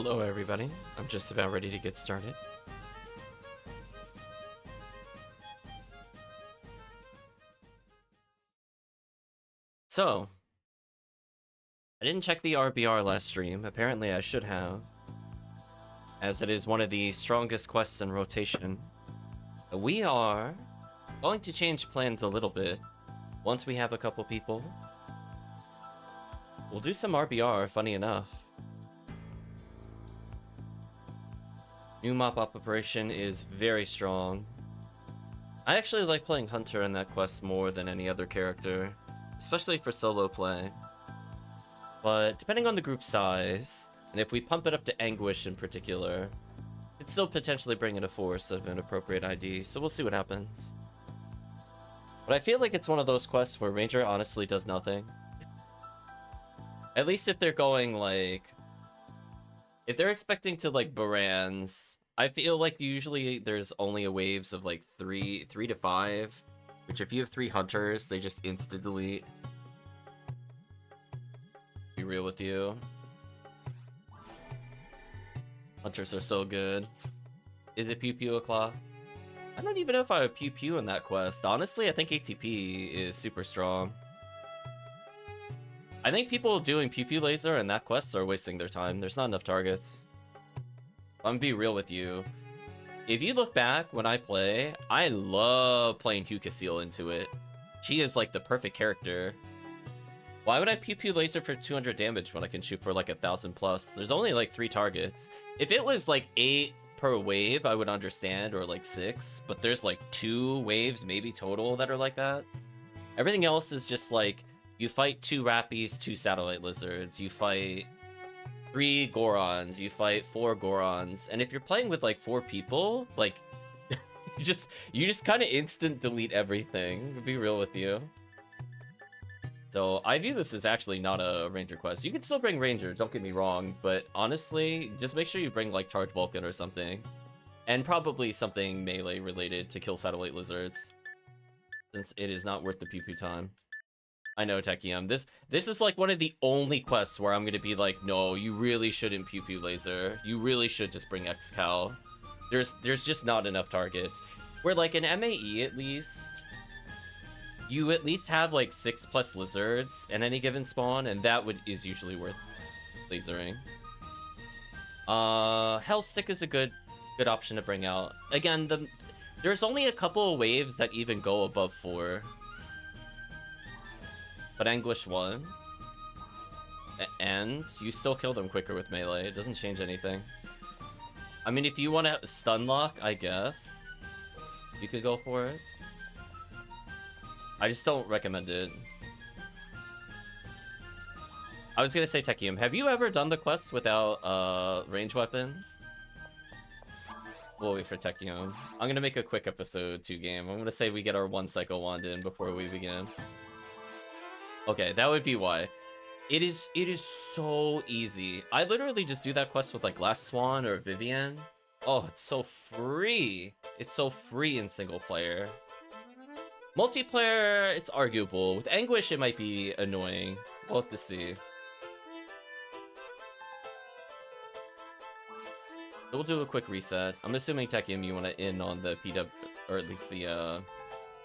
Hello everybody, I'm just about ready to get started. So, I didn't check the RBR last stream, apparently I should have, as it is one of the strongest quests in rotation. We are going to change plans a little bit, once we have a couple people. We'll do some RBR, funny enough. New mop operation is very strong. I actually like playing Hunter in that quest more than any other character, especially for solo play. But depending on the group size, and if we pump it up to Anguish in particular, it's still potentially bring in a force of an appropriate ID, so we'll see what happens. But I feel like it's one of those quests where Ranger honestly does nothing. At least if they're going like... If they're expecting to like Barans, I feel like usually there's only a waves of like 3 to 5, which if you have 3 Hunters, they just insta-delete. Be real with you. Hunters are so good. Is it Pew Pew o'clock? I don't even know if I would Pew Pew in that quest. Honestly, I think ATP is super strong. I think people doing Pew Pew Laser in that quest are wasting their time. There's not enough targets. I'm gonna be real with you. If you look back when I play, I love playing Hucasil into it. She is like the perfect character. Why would I Pew Pew Laser for 200 damage when I can shoot for like 1,000 plus? There's only like 3 targets. If it was like 8 per wave, I would understand, or like 6. But there's like 2 waves maybe total that are like that. Everything else is just like, you fight 2 Rappies, 2 Satellite Lizards, you fight 3 Gorons, you fight 4 Gorons, and if you're playing with like 4 people, like, you just kind of instant delete everything, to be real with you. So I view this as actually not a Ranger quest. You can still bring Ranger, don't get me wrong, but honestly, just make sure you bring like Charge Vulcan or something. And probably something melee related to kill Satellite Lizards, since it is not worth the pew-pew time. I know, Tekkium. This is like one of the only quests where I'm gonna be like, no, you really shouldn't Pew Pew Laser. You really should just bring X-Cal. There's just not enough targets. Where like in MAE at least, you at least have like 6+ lizards in any given spawn, and that is usually worth lasering. Hellstick is a good option to bring out. Again, there's only a couple of waves that even go above 4. But Anguish 1, and you still kill them quicker with melee. It doesn't change anything. I mean, if you want to stun lock, I guess you could go for it. I just don't recommend it. I was gonna say, Tekkium, have you ever done the quests without range weapons? We'll wait for Tekkium. I'm gonna make a quick episode 2 game. I'm gonna say we get our 1 Psycho Wand in before we begin. Okay, that would be why. It is so easy. I literally just do that quest with like Last Swan or Vivian. Oh, it's so free. It's so free in single player. Multiplayer, it's arguable. With Anguish, it might be annoying. We'll have to see. So we'll do a quick reset. I'm assuming, Tekkium, you want to in on the PW, or at least the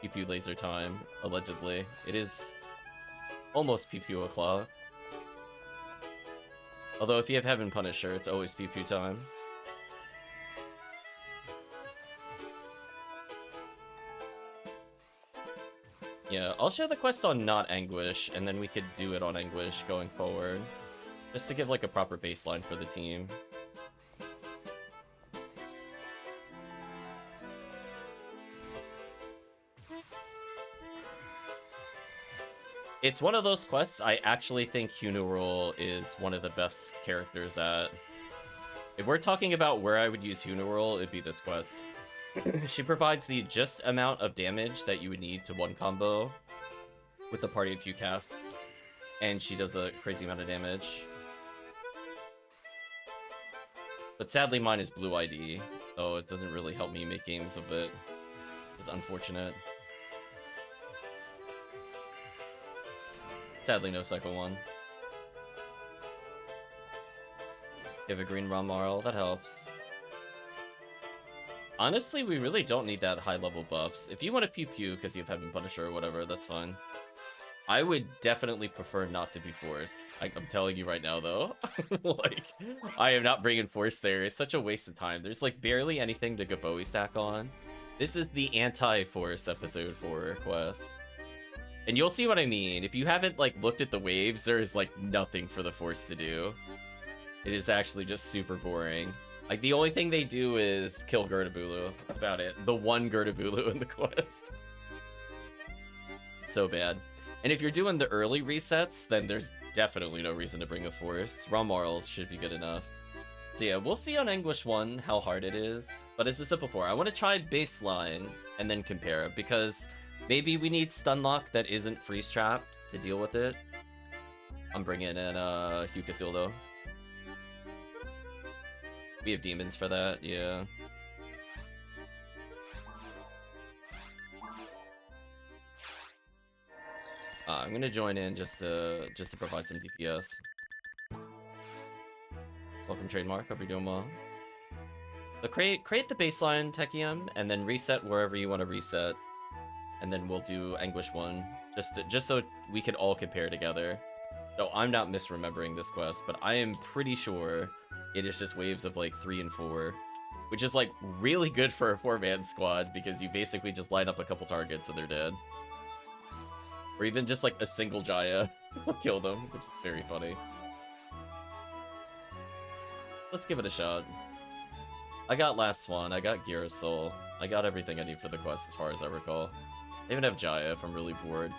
Pew Pew Laser time, allegedly. It is almost Pew Pew o'clock. Although if you have Heaven Punisher, it's always Pew Pew time. Yeah, I'll show the quest on not Anguish, and then we could do it on Anguish going forward. Just to give like a proper baseline for the team. It's one of those quests I actually think Huneral is one of the best characters at. If we're talking about where I would use Huneral, it'd be this quest. She provides the just amount of damage that you would need to one combo with a party of few casts, and she does a crazy amount of damage. But sadly mine is blue ID, so it doesn't really help me make games of it. It's unfortunate. Sadly, no Cycle 1. Give a green Ramarl, that helps. Honestly, we really don't need that high level buffs. If you want to pew pew because you have Heaven Punisher or whatever, that's fine. I would definitely prefer not to be Force. I'm telling you right now, though. Like, I am not bringing Force there. It's such a waste of time. There's, like, barely anything to Gaboe stack on. This is the anti-Force episode 4 quest. And you'll see what I mean. If you haven't, like, looked at the waves, there is, like, nothing for the Force to do. It is actually just super boring. Like, the only thing they do is kill Girdabulu. That's about it. The one Girdabulu in the quest. It's so bad. And if you're doing the early resets, then there's definitely no reason to bring a Force. Ramarls should be good enough. So yeah, we'll see on Anguish 1 how hard it is. But as I said before, I want to try baseline and then compare. Because maybe we need Stunlock that isn't Freeze Trap to deal with it. I'm bringing in Hukasil though. We have demons for that, yeah. I'm gonna join in just to provide some DPS. Welcome, Trademark. Hope you're doing well. So create the baseline Tekkium and then reset wherever you want to reset, and then we'll do Anguish 1 just so we can all compare together. So I'm not misremembering this quest, but I am pretty sure it is just waves of like 3 and 4, which is like really good for a 4-man squad because you basically just line up a couple targets and they're dead. Or even just like a single Jaya will kill them, which is very funny. Let's give it a shot. I got Last Swan, I got Gira Soul, I got everything I need for the quest as far as I recall. I even have Jaya if I'm really bored.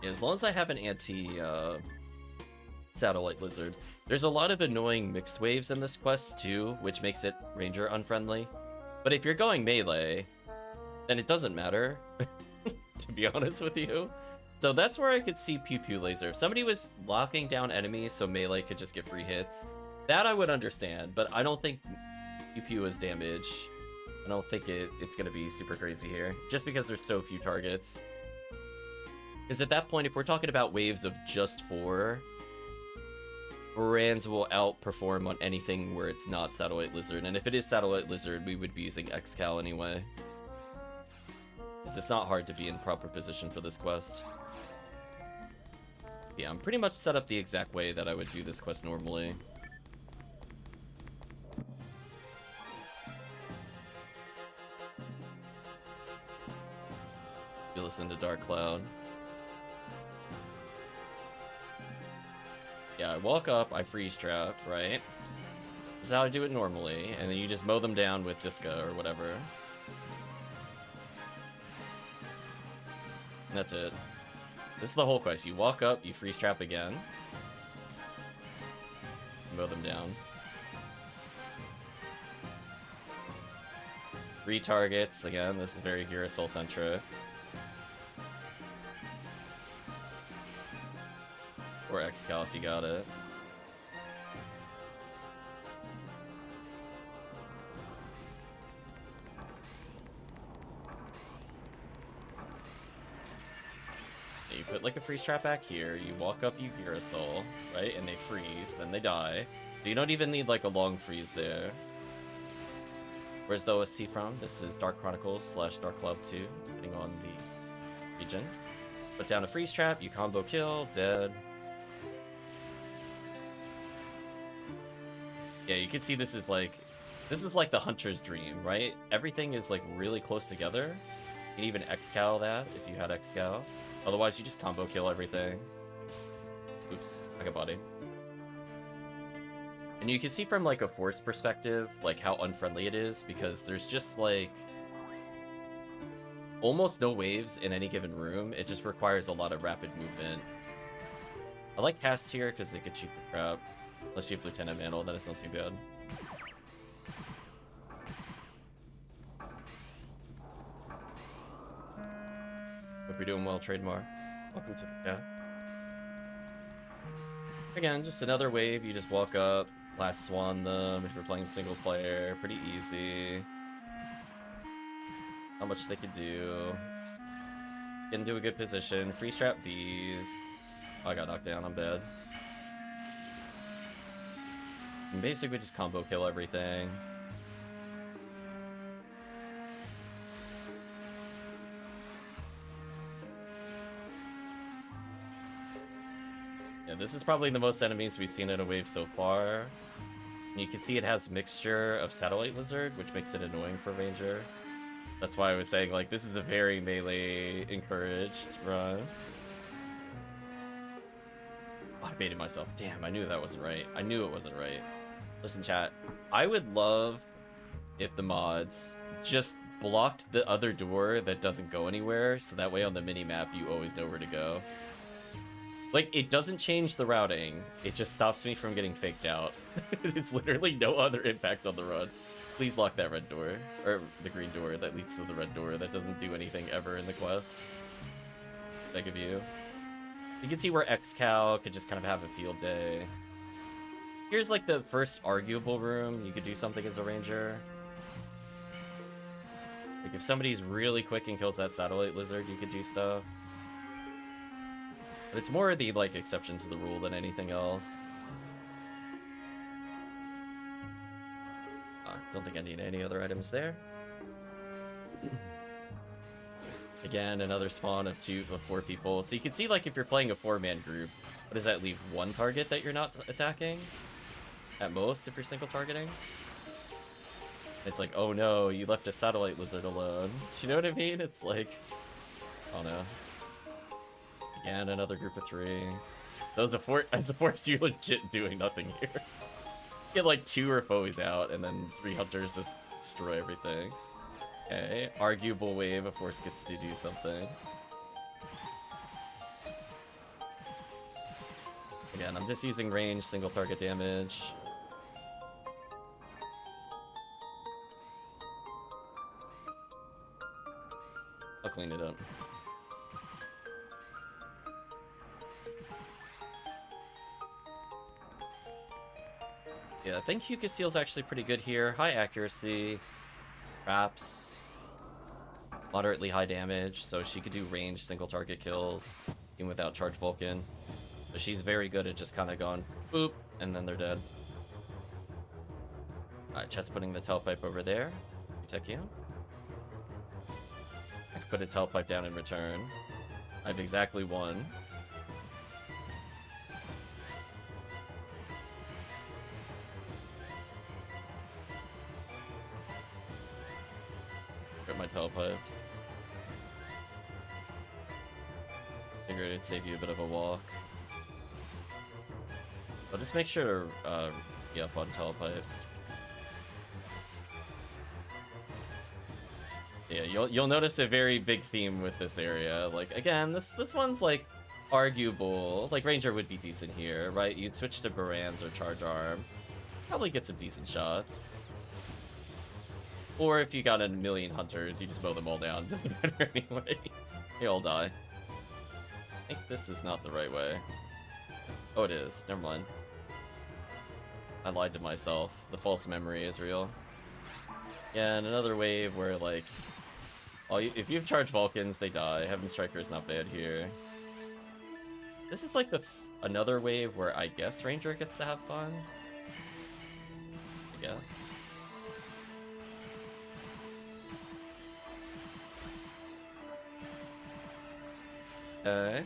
Yeah, as long as I have an anti-satellite lizard. There's a lot of annoying mixed waves in this quest too, which makes it ranger unfriendly. But if you're going melee, then it doesn't matter, to be honest with you. So that's where I could see Pew Pew Laser. If somebody was locking down enemies so melee could just get free hits, that I would understand, but I don't think Pew Pew is damage. I don't think it's gonna be super crazy here, just because there's so few targets. Because at that point, if we're talking about waves of just 4, Brands will outperform on anything where it's not Satellite Lizard. And if it is Satellite Lizard, we would be using Xcal anyway. Because it's not hard to be in proper position for this quest. Yeah, I'm pretty much set up the exact way that I would do this quest normally. You listen to Dark Cloud. Yeah, I walk up, I freeze trap, right? This is how I do it normally, and then you just mow them down with Disca or whatever. And that's it. This is the whole quest. You walk up, you freeze trap again. Mow them down. 3 targets, again, this is very Girasol centric. Or Xcal if you got it. You put like a freeze trap back here, you walk up, you Girasol, right? And they freeze, then they die. So you don't even need like a long freeze there. Where's the OST from? This is Dark Chronicles / Dark Cloud 2, depending on the region. Put down a freeze trap, you combo kill, dead. Yeah, you can see this is like the hunter's dream, right? Everything is like really close together. You can even Xcal that if you had Xcal. Otherwise, you just combo kill everything. Oops, I got body. And you can see from like a force perspective, like how unfriendly it is, because there's just like almost no waves in any given room. It just requires a lot of rapid movement. I like casts here because they could cheat the trap. Unless you have Lieutenant Mantle, then it's not too bad. Hope you're doing well, Trademark. Welcome to the chat. Again, just another wave. You just walk up, last swan them if you're playing single player. Pretty easy. Not much they could do. Get into a good position. Free strap these. Oh, I got knocked down. I'm dead. And basically just combo kill everything. Yeah, this is probably the most enemies we've seen in a wave so far. And you can see it has mixture of Satellite Lizard, which makes it annoying for Ranger. That's why I was saying, like, this is a very melee encouraged run. Oh, I baited myself. Damn, I knew that wasn't right. I knew it wasn't right. Listen, chat. I would love if the mods just blocked the other door that doesn't go anywhere, so that way on the mini-map you always know where to go. Like, it doesn't change the routing. It just stops me from getting faked out. It's literally no other impact on the run. Please lock that red door. Or the green door that leads to the red door that doesn't do anything ever in the quest. Beg of you. You can see where X-Cow could just kind of have a field day. Here's like the first arguable room. You could do something as a ranger. Like if somebody's really quick and kills that Satellite Lizard, you could do stuff. But it's more the, like, exception to the rule than anything else. Don't think I need any other items there. Again, another spawn of 4 people. So you can see, like, if you're playing a 4-man group, what does that leave? 1 target that you're not attacking? At most, if you're single targeting? It's like, oh no, you left a Satellite Lizard alone. Do you know what I mean? It's like, oh no. Again, another group of 3. So as a force, you're legit doing nothing here. Get like 2 Refoes out, and then 3 hunters just destroy everything. Okay, arguable wave, a force gets to do something. Again, I'm just using range, single target damage. I'll clean it up. Yeah, I think Seal's actually pretty good here. High accuracy, traps, moderately high damage, so she could do range single target kills, even without Charge Vulcan. So she's very good at just kind of going, boop, and then they're dead. Alright, Chet's putting the tailpipe over there. Tekkium. I can put a tailpipe down in return. I have exactly 1. My tailpipes. Figured it'd save you a bit of a walk. But just make sure to be up on tailpipes. Yeah, you'll notice a very big theme with this area. Like again, this one's like arguable. Like Ranger would be decent here, right? You'd switch to Barans or Charge Arm. Probably get some decent shots. Or if you got a million hunters, you just mow them all down. Doesn't matter anyway. They all die. I think this is not the right way. Oh, it is. Never mind. I lied to myself. The false memory is real. Yeah, and another wave where, like... if you have Charged Vulcans, they die. Heaven Striker is not bad here. This is like another wave where I guess Ranger gets to have fun. I guess.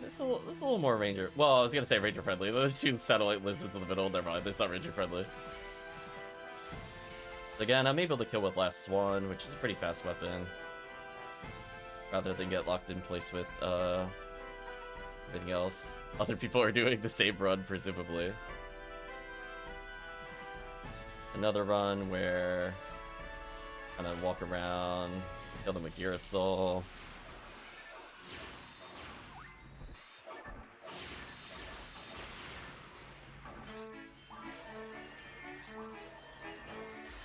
This is a little more Ranger. Well, I was gonna say Ranger friendly. They're shooting Satellite Lizards in the middle. Never mind, it's not Ranger friendly. Again, I'm able to kill with Last Swan, which is a pretty fast weapon. Rather than get locked in place with everything else. Other people are doing the same run, presumably. Another run where kind of walk around, kill them with Girasol.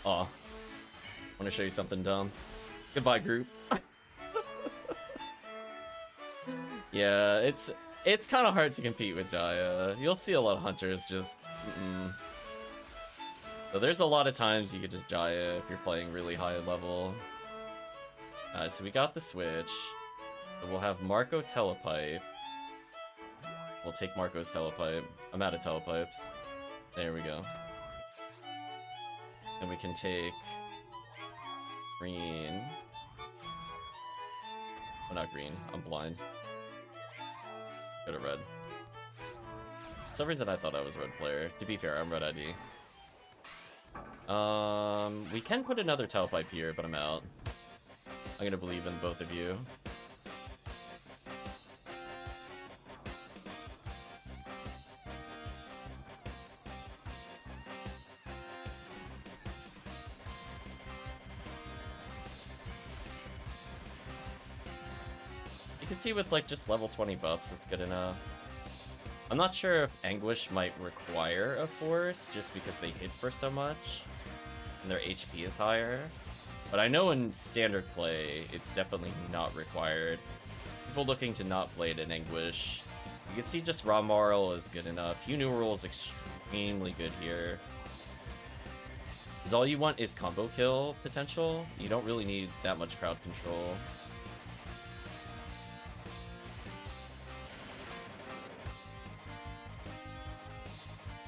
Aw. I want to show you something dumb. Goodbye, group. Yeah, It's kind of hard to compete with Jaya. You'll see a lot of hunters just... So there's a lot of times you could just Jaya if you're playing really high level. So we got the switch. So we'll have Marco telepipe. We'll take Marco's telepipe. I'm out of telepipes. There we go. And we can take green. Oh, not green. I'm blind. Go to red. For some reason I thought I was a red player. To be fair, I'm red ID. We can put another telepipe here, but I'm out. I'm gonna believe in both of you. You can see with like just level 20 buffs, it's good enough. I'm not sure if Anguish might require a force just because they hit for so much and their HP is higher. But I know in standard play, it's definitely not required. People looking to not play it in Anguish, you can see just Raw Moral is good enough. Unumeral is extremely good here. Because all you want is combo kill potential. You don't really need that much crowd control.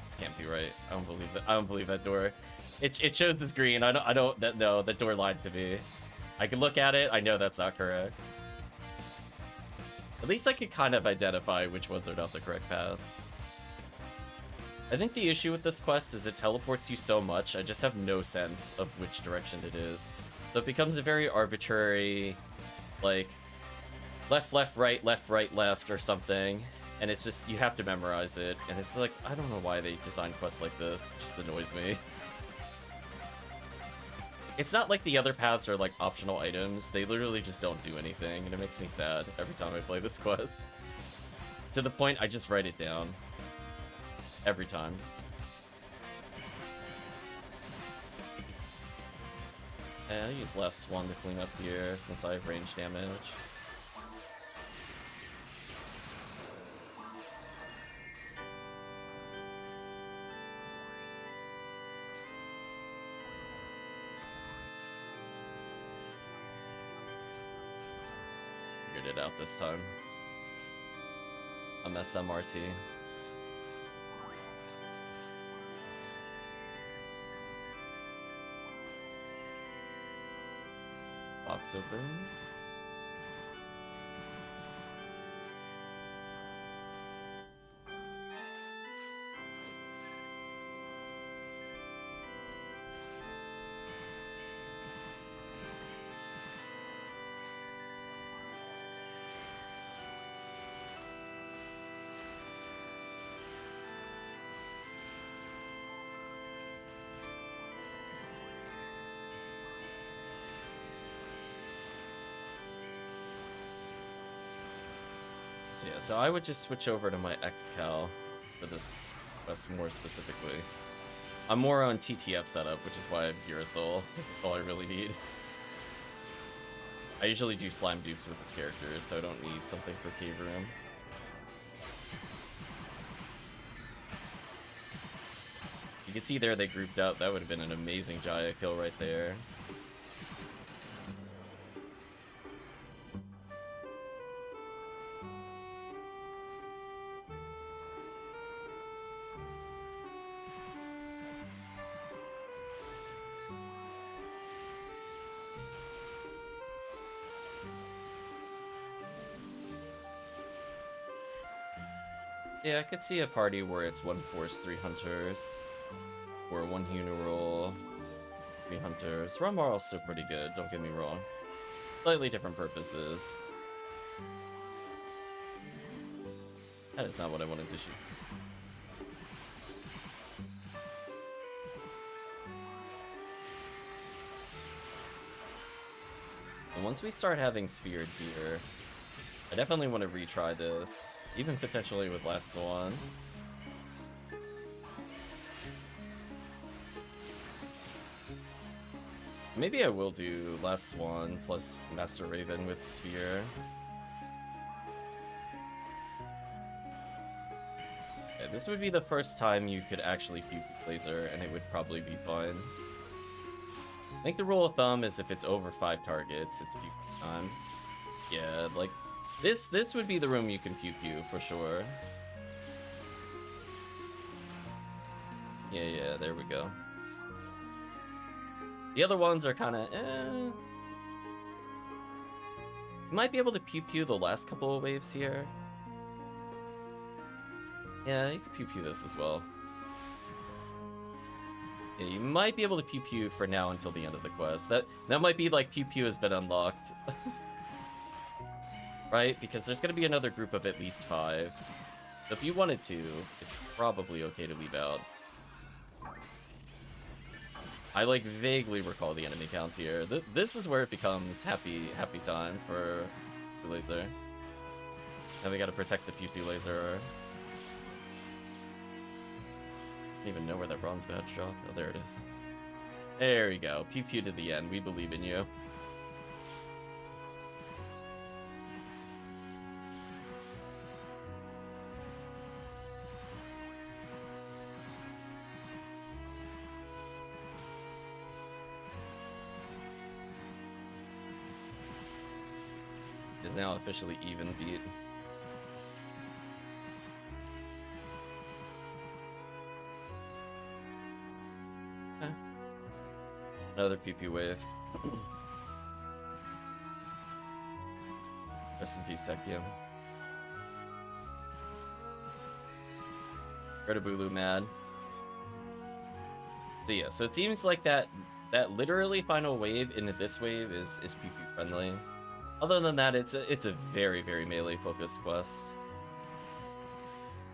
This can't be right. I don't believe that. I don't believe that door. It shows it's green. I don't. No, that door lied to me. I can look at it. I know that's not correct. At least I could kind of identify which ones are not the correct path. I think the issue with this quest is it teleports you so much, I just have no sense of which direction it is. So it becomes a very arbitrary, like, left, right, left, or something. And it's just, you have to memorize it. And it's like, I don't know why they designed quests like this. It just annoys me. It's not like the other paths are like optional items. They literally just don't do anything, and it makes me sad every time I play this quest. To the point I just write it down. Every time. And I use last Swan to clean up here since I have range damage. Figured it out this time. I'm SMRT. Box open. So yeah, so I would just switch over to my XCal for this quest more specifically. I'm more on TTF setup, which is why I have Girasol, because that's all I really need. I usually do slime dupes with its characters, so I don't need something for Cave Room. You can see there they grouped up. That would have been an amazing Jaya kill right there. Yeah, I could see a party where it's 1 force, 3 hunters, or 1 Unural, 3 hunters. Rumbar are also pretty good, don't get me wrong. Slightly different purposes. That is not what I wanted to shoot. And once we start having Sphered here, I definitely want to retry this, even potentially with Last Swan. Maybe I will do Last Swan plus Master Raven with Sphere. this would be the first time you could actually pew laser, and it would probably be fine. I think the rule of thumb is if it's over 5 targets, it's pew time. Yeah, like, this would be the room you can pew for sure. Yeah, there we go. The other ones are kind of, You might be able to pew the last couple of waves here. Yeah, you can pew this as well. Yeah, you might be able to pew for now until the end of the quest. That might be like pew has been unlocked. Right? Because there's going to be another group of at least 5. So if you wanted to, it's probably okay to leave out. I like vaguely recall the enemy counts here. This is where it becomes happy time for the laser. Now we gotta protect the pew laser. I don't even know where that bronze badge dropped. Oh, there it is. There you go. Pew to the end. We believe in you. Is now officially even beat. Okay. Another PP wave. Rest in peace, Tekkium. Redabulu mad. So yeah, so it seems like that literally final wave into this wave is PP friendly. Other than that, it's a very, very melee focused quest.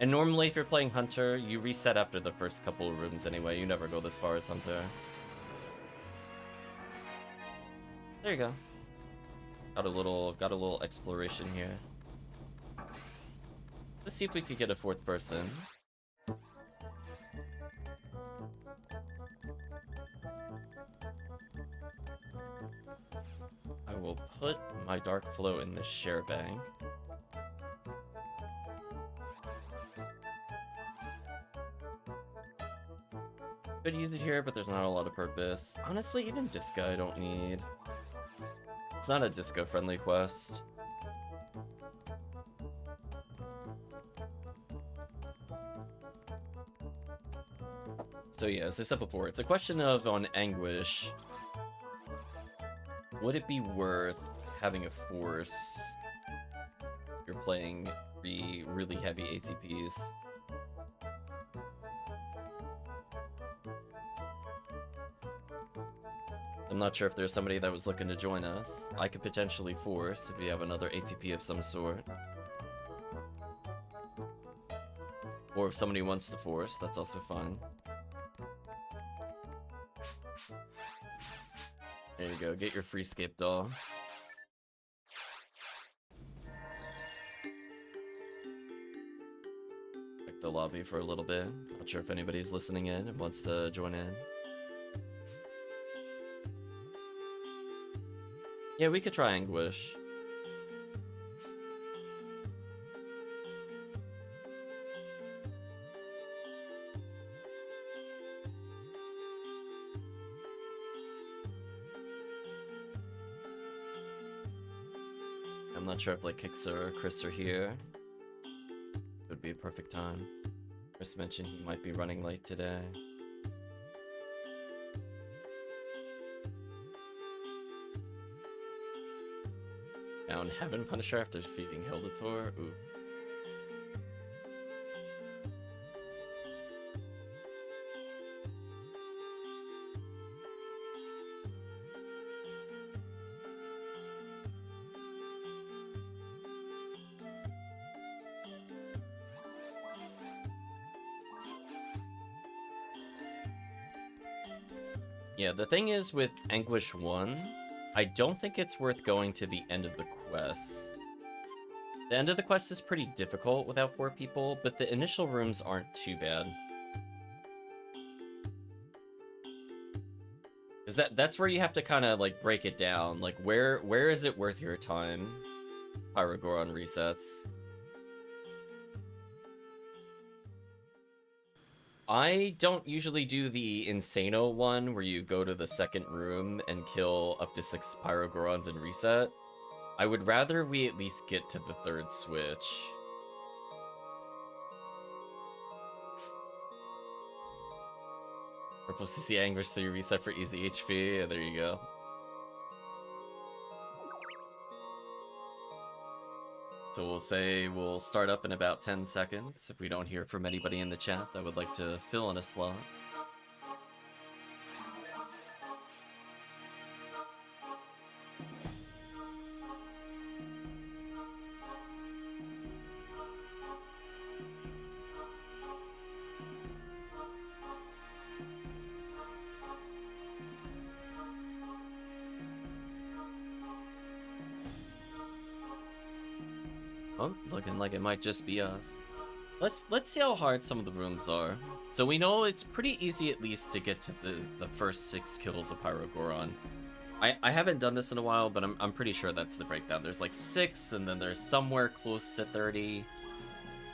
And normally if you're playing Hunter, you reset after the first couple of rooms anyway. You never go this far as Hunter. There you go. Got a little exploration here. Let's see if we could get a 4th person. I will put my Dark Flow in the share bank. Could use it here, but there's not a lot of purpose. Honestly, even Disco I don't need. It's not a Disco-friendly quest. So yeah, as I said before, it's a question of, on Anguish, would it be worth having a force if you're playing 3 really heavy ATPs? I'm not sure if there's somebody that was looking to join us. I could potentially force if we have another ATP of some sort. Or if somebody wants to force, that's also fine. There you go, get your free scape doll. Check the lobby for a little bit. Not sure if anybody's listening in and wants to join in. Yeah, we could try Anguish. I'm not sure if like Kix or Chris are here. Would be a perfect time. Chris mentioned he might be running late today. Down Heaven Punisher after defeating Hildator. Ooh. Yeah, the thing is with Anguish 1, I don't think it's worth going to the end of the quest. The end of the quest is pretty difficult without 4 people, but the initial rooms aren't too bad. Because that's where you have to kind of like break it down. Like where is it worth your time? Pyrogoron resets. I don't usually do the Insano one where you go to the second room and kill up to 6 Pyrogorons and reset. I would rather we at least get to the third switch. Purple CC Anguish 3 reset for easy HP. Yeah, there you go. So we'll say we'll start up in about 10 seconds if we don't hear from anybody in the chat that would like to fill in a slot. Oh, looking like it might just be us. Let's see how hard some of the rooms are. So we know it's pretty easy at least to get to the first 6 kills of Pyrogoron. I haven't done this in a while, but I'm pretty sure that's the breakdown. There's like 6, and then there's somewhere close to 30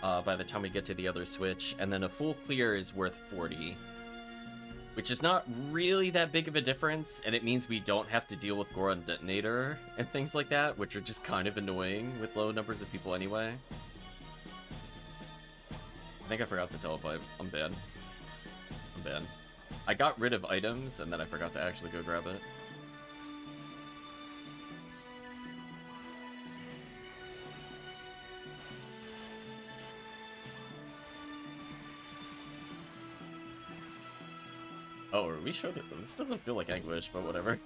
by the time we get to the other switch, and then a full clear is worth 40. Which is not really that big of a difference, and it means we don't have to deal with Goron Detonator and things like that, which are just kind of annoying with low numbers of people anyway. I think I forgot to teleport. I'm bad. I'm bad. I got rid of items, and then I forgot to actually go grab it. Oh, are we sure that this doesn't feel like Anguish, but whatever.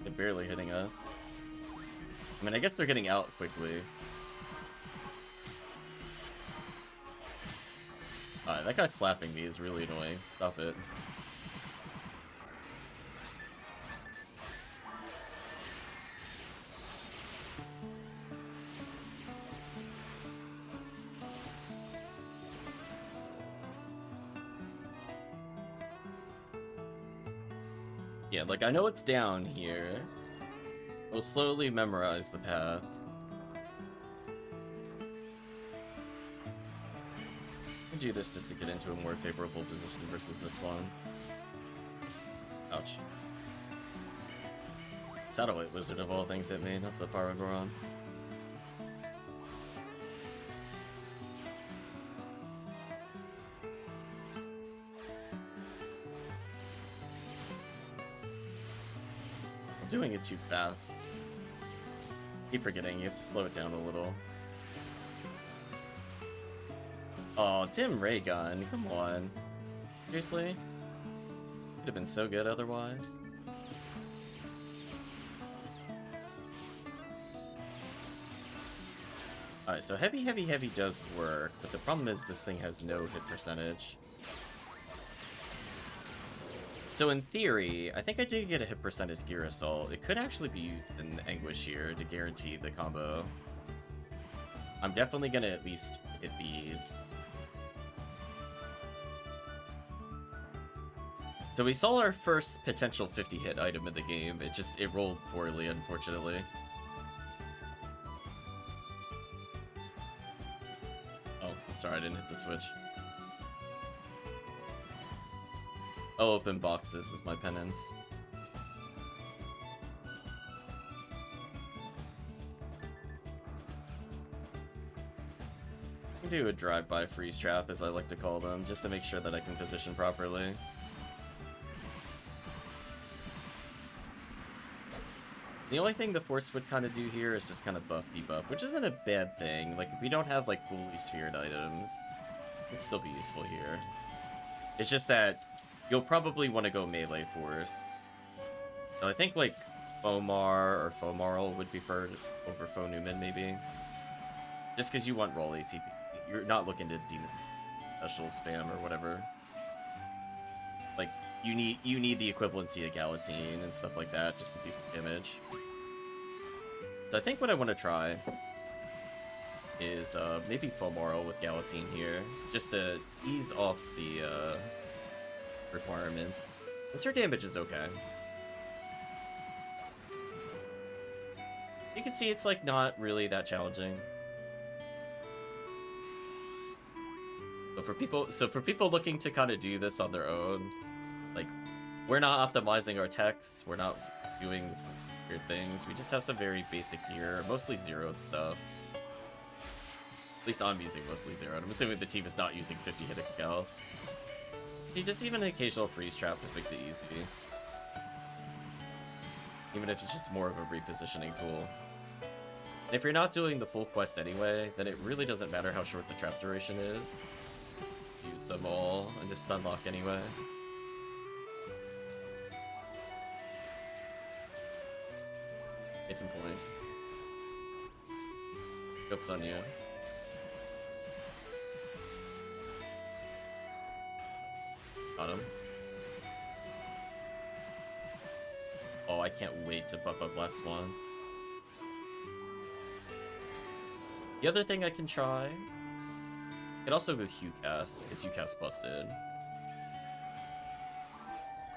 They're barely hitting us. I mean, I guess they're getting out quickly. That guy slapping me is really annoying. Stop it. Yeah, like, I know it's down here. We'll slowly memorize the path. I'll do this just to get into a more favorable position versus this one. Ouch. Satellite Lizard of all things hit me, not the Pyrogoron. Doing it too fast. Keep forgetting, you have to slow it down a little. Oh, Tim Raygun, come on. Seriously? Could have been so good otherwise. Alright, so heavy does work, but the problem is this thing has no hit percentage. So in theory, I think I did get a hit percentage Gear Assault. It could actually be used in Anguish here to guarantee the combo. I'm definitely gonna at least hit these. So we saw our first potential 50 hit item in the game. It rolled poorly, unfortunately. Oh, sorry, I didn't hit the switch. Oh, open boxes is my penance. I can do a drive-by freeze trap, as I like to call them, just to make sure that I can position properly. The only thing the Force would kind of do here is just kind of buff debuff, which isn't a bad thing. Like, if we don't have, like, fully sphered items, it'd still be useful here. It's just that you'll probably want to go melee Force. So I think, like, Fomar or Fomarl would be preferred over Fonumen, maybe. Just because you want roll ATP. You're not looking to demon special spam or whatever. Like, you need the equivalency of Galatine and stuff like that just to do some damage. So I think what I want to try is maybe Fomarl with Galatine here, just to ease off the requirements. Since her damage is okay. You can see it's like not really that challenging. So for people looking to kind of do this on their own, like, we're not optimizing our techs, we're not doing weird things, we just have some very basic gear, mostly zeroed stuff. At least I'm using mostly zeroed. I'm assuming the team is not using 50 hit excals. Just even an occasional freeze trap just makes it easy. Even if it's just more of a repositioning tool. And if you're not doing the full quest anyway, then it really doesn't matter how short the trap duration is. Just use them all and just stun lock anyway. Case in point. Joke's on you. Got him. Oh, I can't wait to buff up last one. The other thing I can try, I could also go HuCast, because HuCast busted.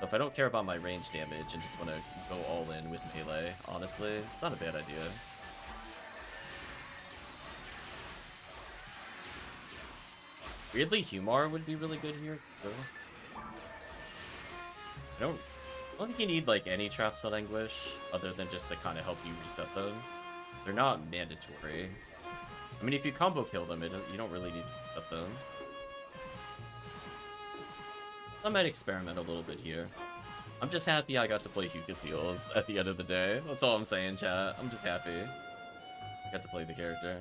So if I don't care about my range damage and just want to go all in with melee, honestly, it's not a bad idea. Weirdly, Humar would be really good here, too. I don't think you need, like, any traps on Anguish, other than just to kind of help you reset them. They're not mandatory. I mean, if you combo kill them, you don't really need to reset them. I might experiment a little bit here. I'm just happy I got to play HuCast at the end of the day. That's all I'm saying, chat. I'm just happy I got to play the character.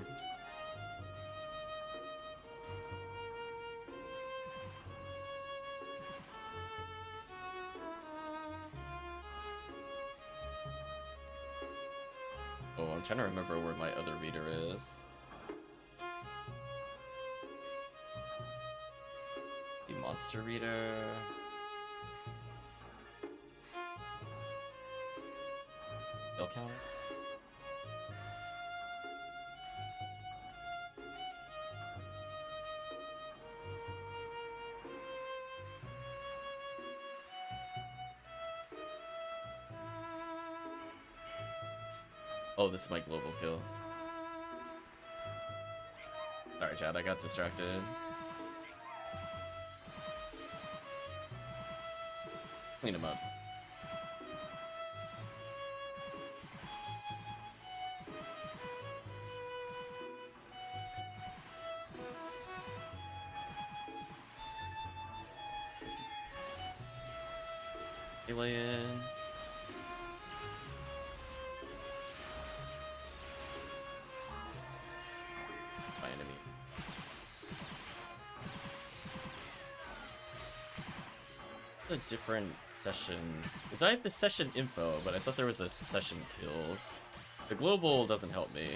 Oh, I'm trying to remember where my other reader is. The monster reader. Bell counter. Oh, this is my global kills. Sorry, Chad, I got distracted. Clean him up. Alien. My enemy. A different session. Because I have the session info, but I thought there was a session kills. The global doesn't help me.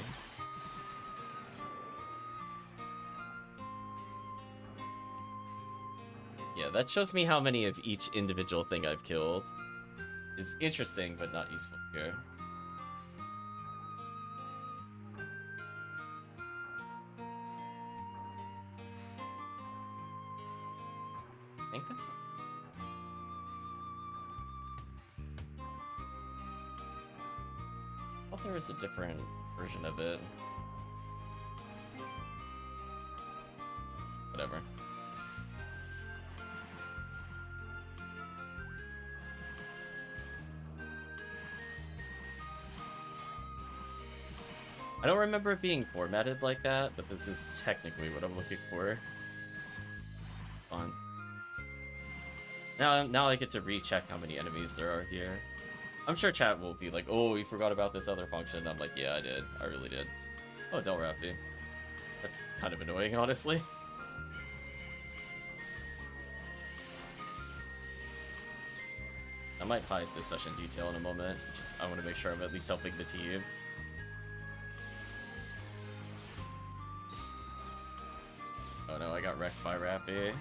Yeah, that shows me how many of each individual thing I've killed. Is interesting, but not useful here. I think that's... I thought there was a different version of it. Whatever. I don't remember it being formatted like that, but this is technically what I'm looking for. Fun. Now I get to recheck how many enemies there are here. I'm sure chat will be like, oh, you forgot about this other function. I'm like, yeah, I did. I really did. Oh, Del Raffy. That's kind of annoying, honestly. I might hide the session detail in a moment. Just, I want to make sure I'm at least helping the team. Oh no, I got wrecked by Raffy.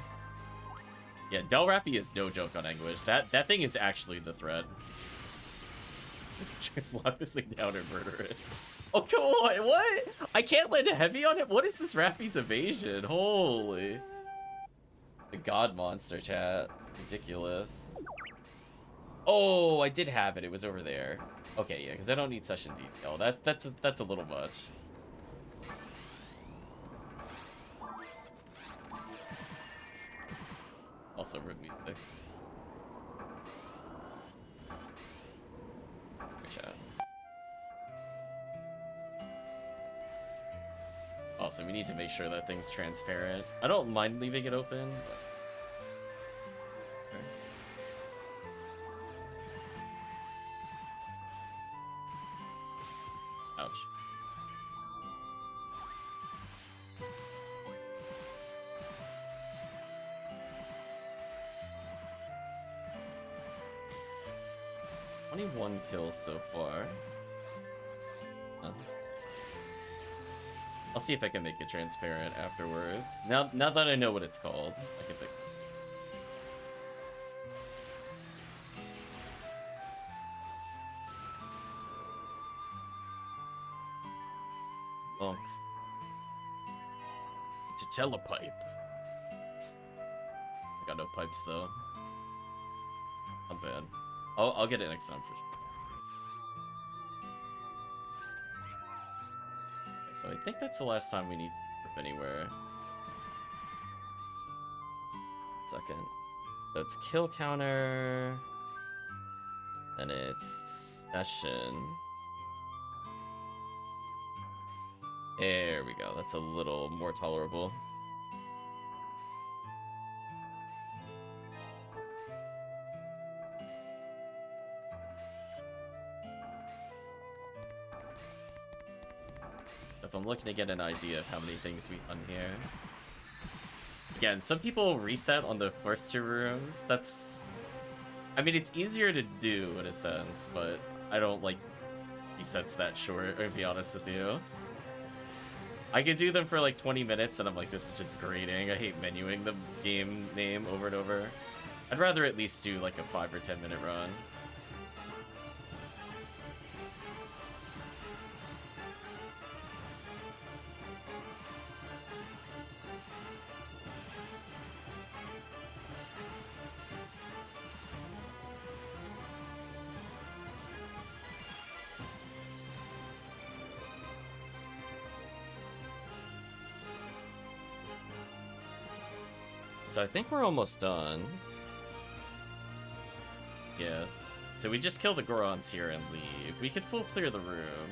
Yeah, Del Raffy is no joke on Anguish. That thing is actually the threat. Just lock this thing down and murder it. Oh, come on, what? I can't land a heavy on it? What is this Raffy's evasion? Holy. The god monster, chat. Ridiculous. Oh, I did have it. It was over there. Okay, yeah, because I don't need session detail. That's a little much. also room music. Chat. Also, we need to make sure that thing's transparent. I don't mind leaving it open, but... Ouch. One kills so far. Huh. I'll see if I can make it transparent afterwards. Now that I know what it's called, I can fix it. Bonk. To telepipe. I got no pipes though. Not bad. I'll get it next time for sure. Okay, so I think that's the last time we need to trip anywhere. Second. So it's kill counter. Then it's session. There we go. That's a little more tolerable. If I'm looking to get an idea of how many things we done here. Again, some people reset on the first two rooms. That's... I mean, it's easier to do in a sense, but I don't like resets that short, to be honest with you. I could do them for like 20 minutes and I'm like, this is just grating. I hate menuing the game name over and over. I'd rather at least do like a 5 or 10 minute run. So I think we're almost done. Yeah. So we just kill the Gorons here and leave. We could full clear the room.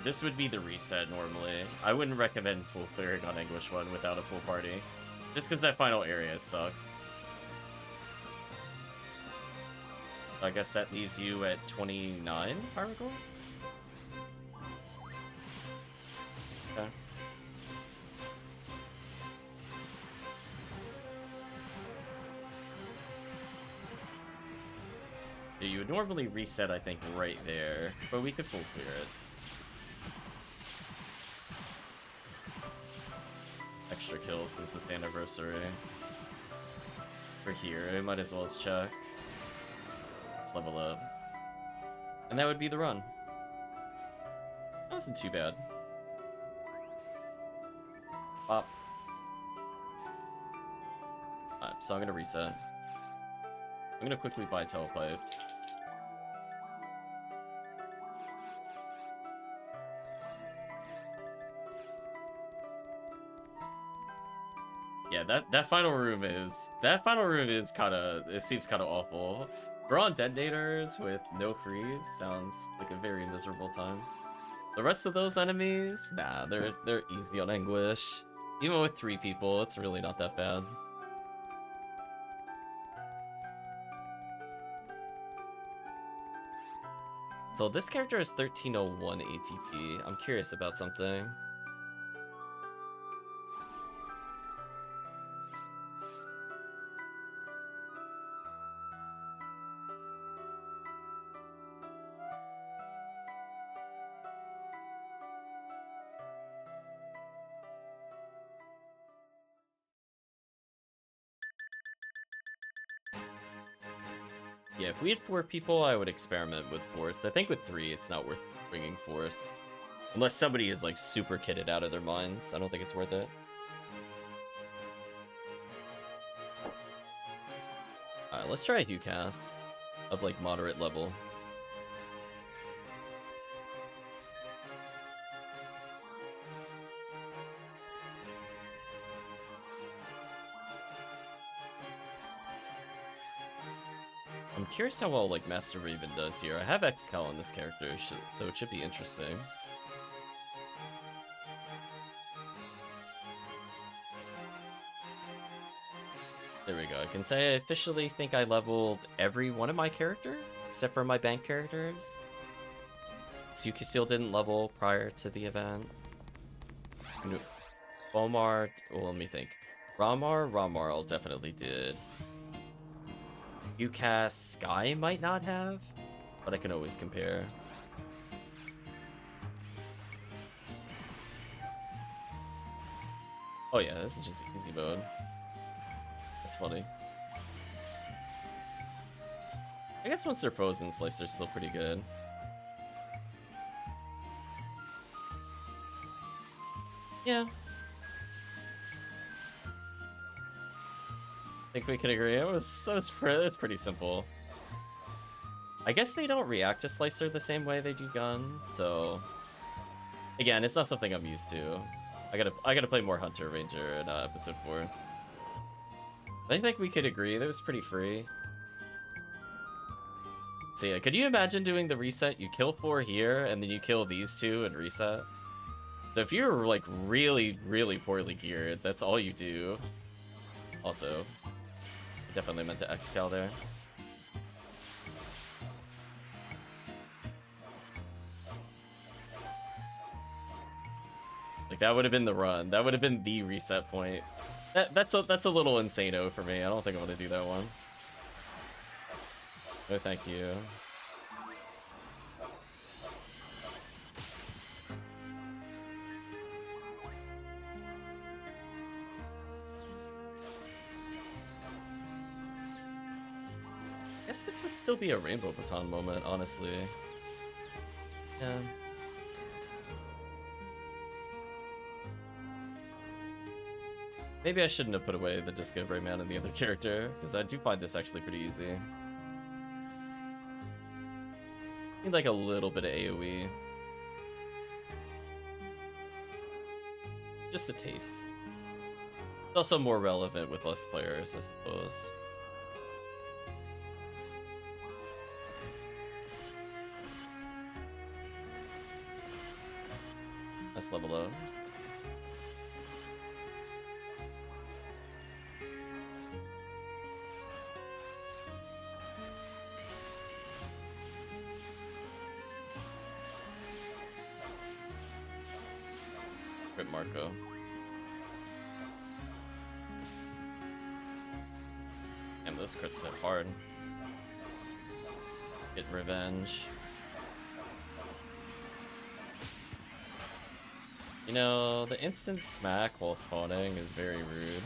This would be the reset normally. I wouldn't recommend full clearing on English 1 without a full party. Just because that final area sucks. I guess that leaves you at 29, if I recall? Okay. You would normally reset, I think, right there, but we could full clear it. Extra kills since it's anniversary. We're here, I might as well check. Let's level up. And that would be the run. That wasn't too bad. Pop. Alright, so I'm gonna reset. I'm gonna quickly buy telepipes. Yeah, that final room is kinda, it seems kinda awful. We're on detonators with no freeze, sounds like a very miserable time. The rest of those enemies, nah, they're easy on English. Even with 3 people, it's really not that bad. So this character is 1301 ATP. I'm curious about something. Yeah, if we had 4 people, I would experiment with Force. I think with 3, it's not worth bringing Force. Unless somebody is, like, super kitted out of their minds. I don't think it's worth it. Alright, let's try a Hucast of, like, moderate level. I'm curious how well like Master Raven does here. I have XCal on this character, so it should be interesting. There we go. I can say I officially think I leveled every one of my characters, except for my bank characters. Suki still didn't level prior to the event. No. Omar, well, let me think. Ramarl definitely did. UCAS Sky might not have, but I can always compare. Oh yeah, this is just easy mode. That's funny. I guess once they're frozen, Slicer's still pretty good. Yeah. I think we can agree. It's pretty simple. I guess they don't react to Slicer the same way they do Gun, so again, it's not something I'm used to. I gotta play more Hunter Ranger in episode 4. I think we could agree that was pretty free. So yeah, could you imagine doing the reset? You kill 4 here, and then you kill these 2 and reset. So if you're like really, really poorly geared, that's all you do. Also, I definitely meant to XCal there. Like that would have been the run. That would have been the reset point. That's a little insane-o for me. I don't think I want to do that one. No, thank you. I guess this would still be a Rainbow Baton moment, honestly. Yeah. Maybe I shouldn't have put away the Discovery Man and the other character, because I do find this actually pretty easy. Need like a little bit of AoE. Just a taste. It's also more relevant with less players, I suppose. Let's level up. Rip Marco. Damn, those crits hit hard. Get revenge. You know, the instant smack while spawning is very rude.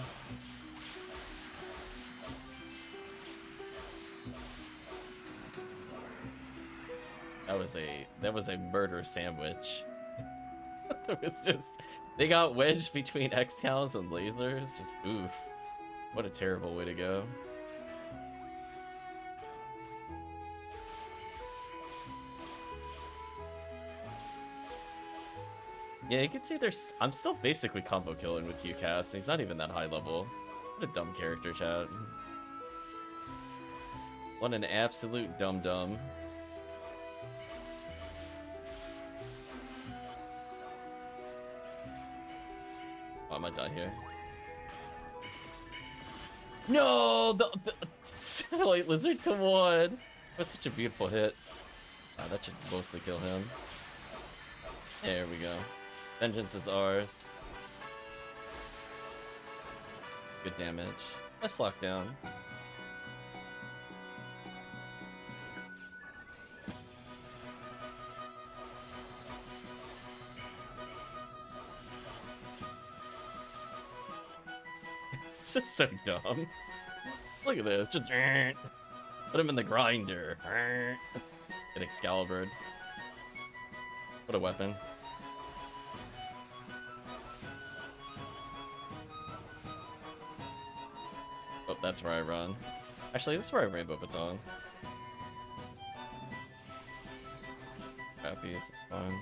That was a murder sandwich. It was just, they got wedged between XCals and lasers. Just oof. What a terrible way to go. Yeah, you can see there's. I'm still basically combo killing with UCAS. He's not even that high level. What a dumb character, chat. What an absolute dum-dum. Oh, I might die here. No! The Satellite Lizard, come on! That's such a beautiful hit. That should mostly kill him. There we go. Vengeance is ours. Good damage. Nice lockdown. This is so dumb. Look at this. Just put him in the grinder. Get Excalibur. What a weapon. Oh, that's where I run. Actually, this is where I Rainbow Baton. Crappies, it's fine.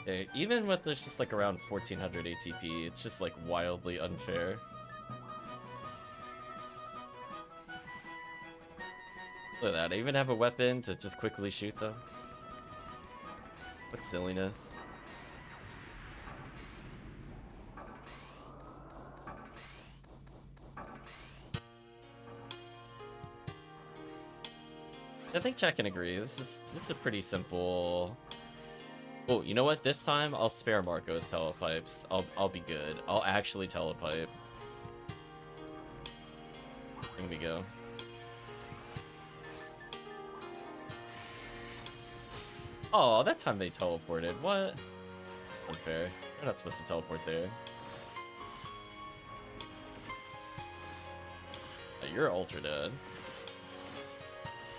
Okay, even with this just like around 1400 ATP, it's just like wildly unfair. Look at that, I even have a weapon to just quickly shoot them. What silliness. I think chat can agree. This is a pretty simple. Oh, you know what? This time I'll spare Marco's telepipes. I'll be good. I'll actually telepipe. Here we go. Oh, that time they teleported. What? Unfair. They're not supposed to teleport there. Oh, you're ultra dead.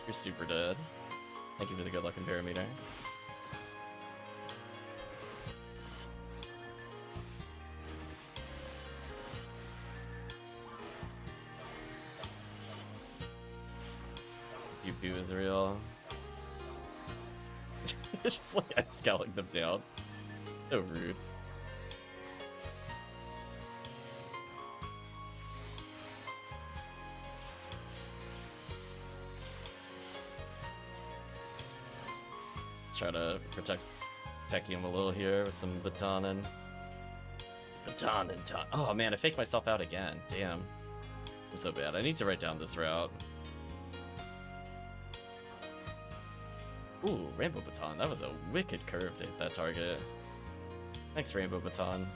You're super dead. Thank you for the good luck and parameter. Pew is real. Just like scaling them down. So rude. Let's try to protect Tekkium a little here with some baton and oh man, I faked myself out again. Damn. I'm so bad. I need to write down this route. Ooh, Rainbow Baton. That was a wicked curve to hit that target. Thanks, Rainbow Baton.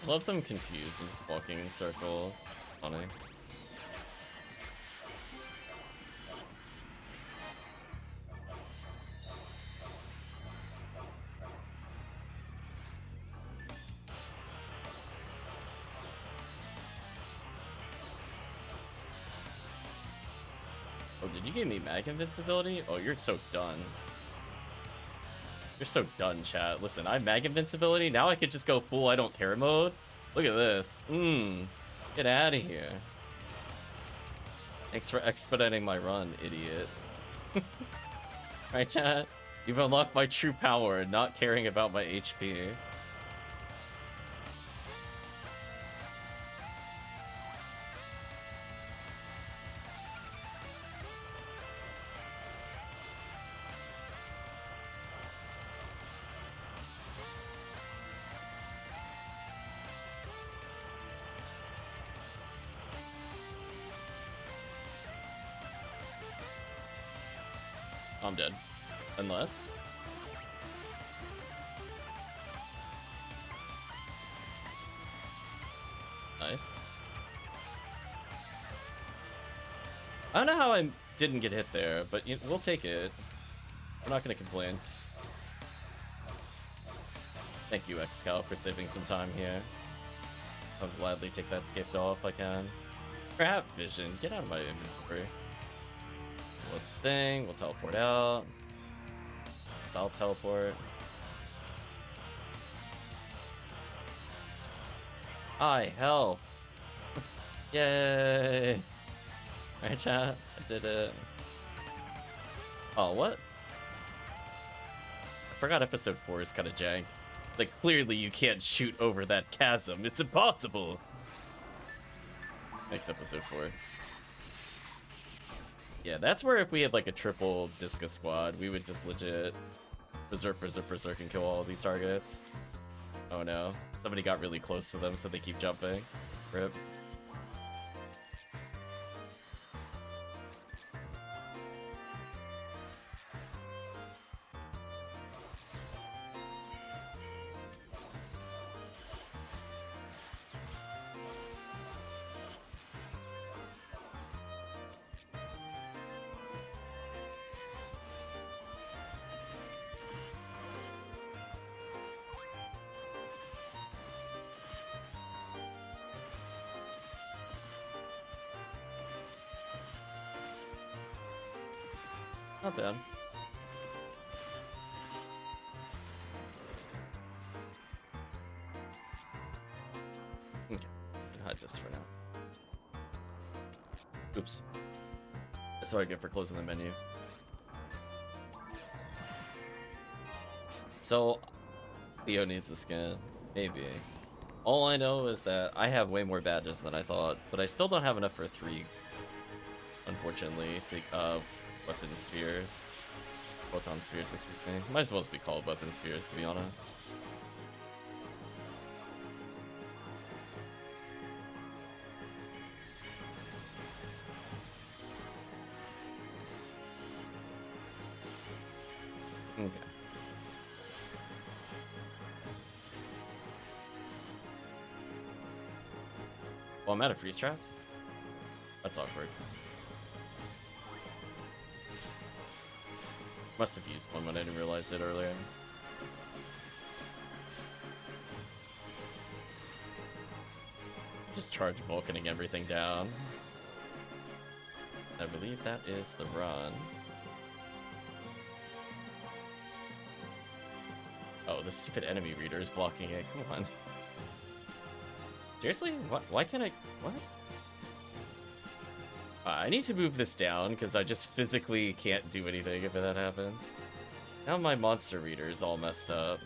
Love them confused and just walking in circles. Funny. Oh, did you give me mag invincibility? Oh, you're so done. You're so done, chat. Listen, I have mag invincibility. Now I could just go full I don't care mode. Look at this. Get out of here. Thanks for expediting my run, idiot. Right, chat? You've unlocked my true power, not caring about my HP. I'm dead. Unless... Nice. I don't know how I didn't get hit there, but we'll take it. I'm not gonna complain. Thank you, X-Scout, for saving some time here. I'll gladly take that escape doll if I can. Crap vision, get out of my inventory. Little thing, we'll teleport out. I'll teleport. I helped. Yay! Alright, chat, I did it. Oh, what? I forgot episode 4 is kind of jank. Like, clearly you can't shoot over that chasm. It's impossible! Next episode 4. Yeah, that's where if we had like a triple discus squad, we would just legit berserk, and kill all of these targets. Oh no, somebody got really close to them, so they keep jumping. Rip. Not bad. Okay, hide this for now. Oops. That's what I get for closing the menu. So, Theo needs a skin. Maybe. All I know is that I have way more badges than I thought, but I still don't have enough for 3, unfortunately, to, weapon spheres. Photon spheres, excuse me. Might as well be called weapon spheres, to be honest. Okay. Well, I'm out of freeze traps? That's awkward. Must have used one when I didn't realize it earlier. Just charge Vulcaning everything down. I believe that is the run. Oh, the stupid enemy reader is blocking it. Come on. Seriously? Why can't I... What? I need to move this down, because I just physically can't do anything if that happens. Now my monster reader is all messed up.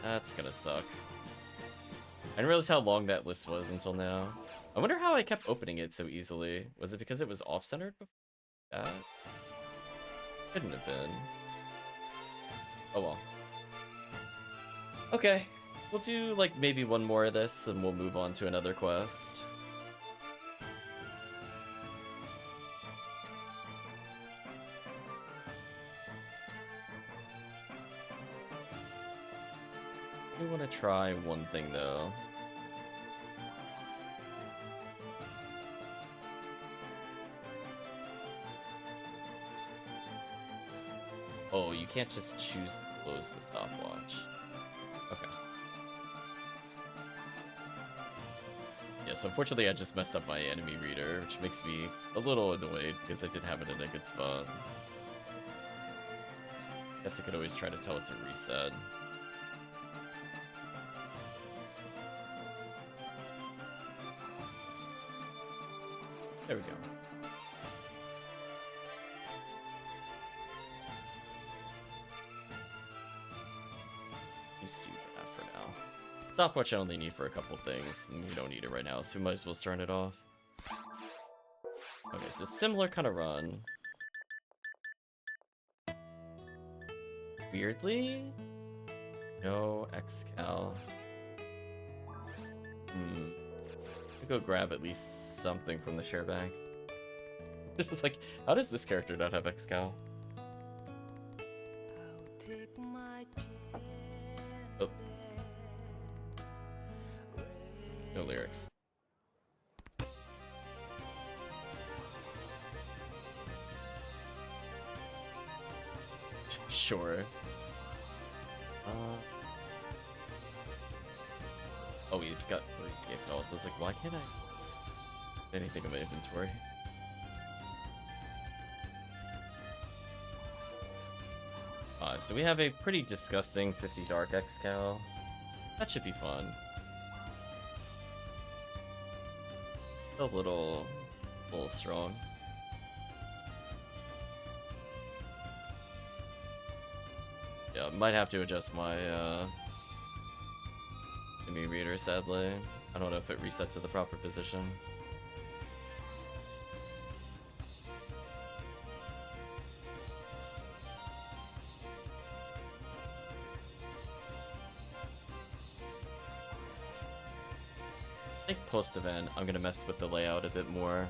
That's gonna suck. I didn't realize how long that list was until now. I wonder how I kept opening it so easily. Was it because it was off-centered before that? Couldn't have been. Oh well. Okay. We'll do, like, maybe one more of this, and we'll move on to another quest. I want to try one thing, though. Oh, you can't just choose to close the stopwatch. Okay. Yes, unfortunately I just messed up my enemy reader, which makes me a little annoyed because I didn't have it in a good spot. Guess I could always try to tell it to reset. There we go. Just do that for now. Stopwatch I only need for a couple things, and we don't need it right now, so we might as well turn it off. Okay, so similar kind of run. Weirdly, no XCal. I'll go grab at least something from the share bag. This is like, how does this character not have XCal? Oh. No lyrics. Sure. Oh, he's got 3 escape dolls. I was like, why can't I get anything in my inventory? So we have a pretty disgusting 50 Dark XCal. That should be fun. A little strong. Yeah, might have to adjust my enemy reader, sadly. I don't know if it resets to the proper position. I think post-event, I'm gonna mess with the layout a bit more.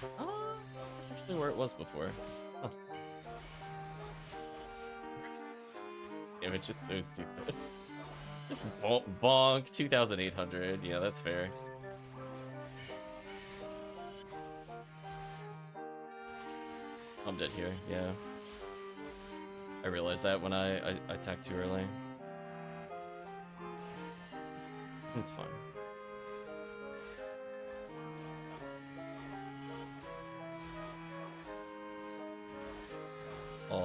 That's actually where it was before. Huh. Damn, it's just so stupid. Bonk, 2,800. Yeah, that's fair. I'm dead here, yeah. I realized that when I attacked too early. It's fine.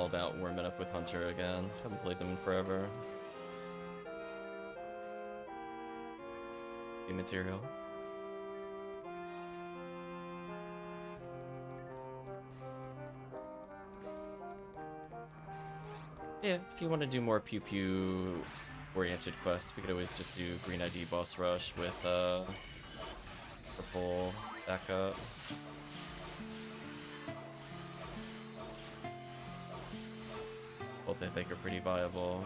about warming up with Hunter again. Haven't played them in forever. New material. Yeah, if you want to do more pew pew oriented quests, we could always just do Green ID boss rush with purple backup. Both I think are pretty viable.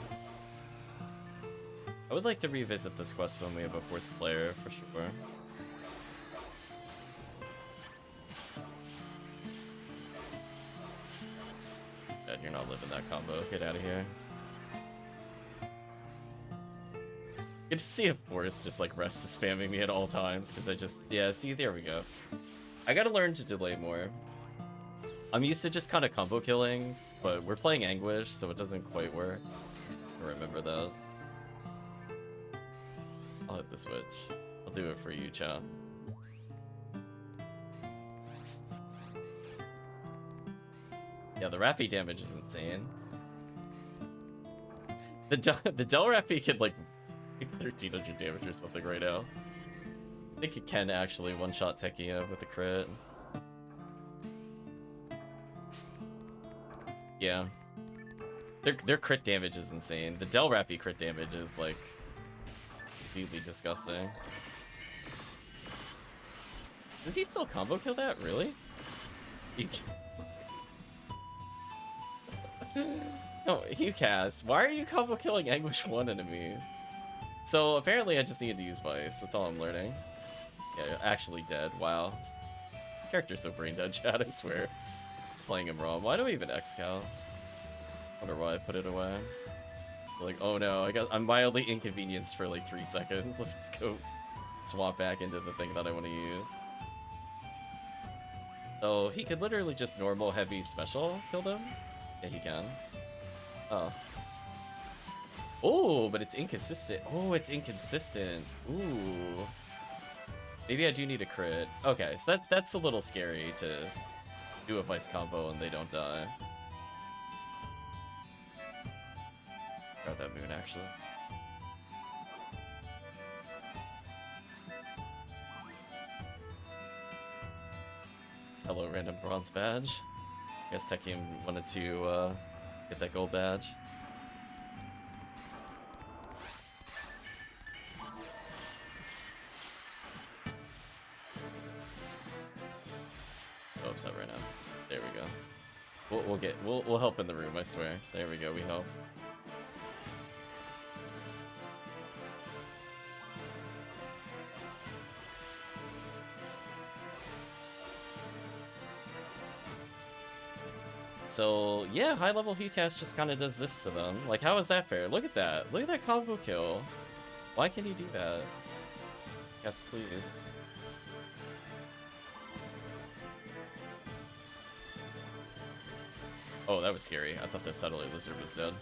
I would like to revisit this quest when we have a 4th player for sure. Dad, you're not living that combo. Get out of here. Good to see a force just like rest is spamming me at all times because I just, yeah, see, there we go. I gotta learn to delay more. I'm used to just kind of combo killings, but we're playing Anguish, so it doesn't quite work. I remember that. I'll hit the switch. I'll do it for you, chat. Yeah, the Rappy damage is insane. The Del Rappy could like 1300 damage or something right now. I think it can actually one-shot Tekkium with a crit. Yeah. Their crit damage is insane. The Del Rappy crit damage is like completely disgusting. Does he still combo kill that? Really? No, HuCast, why are you combo killing Anguish 1 enemies? So apparently I just need to use Vice. That's all I'm learning. Yeah, actually dead. Wow. This character's so brain dead, chat, I swear. It's playing him wrong. Why do I even X-Cal? Wonder why I put it away. Like, oh no, I'm mildly inconvenienced for like 3 seconds. Let's go swap back into the thing that I want to use. So he could literally just normal heavy special kill them? Yeah, he can. Oh. Oh, but it's inconsistent. Oh, it's inconsistent. Ooh. Maybe I do need a crit. Okay, so that's a little scary to do a Vice combo and they don't die. Grab that moon, actually. Hello, random bronze badge. I guess Tekkium wanted to get that gold badge. So upset right now. There we go. We'll help in the room, I swear. There we go, we help. So, yeah, high-level HuCast just kind of does this to them. Like, how is that fair? Look at that. Look at that combo kill. Why can he do that? Yes, please. Oh, that was scary. I thought the satellite lizard was dead.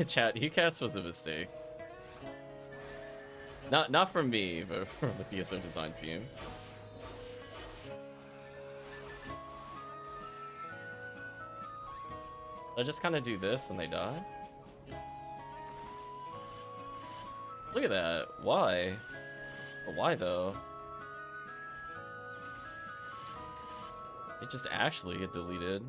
Chat, HuCast was a mistake. Not from me, but from the PSO design team. I just kind of do this and they die. Look at that. Why? But why though? It just actually get deleted.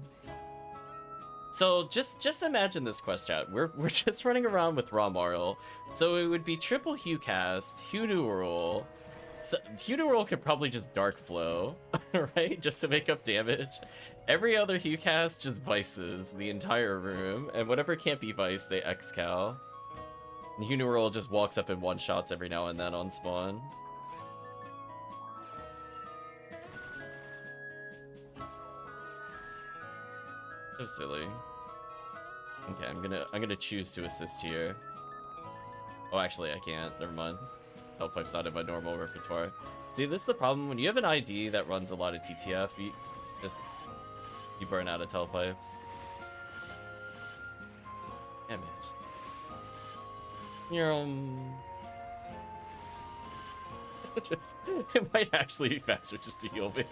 So just imagine this quest, chat. We're just running around with raw Marl. So it would be triple HuCast, Hunural. So Hunural could probably just Dark Flow, right? Just to make up damage. Every other HuCast just vices the entire room, and whatever can't be vice, they X-Cal. And Hunural just walks up and one-shots every now and then on spawn. So silly. Okay, I'm gonna choose to assist here. Oh, actually, I can't. Never mind. Tailpipe's not in my normal repertoire. See, this is the problem. When you have an ID that runs a lot of TTF, you burn out of Tailpipes. Damage. It might actually be faster just to heal me.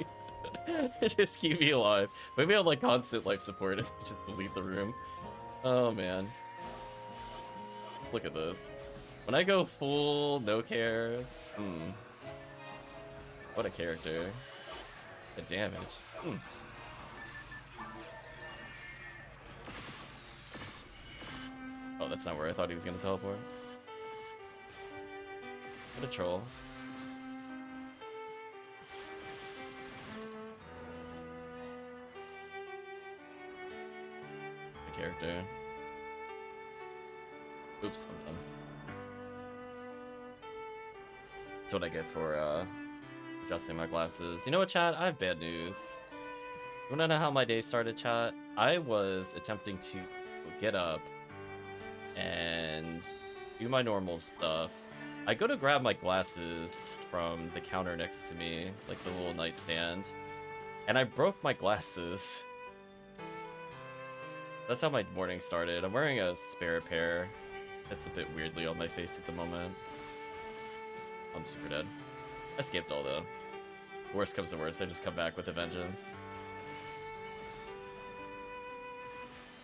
Just keep me alive. Maybe I'll like constant life support if I just leave the room. Oh man. Let's look at this. When I go full no cares, what a character. The damage. Oh, that's not where I thought he was gonna teleport. What a troll. The character. Oops, I'm done. That's what I get for adjusting my glasses. You know what, chat? I have bad news. You wanna know how my day started, chat? I was attempting to get up and do my normal stuff. I go to grab my glasses from the counter next to me, like the little nightstand, and I broke my glasses. That's how my morning started. I'm wearing a spare pair. It's a bit weirdly on my face at the moment. I'm super dead. I escaped all though. Worst comes to worst, I just come back with a vengeance.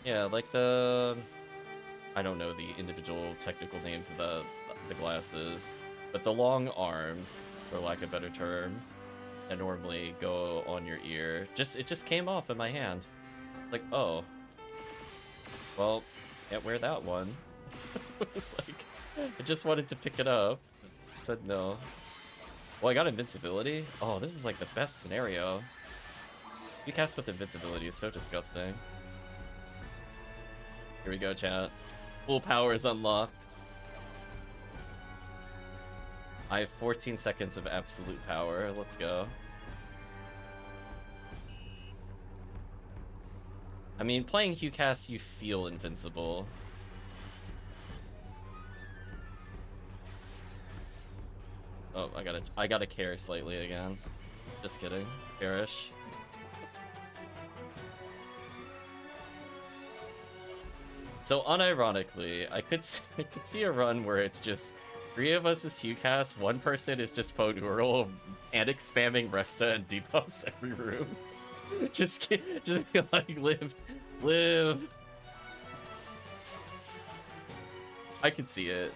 Yeah, like I don't know the individual technical names of the glasses, but the long arms, for lack of a better term, that normally go on your ear, it just came off in my hand. Like, oh, well, can't wear that one. It's like, I just wanted to pick it up. Said no. Well, I got invincibility. Oh, this is like the best scenario. You cast with invincibility is so disgusting. Here we go, chat. Full power is unlocked. I have 14 seconds of absolute power. Let's go. I mean, playing HuCast, you feel invincible. Oh, I gotta care slightly again. Just kidding. Perish. So unironically, I could see a run where it's just 3 of us is HuCast, 1 person is just Poneural, and spamming Resta and debuffs every room. just be like, live. I can see it.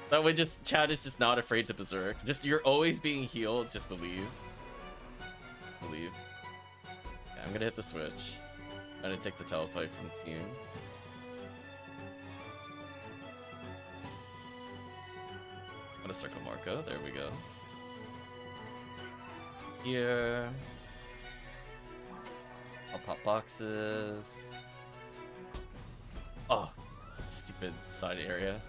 That way, just chat is just not afraid to berserk. Just you're always being healed. Just believe. Believe. Okay, I'm gonna hit the switch. I'm gonna take the telepipe from the team. I'm gonna circle Marco. There we go. Here. I'll pop boxes. Oh, stupid side area.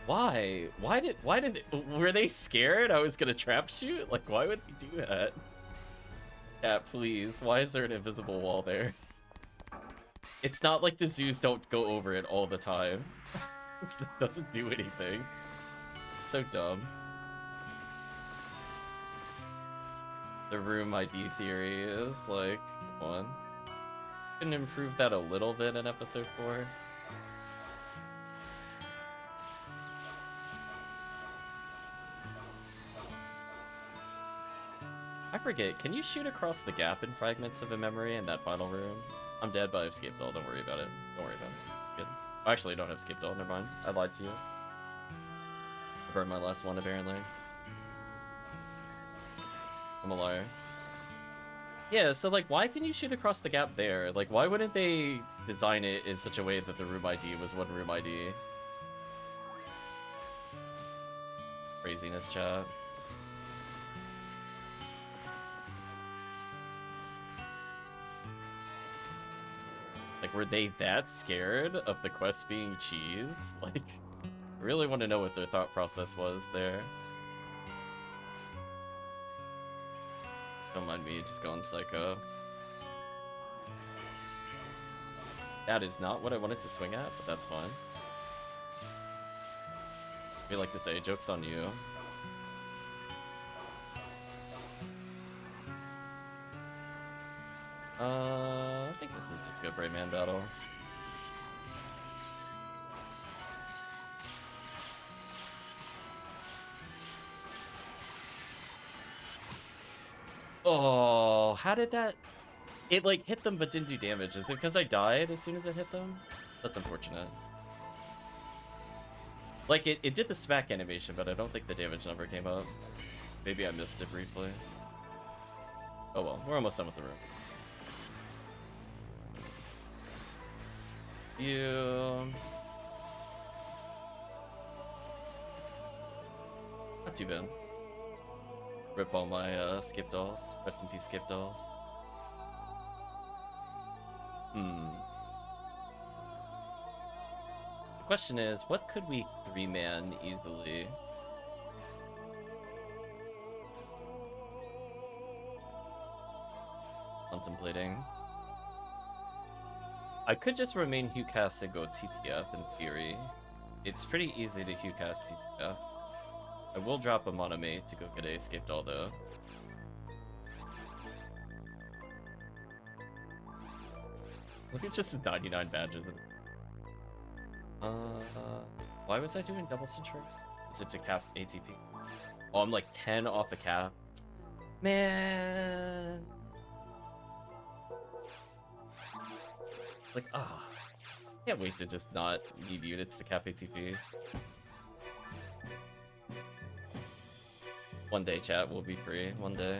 Why? Were they scared I was gonna trap shoot? Like, why would they do that? Cat, please. Why is there an invisible wall there? It's not like the zoos don't go over it all the time. It doesn't do anything. So dumb. The room ID theory is like, come on. Couldn't improve that a little bit in episode 4. I forget, can you shoot across the gap in fragments of a memory in that final room? I'm dead, but I've escaped all. Don't worry about it. Don't worry about it. Good. Actually, I don't have escaped all. Never mind. I lied to you. I burned my last one, apparently. I'm a liar. Yeah, so, like, why can you shoot across the gap there? Like, why wouldn't they design it in such a way that the room ID was one room ID? Craziness, chat. Like, were they that scared of the quest being cheese? Like, I really want to know what their thought process was there. Don't mind me just going psycho. That is not what I wanted to swing at, but that's fine. We like to say, joke's on you. I think this is just a good Brayman battle. Oh, how did that... It, like, hit them but didn't do damage. Is it because I died as soon as it hit them? That's unfortunate. Like, it did the smack animation, but I don't think the damage number came up. Maybe I missed it briefly. Oh well, we're almost done with the room. Not too bad. Rip all my skip dolls. Rest in peace, skip dolls. The question is, what could we 3-man easily? Contemplating. I could just remain HuCast and go TTF in theory. It's pretty easy to HuCast TTF. I will drop a Monomate to go get a escape doll though. Look at just 99 badges. Why was I doing double century? Is it to cap ATP? Oh, I'm like 10 off the cap. Man. Like, can't wait to just not need units to cap ATP. One day, chat will be free. One day.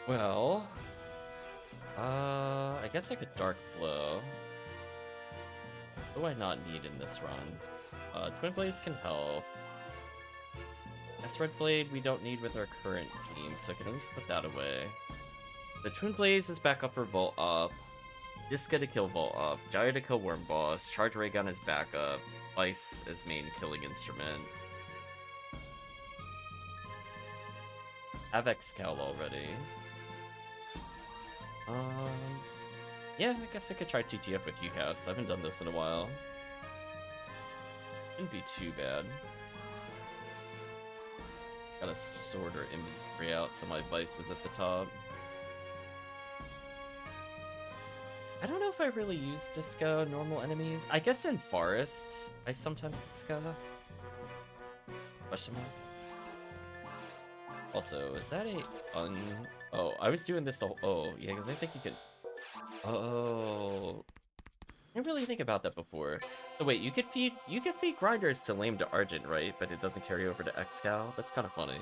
Well, I guess I could Dark Flow. What do I not need in this run? Twin Blaze can help. Red Blade we don't need with our current team, so I can at least put that away. The Twin Blaze is back up for Volt Up. Disca to kill Volt Up. Gyre to kill Worm Boss. Charge Ray Gun is backup. Ice as main killing instrument. Have X-Cal already. Yeah, I guess I could try TTF with UCast. I haven't done this in a while. Shouldn't be too bad. Gotta sort our inventory out so my Vice is at the top. I don't know if I really use Disco normal enemies. I guess in Forest, I sometimes Disco. Question mark. Also, is that a Oh, I was doing this the whole... Oh, yeah, because I think you could... Oh... I didn't really think about that before. So wait, you could feed grinders to Lame to Argent, right? But it doesn't carry over to X-Cal? That's kind of funny.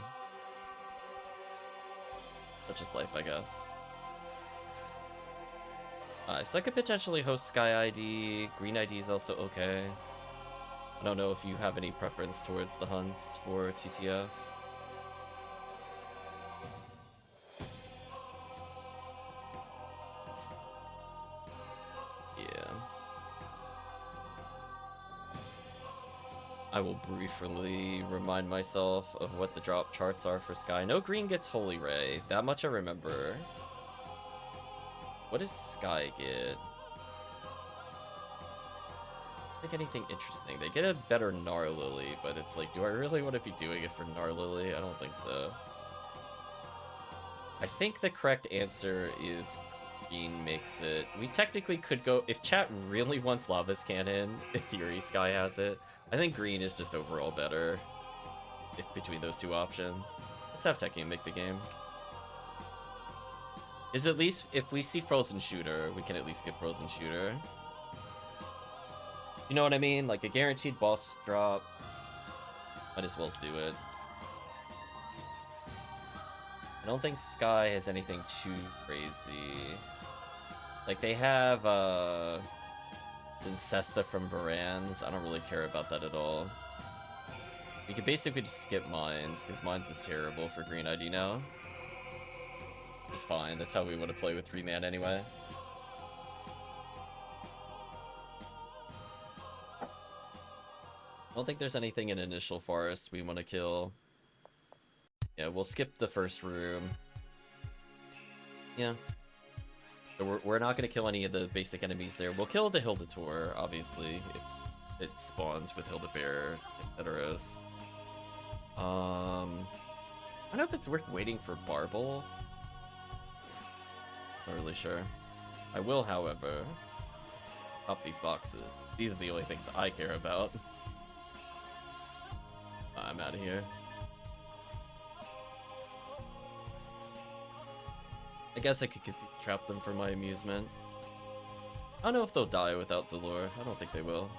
Such is life, I guess. So I could potentially host Sky ID. Green ID is also okay. I don't know if you have any preference towards the hunts for TTF. I will briefly remind myself of what the drop charts are for Sky. No green gets Holy Ray. That much I remember. What does Sky get? I think anything interesting. They get a better Gnar Lily, but it's like, do I really want to be doing it for Gnar Lily? I don't think so. I think the correct answer is green makes it. We technically could go, if chat really wants Lava's Cannon, in theory Sky has it. I think green is just overall better if between those two options. Let's have Tekkium make the game. Is at least, if we see Frozen Shooter, we can at least get Frozen Shooter. You know what I mean? Like a guaranteed boss drop. Might as well do it. I don't think Sky has anything too crazy. Like they have, Cincesta from Baran's. I don't really care about that at all. We could basically just skip Mines, because Mines is terrible for green ID now. It's fine, that's how we want to play with 3-man anyway. don't think there's anything in Initial Forest we want to kill. Yeah, we'll skip the first room. Yeah. So we're not going to kill any of the basic enemies there. We'll kill the Hildator, obviously, if it spawns with Hildabear, etc. I don't know if it's worth waiting for Barble. Not really sure. I will, however, pop these boxes. These are the only things I care about. I'm out of here. I guess I could trap them for my amusement. I don't know if they'll die without Zalor. I don't think they will.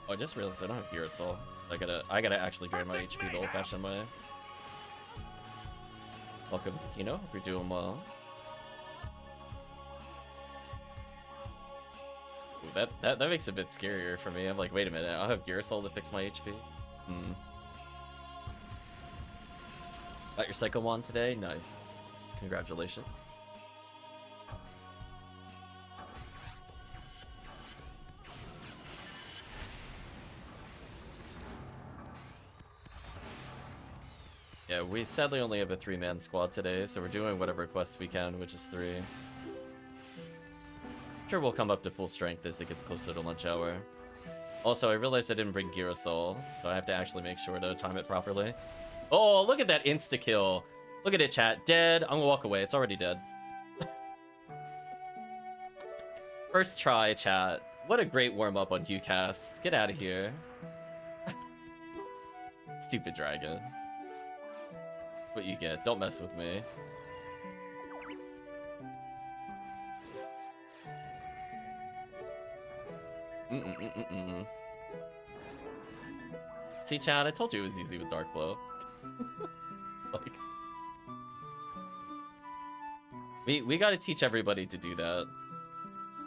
Oh, I just realized I don't have Gear Assault, so I gotta actually drain my HP the old-fashioned way. Welcome, Kino. Hope you're doing well. Ooh, that makes it a bit scarier for me. I'm like, wait a minute, I'll have Gear Assault to fix my HP. Got your Psycho Wand today? Nice. Congratulations. Yeah, we sadly only have a 3-man squad today, so we're doing whatever quests we can, which is 3. Sure, we'll come up to full strength as it gets closer to lunch hour. Also, I realized I didn't bring Girasol, so I have to actually make sure to time it properly. Oh, look at that insta-kill. Look at it, chat. Dead. I'm gonna walk away. It's already dead. First try, chat. What a great warm-up on HuCast. Get out of here. Stupid dragon. What you get. Don't mess with me. See, Chad, I told you it was easy with Dark Flow. Like, we gotta teach everybody to do that.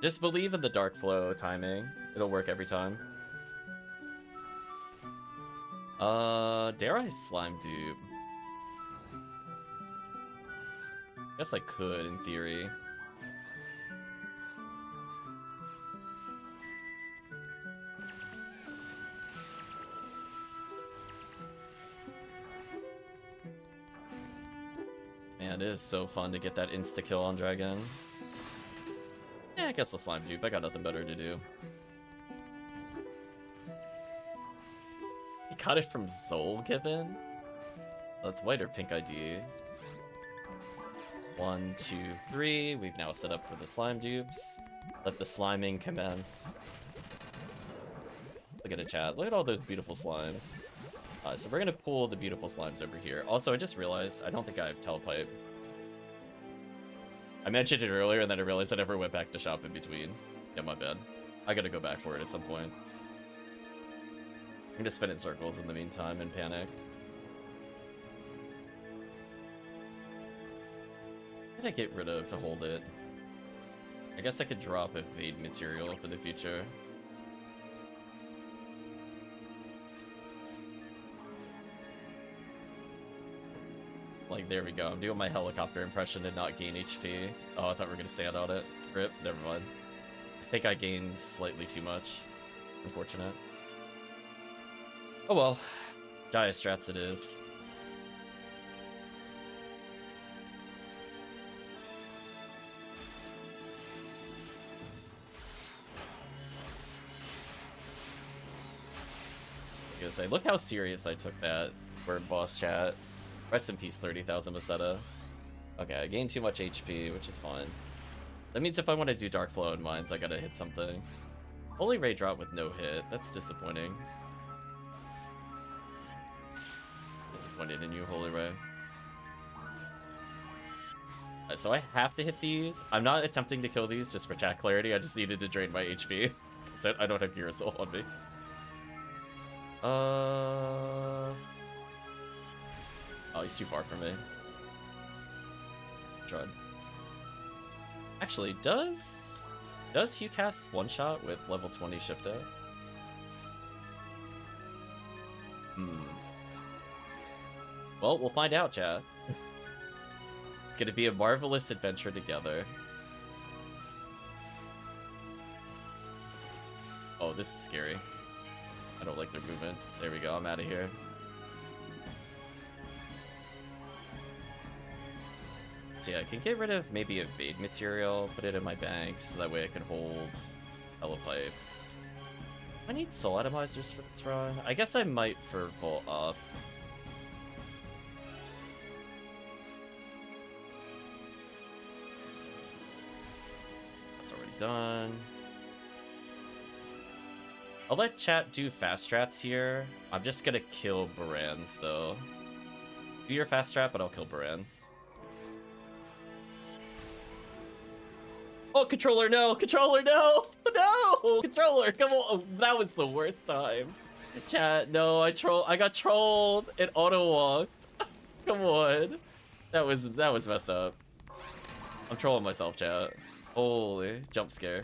Just believe in the Dark Flow timing. It'll work every time. Dare I slime dupe? Guess I could, in theory. Man, it is so fun to get that insta-kill on Dragon. Yeah, I guess I'll slime dupe. I got nothing better to do. You got it from Zol given? That's white or pink ID. 1, 2, 3. We've now set up for the slime dupes. Let the sliming commence. Look at it, chat. Look at all those beautiful slimes. So we're gonna pull the beautiful slimes over here. Also, I just realized I don't think I have Telepipe. I mentioned it earlier, and then I realized I never went back to shop in between. Yeah, my bad. I gotta go back for it at some point. I'm gonna spin in circles in the meantime and panic. What did I get rid of to hold it? I guess I could drop evade material for the future. Like, there we go. I'm doing my helicopter impression and not gain HP. Oh, I thought we were gonna stand on it. Rip, never mind. I think I gained slightly too much. Unfortunate. Oh well. Gaia strats it is. I was gonna say, look how serious I took that word boss chat. Rest in peace, 30,000 Masetta. Okay, I gained too much HP, which is fine. That means if I want to do Dark Flow in mines, I gotta hit something. Holy Ray drop with no hit. That's disappointing. Disappointed in you, Holy Ray. So I have to hit these. I'm not attempting to kill these just for chat clarity. I just needed to drain my HP. So I don't have Gear Assault on me. Oh, he's too far from me. Tried. Actually, does HuCast one-shot with level 20 Shifto? Well, we'll find out, chat. It's gonna be a marvelous adventure together. Oh, this is scary. I don't like their movement. There we go, I'm out of here. So yeah, I can get rid of maybe evade material, put it in my bank, so that way I can hold telepipes. I need soul atomizers for this run. I guess I might for Volt Up. That's already done. I'll let chat do fast strats here. I'm just gonna kill Barans though. Do your fast strat, but I'll kill Barans. Oh, controller, no! Controller, no! No! Controller, come on! Oh, that was the worst time. Chat, no, I got trolled. It auto-walked. Come on. That was messed up. I'm trolling myself, chat. Holy, jump scare.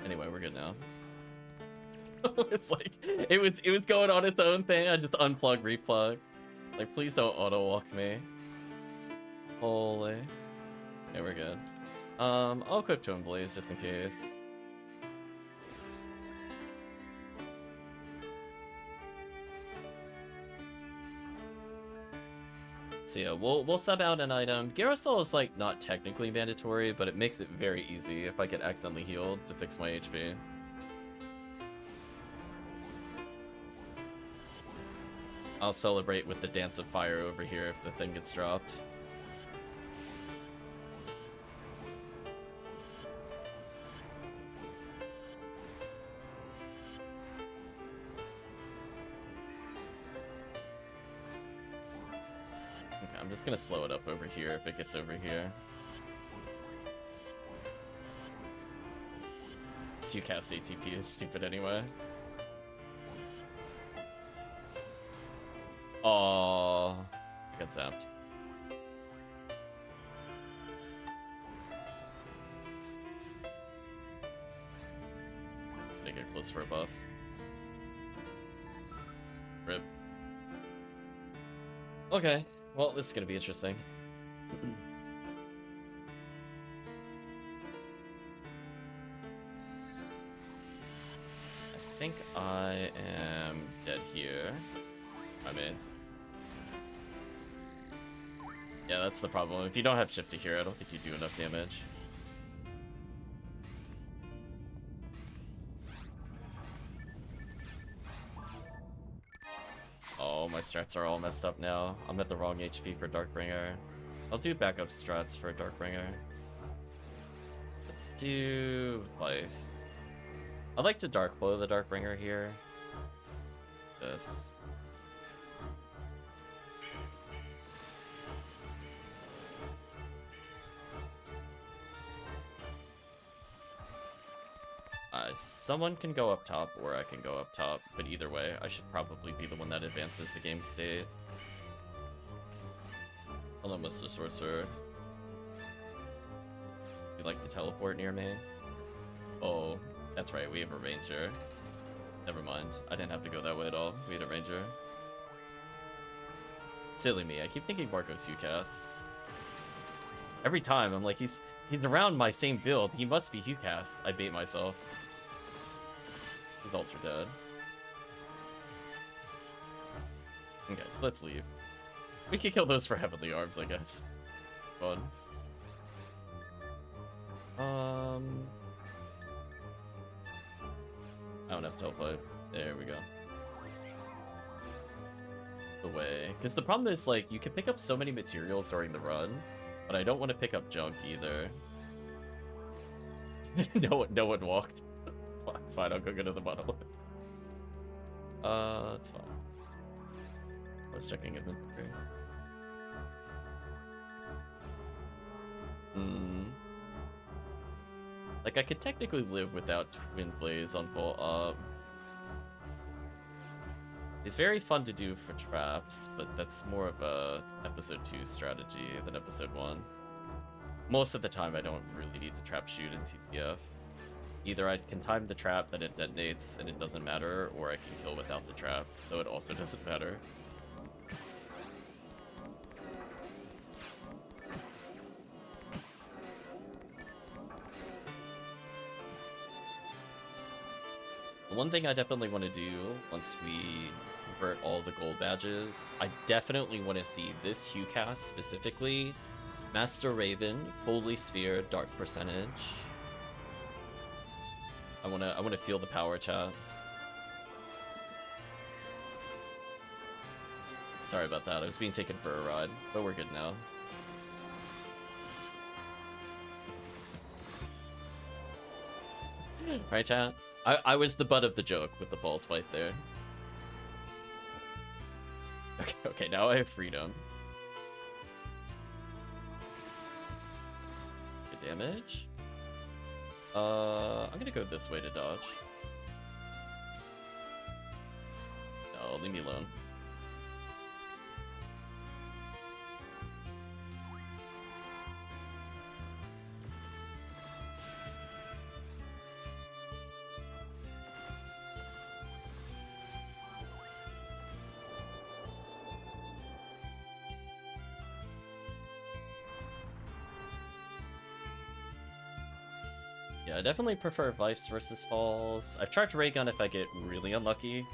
Anyway, we're good now. It's like, it was going on its own thing. I just unplugged, replugged. Like, please don't auto-walk me. Holy. Okay, we're good. I'll equip Twin Blaze just in case. So yeah, we'll sub out an item. Garrusol is like not technically mandatory, but it makes it very easy if I get accidentally healed to fix my HP. I'll celebrate with the Dance of Fire over here if the thing gets dropped. I'm just gonna slow it up over here if it gets over here. So you cast ATP is stupid anyway. Oh, I got zapped. Make it close for a buff. Rip. Okay. Well, this is gonna be interesting. I think I am dead here. I'm in. Yeah, that's the problem. If you don't have shift to here, I don't think you do enough damage. Oh, my strats are all messed up now. I'm at the wrong HP for Darkbringer. I'll do backup strats for Darkbringer. Let's do Vice. I'd like to Dark Blow the Darkbringer here. This. Someone can go up top, or I can go up top, but either way, I should probably be the one that advances the game state. Hello, Mr. Sorcerer. You'd like to teleport near me? Oh, that's right, we have a ranger. Never mind, I didn't have to go that way at all. We had a ranger. Silly me, I keep thinking Marco's HuCast. Every time, I'm like, he's around my same build. He must be HuCast. I bait myself. He's ultra dead. Okay, so let's leave. We can kill those for Heavenly Arms, I guess. Fun. I don't have Telepipe. There we go. Away. Because the problem is, like, you can pick up so many materials during the run, but I don't want to pick up junk either. No one walked. Fine, I'll go get to the monolith. It's fine. I was checking inventory. Like, I could technically live without Twin Blaze on Volt Up. It's very fun to do for traps, but that's more of a episode 2 strategy than episode 1. Most of the time, I don't really need to trap shoot in TTF. Either I can time the trap that it detonates and it doesn't matter, or I can kill without the trap, so it also doesn't matter. One thing I definitely want to do once we convert all the gold badges, I definitely want to see this HuCast specifically. Master Raven, Holy Sphere, Dark Percentage. I wanna feel the power, chat. Sorry about that. I was being taken for a ride, but we're good now. Right, chat? I was the butt of the joke with the balls fight there. Okay, now I have freedom. Good damage. I'm gonna go this way to dodge. No, leave me alone. Yeah, I definitely prefer Vice versus Falls. I've charged Ray Gun if I get really unlucky.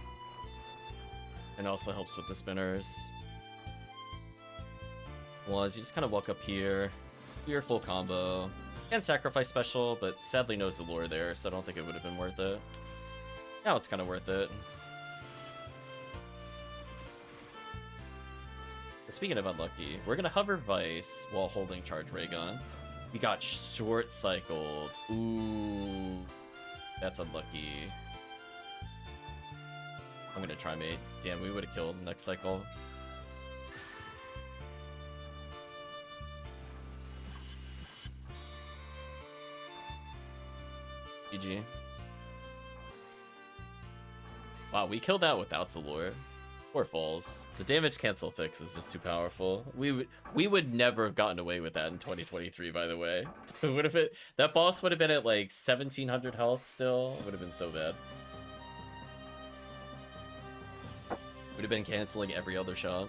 And also helps with the spinners. Was you just kind of walk up here, do your full combo. Can sacrifice special, but sadly no Zalor there, so I don't think it would have been worth it. Now it's kind of worth it. Speaking of unlucky, we're gonna hover Vice while holding charge Ray Gun. We got short cycled. Ooh, that's unlucky. I'm gonna try mate. Damn, we would have killed next cycle. GG. Wow, we killed that without Zalor. Poor Falls. The damage cancel fix is just too powerful. We would never have gotten away with that in 2023, by the way. Would have it, that boss would have been at like 1700 health still. Would have been so bad. Would have been canceling every other shot.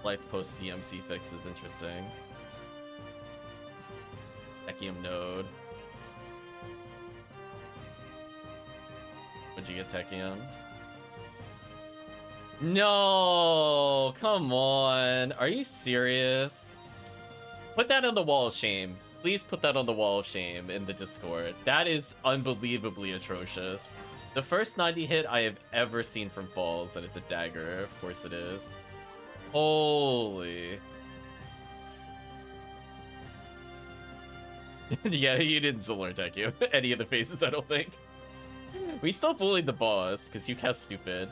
Life post DMC fix is interesting. Tekkium node. What'd you get, Tekkium? No! Come on! Are you serious? Put that on the wall of shame. Please put that on the wall of shame in the Discord. That is unbelievably atrocious. The first 90 hit I have ever seen from Falls, and it's a dagger. Of course it is. Holy... Yeah, you didn't Zalor Tekkium. Any of the faces, I don't think. We still bullied the boss, because you cast stupid.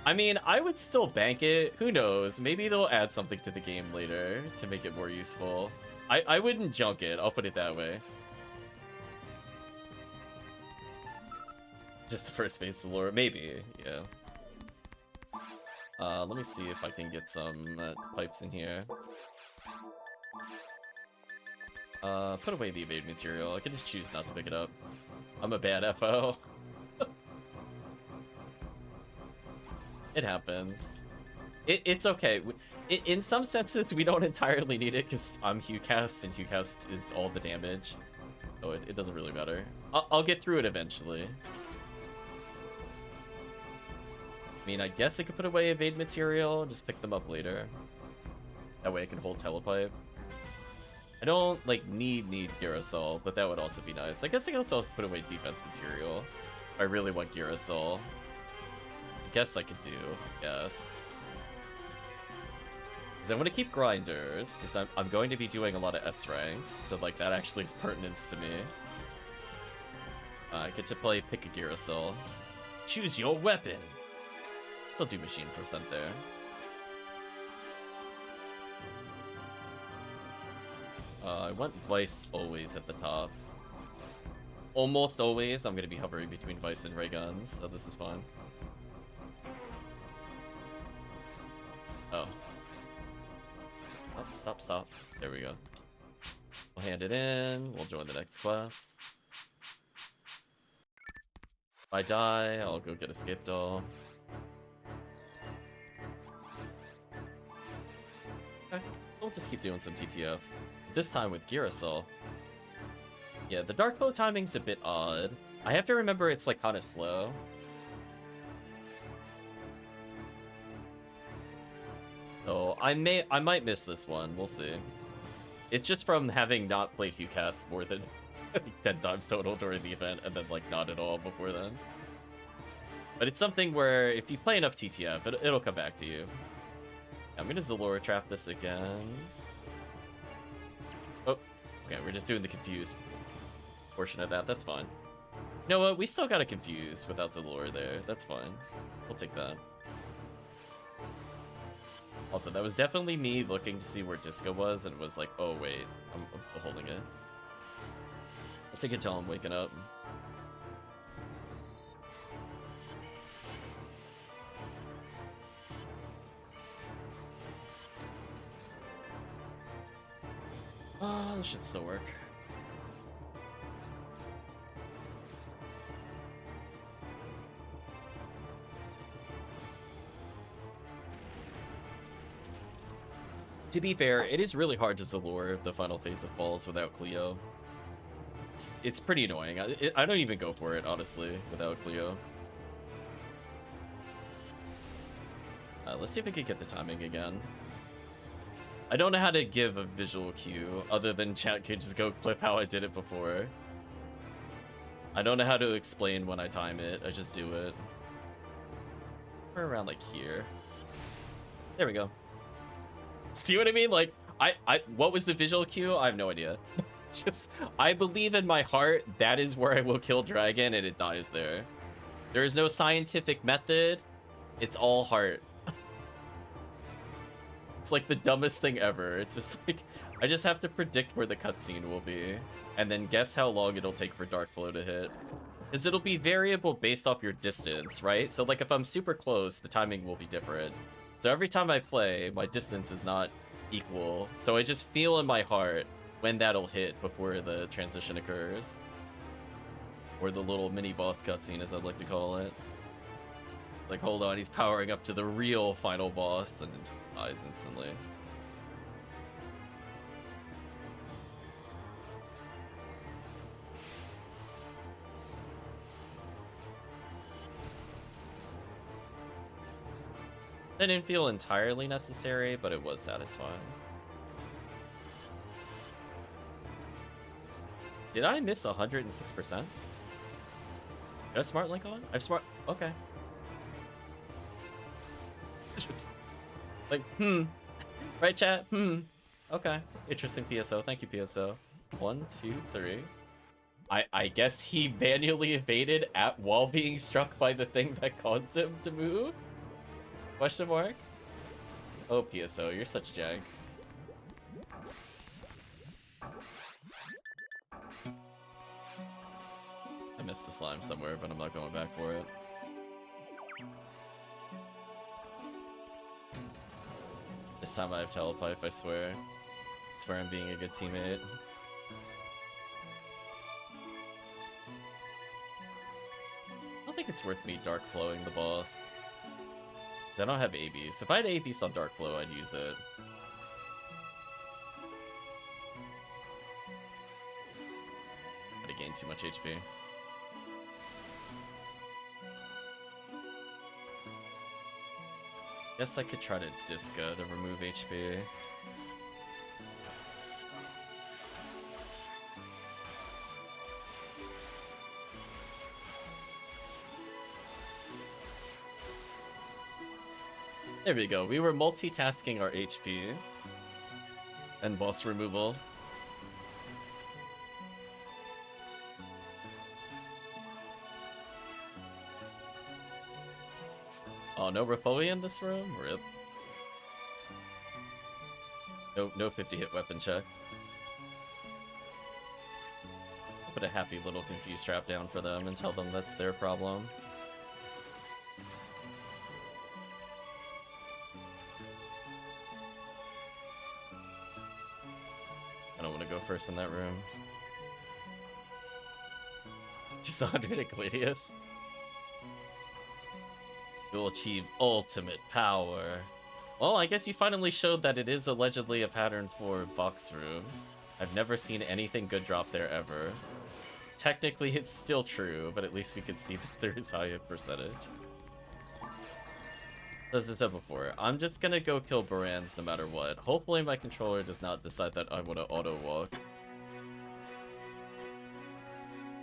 I mean, I would still bank it. Who knows? Maybe they'll add something to the game later to make it more useful. I wouldn't junk it, I'll put it that way. Just the first phase Zalor, maybe, yeah. Let me see if I can get some pipes in here. Put away the evade material. I could just choose not to pick it up. I'm a bad FO. It happens. It's okay. In some senses, we don't entirely need it because I'm HuCast and HuCast is all the damage. So it doesn't really matter. I'll get through it eventually. I mean, I guess I could put away evade material and just pick them up later. That way I can hold telepipe. I don't, like, need Girasol, but that would also be nice. I guess I can also put away defense material if I really want Girasol. I guess I could do, yes. Because I want to keep grinders, because I'm going to be doing a lot of S ranks, so, like, that actually is pertinence to me. I get to play pick a Girasol. Choose your weapon! Still do machine percent there. I want Vice always at the top. Almost always, I'm gonna be hovering between Vice and Ray Guns, so this is fine. Oh. Stop. There we go. We'll hand it in, we'll join the next quest. If I die, I'll go get Escape Doll. Okay, We'll just keep doing some TTF. This time with Girasol. Yeah, the Dark Flow timing's a bit odd. I have to remember it's like kind of slow. So I might miss this one. We'll see. It's just from having not played HuCast more than 10 times total during the event, and then like not at all before then. But it's something where if you play enough TTF, it'll come back to you. I'm gonna Zalora trap this again. Oh, okay, we're just doing the confused portion of that. That's fine. You know what? We still got to confuse without Zalora there. That's fine. We'll take that. Also, that was definitely me looking to see where Disco was, and it was like, oh wait, I'm still holding it. Let's take it till I'm waking up. This should still work. To be fair, it is really hard to Zalore the final phase of Falls without Cleo. It's pretty annoying. I don't even go for it, honestly, without Cleo. Let's see if we can get the timing again. I don't know how to give a visual cue other than chat could just go clip how I did it before. I don't know how to explain when I time it. I just do it. We're around like here. There we go. See what I mean? Like, what was the visual cue? I have no idea. Just, I believe in my heart that is where I will kill Dragon, and it dies there. There is no scientific method. It's all heart. It's like the dumbest thing ever. It's just like, I just have to predict where the cutscene will be, and then guess how long it'll take for Dark Flow to hit. Because it'll be variable based off your distance, right? So like if I'm super close, the timing will be different. So every time I play, my distance is not equal. So I just feel in my heart when that'll hit before the transition occurs. Or the little mini boss cutscene, as I'd like to call it. Like, hold on, he's powering up to the real final boss, and it just dies instantly. That didn't feel entirely necessary, but it was satisfying. Did I miss 106%? Did I smart link on? I've smart... Okay. Just like, right, chat? Okay. Interesting PSO. Thank you, PSO. 1, 2, 3. I guess he manually evaded while being struck by the thing that caused him to move? Question mark? Oh, PSO, you're such jag. I missed the slime somewhere, but I'm not going back for it. This time I have telepipe, I swear. I swear I'm being a good teammate. I don't think it's worth me Dark Flowing the boss. Because I don't have ABs. If I had ABs on Dark Flow, I'd use it. But I gained too much HP. Guess I could try to Disco to remove HP. There we go. We were multitasking our HP and boss removal. Oh, no Rapoli in this room? Rip. No 50-hit weapon check. I'll put a happy little confused trap down for them and tell them that's their problem. I don't want to go first in that room. Just 100 at Gladius. You'll achieve ultimate power. Well, I guess you finally showed that it is allegedly a pattern for box room. I've never seen anything good drop there ever. Technically, it's still true, but at least we could see that there is high hit percentage. As I said before, I'm just gonna go kill Barans no matter what. Hopefully my controller does not decide that I want to auto-walk.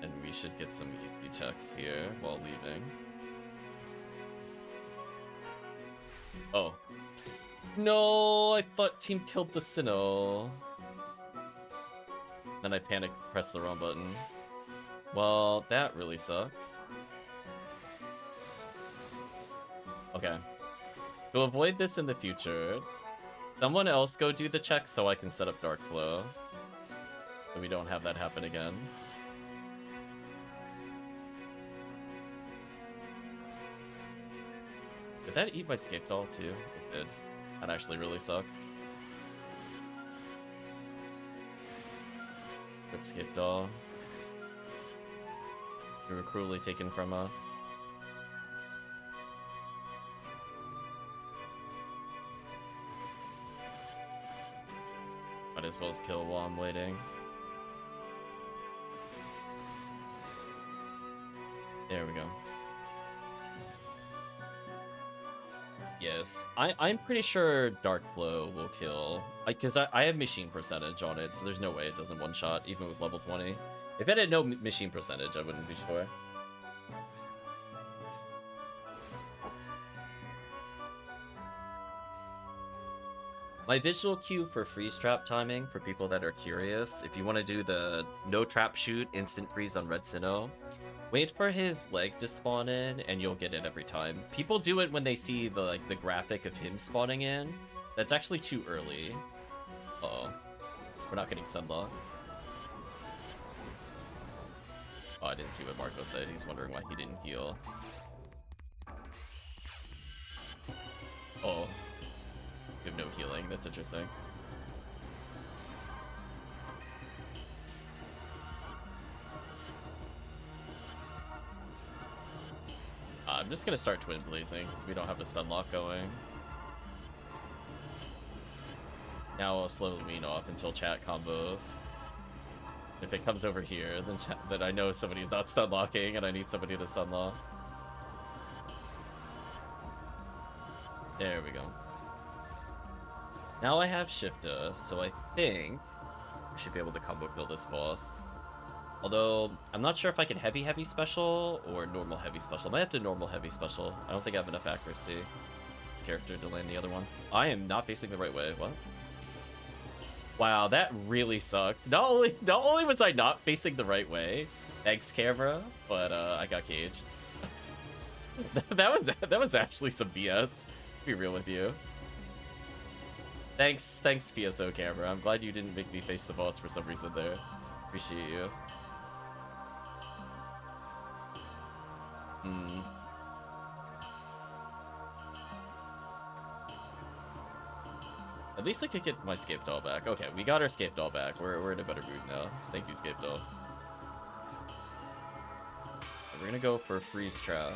And we should get some easy checks here while leaving. Oh. No, I thought team killed the Sinnoh. Then I panicked, pressed the wrong button. Well, that really sucks. Okay. To avoid this in the future, someone else go do the check so I can set up Dark Flow. So we don't have that happen again. Did that eat my Scape Doll too? It did. That actually really sucks. Rip Scape Doll. You were cruelly taken from us. Might as well as kill while I'm waiting. There we go. Yes, I'm pretty sure Dark Flow will kill. Because I have machine percentage on it, so there's no way it doesn't one-shot, even with level 20. If it had no machine percentage, I wouldn't be sure. My visual cue for freeze trap timing, for people that are curious, if you want to do the no trap shoot, instant freeze on Red Sinnoh, wait for his leg to spawn in, and you'll get it every time. People do it when they see the graphic of him spawning in. That's actually too early. Uh-oh. We're not getting sunlocks. Oh, I didn't see what Marco said. He's wondering why he didn't heal. Oh. You have no healing. That's interesting. I'm just gonna start Twin Blazing because we don't have a stun lock going. Now I'll slowly wean off until chat combos. If it comes over here, then I know somebody's not stun locking and I need somebody to stun lock. There we go. Now I have Shifta, so I think I should be able to combo kill this boss. Although, I'm not sure if I can heavy special or normal heavy special. I might have to normal heavy special. I don't think I have enough accuracy. This character to land the other one. I am not facing the right way. What? Wow, that really sucked. Not only was I not facing the right way, thanks camera, but I got caged. that was actually some BS. To be real with you. Thanks PSO camera. I'm glad you didn't make me face the boss for some reason there. Appreciate you. At least I could get my Scape Doll back. Okay, we got our Scape Doll back. We're in a better mood now. Thank you, Scape Doll. We're gonna go for Freeze Trap.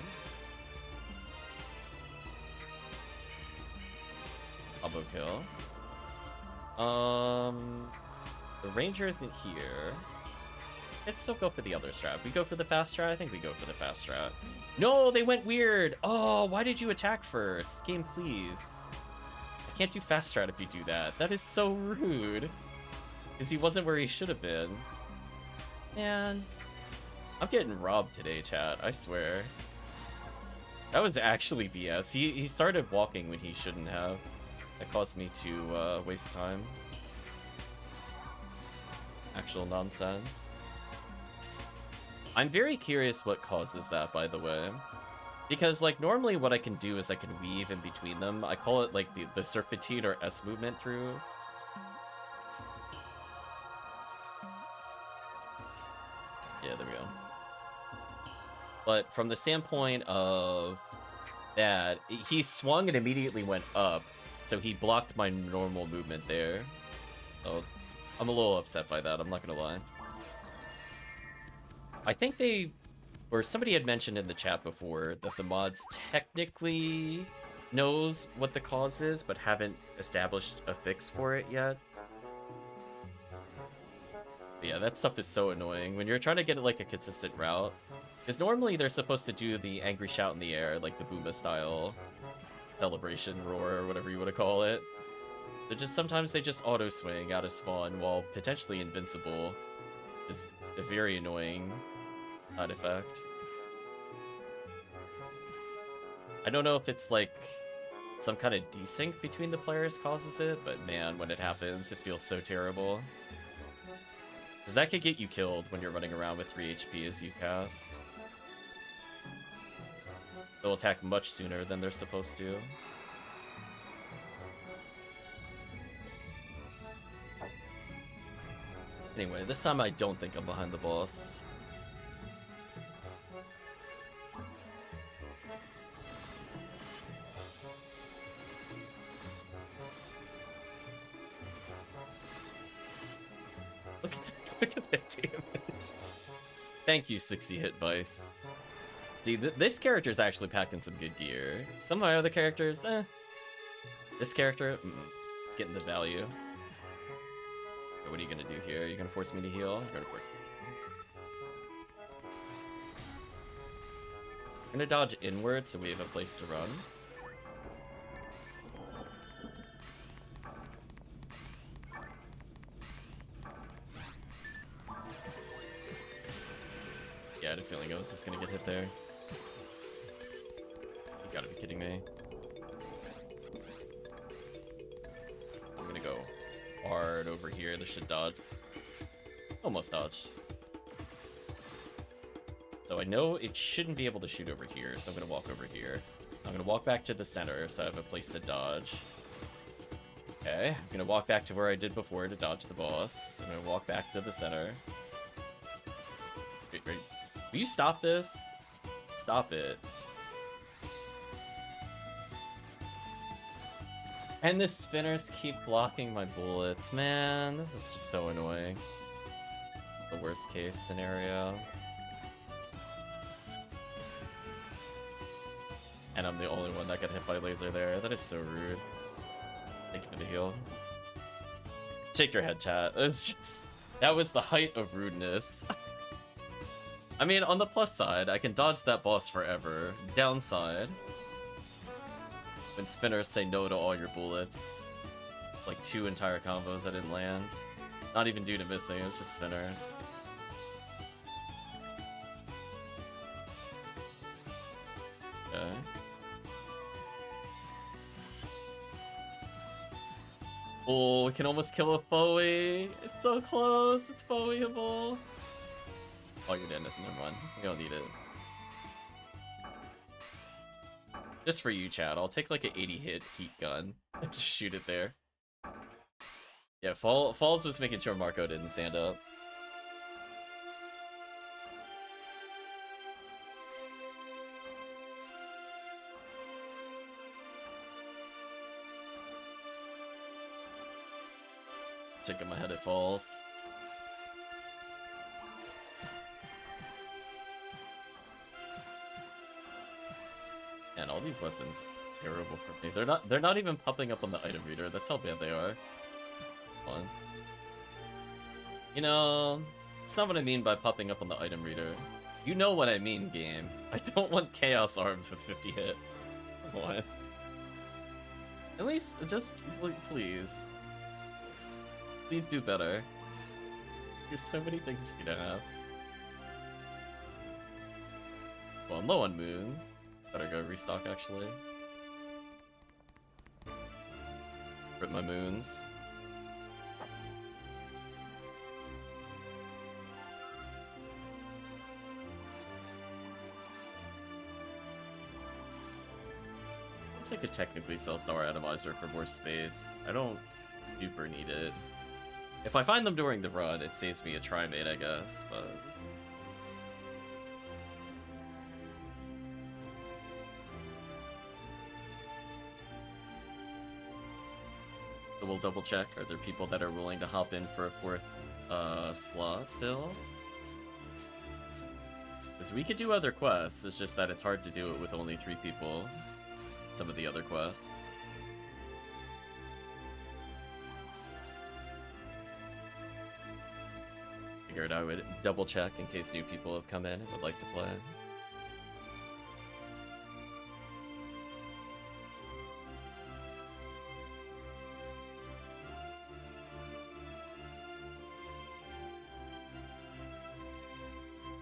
Combo kill. The Ranger isn't here. Let's still go for the other strat. We go for the fast strat? I think we go for the fast strat. No, they went weird. Oh, why did you attack first? Game, please. I can't do fast strat if you do that. That is so rude. Because he wasn't where he should have been. Man. I'm getting robbed today, chat. I swear. That was actually BS. He started walking when he shouldn't have. That caused me to waste time. Actual nonsense. I'm very curious what causes that, by the way. Because, like, normally what I can do is I can weave in between them. I call it, like, the serpentine or S movement through. Yeah, there we go. But from the standpoint of that, he swung and immediately went up. So he blocked my normal movement there. So I'm a little upset by that, I'm not gonna lie. I think or somebody had mentioned in the chat before that the mods technically knows what the cause is, but haven't established a fix for it yet. But yeah, that stuff is so annoying. When you're trying to get like a consistent route, because normally they're supposed to do the angry shout in the air, like the Boomba style celebration roar or whatever you want to call it. But just sometimes they just auto swing out of spawn while potentially invincible. Is a very annoying side effect. I don't know if it's like some kind of desync between the players causes it, but man, when it happens, it feels so terrible. Because that could get you killed when you're running around with 3 HP as you cast. They'll attack much sooner than they're supposed to. Anyway, this time I don't think I'm behind the boss. Look at that damage. Thank you, 60 hit Vice. See, this character's actually packing some good gear. Some of my other characters, eh. This character, it's getting the value. Okay, what are you gonna do here? Are you gonna force me to heal? You're gonna force me. I'm gonna dodge inward so we have a place to run. Yeah, I had a feeling I was just gonna get hit there. You gotta be kidding me. I'm gonna go hard over here. This should dodge. Almost dodged. So I know it shouldn't be able to shoot over here, so I'm gonna walk over here. I'm gonna walk back to the center so I have a place to dodge. Okay, I'm gonna walk back to where I did before to dodge the boss. I'm gonna walk back to the center. Wait. Will you stop this? Stop it. And the spinners keep blocking my bullets. Man, this is just so annoying. The worst case scenario. And I'm the only one that got hit by laser there. That is so rude. Thank you for the heal. Shake your head, chat. That was the height of rudeness. I mean, on the plus side, I can dodge that boss forever. Downside, when spinners say no to all your bullets, like 2 entire combos I didn't land. Not even due to missing, it was just spinners. Okay. Oh, we can almost kill a Foey. It's so close, it's Foeyable. Oh, you're dead. Never mind. You don't need it. Just for you, Chad. I'll take like an 80 hit heat gun and just shoot it there. Yeah, Falls was making sure Marco didn't stand up. Checking my head at Falls. And all these weapons are terrible for me. They're not even popping up on the item reader. That's how bad they are. Come on. You know, it's not what I mean by popping up on the item reader. You know what I mean, game. I don't want Chaos Arms with 50 hit. Come on. At least, just, please. Please do better. There's so many things for you to have. Well, I'm low on moons. Better go restock, actually. Rip my moons. I guess I could technically sell Star Atomizer for more space. I don't super need it. If I find them during the run, it saves me a Trimate, I guess, but... We'll double check. Are there people that are willing to hop in for a 4th slot fill? Because we could do other quests, it's just that it's hard to do it with only 3 people. some of the other quests. Figured I would double check in case new people have come in and would like to play.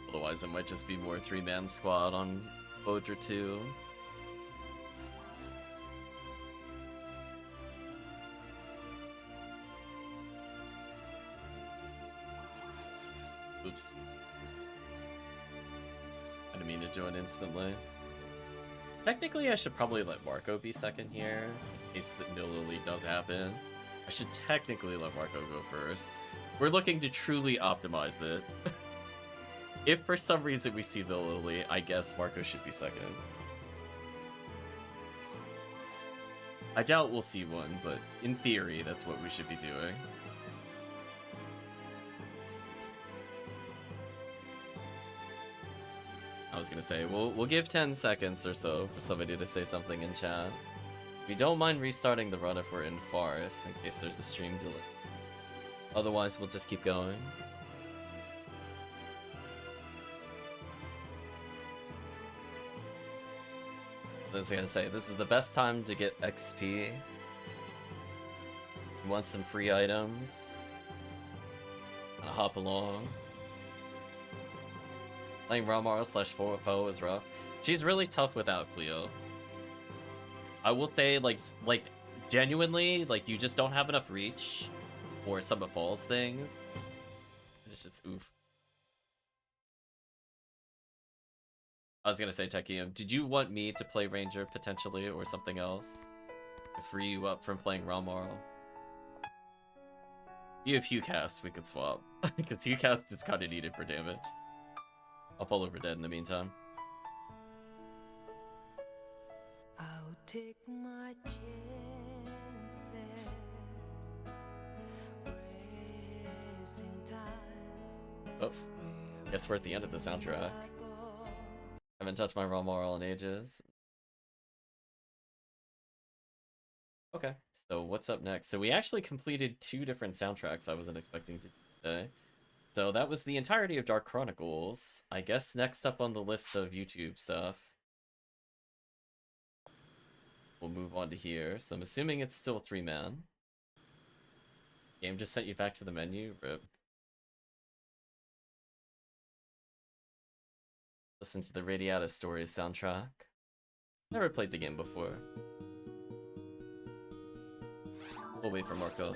Otherwise, it might just be more 3-man squad on Bodger 2. Oops. I didn't mean to join instantly. Technically, I should probably let Marco be second here, in case the Lily does happen. I should technically let Marco go first. We're looking to truly optimize it. If for some reason we see the Lily, I guess Marco should be second. I doubt we'll see one, but in theory, that's what we should be doing. I was gonna say, we'll give 10 seconds or so for somebody to say something in chat. We don't mind restarting the run if we're in Forest, in case there's a stream delay. Otherwise, we'll just keep going. I was gonna say, this is the best time to get XP. You want some free items? Kinda hop along. Playing Ramara / Foe is rough. She's really tough without Cleo. I will say, like genuinely, like, you just don't have enough reach for some of Fall's things. It's just oof. I was gonna say, Tekkium, did you want me to play Ranger potentially, or something else? To free you up from playing Ramara? You have HughCast, we could swap. Because HughCast is kinda needed for damage. I'll fall over dead in the meantime. I'll take my chances, racing time. Oh, guess we're at the end of the soundtrack. Haven't touched my raw moral in ages. Okay, so what's up next? So we actually completed 2 different soundtracks I wasn't expecting to do today. So that was the entirety of Dark Chronicles. I guess next up on the list of YouTube stuff, we'll move on to here. So I'm assuming it's still 3-man. Game just sent you back to the menu. Rip. Listen to the Radiata Stories soundtrack. Never played the game before. We'll wait for Marco.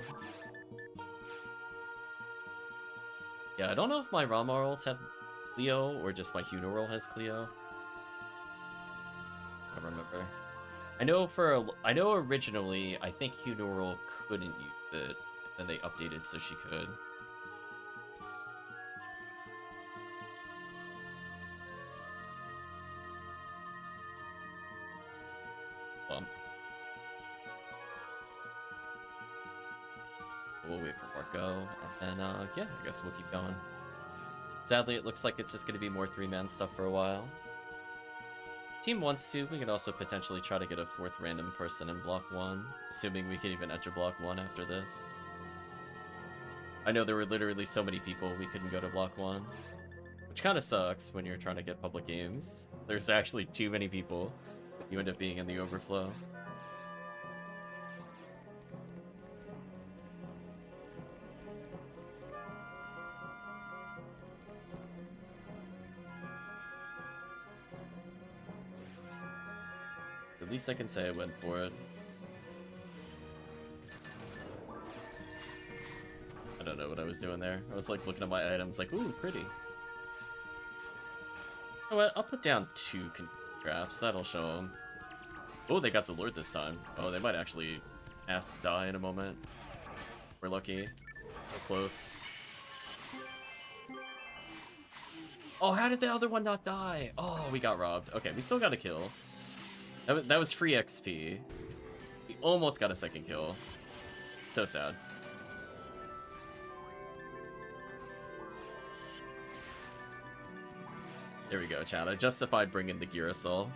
Yeah, I don't know if my Ramarals have Cleo or just my Huneral has Cleo. I don't remember. I know originally I think Huneral couldn't use it, and then they updated so she could. We'll wait for Marco, and then, yeah, I guess we'll keep going. Sadly, it looks like it's just going to be more 3-man stuff for a while. Team wants to, we could also potentially try to get a 4th random person in Block 1, assuming we can even enter Block 1 after this. I know there were literally so many people we couldn't go to Block 1, which kind of sucks when you're trying to get public games. There's actually too many people. You end up being in the overflow. At least I can say I went for it. I don't know what I was doing there. I was like looking at my items like, ooh, pretty. You know what? I'll put down 2 traps. That'll show them. Oh, they got Alert this time. Oh, they might actually ask to die in a moment. We're lucky. So close. Oh, how did the other one not die? Oh, we got robbed. Okay, we still got a kill. That was free XP. We almost got a 2nd kill. So sad. There we go, chat. I justified bringing the Gear Assault.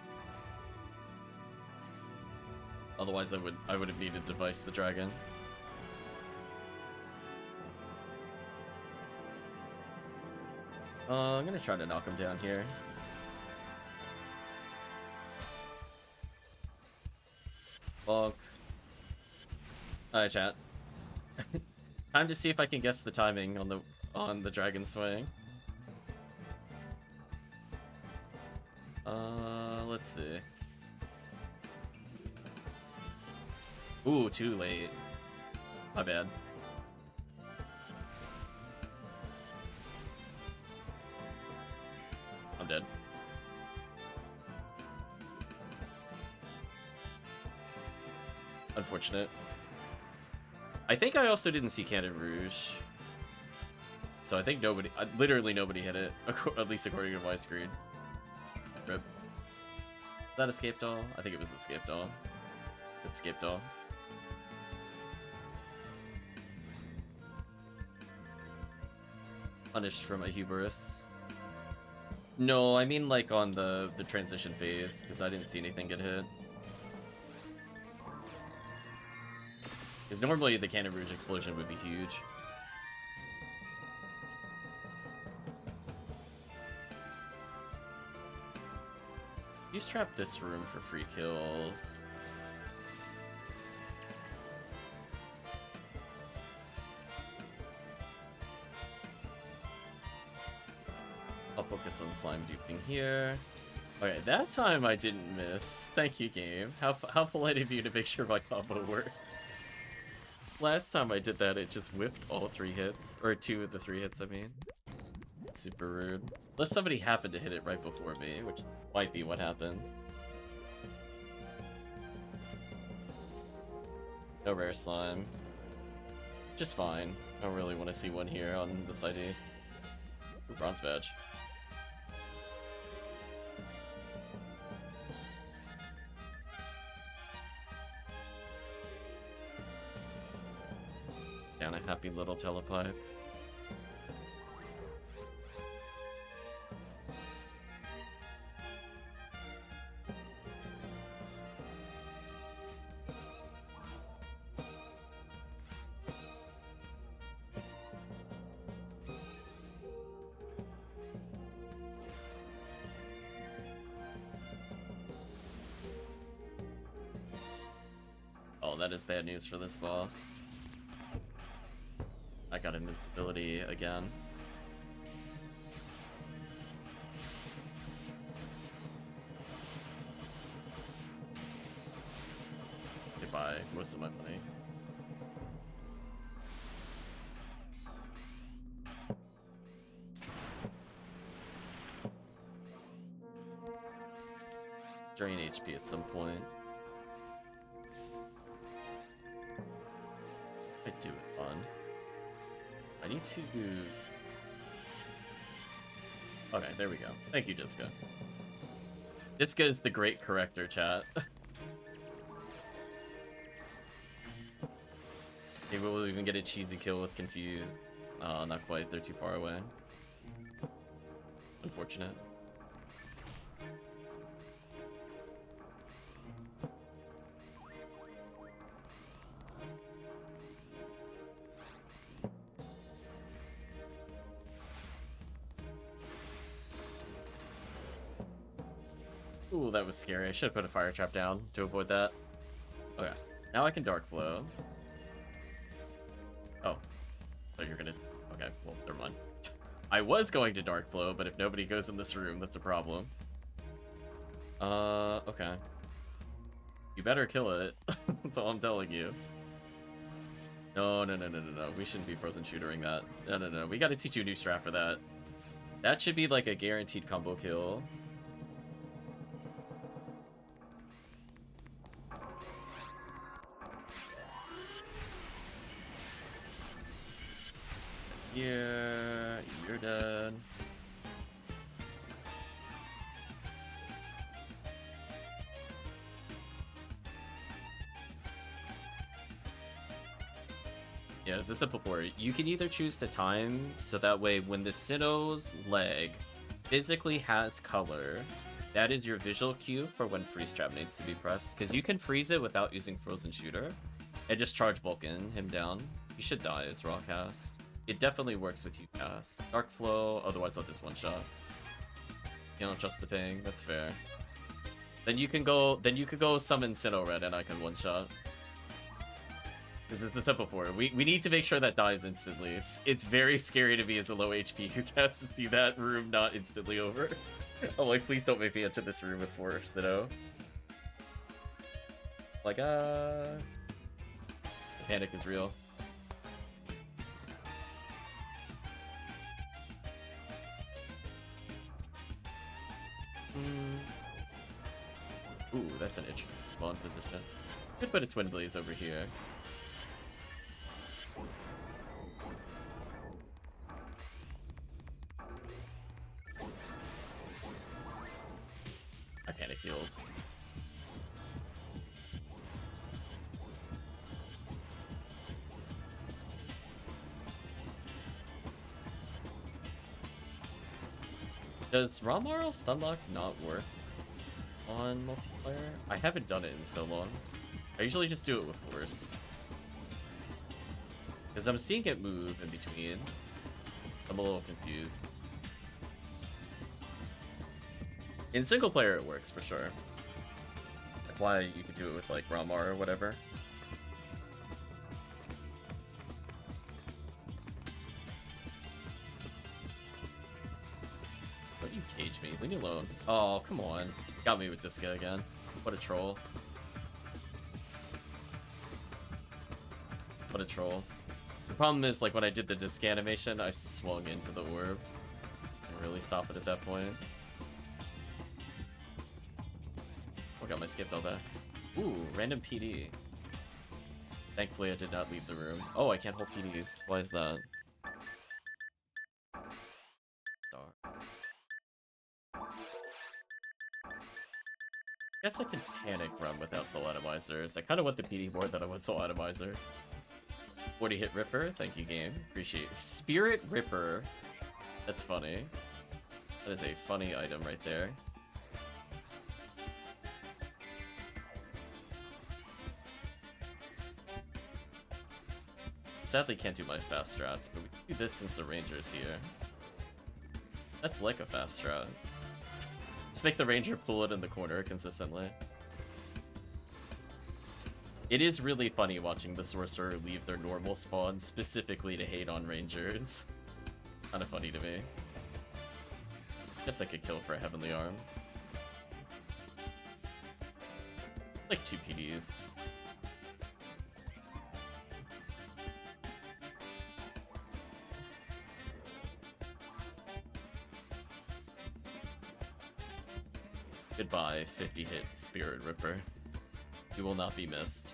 Otherwise, I would have needed to device the dragon. I'm gonna try to knock him down here. Bonk. Alright, chat. Time to see if I can guess the timing on the dragon swing. Let's see. Ooh, too late. My bad. I'm dead. Unfortunate. I think I also didn't see Cannon Rouge. So I think literally nobody hit it, at least according to my screen. Rip. Is that Escape Doll? I think it was Escape Doll. Escape Doll. Punished for my hubris. No, I mean like on the transition phase, because I didn't see anything get hit. Because normally the Cannon Rouge explosion would be huge. Use trap this room for free kills. I'll focus on slime duping here. Okay, that time I didn't miss. Thank you, game. How polite of you to make sure my combo works. Last time I did that, it just whiffed all 3 hits. Or 2 of the 3 hits, I mean. Super rude. Unless somebody happened to hit it right before me, which might be what happened. No rare slime. Just fine. I don't really want to see one here on this ID. Ooh, bronze badge. Down a happy little telepipe. Oh, that is bad news for this boss. I got invincibility again. Goodbye, most of my money. Drain HP at some point. I do it fun. I need to... Okay, there we go. Thank you, Jessica. Jessica is the great corrector, chat. Maybe we'll even get a cheesy kill with Confused. Oh, not quite. They're too far away. Unfortunate. Ooh, that was scary. I should have put a fire trap down to avoid that. Okay, now I can dark flow. Oh, so you're gonna... Okay, well, never mind. I was going to dark flow, but if nobody goes in this room, that's a problem. Okay. You better kill it. That's all I'm telling you. No. We shouldn't be frozen shootering that. No. We gotta teach you a new strat for that. That should be like a guaranteed combo kill. Yeah, you're dead. Yeah, as I said before, you can either choose to time, so that way when the Sinnoh's leg physically has color, That is your visual cue for when freeze trap needs to be pressed, because you can freeze it without using frozen shooter, and just charge Vulcan him down. You should die as raw cast. It definitely works with you cast. Dark flow, otherwise I'll just one shot. You don't trust the ping, that's fair. Then you can go summon Sinnoh Red and I can one shot. Because it's a tempo 4. We need to make sure that dies instantly. It's very scary to me as a low HP who cast to see that room not instantly over. I'm like, please don't make me enter this room with 4 Sinnoh. Like, the panic is real. Ooh, that's an interesting spawn position. Could put a Twin Blaze over here. I panic heals. Does Ramaro Stunlock not work on multiplayer? I haven't done it in so long. I usually just do it with Force. Because I'm seeing it move in between. I'm a little confused. In single player it works for sure. That's why you could do it with like Ramar or whatever. Why do you cage me? Leave me alone. Oh, come on. Got me with Disca again. What a troll. What a troll. The problem is, like, when I did the disc animation, I swung into the orb. I really stop it at that point. Oh, got my skip though back. Ooh, random PD. Thankfully, I did not leave the room. Oh, I can't hold PDs. Why is that? Star. Guess I can panic run without soul atomizers. I kind of want the PD more than I want soul atomizers. 40 hit Ripper, thank you game. Appreciate it. Spirit Ripper. That's funny. That is a funny item right there. Sadly can't do my fast strats, but we can do this since the ranger's here. That's like a fast strat. Just make the ranger pull it in the corner consistently. It is really funny watching the sorcerer leave their normal spawn specifically to hate on rangers. Kinda funny to me. Guess I could kill for a heavenly arm. Like 2 PDs. Goodbye, 50 hit Spirit Ripper. You will not be missed.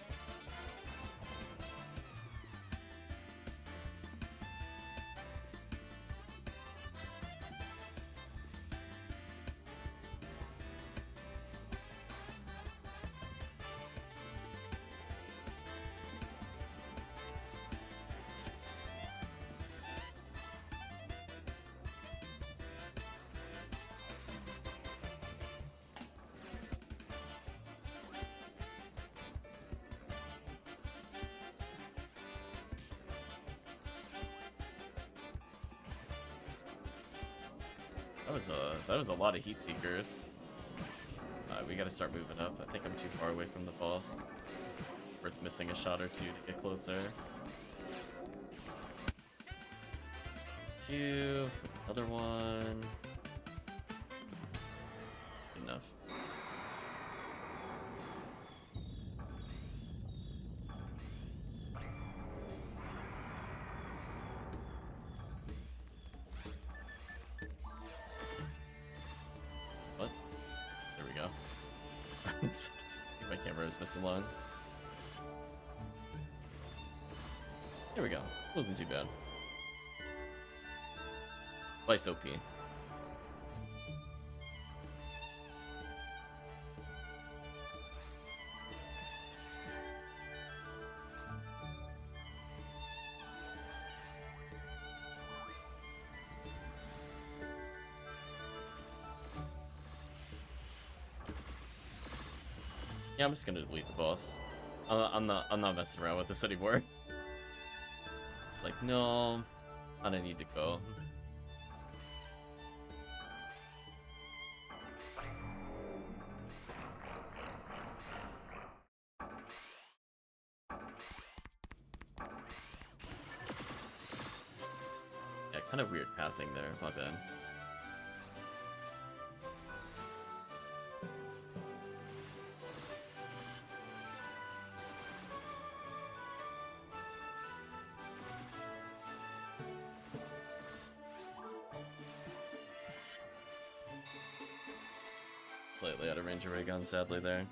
That was a lot of heat seekers. We gotta start moving up. I think I'm too far away from the boss. Worth missing a shot or two to get closer. 2, another one. Enough. My camera is missing line. There we go. Wasn't too bad. Vice OP. Yeah, I'm just gonna delete the boss. I'm not messing around with this anymore. It's like, no, I don't need to go. Yeah, kind of weird pathing there, my bad. Slightly out of range of ray gun, sadly, there.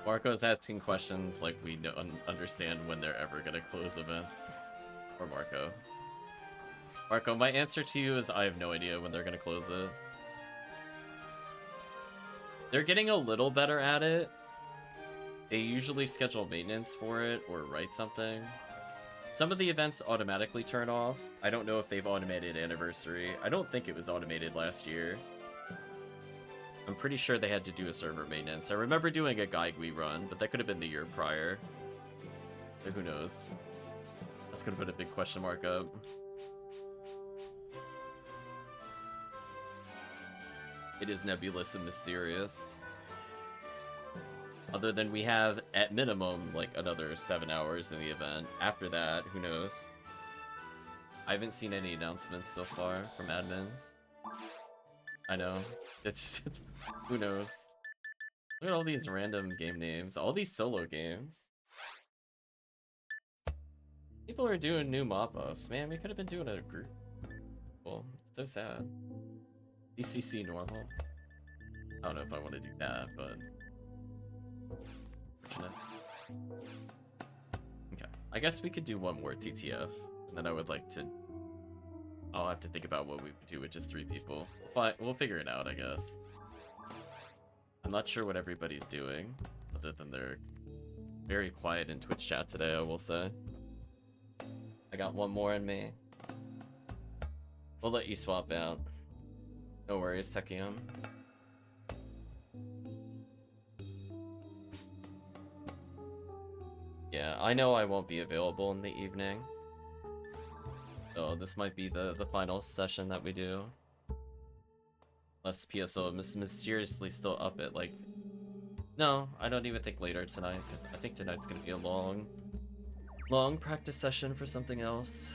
Marco's asking questions like we don't understand when they're ever gonna close events. Or Marco. Marco, my answer to you is I have no idea when they're gonna close it. They're getting a little better at it. They usually schedule maintenance for it or write something. Some of the events automatically turn off. I don't know if they've automated anniversary. I don't think it was automated last year. I'm pretty sure they had to do a server maintenance. I remember doing a Gaigui run, but that could have been the year prior. But who knows? That's gonna put a big question mark up. It is nebulous and mysterious. Other than we have, at minimum, like another 7 hours in the event. After that, who knows? I haven't seen any announcements so far from admins. I know. It's just, who knows? Look at all these random game names. All these solo games. People are doing new mob buffs. Man, we could have been doing a group. Well, it's so sad. DCC normal. I don't know if I want to do that, but... Fortunate. Okay. I guess we could do one more TTF, and then I would like to... I'll have to think about what we would do with just 3 people. But we'll figure it out, I guess. I'm not sure what everybody's doing, other than they're very quiet in Twitch chat today, I will say. I got one more in me. We'll let you swap out. No worries, Tekkium. Yeah, I know I won't be available in the evening. So this might be the final session that we do. Unless PSO is mysteriously still up at, like... No, I don't even think later tonight, because I think tonight's gonna be a long practice session for something else.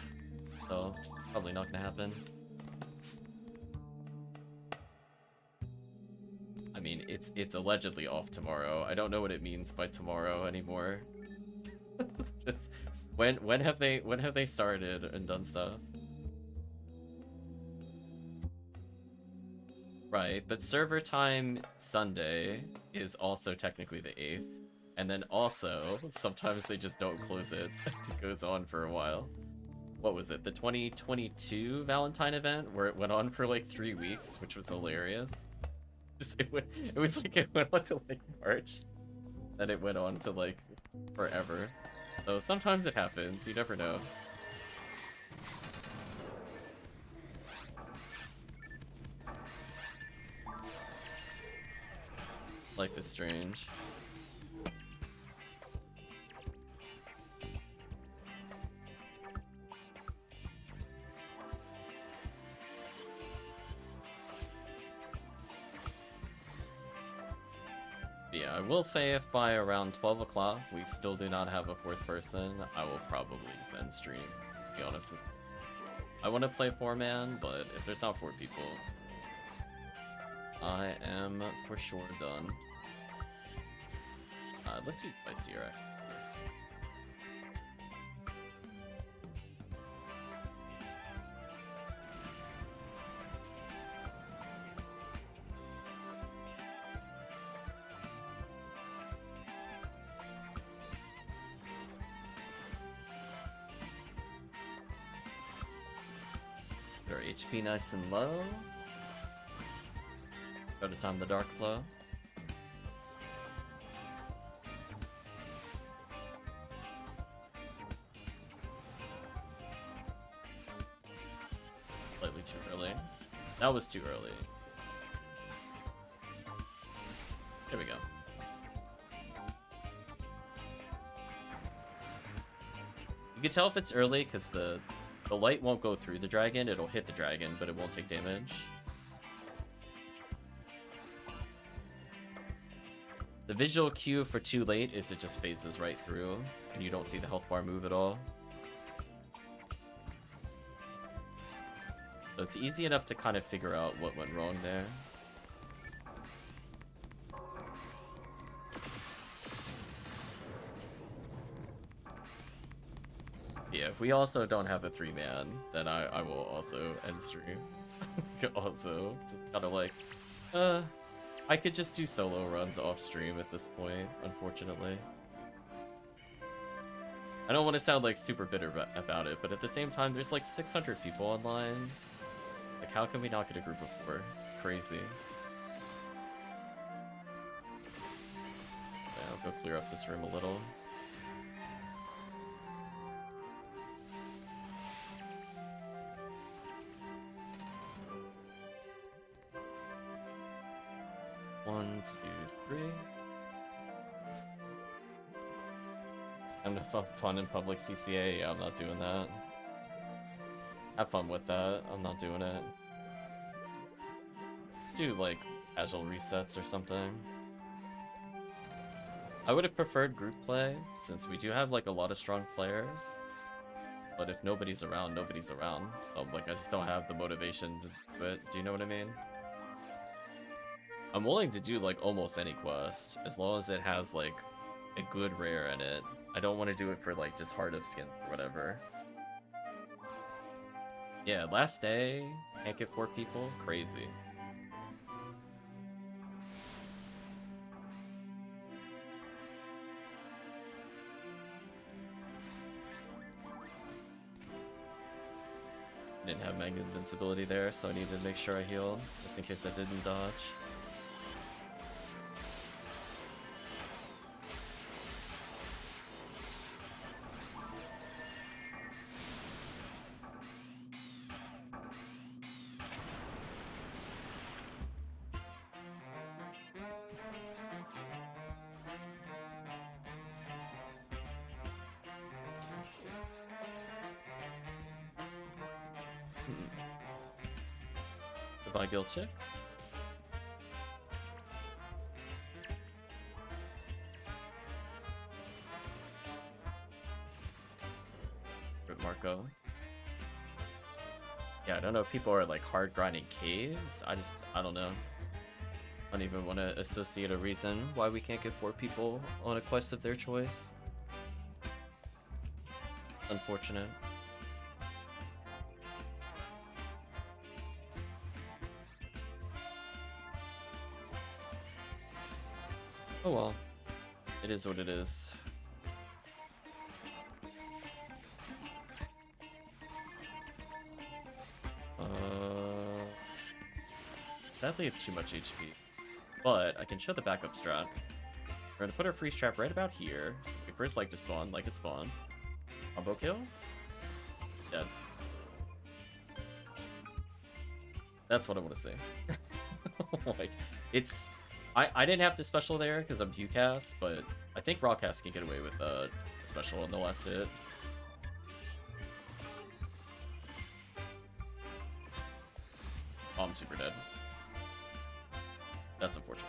So, probably not gonna happen. I mean, it's allegedly off tomorrow. I don't know what it means by tomorrow anymore. Just when have they started and done stuff? Right, but server time Sunday is also technically the 8th. And then also, sometimes they just don't close it. It goes on for a while. What was it? The 2022 Valentine event where it went on for like 3 weeks, which was hilarious. It was like it went on to like March. Then it went on to like forever. So sometimes it happens, you never know. Life is strange. Yeah, I will say if by around 12 o'clock we still do not have a 4th person, I will probably just end stream, to be honest with you. I want to play 4-man, but if there's not 4 people, I am for sure done. Let's use my CRK. Our HP nice and low. Go to time the dark flow. Slightly too early. That was too early. There we go. You can tell if it's early because the light won't go through the dragon. It'll hit the dragon, but it won't take damage. The visual cue for too late is it just phases right through, and you don't see the health bar move at all. So it's easy enough to kind of figure out what went wrong there. Yeah, if we also don't have a 3-man, then I will also end stream. Also, just kind of like, I could just do solo runs off stream at this point, unfortunately. I don't want to sound like super bitter about it, but at the same time, there's like 600 people online. Like, how can we not get a group of 4? It's crazy. Yeah, I'll go clear up this room a little. One, two, three. Time to fun in public CCA. Yeah, I'm not doing that. Have fun with that. I'm not doing it. Let's do like casual resets or something. I would have preferred group play since we do have like a lot of strong players. But if nobody's around, nobody's around. So like I just don't have the motivation to do it. Do you know what I mean? I'm willing to do like almost any quest as long as it has like a good rare in it. I don't want to do it for like just heart of skin or whatever. Yeah, last day, can't get 4 people, crazy. Didn't have Mega Invincibility there, so I needed to make sure I healed, just in case I didn't dodge. Goodbye, guild chicks. Rip Marco. Yeah, I don't know if people are like hard grinding caves. I don't know. I don't even want to associate a reason why we can't get 4 people on a quest of their choice. Unfortunate. Oh well, it is what it is. Sadly, I have too much HP, but I can show the backup strat. We're gonna put our freeze trap right about here. So we first like to spawn like a spawn. Combo kill. Dead. That's what I want to see. Like, it's. I didn't have to special there because I'm Qcast, but I think Rawcast can get away with a special on the last hit. Oh, I'm super dead. That's unfortunate.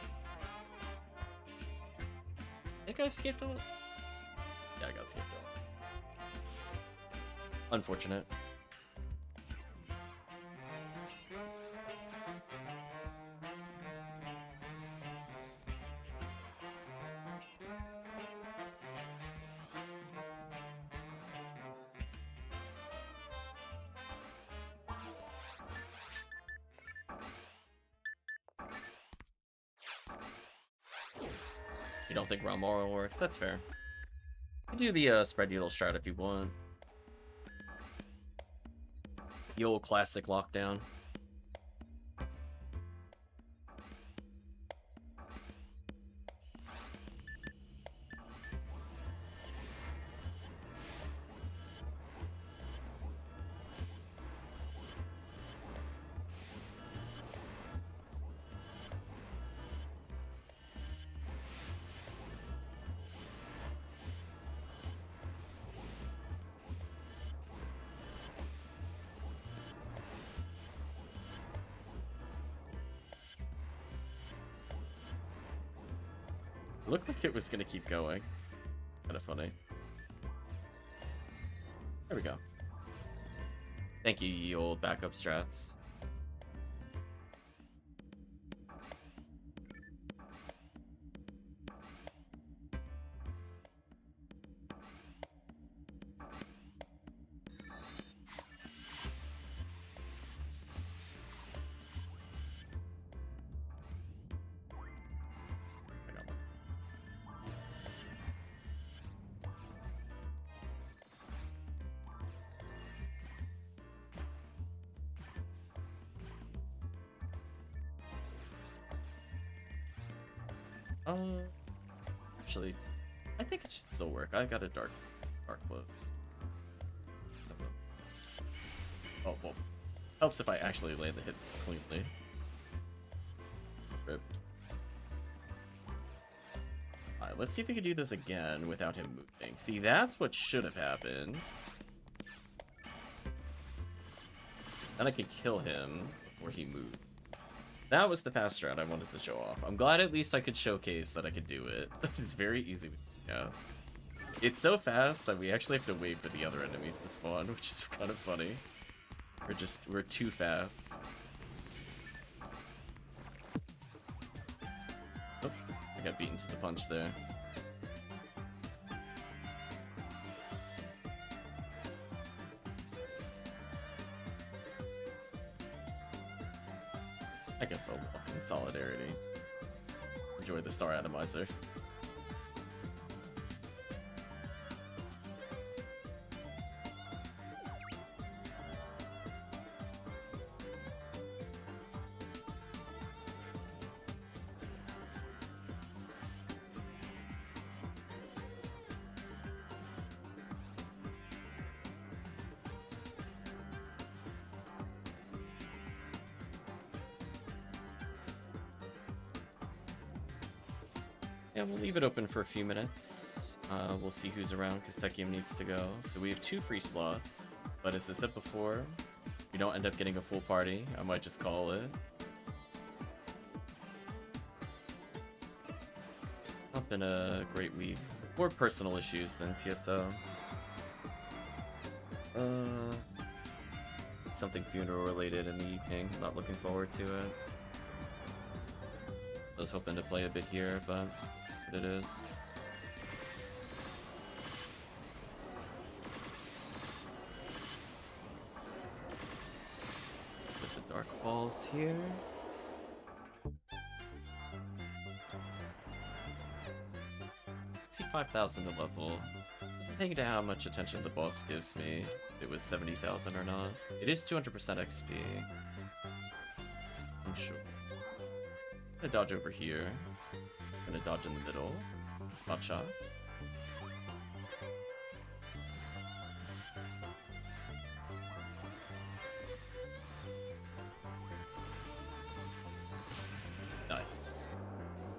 I think I've escaped on it. Yeah, I got escaped on. Unfortunate. You don't think Realm Aura works? That's fair. You can do the spread needle strat if you want. The old classic lockdown. It looked like it was gonna keep going. Kind of funny. There we go. Thank you, ye old backup strats. Actually, I think it should still work. I got a dark float. Oh, well. Helps if I actually land the hits cleanly. Rip. Alright, let's see if we can do this again without him moving. See, that's what should have happened. Then I could kill him before he moved. That was the fast strat I wanted to show off. I'm glad at least I could showcase that I could do it. It's very easy with gas. It's so fast that we actually have to wait for the other enemies to spawn, which is kind of funny. We're too fast. Oh, I got beaten to the punch there. I guess I'll walk in solidarity. Enjoy the star atomizer. Yeah, we'll leave it open for a few minutes. We'll see who's around because Tekkium needs to go. So we have 2 free slots, but as I said before, if we don't end up getting a full party, I might just call it. Not been a great week. More personal issues than PSO. Something funeral related in the evening. Not looking forward to it. I was hoping to play a bit here, but it is. Put the Dark Falls here. See 5,000 to level. Wasn't paying to how much attention the boss gives me. If it was 70,000 or not. It is 200% XP. I'm sure. I'm gonna dodge over here. I'm gonna dodge in the middle. Hot shots. Nice.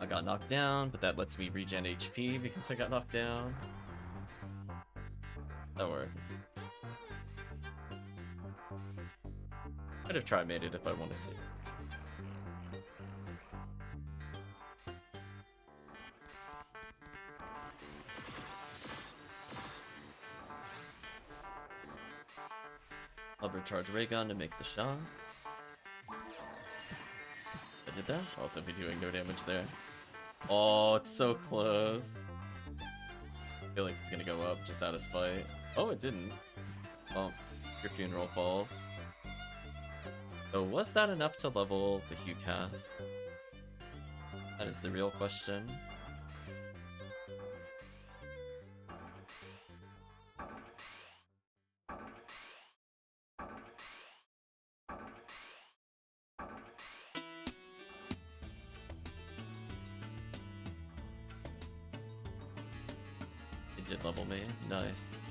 I got knocked down, but that lets me regen HP because I got knocked down. That works. I'd have tried made it if I wanted to. I'll recharge ray gun to make the shot. I did that. Also be doing no damage there. Oh, it's so close. I feel like it's gonna go up just out of spite. Oh, it didn't. Well, your funeral falls. So was that enough to level the Hugh cast? That is the real question. did level me. Nice.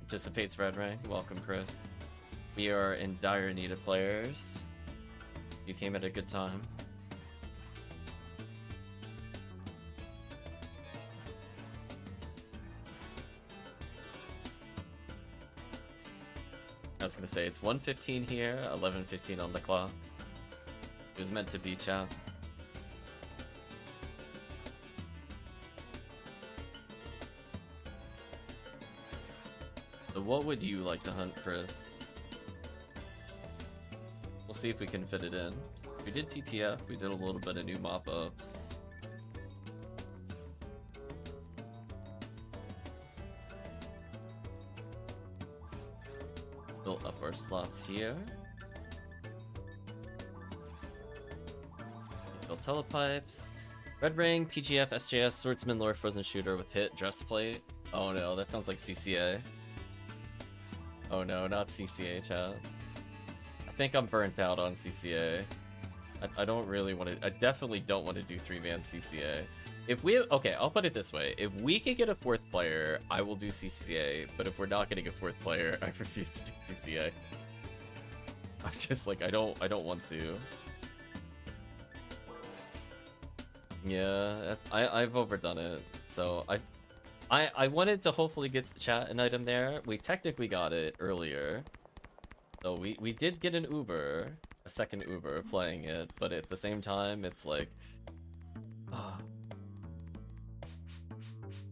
Anticipates red rank. Welcome, Chris. We are in dire need of players. You came at a good time. I was gonna say, it's 1:15 here, 11:15 on the clock. It was meant to be, chat. So what would you like to hunt, Chris? We'll see if we can fit it in. We did TTF, we did a little bit of new mop-ups. Built up our slots here. Built telepipes. Red Ring, PGF, SJS, Swordsman, Lore, Frozen Shooter with hit, dress plate. Oh no, that sounds like CCA. Oh no, not CCA, chat. I think I'm burnt out on CCA. I don't really want to. I definitely don't want to do 3-man CCA. If we, okay, I'll put it this way. If we can get a 4th player, I will do CCA. But if we're not getting a 4th player, I refuse to do CCA. I'm just like, I don't want to. Yeah, I've overdone it. So I wanted to hopefully get chat an item there. We technically got it earlier. So we did get an Uber, a second Uber playing it, but at the same time, it's like,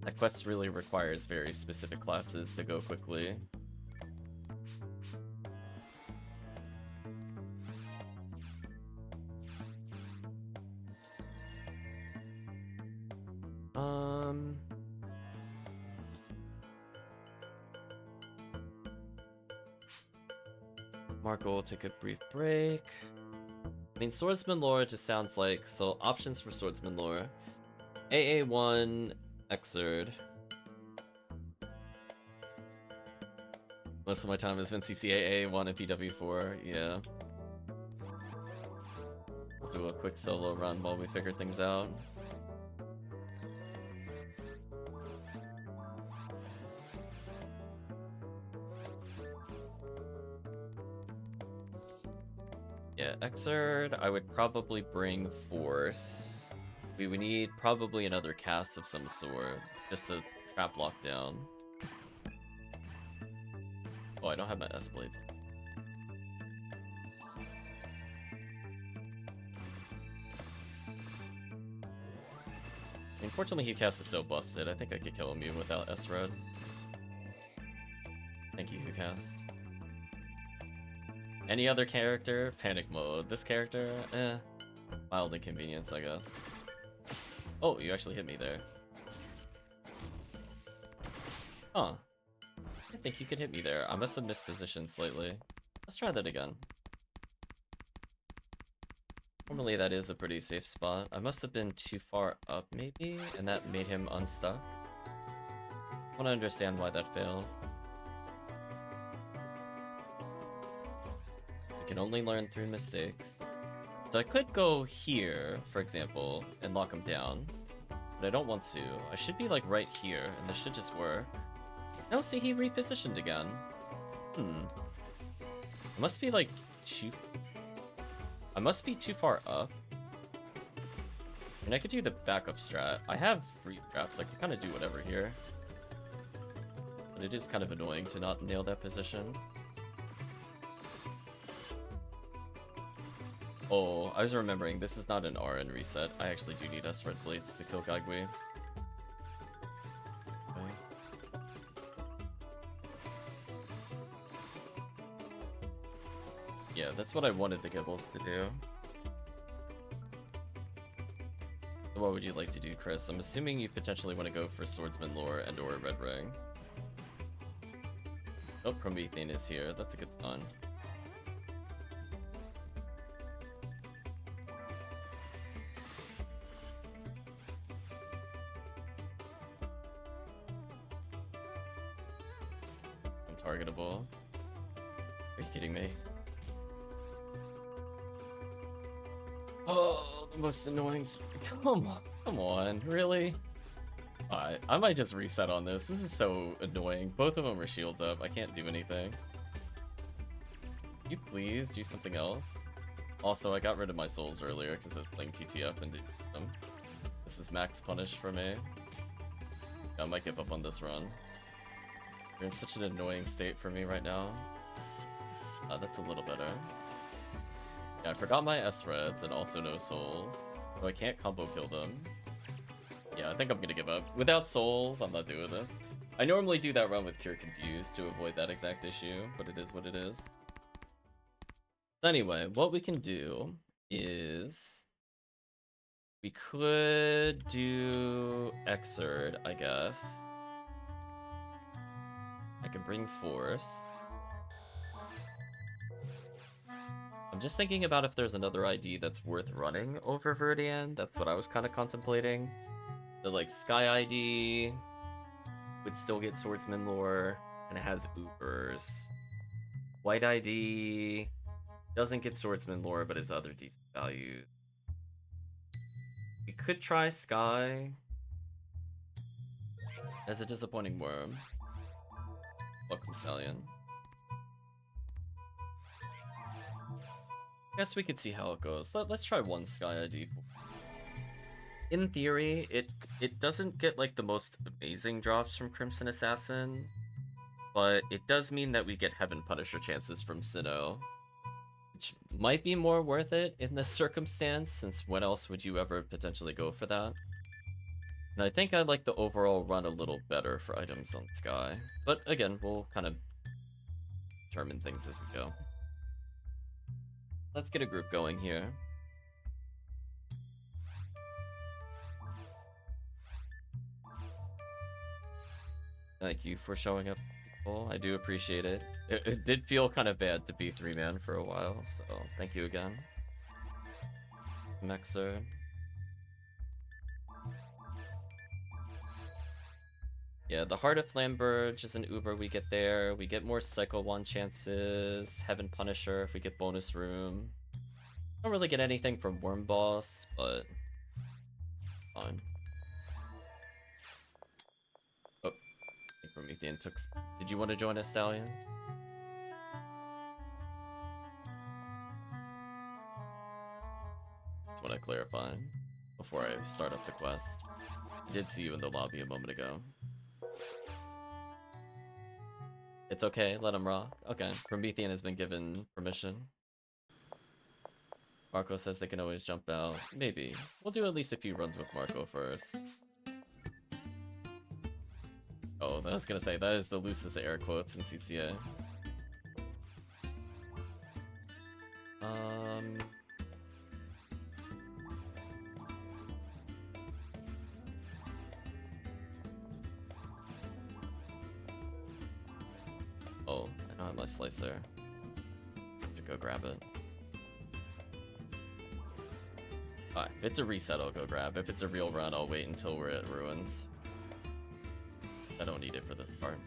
that quest really requires very specific classes to go quickly. Marco will take a brief break. I mean, Swordsman lore just sounds like, so options for Swordsman lore. AA1, XRD. Most of my time has been CCA, AA1, and PW4, yeah. We'll do a quick solo run while we figure things out. Yeah, XRD, I would probably bring Force. We would need probably another cast of some sort, just to trap lock down. Oh, I don't have my S-Blades. Unfortunately, he cast is so busted, I think I could kill him even without S-Red. Thank you, Cast. Any other character? Panic mode. This character? Mild inconvenience, I guess. Oh, you actually hit me there. Huh. I think you could hit me there. I must have mispositioned slightly. Let's try that again. Normally that is a pretty safe spot. I must have been too far up, maybe? And that made him unstuck. I want to understand why that failed. You can only learn through mistakes. So I could go here, for example, and lock him down. But I don't want to. I should be like right here, and this should just work. No, see, he repositioned again. I must be like I must be too far up. I mean, I could do the backup strat. I have free traps, so I can kind of do whatever here. But it is kind of annoying to not nail that position. Oh, I was remembering, this is not an RN reset. I actually do need S-Red Blades to kill Gagui. Okay. Yeah, that's what I wanted the Gibbles to do. So what would you like to do, Chris? I'm assuming you potentially want to go for Swordsman lore and or Red Ring. Oh, Promethean is here. That's a good sign. Targetable. Are you kidding me? Oh, the most annoying. Come on, really? I might just reset on this. This is so annoying. Both of them are shields up. I can't do anything. Can you please do something else? Also, I got rid of my souls earlier because I was playing TTF and didn't use them. This is max punish for me. I might give up on this run. You're in such an annoying state for me right now. That's a little better. Yeah, I forgot my S-Reds and also no souls. So I can't combo kill them. Yeah, I think I'm gonna give up. Without souls, I'm not doing this. I normally do that run with Cure Confused to avoid that exact issue, but it is what it is. Anyway, what we can do is... we could do XRD, I guess. I could bring Force. I'm just thinking about if there's another ID that's worth running over Viridian. That's what I was kind of contemplating. The like Sky ID would still get Swordsman lore, and it has Ubers. White ID doesn't get Swordsman lore, but has other decent values. We could try Sky as a disappointing worm. Welcome, Stallion. Guess we could see how it goes. Let's try one Sky ID. In theory, it doesn't get like the most amazing drops from Crimson Assassin, but it does mean that we get Heaven Punisher chances from Sinnoh, which might be more worth it in this circumstance, since when else would you ever potentially go for that? And I think I like the overall run a little better for items on Sky, but again, we'll kind of determine things as we go. Let's get a group going here. Thank you for showing up, people. I do appreciate it. It did feel kind of bad to be 3-man for a while, so thank you again. Mexer. Yeah, the Heart of Flamberge is an Uber we get there. We get more Psycho Wand chances. Heaven Punisher if we get bonus room. Don't really get anything from Worm Boss, but fine. Oh, I think Promethean took... Did you want to join us, Stallion? Just want to clarify before I start up the quest. I did see you in the lobby a moment ago. It's okay, let him rock. Okay, Promethean has been given permission. Marco says they can always jump out. Maybe. We'll do at least a few runs with Marco first. Oh, I was gonna say, that is the loosest air quotes in CCA. Oh, I don't have my slicer. I have to go grab it. Alright, if it's a reset, I'll go grab. If it's a real run, I'll wait until we're at Ruins. I don't need it for this part.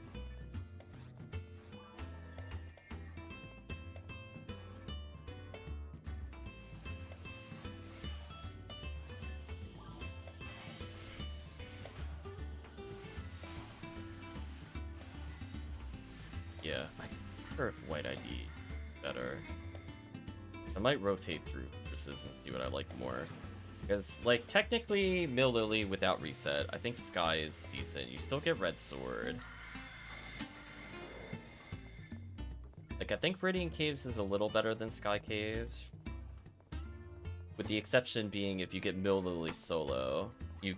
Yeah, I prefer White ID better. I might rotate through versus and see what I like more. Because, like, technically, Mill Lily without reset, I think Sky is decent. You still get Red Sword. Like, I think Viridian Caves is a little better than Sky Caves. With the exception being if you get Mill Lily solo, you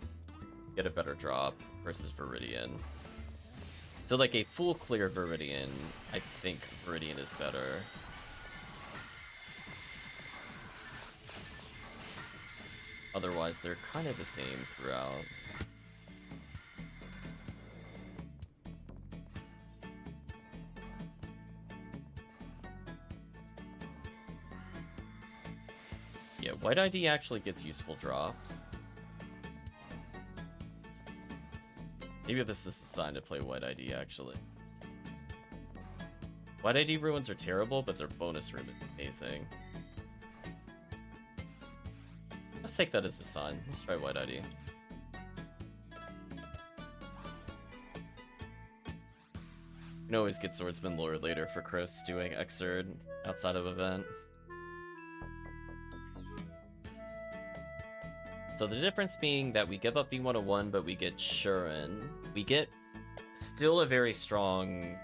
get a better drop versus Viridian. So, like, a full clear Viridian, I think Viridian is better. Otherwise, they're kind of the same throughout. Yeah, White ID actually gets useful drops. Maybe this is a sign to play White ID, actually. White ID ruins are terrible, but their bonus room is amazing. Let's take that as a sign. Let's try White ID. can always get swordsman lore later for Chris doing XRD outside of event. So the difference being that we give up V101, but we get Shuren. We get still a very strong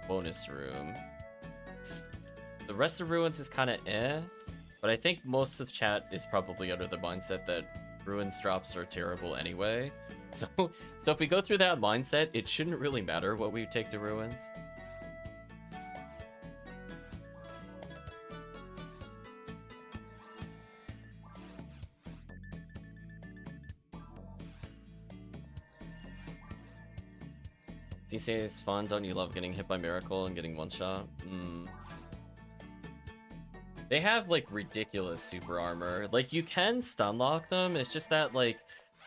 bonus room. The rest of Ruins is kind of eh, but I think most of chat is probably under the mindset that Ruins drops are terrible anyway. So if we go through that mindset, it shouldn't really matter what we take to Ruins. DCA is fun, don't you love getting hit by Miracle and getting one shot? They have like ridiculous super armor. Like you can stun lock them, it's just that like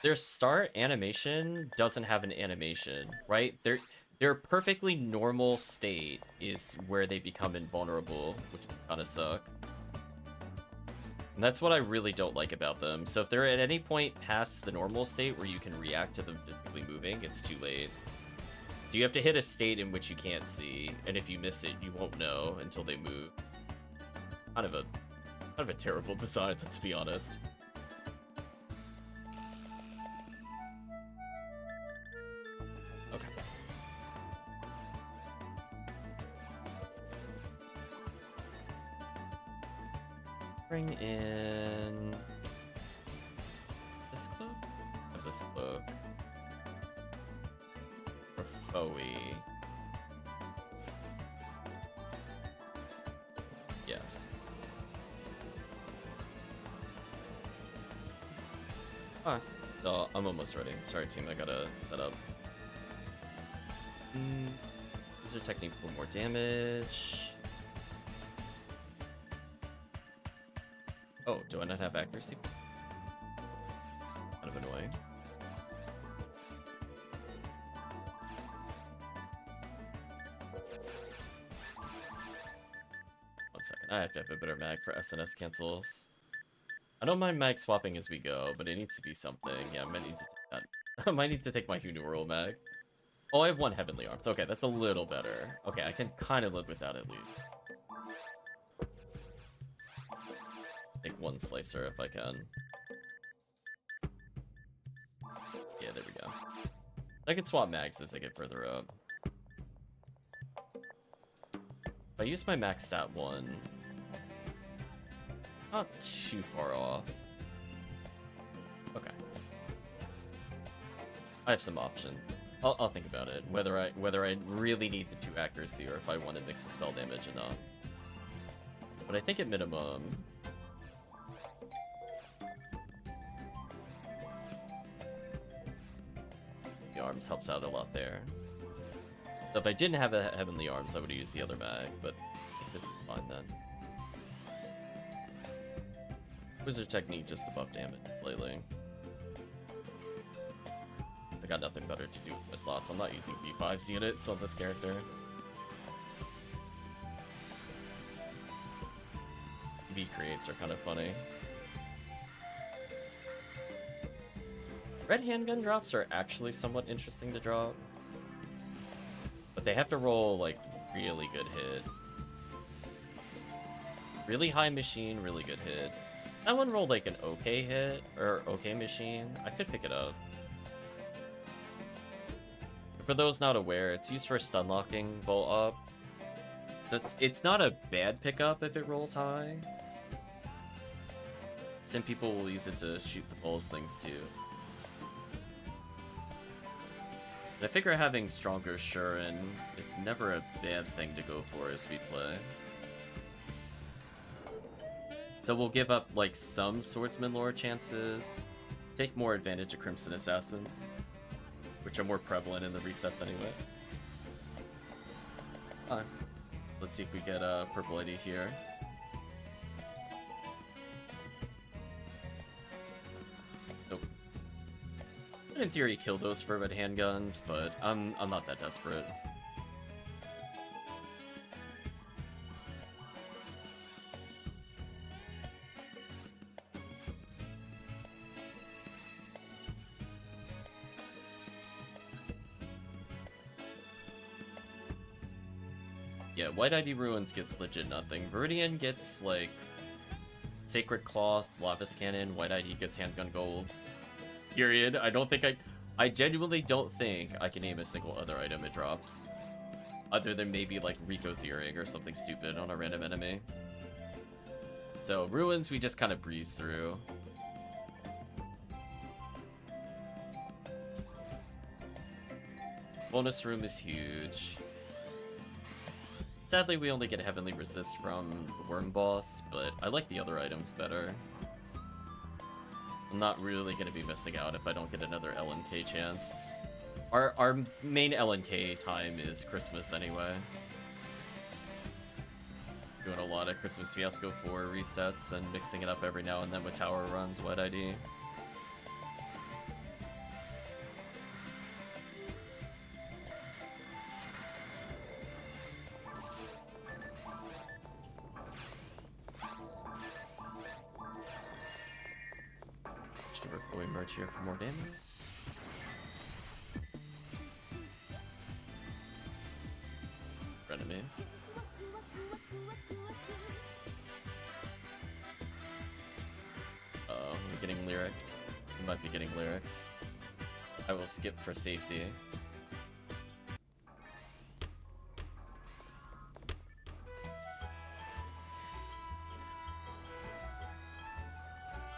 their start animation doesn't have an animation, right? Their perfectly normal state is where they become invulnerable, which kind of suck. And that's what I really don't like about them. So if they're at any point past the normal state where you can react to them physically moving, it's too late. So you have to hit a state in which you can't see, and if you miss it, you won't know until they move. Kind of a terrible design, let's be honest. Okay. Bring in this cloak? This cloak. Foey. Yes. Alright, so I'm almost ready. Sorry team, I gotta set up. These are technique for more damage. Oh, do I not have accuracy? Kind of annoying. I have to have a better mag for SNS cancels. I don't mind mag swapping as we go, but it needs to be something. Yeah, I might need to take that. I might need to take my Hunural mag. Oh, I have one Heavenly Arms. Okay, that's a little better. Okay, I can kind of live with that at least. Take one Slicer if I can. Yeah, there we go. I can swap mags as I get further up. If I use my max stat one, not too far off. Okay. I have some option. I'll think about it. Whether I really need the 2 accuracy or if I want to mix the spell damage or not. But I think at minimum. The arms helps out a lot there. So if I didn't have a Heavenly Arms, I would have used the other mag, but I think this is fine then. Wizard Technique just above damage lately. I got nothing better to do with my slots. I'm not using V5's units on this character. V creates are kind of funny. Red handgun drops are actually somewhat interesting to drop. But they have to roll, like, really good hit. Really high machine, really good hit. That one rolled, like, an okay hit, or okay machine. I could pick it up. For those not aware, it's used for stun locking Volt Up. So it's not a bad pickup if it rolls high. Some people will use it to shoot the pulse things too. I figure having stronger Shuren is never a bad thing to go for as we play. So we'll give up like some swordsman lore chances, take more advantage of Crimson Assassins, which are more prevalent in the resets anyway. Let's see if we get a Purple ID here. Nope. Could in theory kill those for red handguns, but I'm not that desperate. Yeah, White ID Ruins gets legit nothing. Viridian gets, like, Sacred Cloth, Lavis Cannon, White ID gets Handgun Gold. Period. I genuinely don't think I can name a single other item it drops. Other than maybe, like, Rico's Earring or something stupid on a random enemy. So, Ruins, we just kind of breeze through. Bonus Room is huge. Sadly, we only get Heavenly Resist from the Worm Boss, but I like the other items better. I'm not really going to be missing out if I don't get another LNK chance. Our main LNK time is Christmas anyway. Doing a lot of Christmas Fiasco 4 resets and mixing it up every now and then with tower runs, White ID. Before we merge here for more damage. Enemies. Oh, we're getting lyricked. We might be getting lyricked. I will skip for safety.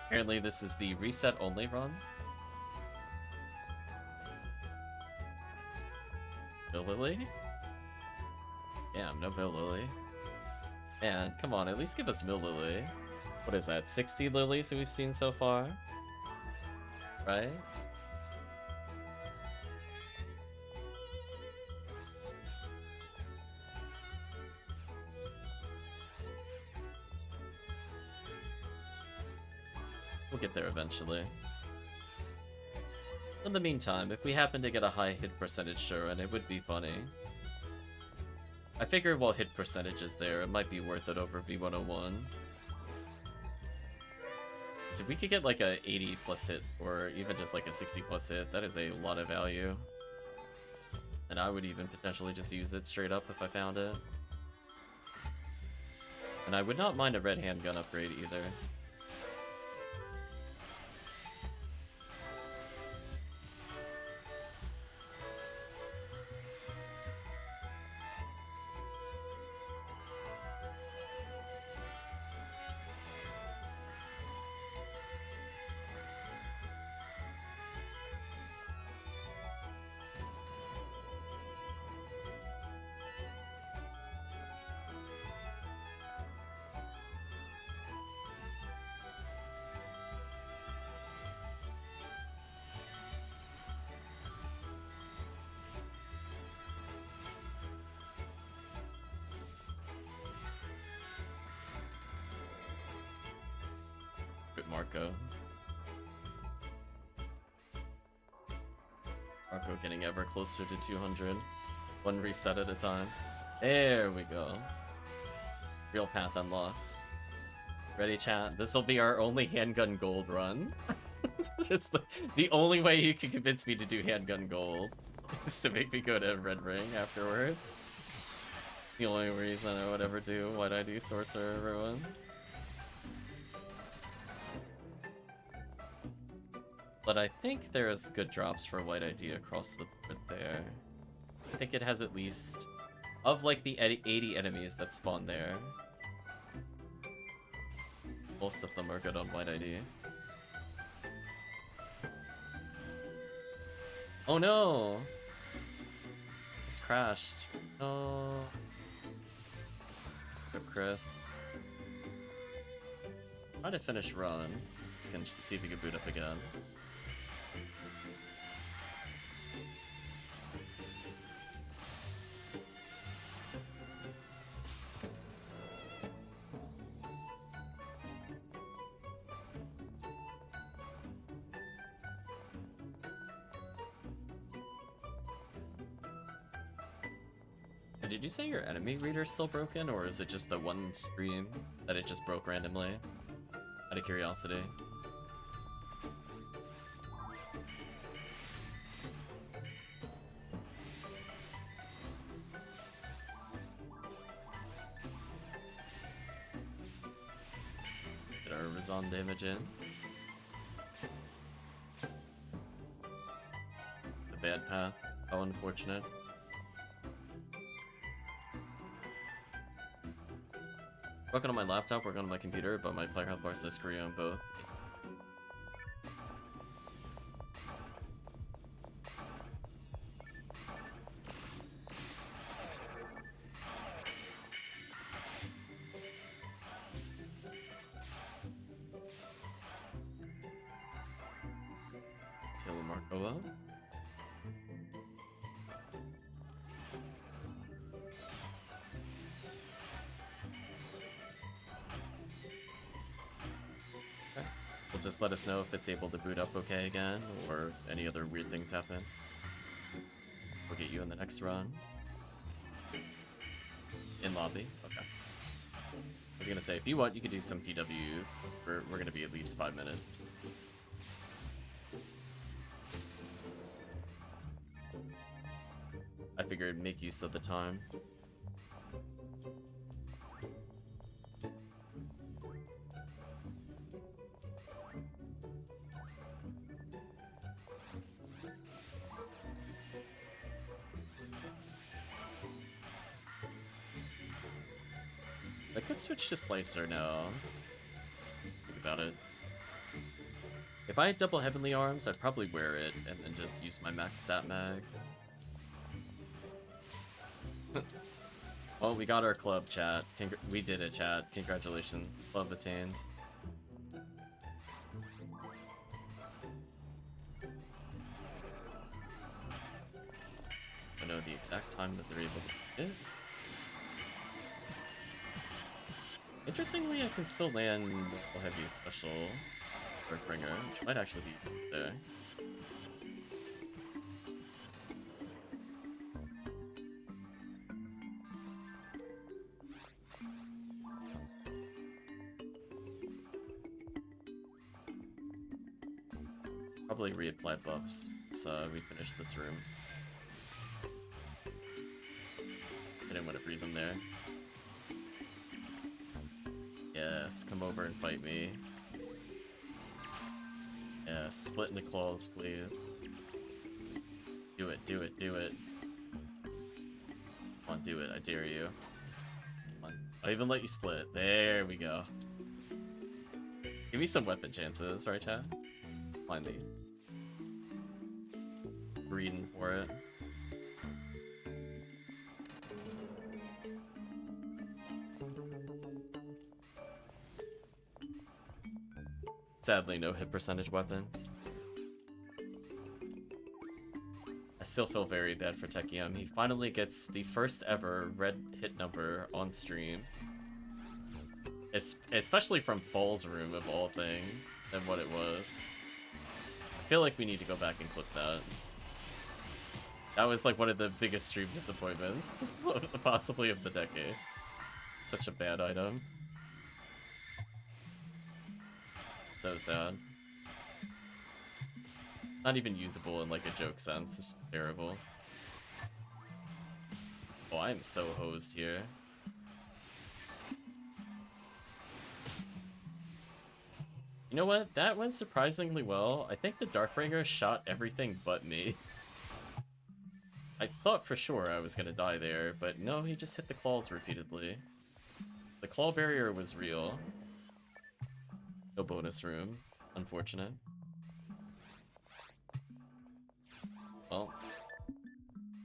Apparently this is the reset only run. Bill Lily? Damn, no Bill Lily. Man, come on, at least give us Mill Lily. What is that, 60 lilies we've seen so far? Right? We'll get there eventually. In the meantime, if we happen to get a high hit percentage Shuren, it would be funny. I figure while hit percentage is there, it might be worth it over V101. So if we could get like a 80 plus hit, or even just like a 60 plus hit, that is a lot of value. And I would even potentially just use it straight up if I found it. And I would not mind a red handgun upgrade either. Marco getting ever closer to 200. One reset at a time. There we go. Real path unlocked. Ready, chat? This will be our only handgun gold run. Just the only way you can convince me to do handgun gold is to make me go to Red Ring afterwards. The only reason I would ever do White ID Sorcerer Ruins. But I think there's good drops for White ID across the board there. I think it has at least, of like the 80 enemies that spawn there, most of them are good on White ID. Oh no! It's crashed. Oh. Rip Chris. Try to finish run. Just gonna see if he can boot up again. Did you say your enemy reader's still broken, or is it just the one stream that it just broke randomly? Out of curiosity. Amazon damage in. The bad path. How unfortunate. Working on my laptop, working on my computer, but my player health bar says screw on both. Taylor Marco. Will just let us know if it's able to boot up okay again, or any other weird things happen. We'll get you in the next run. In lobby? Okay. I was gonna say, if you want, you could do some PWs. We're gonna be at least 5 minutes. I figured make use of the time. I could switch to Slicer now. Think about it. If I had double Heavenly Arms, I'd probably wear it and then just use my max stat mag. Oh, we got our club, chat. We did it, chat. Congratulations. Club attained. I know the exact time that they're able to do it. Interestingly, I can still land the heavy special Earthbringer, which might actually be there. Probably reapply buffs, so we finish this room. I didn't want to freeze him there. Yes, come over and fight me. Yeah, split into claws, please. Do it, do it, do it. Come on, do it, I dare you. Come on. I'll even let you split. There we go. Give me some weapon chances, right, chat? Find these. Breeding for it. Sadly, no hit percentage weapons. I still feel very bad for Tekkium. He finally gets the first ever red hit number on stream. Especially from Ball's room, of all things, than what it was. I feel like we need to go back and clip that. That was like one of the biggest stream disappointments, possibly of the decade. Such a bad item. So sad. Not even usable in like a joke sense. It's terrible. Oh, I am so hosed here. You know what? That went surprisingly well. I think the Darkbringer shot everything but me. I thought for sure I was gonna die there, but no, he just hit the claws repeatedly. The claw barrier was real. No bonus room. Unfortunate. Well,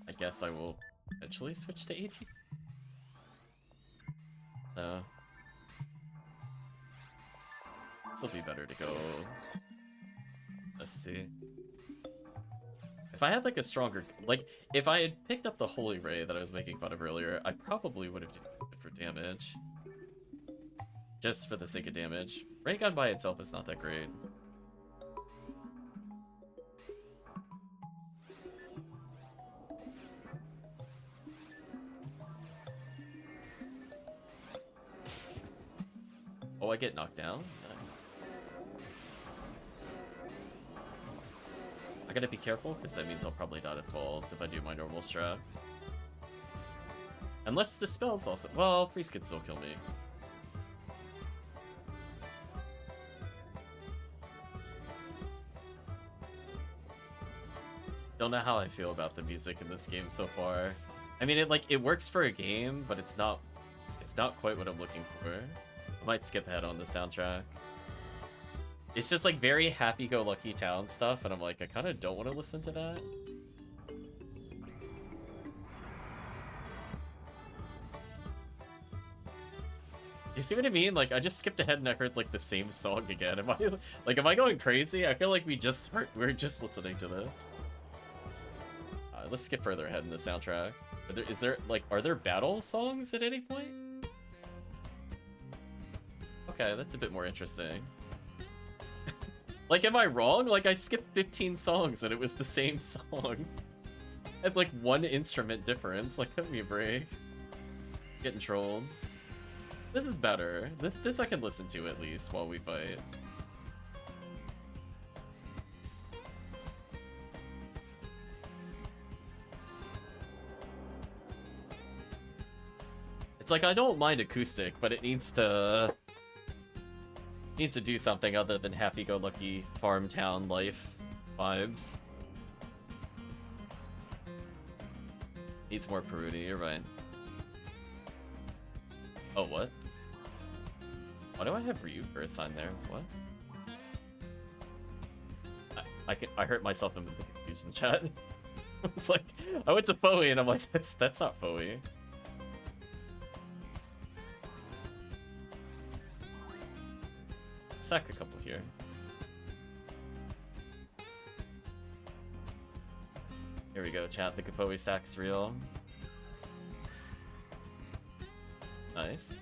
I guess I will eventually switch to AT. This'll be better to go. Let's see. If I had like a stronger, like if I had picked up the Holy Ray that I was making fun of earlier, I probably would have used it for damage. Just for the sake of damage. Ray gun by itself is not that great. Oh, I get knocked down? Nice. I gotta be careful, because that means I'll probably die to falls if I do my normal strat. Unless the spell's also... Well, freeze could still kill me. Don't know how I feel about the music in this game so far. I mean, it works for a game, but it's not quite what I'm looking for. I might skip ahead on the soundtrack. It's just like very happy-go-lucky town stuff, and I'm like, I kind of don't want to listen to that. You see what I mean? Like, I just skipped ahead and I heard like the same song again. Am I going crazy? I feel like we're just listening to this. Let's skip further ahead in the soundtrack. Are there battle songs at any point? Okay, that's a bit more interesting. Like, am I wrong? Like, I skipped 15 songs and it was the same song. Had like one instrument difference. Like, cut me a break. Getting trolled. This is better. This I can listen to at least while we fight. It's like, I don't mind acoustic, but it needs to do something other than happy-go-lucky farm town life vibes. Needs more Peruti, you're right. Oh, what? Why do I have Ryu for a sign there? What? I hurt myself in the confusion chat. It's like, I went to Foey and I'm like, that's not Foey. Sack a couple here. Here we go, chat. The Kapoe stack's real. Nice.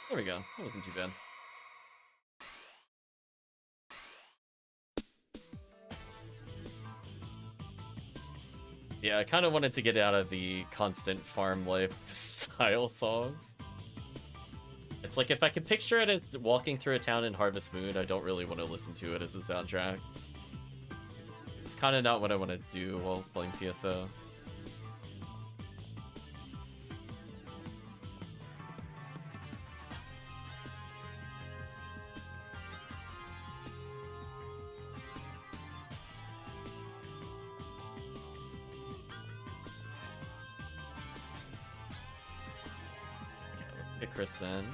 There we go. That wasn't too bad. Yeah, I kind of wanted to get out of the constant farm life style songs. It's like, if I could picture it as walking through a town in Harvest Moon, I don't really want to listen to it as a soundtrack. It's kind of not what I want to do while playing PSO. Kristen.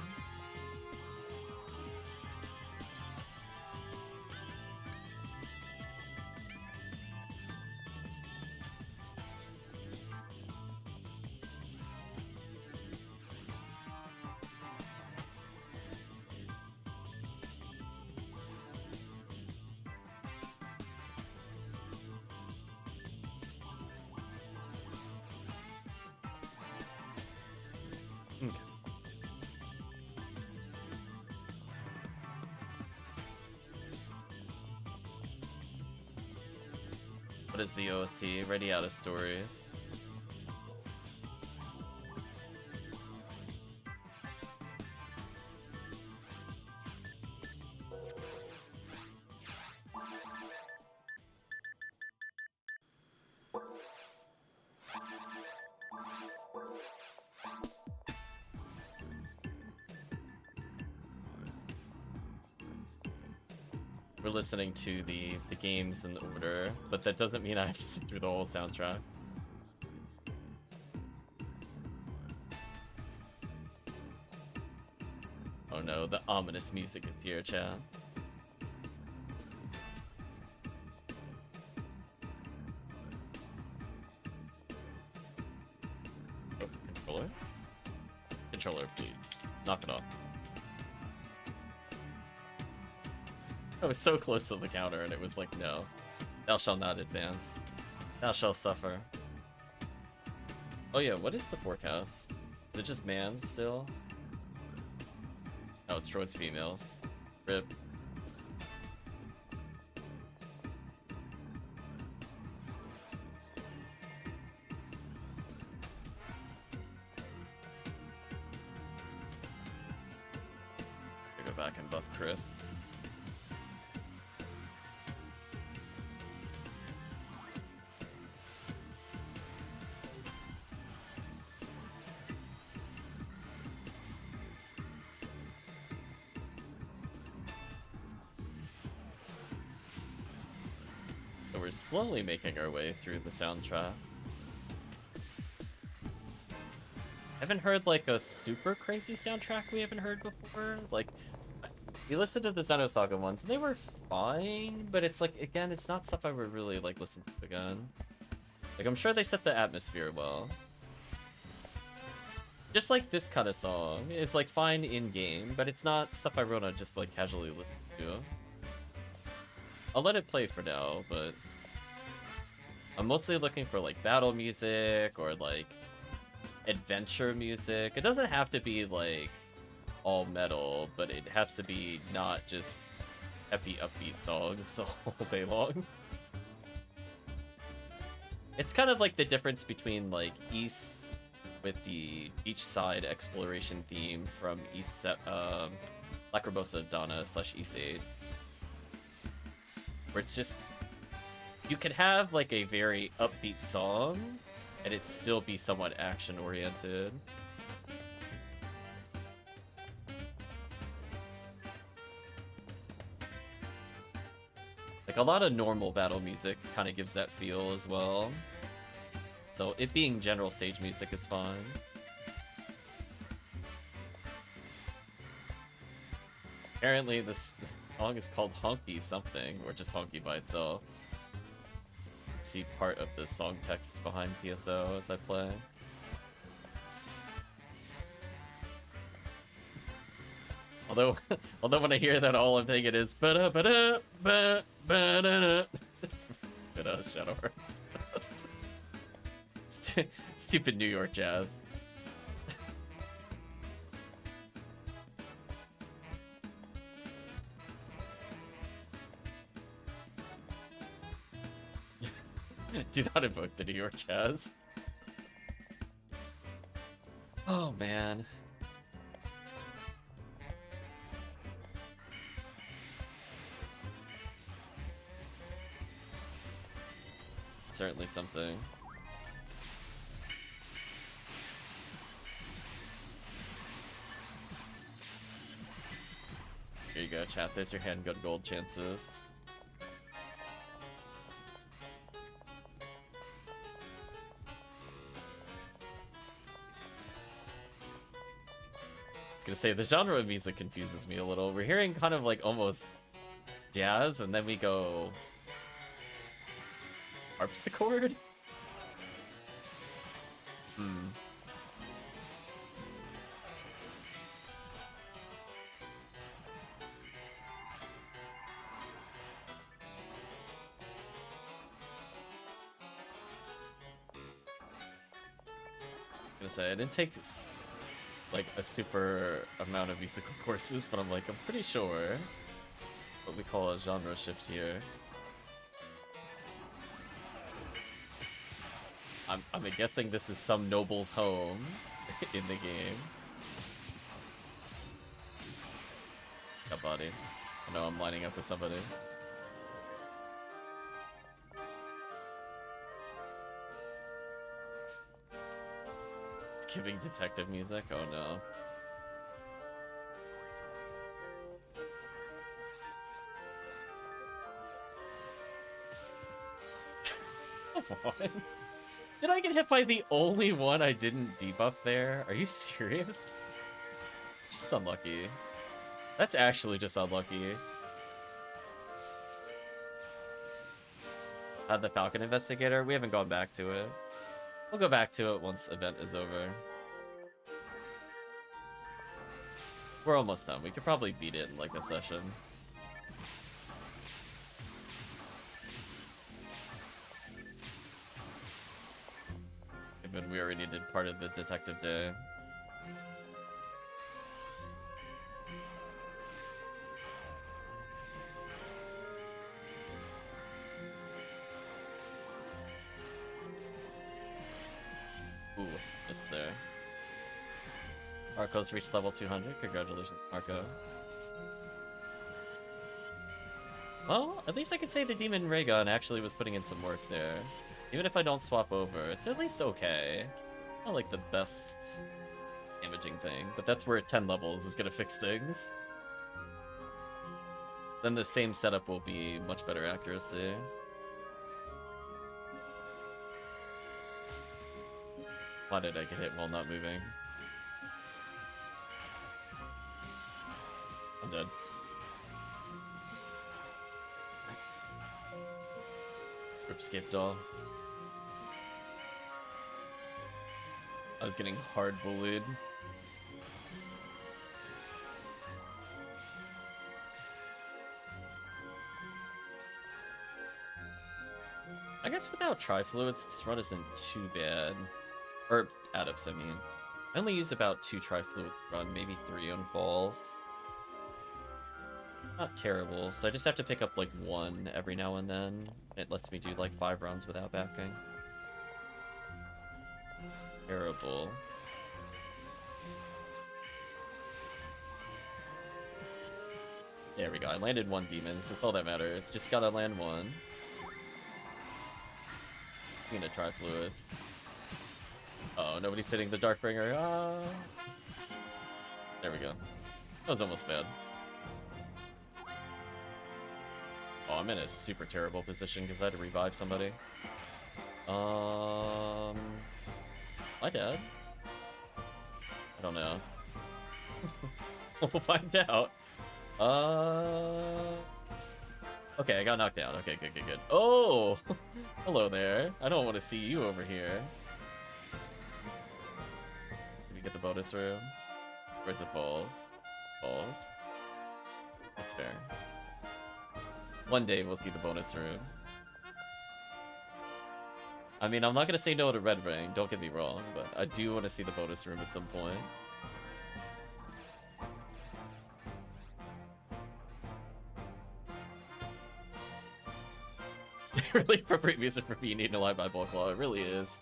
What is the OST? Ready out of stories. We're listening to the games in order, but that doesn't mean I have to sit through the whole soundtrack. Oh no, the ominous music is here, chat. Oh, controller? Controller, please. Knock it off. I was so close to the counter and it was like, no. Thou shalt not advance. Thou shalt suffer. Oh yeah, what is the forecast? Is it just mans still? Oh, it's towards females. RIP. Go back and buff Chris. we're slowly making our way through the soundtracks. I haven't heard like a super crazy soundtrack we haven't heard before. Like, we listened to the Xenosaga ones and they were fine, but it's like, again, it's not stuff I would really like listen to again. Like, I'm sure they set the atmosphere well. Just like this kind of song is like fine in game, but it's not stuff I wanna just like casually listen to. I'll let it play for now, but I'm mostly looking for like battle music or like adventure music. It doesn't have to be like all metal, but it has to be not just happy upbeat songs all day long. It's kind of like the difference between like East with the beachside exploration theme from Lacrimosa Donna / East Aid. Where it's just, you could have like a very upbeat song and it still be somewhat action oriented. Like a lot of normal battle music kind of gives that feel as well. So it being general stage music is fine. Apparently this song is called Honky something, or just Honky by itself. See part of the song text behind PSO as I play. Although when I hear that, all I'm thinking is ba ba da ba ba da da. Shadow Hearts. Stupid New York jazz. Do not invoke the New York jazz. Oh man. Certainly something. Here you go, chat. There's your handgun gold chances. I was gonna say, the genre of music confuses me a little. We're hearing kind of like almost jazz, and then we go harpsichord? I'm gonna say, I didn't take like a super amount of musical courses, but I'm like, I'm pretty sure what we call a genre shift here. I'm guessing this is some noble's home in the game. Yeah, buddy. I know I'm lining up with somebody. It's giving detective music? Oh no. Come on. Did I get hit by the only one I didn't debuff there? Are you serious? Just unlucky. That's actually just unlucky. The Falcon Investigator? We haven't gone back to it. We'll go back to it once event is over. We're almost done. We could probably beat it in like a session. Given we already did part of the detective day. Ooh, just there. Marco's reached level 200. Congratulations, Marco. Well, at least I could say the Demon Ray Gun actually was putting in some work there. Even if I don't swap over, it's at least okay. Not like the best imaging thing, but that's where 10 levels is gonna fix things. Then the same setup will be much better accuracy. Why did I get hit while not moving? I'm dead. Rip skip doll. I was getting hard bullied. I guess without tri-fluids, this run isn't too bad. Or adepts, I mean. I only use about 2 tri-fluids run, maybe 3 on falls. Not terrible, so I just have to pick up like 1 every now and then. It lets me do like 5 rounds without backing. Terrible. There we go, I landed 1 demon, so that's all that matters. Just gotta land 1. I'm gonna try fluids. Oh, nobody's hitting the Darkbringer. Ah. There we go. That was almost bad. Oh, I'm in a super terrible position because I had to revive somebody. My dad? I don't know. We'll find out. Okay, I got knocked down. Okay, good. Oh! Hello there. I don't want to see you over here. Did we get the bonus room? Where's the falls? Falls? That's fair. One day we'll see the bonus room. I mean, I'm not gonna say no to Red Ring, don't get me wrong, but I do want to see the bonus room at some point. Really appropriate music for being eaten alive by Bullclaw. It really is.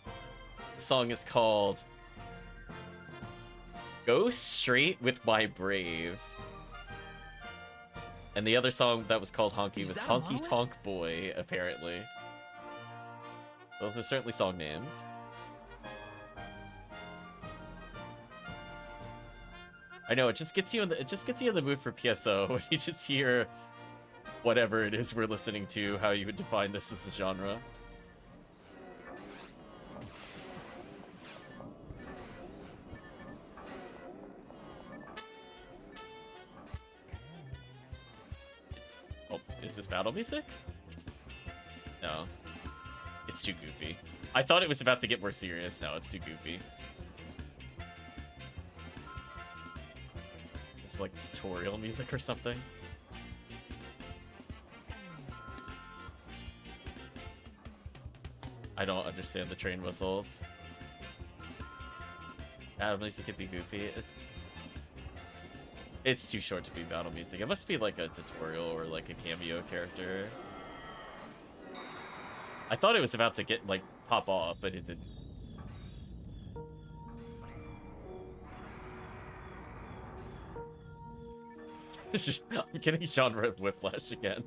The song is called Go Straight with My Brave. And the other song that was called Honky was Honky Tonk Boy, apparently. Those are certainly song names. I know, it just gets you in the mood for PSO when you just hear whatever it is we're listening to, how you would define this as a genre. Oh, is this battle music? No. It's too goofy. I thought it was about to get more serious. No, it's too goofy. Is this like tutorial music or something? I don't understand the train whistles. Battle music could be goofy. It's too short to be battle music. It must be like a tutorial or like a cameo character. I thought it was about to get like pop off, but it didn't. I'm getting genre of whiplash again.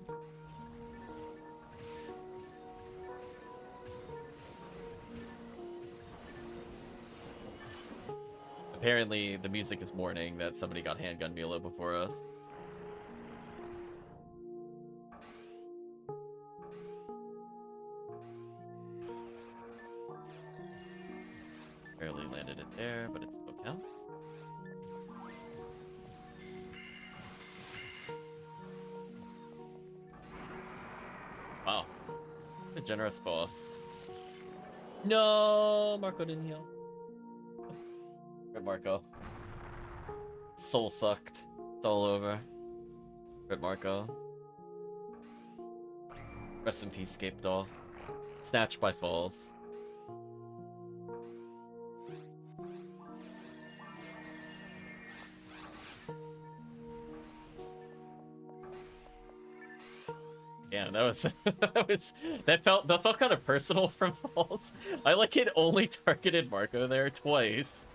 Apparently, the music is mourning that somebody got handgun Milo before us. Barely landed it there, but it still counts. Wow. A generous boss. No, Marco didn't heal. Rip Marco. Soul sucked. It's all over. Rip Marco. Rest in peace, Scape Doll. Snatched by Falls. Yeah, that felt kind of personal from Falls. I like it only targeted Marco there twice.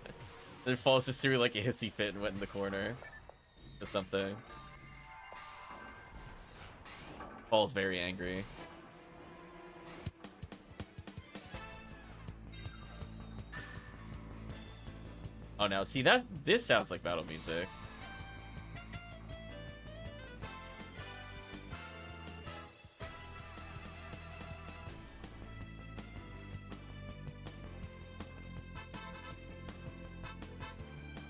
Then Falls just threw like a hissy fit and went in the corner or something. Falls very angry. Oh, now see this sounds like battle music.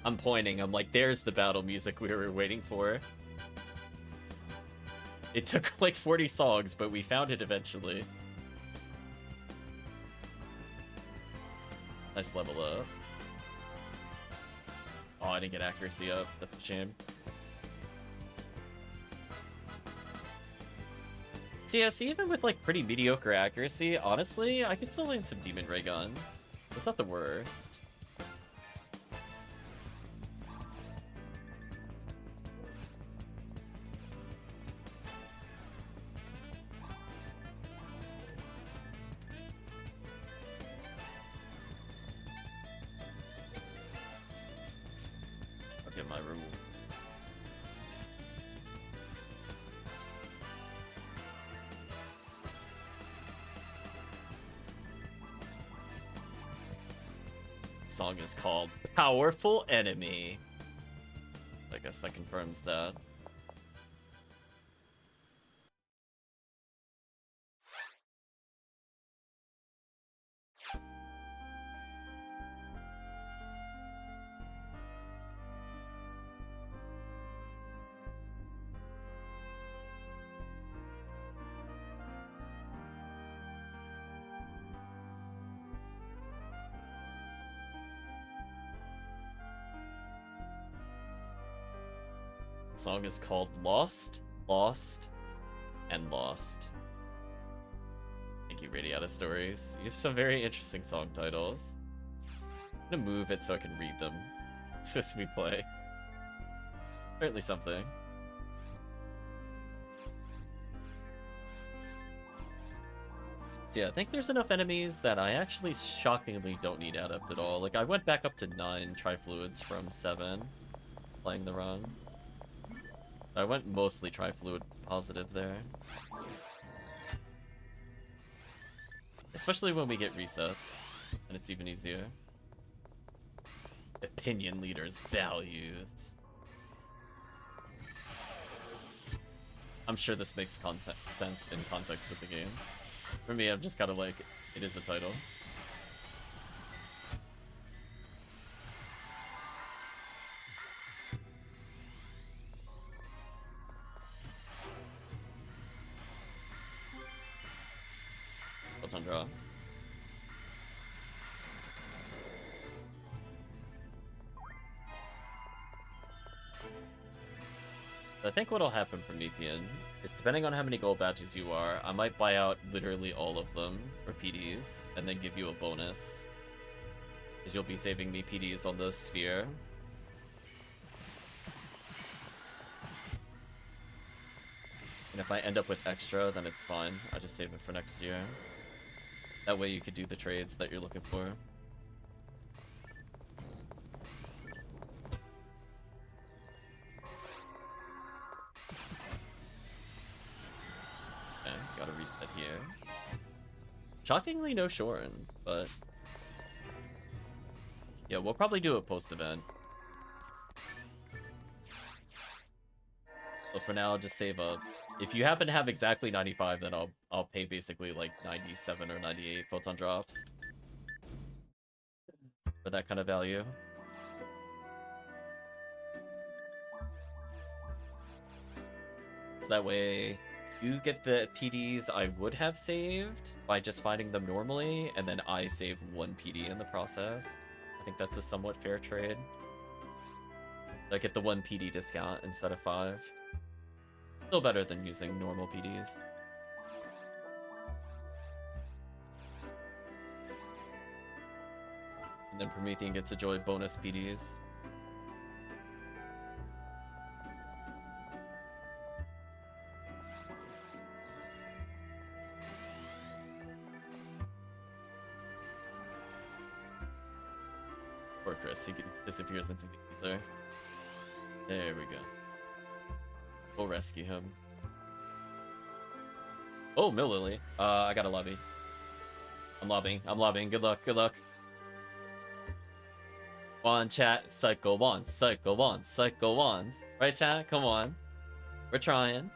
I'm pointing. I'm like, there's the battle music we were waiting for. It took like 40 songs, but we found it eventually. Nice level up. Oh, I didn't get accuracy up. That's a shame. So yeah, see, even with like pretty mediocre accuracy, honestly, I could still land some Demon Ray Gun. It's not the worst. I'll get my room. Song is called Powerful Enemy. I guess that confirms that. Song is called Lost, Lost, and Lost. Thank you, Radiata Stories. You have some very interesting song titles. I'm gonna move it so I can read them as we play. Apparently something. So yeah, I think there's enough enemies that I actually shockingly don't need adept at all. Like, I went back up to 9 trifluids from 7 playing the run. I went mostly trifluid positive there. Especially when we get resets, and it's even easier. Opinion leaders' values. I'm sure this makes sense in context with the game. For me, I'm just kind of like, it is a title. Draw. I think what'll happen, Promethean, is depending on how many gold badges you are, I might buy out literally all of them for PDs, and then give you a bonus. Because you'll be saving me PDs on the sphere. And if I end up with extra, then it's fine. I just save it for next year. That way you could do the trades that you're looking for. Okay, gotta reset here. Shockingly no Shorens, but... yeah, we'll probably do it post-event. So for now, I'll just save up. If you happen to have exactly 95, then I'll pay basically like 97 or 98 photon drops for that kind of value. So that way, you get the PDs I would have saved by just finding them normally, and then I save 1 PD in the process. I think that's a somewhat fair trade. I get the 1 PD discount instead of 5. Still better than using normal PDs. And then Promethean gets to enjoy bonus PDs. Poor Chris, he disappears into the ether. There we go. We'll rescue him. Oh, Mill Lily. I got a lobby. I'm lobbying. Good luck, good luck. One chat, cycle one, cycle one, cycle one. Right, chat? Come on. We're trying.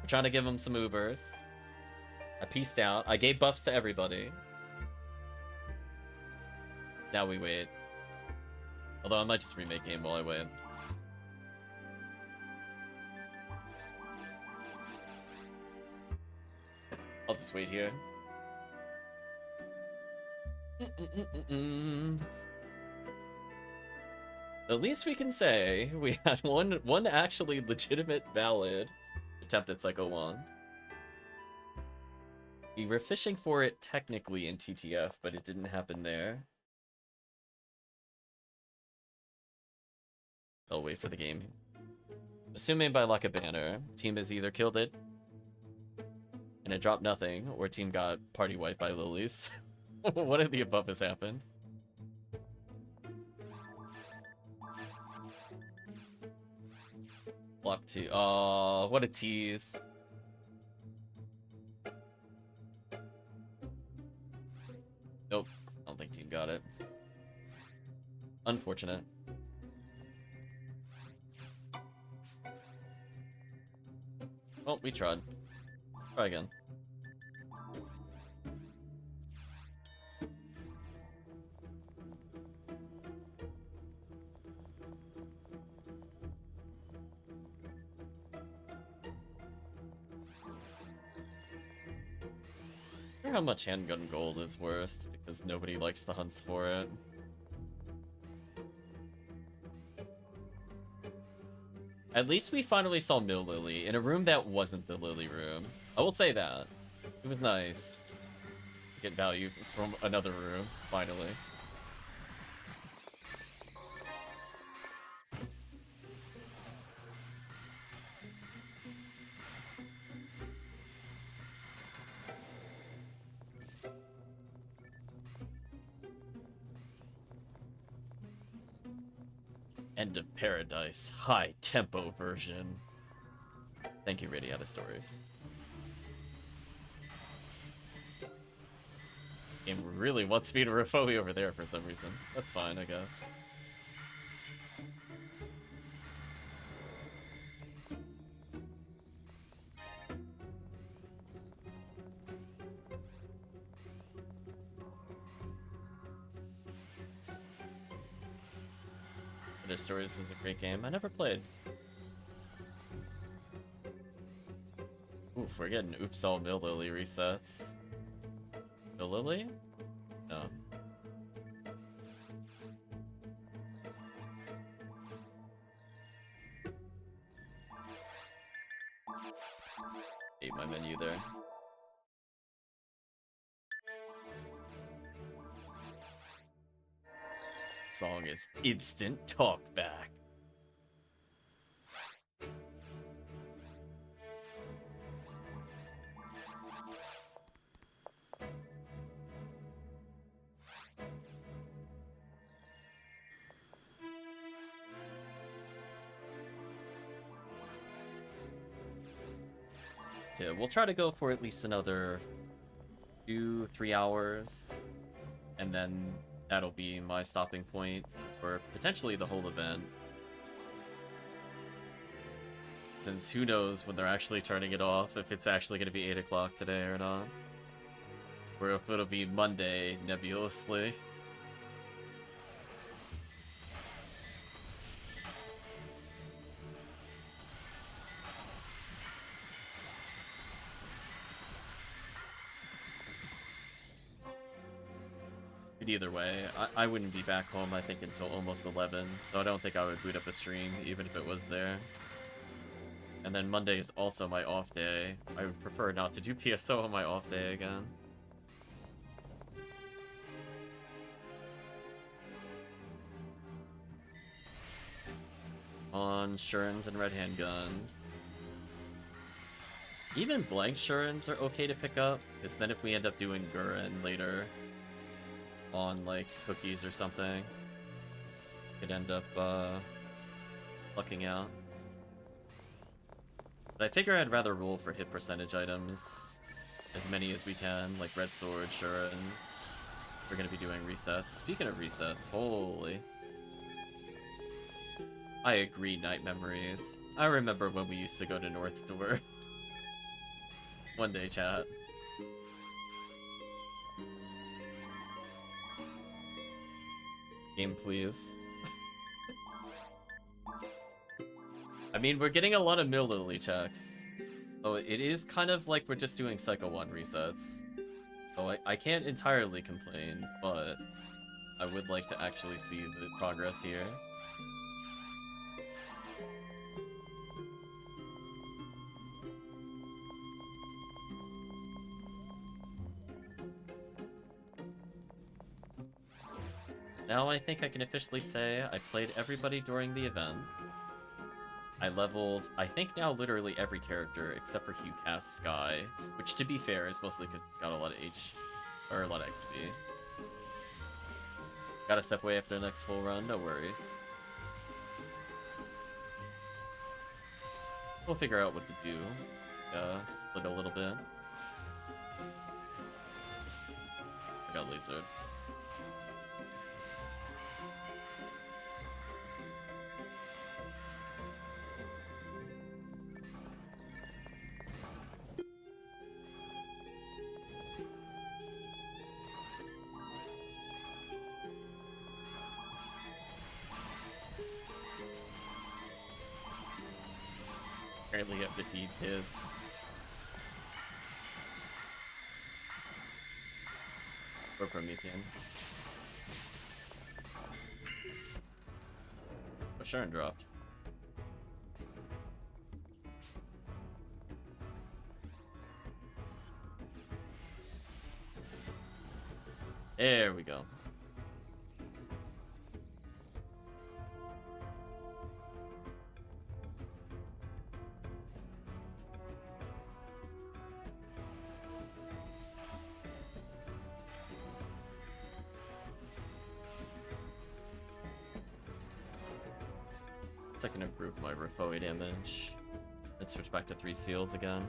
We're trying to give him some Ubers. I pieced out. I gave buffs to everybody. Now we wait. Although I might just remake game while I wait. I'll just wait here. The least we can say, we had one actually legitimate valid attempt at Psycho 1. We were fishing for it technically in TTF, but it didn't happen there. I'll wait for the game. Assuming by luck a banner, team has either killed it and it dropped nothing, or team got party wiped by lilies. One of the above has happened. Block 2. Oh, what a tease. Nope, I don't think team got it. Unfortunate. Well, we tried. Try again. I wonder how much handgun gold is worth, because nobody likes the hunts for it. At least we finally saw Mill Lily in a room that wasn't the Lily room. I will say that. It was nice to get value from another room, finally. End of Paradise, high tempo version. Thank you, Radiata Stories. Game really wants me to refoe over there for some reason. That's fine, I guess. Radiata Stories is a great game. I never played. Oof, we're getting Oops All Mill Lily resets. Mill Lily? No. Ate my menu there. Song is instant talkback. So we'll try to go for at least another 2-3 hours, and then that'll be my stopping point for potentially the whole event. Since who knows when they're actually turning it off, if it's actually going to be 8 o'clock today or not. Or if it'll be Monday nebulously. Either way, I wouldn't be back home, I think, until almost 11, so I don't think I would boot up a stream, even if it was there. And then Monday is also my off day. I would prefer not to do PSO on my off day again. On Shurins and red handguns. Even blank Shurins are okay to pick up, because then if we end up doing Gurren later, on like cookies or something, could end up lucking out. But I figure I'd rather roll for hit percentage items, as many as we can, like red sword, sure, and we're gonna be doing resets. Speaking of resets, holy, I agree, Night Memories. I remember when we used to go to North Door. One day, chat. Game, please. I mean, we're getting a lot of Lily checks. So it is kind of like we're just doing Cycle 1 resets. So I can't entirely complain, but I would like to actually see the progress here. Now I think I can officially say I played everybody during the event. I leveled, I think now literally every character except for HughCast Sky, which to be fair is mostly because it's got a lot of a lot of XP. Gotta step away after the next full run, no worries. We'll figure out what to do. Split a little bit. I got lasered. Apparently you have to feed kids. Or Promethean. Oh, Sharon dropped. There we go. I can improve my Refoe damage. Let's switch back to 3 seals again.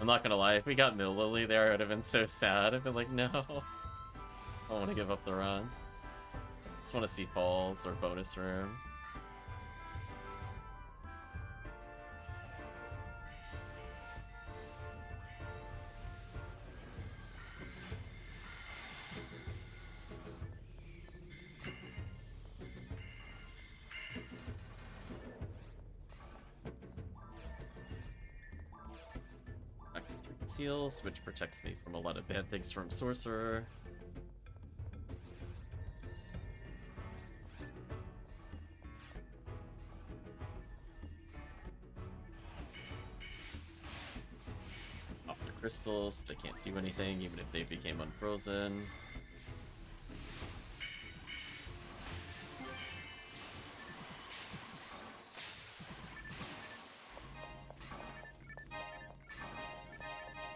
I'm not gonna lie, if we got Lily there, I would have been so sad. I'd been like, no. I don't want to give up the run. I just want to see falls or bonus room. Seals, which protects me from a lot of bad things from Sorcerer. Pop their crystals, they can't do anything even if they became unfrozen.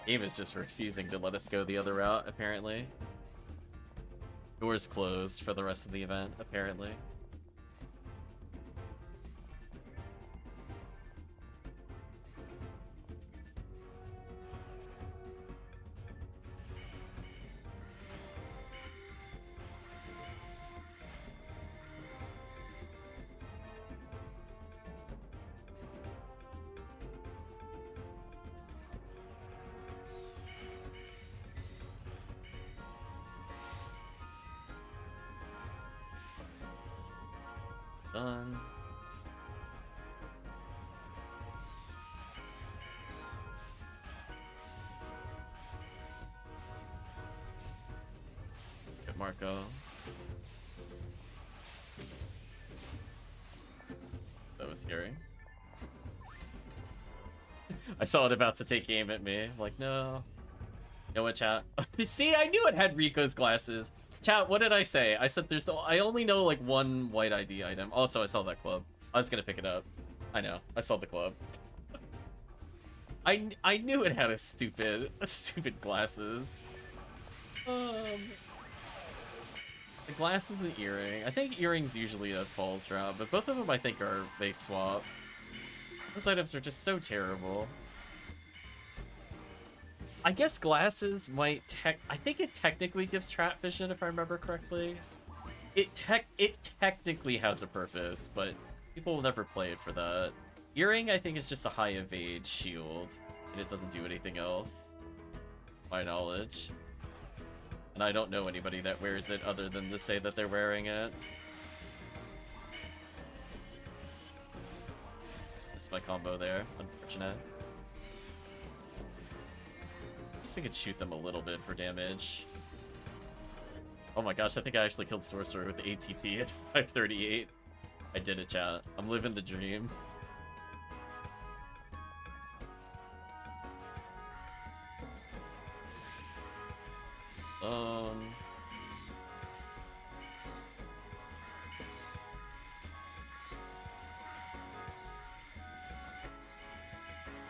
Game is just refusing to let us go the other route, apparently. Doors closed for the rest of the event, apparently. Done. Get Marco. That was scary. I saw it about to take aim at me. I'm like, no. You know what, chat? See, I knew it had Rico's glasses. Chat, what did I say? I said I only know like one white ID item. Also, I saw that club. I was gonna pick it up. I know. I saw the club. I knew it had a stupid glasses. The glasses and earring. I think earrings usually a falls drop, but both of them I think they swap. Those items are just so terrible. I guess glasses might I think it technically gives trap vision if I remember correctly. It technically has a purpose, but people will never play it for that. Earring I think is just a high evade shield, and it doesn't do anything else. My knowledge. And I don't know anybody that wears it other than to say that they're wearing it. Missed my combo there. Unfortunate. At least I could shoot them a little bit for damage. Oh my gosh, I think I actually killed Sorcerer with ATP at 538. I did it, chat. I'm living the dream.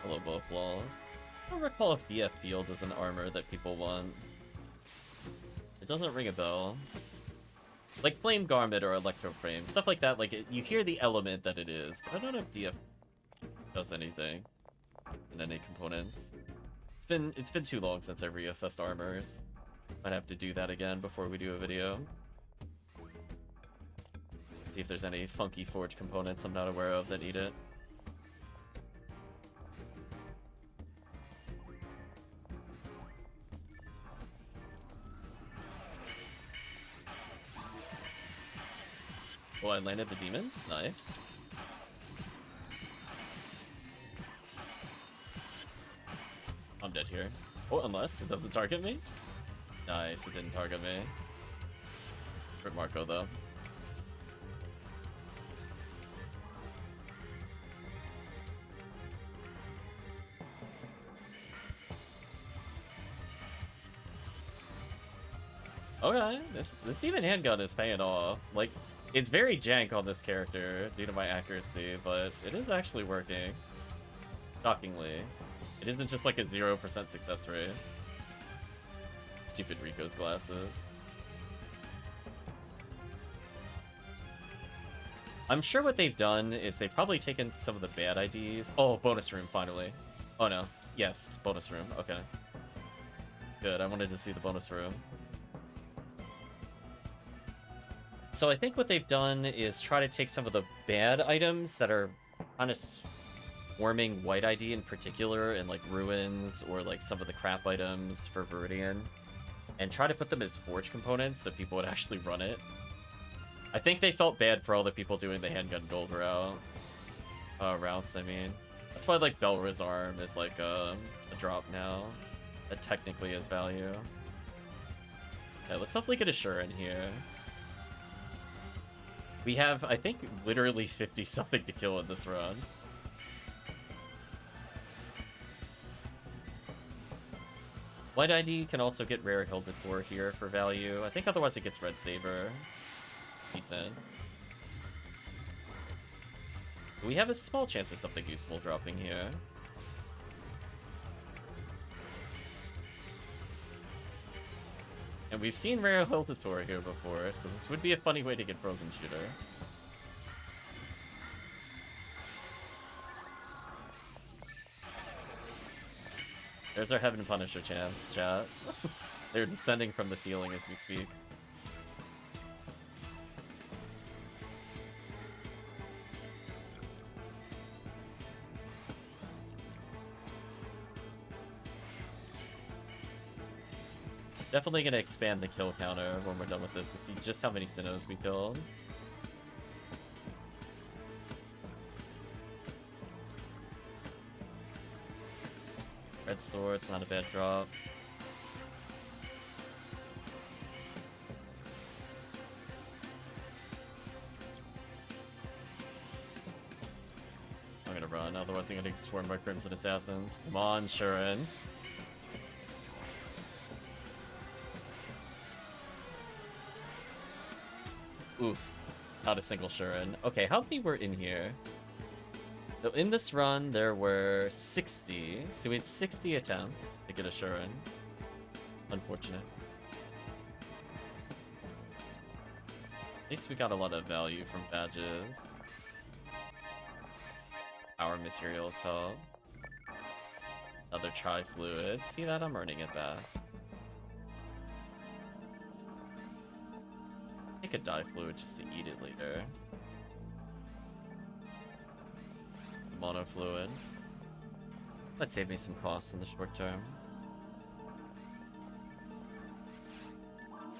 Hello, both walls. I don't recall if DF Field is an armor that people want. It doesn't ring a bell. Like Flame Garment or Electro Frame, stuff like that. Like you hear the element that it is, but I don't know if DF does anything in any components. It's been too long since I reassessed armors. Might have to do that again before we do a video. See if there's any funky forge components I'm not aware of that need it. Oh, I landed the demons? Nice. I'm dead here. Oh, unless it doesn't target me? Nice, it didn't target me. Hurt Marco, though. Okay, this demon handgun is paying off. Like, it's very jank on this character due to my accuracy, but it is actually working. Shockingly. It isn't just like a 0% success rate. Stupid Rico's glasses. I'm sure what they've done is they've probably taken some of the bad IDs. Oh, bonus room, finally. Oh no. Yes, bonus room. Okay. Good, I wanted to see the bonus room. So I think what they've done is try to take some of the bad items that are kind of swarming white ID in particular, and like ruins or like some of the crap items for Viridian, and try to put them as forge components so people would actually run it. I think they felt bad for all the people doing the handgun gold routes. I mean, that's why like Belra's arm is like a drop now that technically has value. Okay, let's hopefully get a Shuren here. We have, I think, literally 50-something to kill in this run. White ID can also get Rare Hildetor here for value. I think otherwise it gets Red Saber. Decent. We have a small chance of something useful dropping here. And we've seen Rare Hildetor here before, so this would be a funny way to get Frozen Shooter. There's our Heaven Punisher chance, chat. They're descending from the ceiling as we speak. Definitely gonna expand the kill counter when we're done with this to see just how many Sinnohs we killed. Red Sword's not a bad drop. I'm gonna run, otherwise I'm gonna get swarmed by Crimson Assassins. Come on, Shuren. Oof. Not a single Shuren. Okay, how many were in here? So in this run, there were 60. So we had 60 attempts to get a Shuren. Unfortunate. At least we got a lot of value from badges. Power materials help. Another Tri-Fluid. See that? I'm earning it back. Take a dye fluid just to eat it later. Mono fluid. That'd save me some costs in the short term.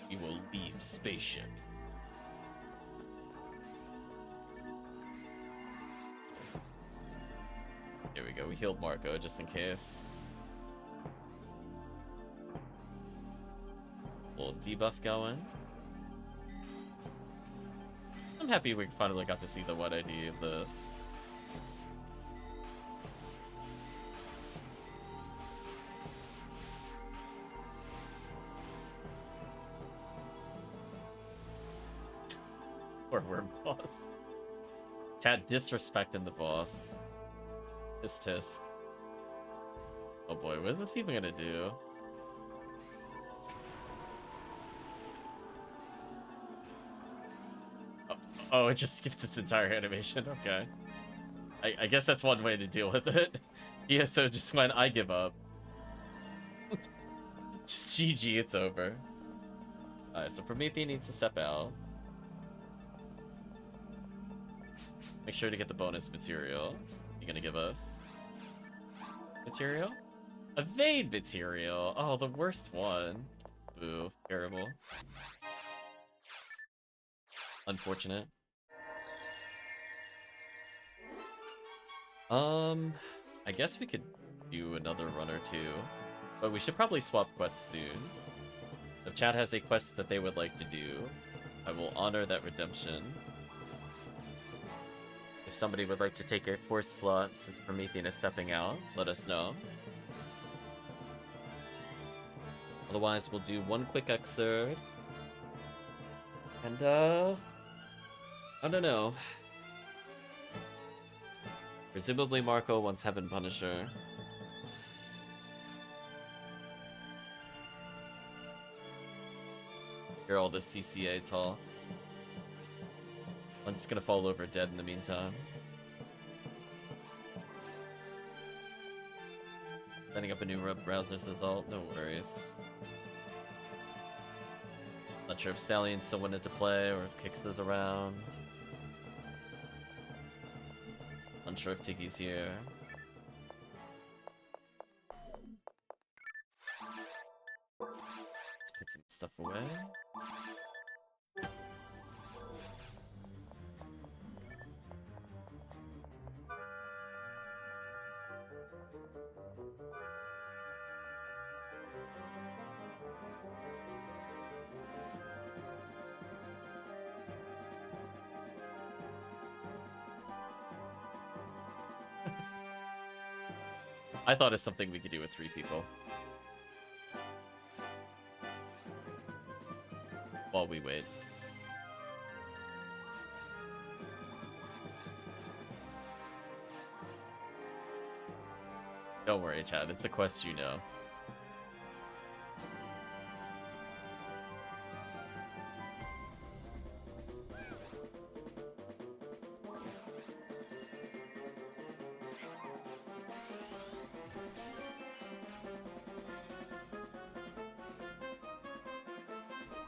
We will leave spaceship. Here we go. We healed Marco just in case. Little debuff going. I'm happy we finally got to see the 1 ID of this. Poor worm boss. Chat disrespecting the boss. Tisk. Oh boy, what is this even gonna do? Oh, it just skips its entire animation. Okay. I guess that's one way to deal with it. PSO just went, I give up. Just GG, it's over. Alright, so Promethean needs to step out. Make sure to get the bonus material. You gonna give us? Material? Evade material! Oh, the worst one. Boo. Terrible. Unfortunate. I guess we could do another run or two, but we should probably swap quests soon. If chat has a quest that they would like to do, I will honor that redemption. If somebody would like to take a course slot since Promethean is stepping out, let us know. Otherwise, we'll do one quick XRD. And, I don't know. Presumably Marco wants Heaven Punisher. Hear all this CCA talk. I'm just gonna fall over dead in the meantime. Setting up a new web browser says all, no worries. Not sure if Stallion still wanted to play or if Kix is around. Unsure if Tiggy's here. Let's put some stuff away. I thought it's something we could do with 3 people. While we wait. Don't worry, Chad. It's a quest you know.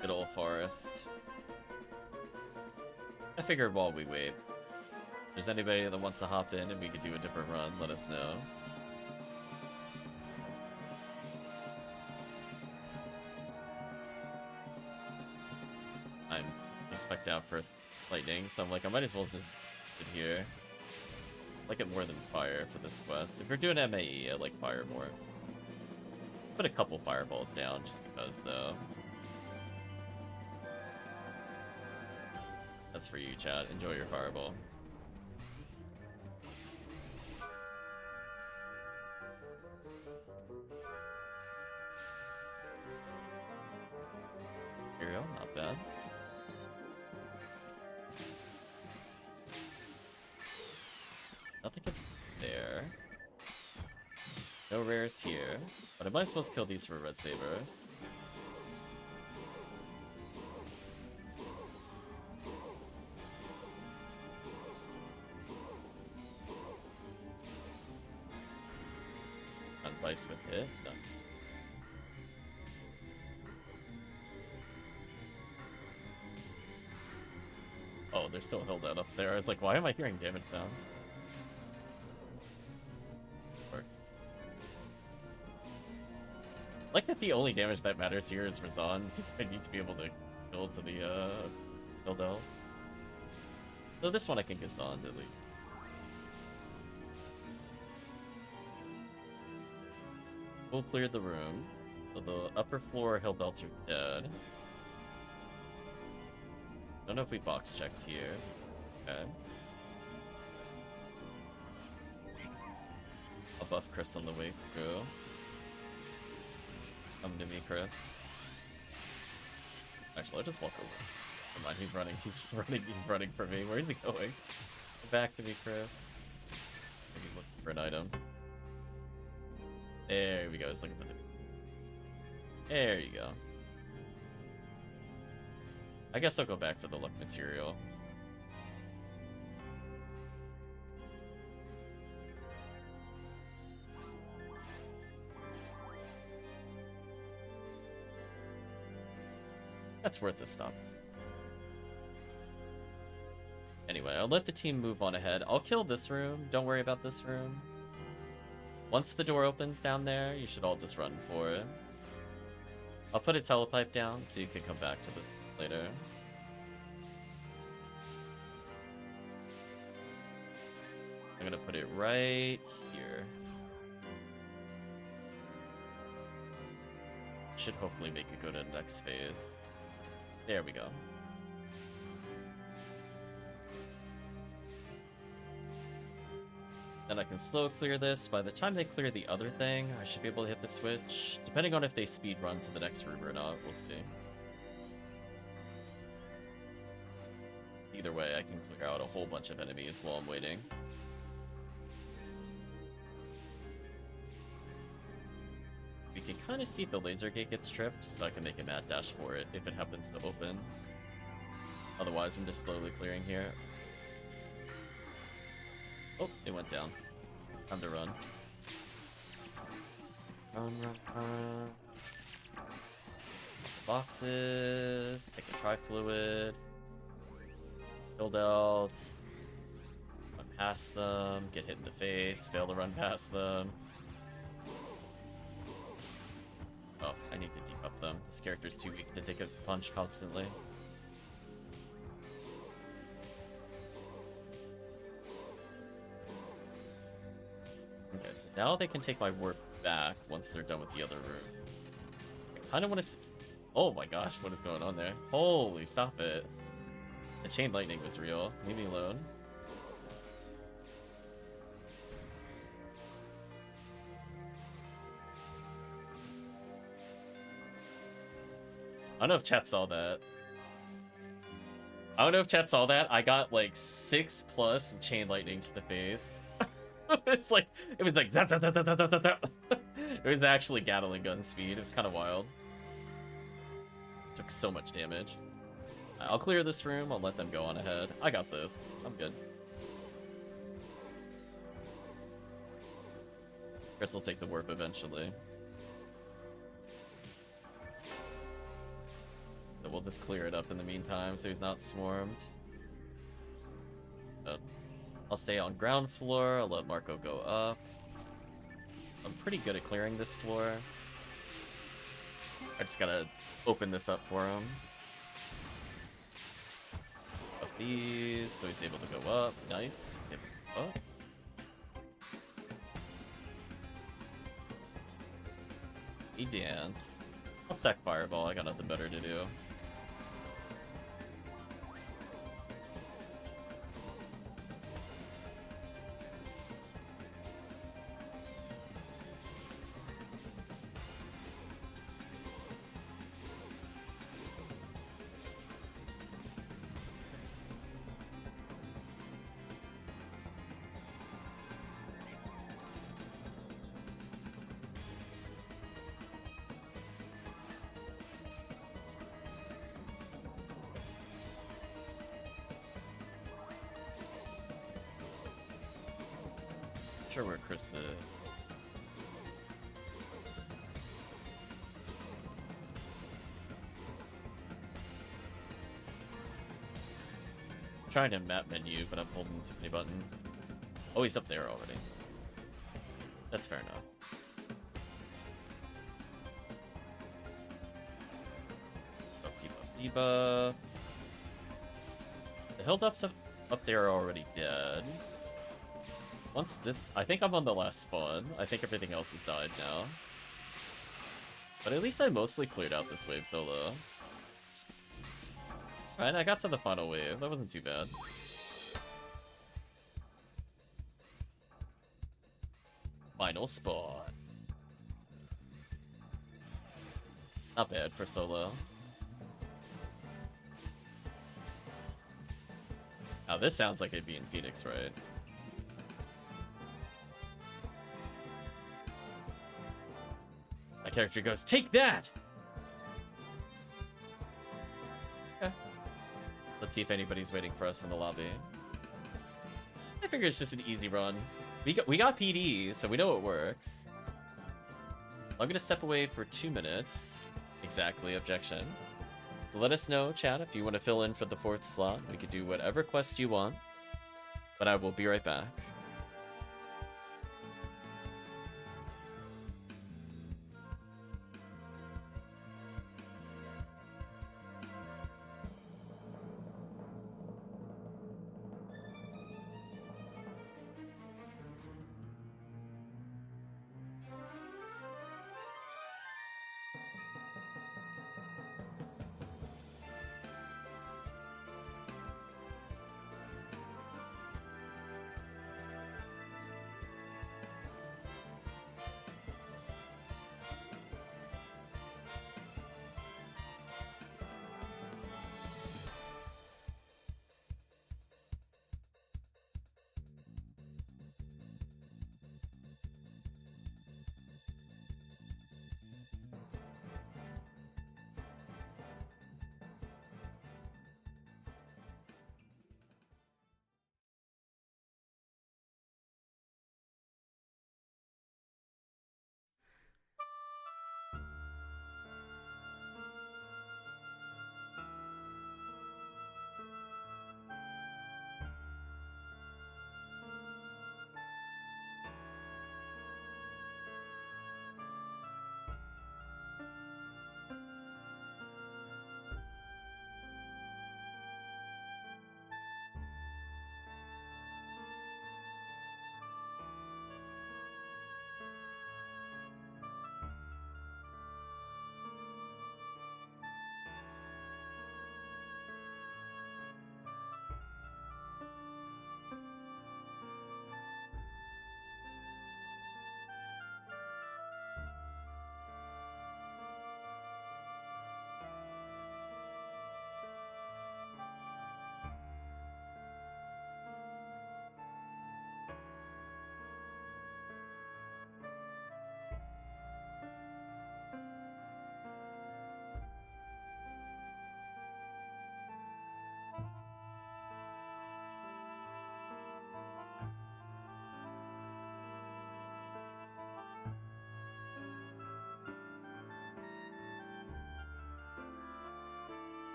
Good old forest. I figured while we wait. If there's anybody that wants to hop in and we could do a different run, let us know. I'm spec'd out for lightning, so I'm like, I might as well just sit here. I like it more than fire for this quest. If you're doing MAE, I like fire more. Put a couple fireballs down just because, though. That's for you, chat. Enjoy your fireball. Hero, not bad. Nothing there. No rares here, but I might as well kill these for red sabers. Vice with it. Nice. Oh, they're still held out up there. I was like, why am I hearing damage sounds? Work. Like that the only damage that matters here is Razan, because I need to be able to build to the build elves. So this one I can get on at least. We'll clear the room. So the upper floor hill belts are dead. Don't know if we box checked here. Okay. I'll buff Chris on the way through. Come to me, Chris. Actually, I'll just walk over. Never mind, he's running. He's running for me. Where's he going? Get back to me, Chris. I think he's looking for an item. There we go. He's looking for the... There you go. I guess I'll go back for the luck material. That's worth the stop. Anyway, I'll let the team move on ahead. I'll kill this room. Don't worry about this room. Once the door opens down there, you should all just run for it. I'll put a telepipe down so you can come back to this later. I'm gonna put it right here. Should hopefully make it go to the next phase. There we go. Then I can slow clear this. By the time they clear the other thing, I should be able to hit the switch. Depending on if they speed run to the next room or not, we'll see. Either way, I can clear out a whole bunch of enemies while I'm waiting. We can kind of see if the laser gate gets tripped, so I can make a mad dash for it if it happens to open. Otherwise, I'm just slowly clearing here. Oh, it went down. Time to run. Run, run, run. Boxes. Take a tri-fluid. Build outs. Run past them. Get hit in the face. Fail to run past them. Oh, I need to debuff them. This character's too weak to take a punch constantly. Okay, so now they can take my warp back once they're done with the other room. I kind of want to... Oh my gosh, what is going on there? Holy, stop it. The chain lightning was real. Leave me alone. I don't know if chat saw that. I don't know if chat saw that. I got like 6+ chain lightning to the face. It's like, it was like zap, zap, zap, zap, zap, zap, zap. It was actually Gatling gun speed. It was kind of wild. Took so much damage. I'll clear this room. I'll let them go on ahead. I got this. I'm good. Chris will take the warp eventually. So we'll just clear it up in the meantime so he's not swarmed. I'll stay on ground floor. I'll let Marco go up. I'm pretty good at clearing this floor. I just gotta open this up for him. Up these, so he's able to go up. Nice. He's able to go up. He dance. I'll stack Fireball. I got nothing better to do. Sure where Chris is. I'm trying to map menu, but I'm holding too many buttons. Oh, he's up there already. That's fair enough. debuff. The hill depths up there are already dead. Once this... I think I'm on the last spawn. I think everything else has died now. But at least I mostly cleared out this wave solo. Alright, I got to the final wave. That wasn't too bad. Final spawn. Not bad for solo. Now this sounds like it'd be in Phoenix, right? My character goes, "Take that!" Okay. Let's see if anybody's waiting for us in the lobby. I figure it's just an easy run. We got PDs, so we know it works. I'm gonna step away for 2 minutes. Exactly, objection. So let us know, chat, if you want to fill in for the 4th slot. We could do whatever quest you want. But I will be right back.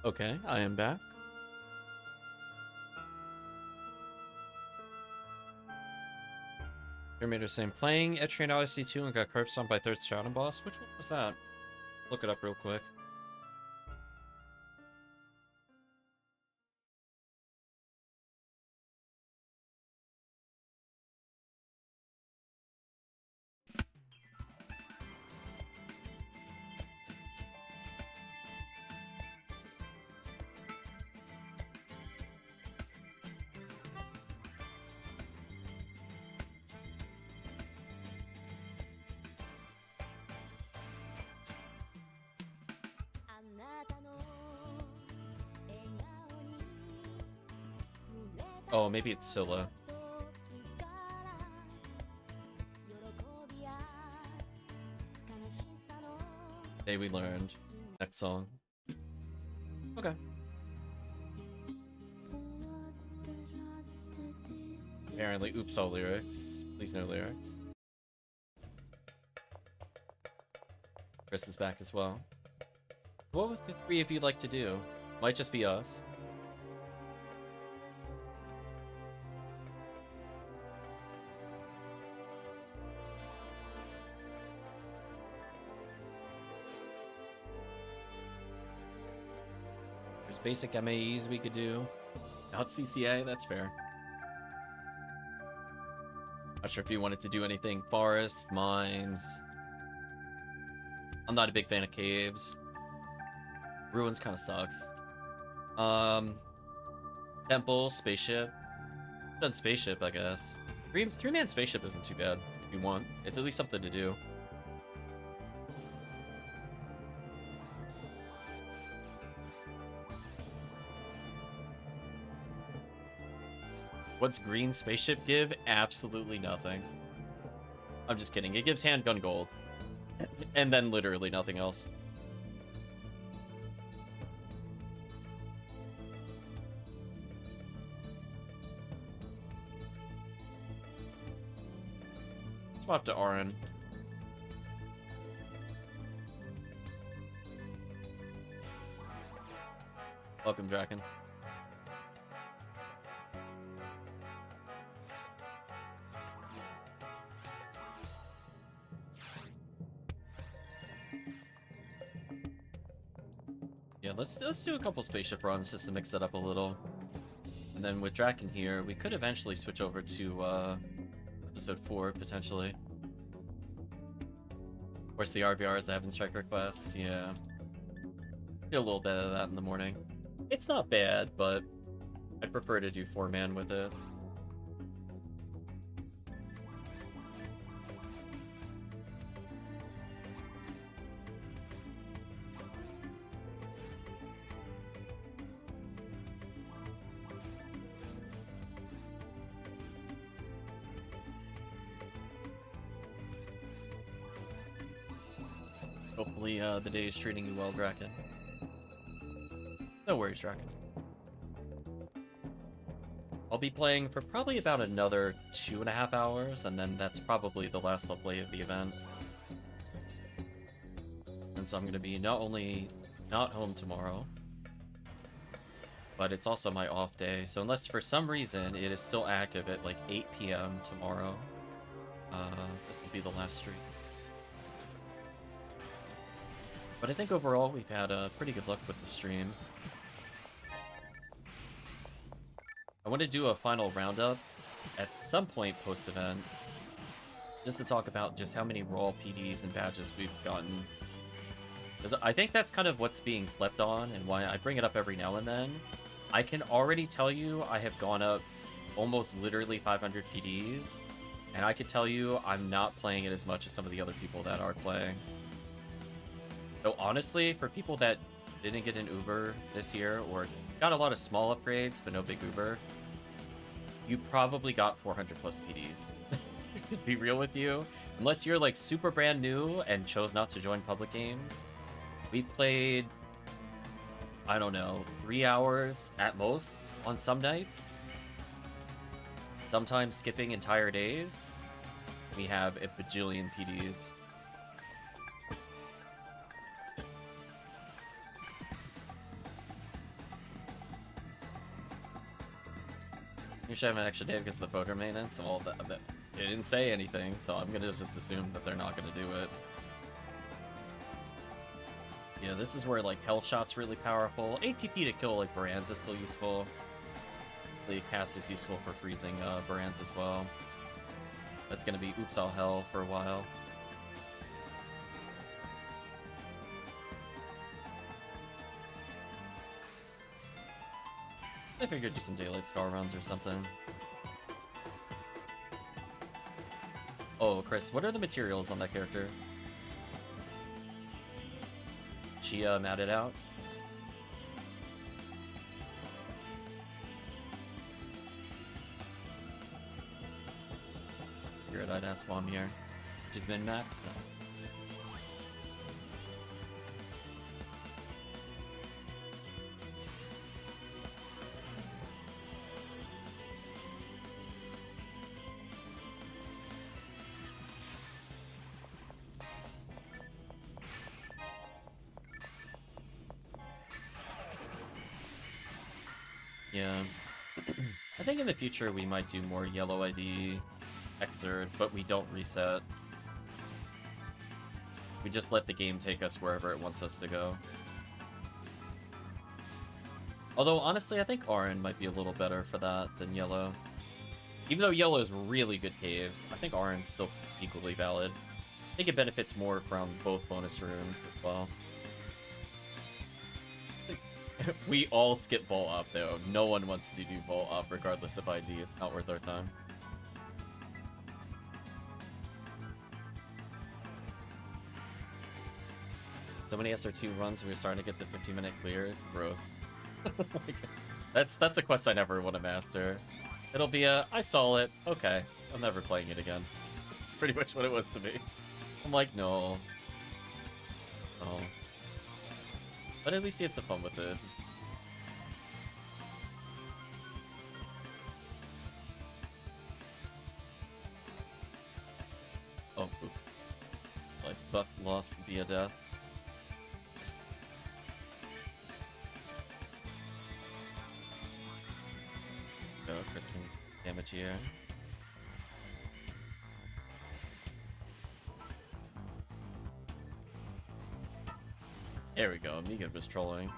Okay, I am back. Ertamperometer saying, playing Ephinea Odyssey 2 and got curb stomped by third Shadow Boss. Which one was that? Look it up real quick. Oh, maybe it's Scylla. Day we learned. Next song. Okay. Apparently, oops, all lyrics. Please no lyrics. Chris is back as well. What would the three of you like to do? Might just be us. There's basic MAEs we could do. Not CCA, that's fair. Not sure if you wanted to do anything. Forest, mines. I'm not a big fan of caves. Ruins kind of sucks. Temple, spaceship. Done spaceship, I guess. Three-man spaceship isn't too bad if you want. It's at least something to do. What's green spaceship give? Absolutely nothing. I'm just kidding. It gives handgun gold. And then literally nothing else. Swap to RN. Welcome, Draken. Yeah, let's do a couple spaceship runs just to mix it up a little. And then with Draken here, we could eventually switch over to episode 4 potentially. Of course, the RVRs that have strike requests, yeah. Do a little bit of that in the morning. It's not bad, but I'd prefer to do 4-man with it. Hopefully the day is treating you well, Draken. No worries, Draken. I'll be playing for probably about another 2.5 hours, and then that's probably the last I'll play of the event. And so I'm going to be not only not home tomorrow, but it's also my off day. So unless for some reason it is still active at like 8 p.m. tomorrow, this will be the last stream. But I think overall we've had pretty good luck with the stream. I want to do a final roundup at some point post-event, just to talk about just how many raw PDs and badges we've gotten. Because I think that's kind of what's being slept on, and why I bring it up every now and then. I can already tell you I have gone up almost literally 500 PDs, and I can tell you I'm not playing it as much as some of the other people that are playing. So honestly, for people that didn't get an Uber this year, or got a lot of small upgrades, but no big Uber, you probably got 400 plus PDs. To be real with you. Unless you're like super brand new and chose not to join public games. We played, I don't know, 3 hours at most on some nights. Sometimes skipping entire days. We have a bajillion PDs. You should have an extra day because of the photo maintenance. Well, it didn't say anything, so I'm gonna just assume that they're not gonna do it. Yeah, this is where like Hell Shot's really powerful. ATP to kill like Barands is still useful. The cast is useful for freezing Barands as well. That's gonna be Oops All Hell for a while. I figured do some Daylight Scar runs or something. Oh, Chris, what are the materials on that character? Chia matted out. Figured I'd ask Mom here. She's been maxed. Yeah. I think in the future we might do more yellow ID XRD, but we don't reset. We just let the game take us wherever it wants us to go. Although, honestly, I think Orange might be a little better for that than Yellow. Even though Yellow is really good caves, I think Orange is still equally valid. I think it benefits more from both bonus rooms as well. We all skip Vault Up, though. No one wants to do Vault Up, regardless of ID. It's not worth our time. So many SR2 runs and we're starting to get to 15-minute clears. Gross. That's a quest I never want to master. It'll be a, I saw it, okay, I'm never playing it again. It's pretty much what it was to me. I'm like, no. Oh. But at least you had some fun with it. Oh, oops. Nice buff lost via death. Go, Chris can damage here. There we go, Megan was trolling.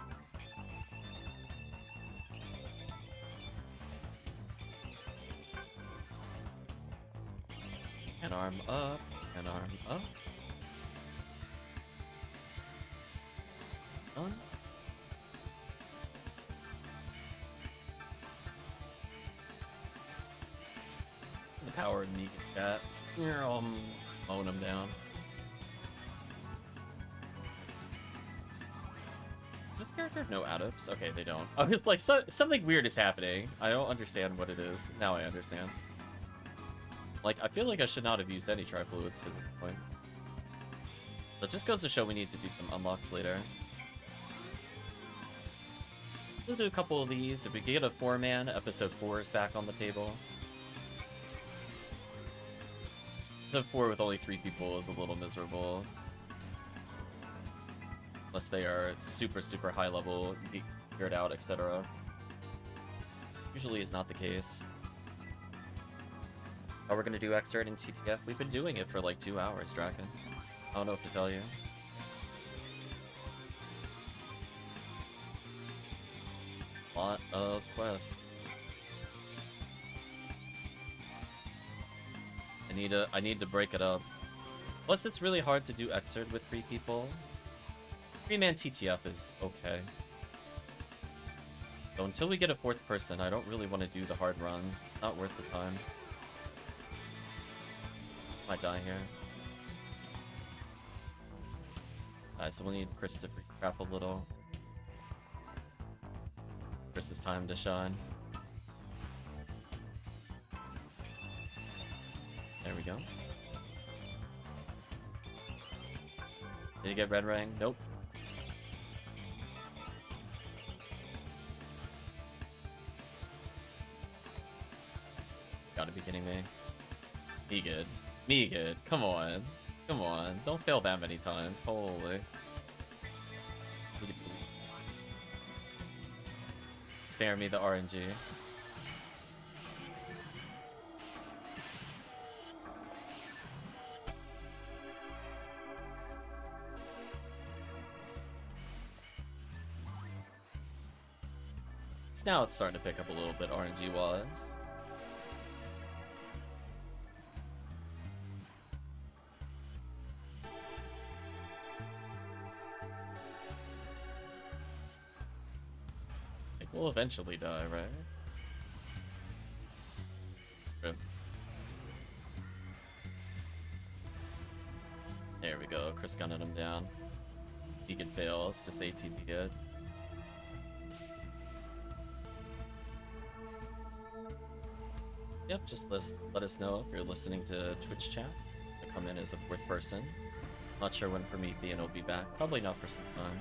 An arm up, an arm up. On. The power of Megan chat. Mowing him down. Does this character have no adapts? Okay, they don't. I was like, something weird is happening. I don't understand what it is. Now I understand. Like, I feel like I should not have used any tri-fluids at this point. That just goes to show we need to do some unlocks later. We'll do a couple of these. If we get a 4-man, episode 4 is back on the table. Episode 4 with only 3 people is a little miserable. Unless they are super, super high level, geared out, etc. Usually is not the case. How we're gonna do XRD and TTF? We've been doing it for like 2 hours, Draken. I don't know what to tell you. Lot of quests. I need to break it up. Plus, it's really hard to do XRD with 3 people. 3-man TTF is okay. So until we get a 4th person, I don't really want to do the hard runs. Not worth the time. Might die here. Alright, so we'll need Chris to crap a little. Chris's time to shine. There we go. Did he get red ring? Nope. Gotta be kidding me. Me good. Me good. Come on. Come on. Don't fail that many times. Holy. Spare me the RNG. Now it's starting to pick up a little bit RNG-wise. Like, we'll eventually die, right? Good. There we go, Chris gunning him down. He could fail, it's just ATP good. Yep, just let us know if you're listening to Twitch chat. I come in as a 4th person. Not sure when Promethean will be back. Probably not for some time.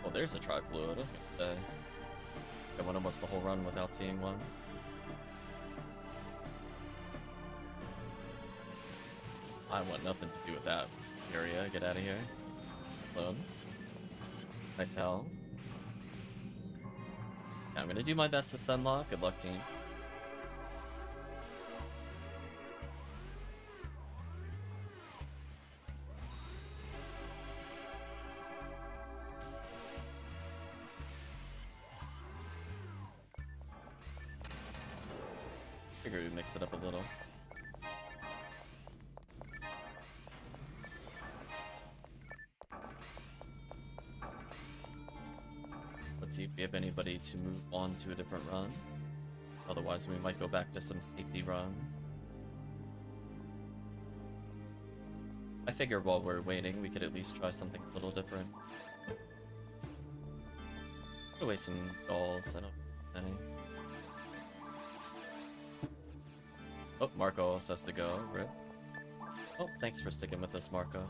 Oh, there's a tri-fluid. I was gonna say. I went almost the whole run without seeing one. I want nothing to do with that area. Get out of here. Load. Nice hell. Yeah, I'm gonna do my best to sunlock. Good luck, team. Figured we'd mix it up a little. Let's see if we have anybody to move on to a different run. Otherwise, we might go back to some safety runs. I figure while we're waiting, we could at least try something a little different. Put away some dolls. I don't have any. Oh, Marco also has to go. Rip. Oh, thanks for sticking with us, Marco.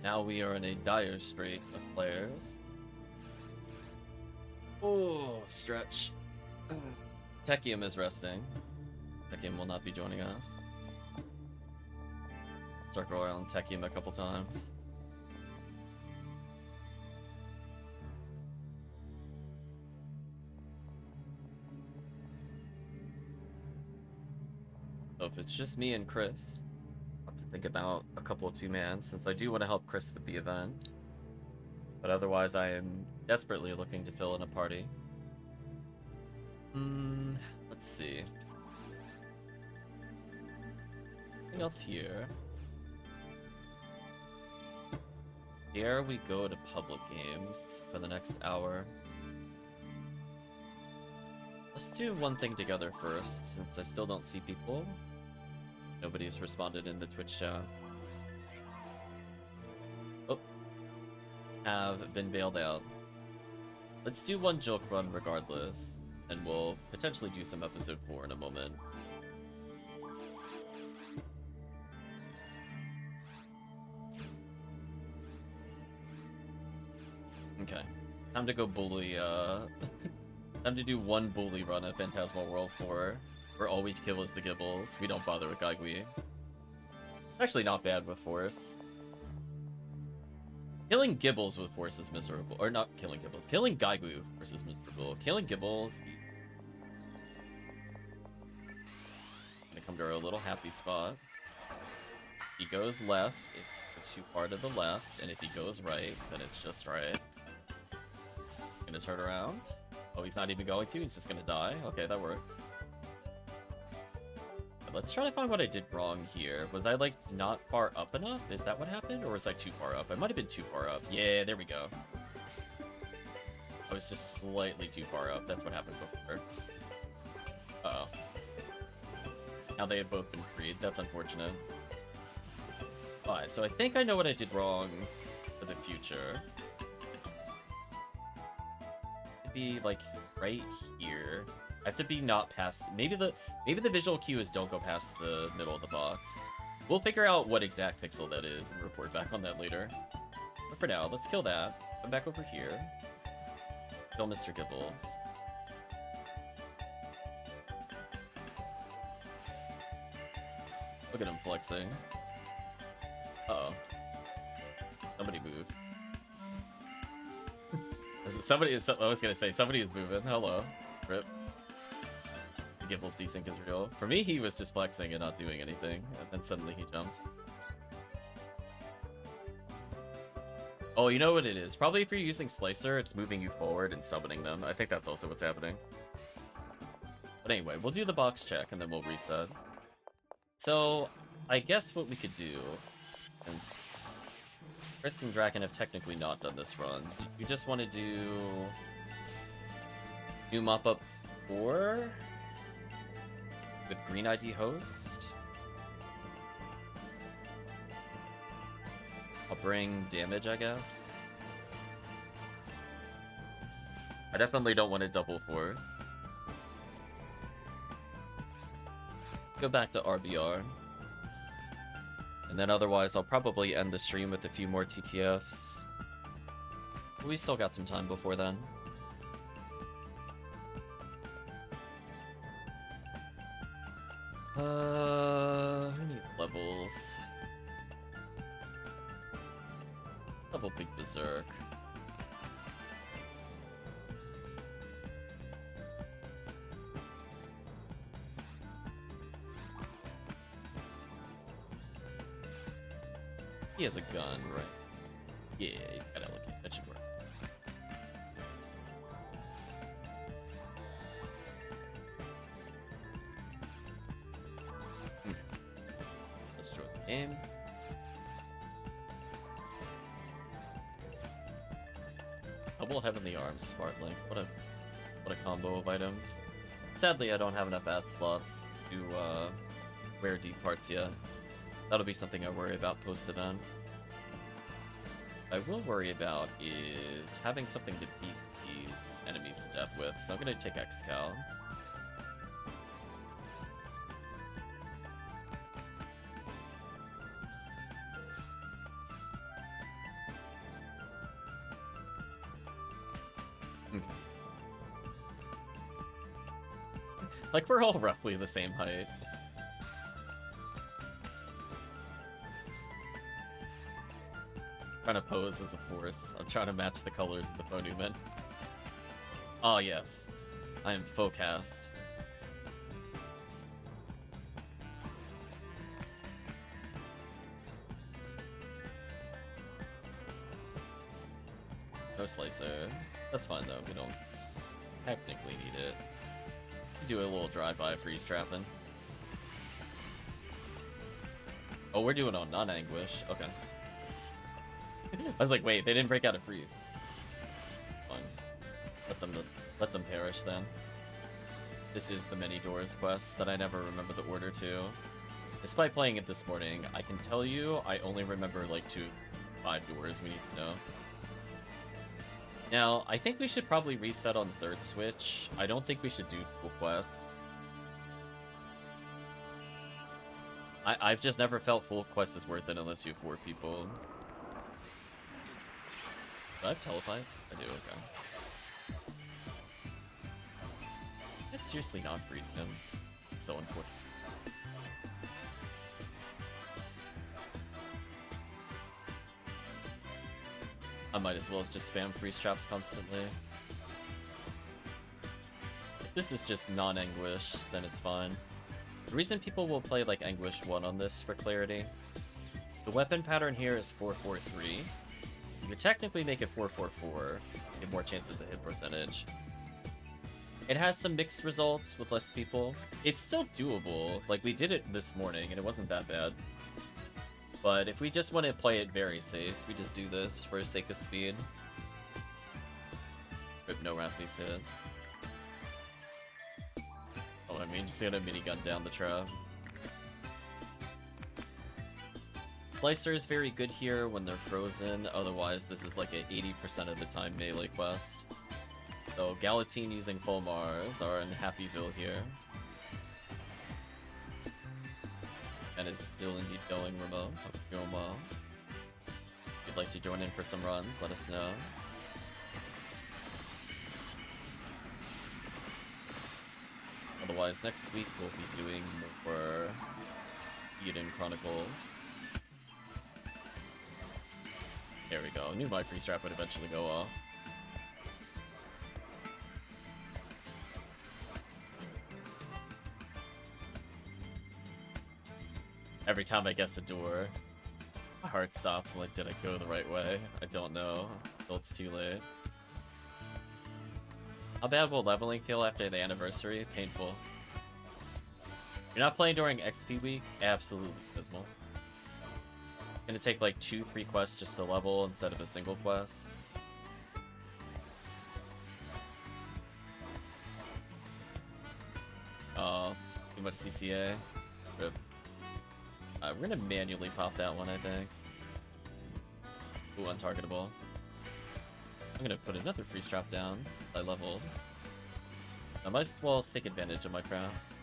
Now we are in a dire strait of players. Oh, stretch. Tekkium is resting. Tekkium will not be joining us. Circle around Tekkium a couple times. So if it's just me and Chris, I'll have to think about a couple of two-man, since I do want to help Chris with the event. But otherwise, I am desperately looking to fill in a party. Let's see. Anything else here? Dare we go to public games for the next hour? Let's do one thing together first, since I still don't see people. Nobody's responded in the Twitch chat. Oh. Have been bailed out. Let's do one joke run regardless, and we'll potentially do some episode 4 in a moment. Okay. Time to go bully, time to do one bully run at Phantasmal World 4, where all we kill is the Gibbles. We don't bother with Gaigui. Actually not bad with Force. Killing Gibbles with Force is miserable. Or not killing Gibbles. Killing Gaigui with Force is miserable. Killing Gibbles... Gonna come to our little happy spot. He goes left, if you're too far to the left, and if he goes right, then it's just right. Gonna turn around. Oh, he's not even going to, he's just gonna die. Okay, that works. Let's try to find what I did wrong here. Was I, like, not far up enough? Is that what happened? Or was I too far up? I might have been too far up. Yeah, there we go. I was just slightly too far up. That's what happened before. Uh-oh. Now they have both been freed. That's unfortunate. Alright, so I think I know what I did wrong for the future. It'd be, like, right here. I have to be not past... Maybe the visual cue is don't go past the middle of the box. We'll figure out what exact pixel that is and report back on that later. But for now, let's kill that. Come back over here. Kill Mr. Gibbles. Look at him flexing. Uh-oh. Somebody moved. Somebody is... I was gonna say, somebody is moving. Hello. Rip. Gibbles desync is real. For me, he was just flexing and not doing anything, and then suddenly he jumped. Oh, you know what it is? Probably if you're using Slicer, it's moving you forward and summoning them. I think that's also what's happening. But anyway, we'll do the box check, and then we'll reset. So, I guess what we could do, since Chris and Draken have technically not done this run, do you just want to do mop-up 4? With green ID host. I'll bring damage, I guess. I definitely don't want to double Force. Go back to RBR. And then otherwise, I'll probably end the stream with a few more TTFs. We still got some time before then. Who needs levels? Double big berserk. He has a gun, right? Yeah, he's got elegant. That should work. Let's draw the game. Double Heavenly Arms, Smartlink. What a combo of items. Sadly, I don't have enough ad slots to wear deep parts yet. That'll be something I worry about post-event. What I will worry about is having something to beat these enemies to death with, so I'm gonna take Xcal. Like, we're all roughly the same height. Trying to pose as a force. I'm trying to match the colors of the Ponyman. Oh, yes. I am focused. No slicer. That's fine, though. We don't technically need it. Do a little drive-by freeze trapping. Oh, we're doing on non-anguish. Okay. I was like, wait, they didn't break out of freeze. Fine. Let them perish then. This is the many doors quest that I never remember the order to. Despite playing it this morning, I can tell you I only remember like 5 doors we need to know. Now, I think we should probably reset on third switch. I don't think we should do full quest. I've just never felt full quest is worth it unless you have 4 people. Do I have telepipes? I do, okay. It's seriously not freezing him. It's so unfortunate. I might as well just spam freeze traps constantly. If this is just non-anguish, then it's fine. The reason people will play like Anguish 1 on this for clarity, the weapon pattern here is 4-4-3. You could technically make it 4-4-4, get more chances of hit percentage. It has some mixed results with less people. It's still doable. Like, we did it this morning and it wasn't that bad. But if we just want to play it very safe, we just do this for the sake of speed. Rip no Rathby's hit. Oh, I mean, just gonna minigun down the trap. Slicer is very good here when they're frozen, otherwise this is like a 80% of the time melee quest. So Galatine using full Mars are in Happyville here. And is still indeed going remote. Hope you're doing well. If you'd like to join in for some runs, let us know. Otherwise, next week we'll be doing more Eden Chronicles. There we go. I knew my freeze trap would eventually go off. Every time I guess a door, my heart stops. Like, did I go the right way? I don't know until it's too late. How bad will leveling feel after the anniversary? Painful. You're not playing during XP week? Absolutely abysmal. Gonna take like 2-3 quests just to level instead of a single quest. Oh, too much CCA. Rip. We're gonna manually pop that one, I think. Ooh, untargetable. I'm gonna put another freeze trap down since I leveled. I might as well take advantage of my crafts.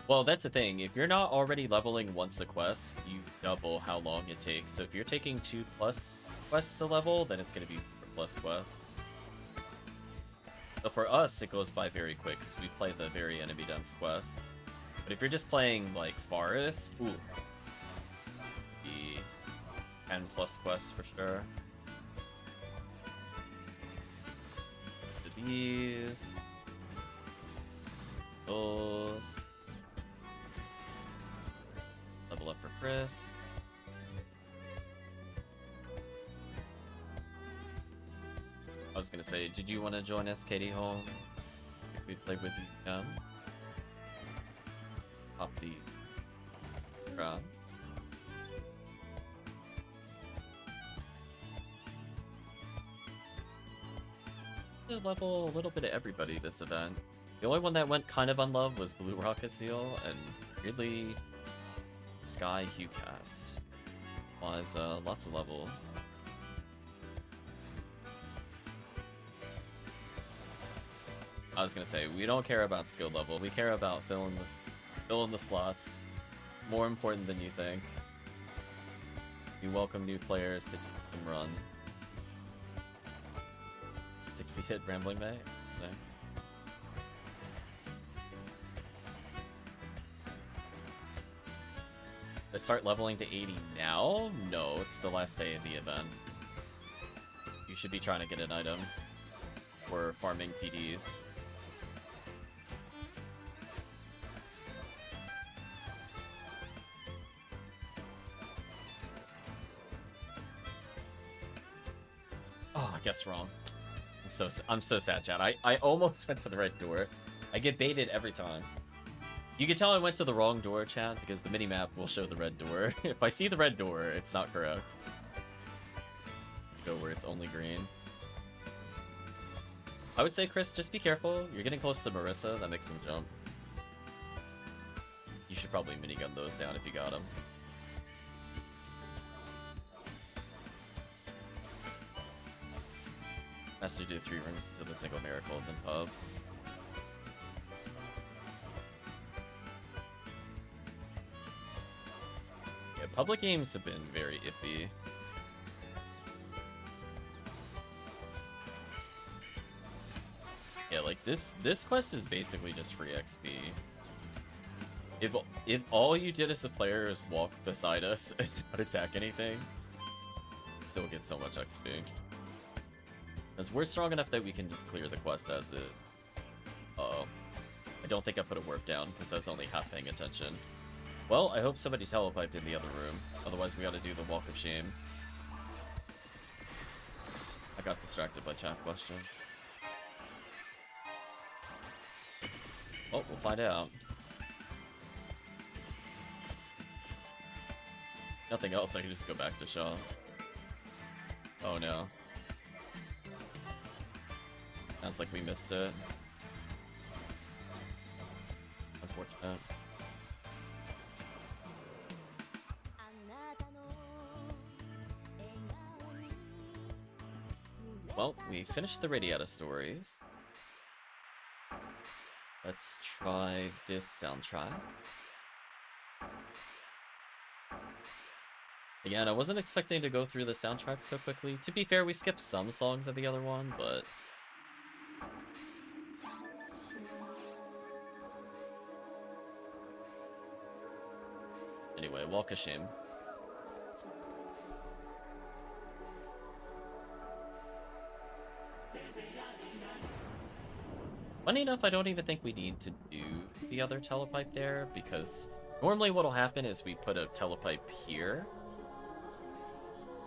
Well, that's the thing. If you're not already leveling once a quest, you double how long it takes. So if you're taking 2+ quests to level, then it's gonna be 4+ quests. So for us, it goes by very quick because we play the very enemy dense quests. But if you're just playing like Forest, ooh, the 10+ quests for sure. These, those, level up for Chris. I was gonna say, did you want to join us, KayTeaHolmes? If we played with you again. Pop the crowd. Level a little bit of everybody this event. The only one that went kind of unloved was Blue Rocket Seal, and really Sky Hughcast. Was lots of levels. I was gonna say, we don't care about skill level. We care about filling the slots. More important than you think. We welcome new players to teach them runs. 60-hit Rambling May. So. I start leveling to 80 now? No, it's the last day of the event. You should be trying to get an item for farming PDs. Oh, I guess wrong. I'm so sad, chat. I almost went to the red door. I get baited every time. You can tell I went to the wrong door, chat, because the minimap will show the red door. If I see the red door, it's not correct. Go where it's only green. I would say, Chris, just be careful. You're getting close to Marissa. That makes them jump. You should probably minigun those down if you got them. Master do 3 rings to the single miracle, then pubs. Yeah, public games have been very iffy. Yeah, like this quest is basically just free XP. If all you did as a player is walk beside us and not attack anything, you still get so much XP. Because we're strong enough that we can just clear the quest as is. Uh-oh. I don't think I put a warp down because I was only half paying attention. Well, I hope somebody telepiped in the other room. Otherwise, we gotta do the walk of shame. I got distracted by chat question. Oh, we'll find out. Nothing else, I can just go back to Shaw. Oh no. Sounds like we missed it. Unfortunate. Well, we finished the Radiata stories. Let's try this soundtrack. Again, I wasn't expecting to go through the soundtrack so quickly. To be fair, we skipped some songs of the other one, but... Anyway, walk of shame. Funny enough, I don't even think we need to do the other telepipe there, because normally what'll happen is we put a telepipe here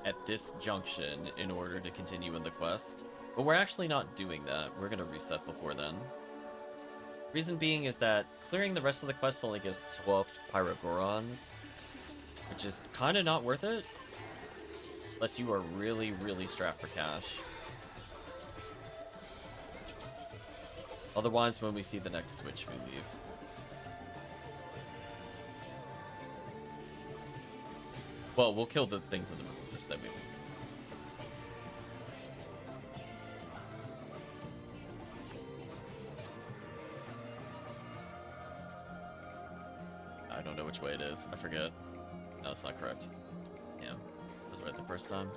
at this junction in order to continue in the quest, but we're actually not doing that. We're gonna reset before then. Reason being is that clearing the rest of the quest only gives 12 Pyrogorons, which is kind of not worth it, unless you are really, really strapped for cash. Otherwise, when we see the next switch, we leave. Well, we'll kill the things in the room first, then we leave. I don't know which way it is. I forget. No, it's not correct. Yeah, I was right the first time.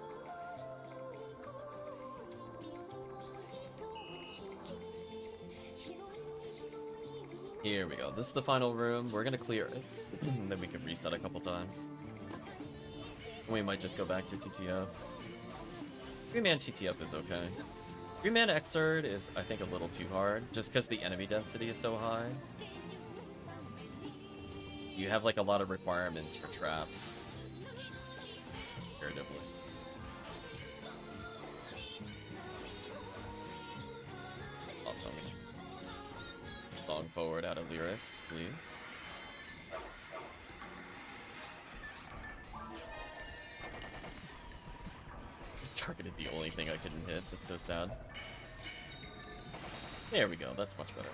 Here we go. This is the final room. We're gonna clear it. Then we can reset a couple times. We might just go back to TTF. 3-man TTF is okay. 3-man XRD is, I think, a little too hard, just because the enemy density is so high. You have, like, a lot of requirements for traps. Comparatively. Awesome. Song forward out of lyrics, please. Targeted the only thing I couldn't hit. That's so sad. There we go. That's much better.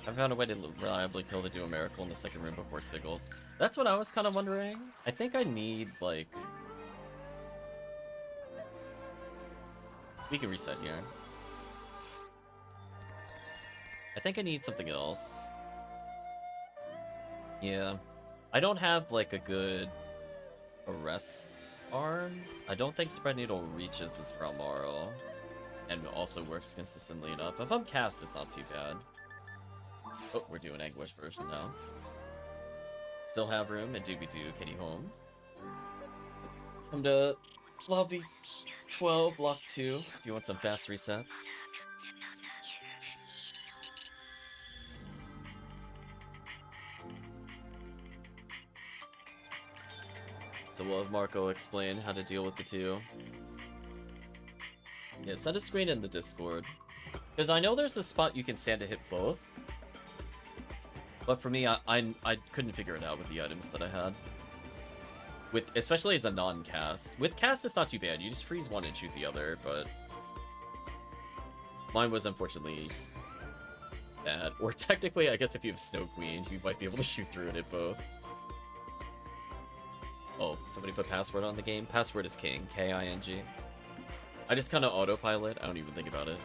I found a way to reliably kill the Duo Miracle in the second room before Spiggles. That's what I was kind of wondering. I think I need, like... We can reset here. I think I need something else. Yeah. I don't have, like, a good arrest arms. I don't think Spread Needle reaches this Realmaro. And also works consistently enough. If I'm cast, it's not too bad. Oh, we're doing Anguish version now. Still have room, and do we do KayTeaHolmes? Come to lobby 12, block 2, if you want some fast resets. So we'll have Marco explain how to deal with the two. Yeah, send a screen in the Discord. Because I know there's a spot you can stand to hit both. But for me, I couldn't figure it out with the items that I had. Especially as a non-cast. With cast, it's not too bad. You just freeze one and shoot the other, but... Mine was unfortunately bad. Or technically, I guess if you have Snow Queen, you might be able to shoot through it at both. Oh, somebody put password on the game? Password is king. K-I-N-G. I just kind of autopilot. I don't even think about it.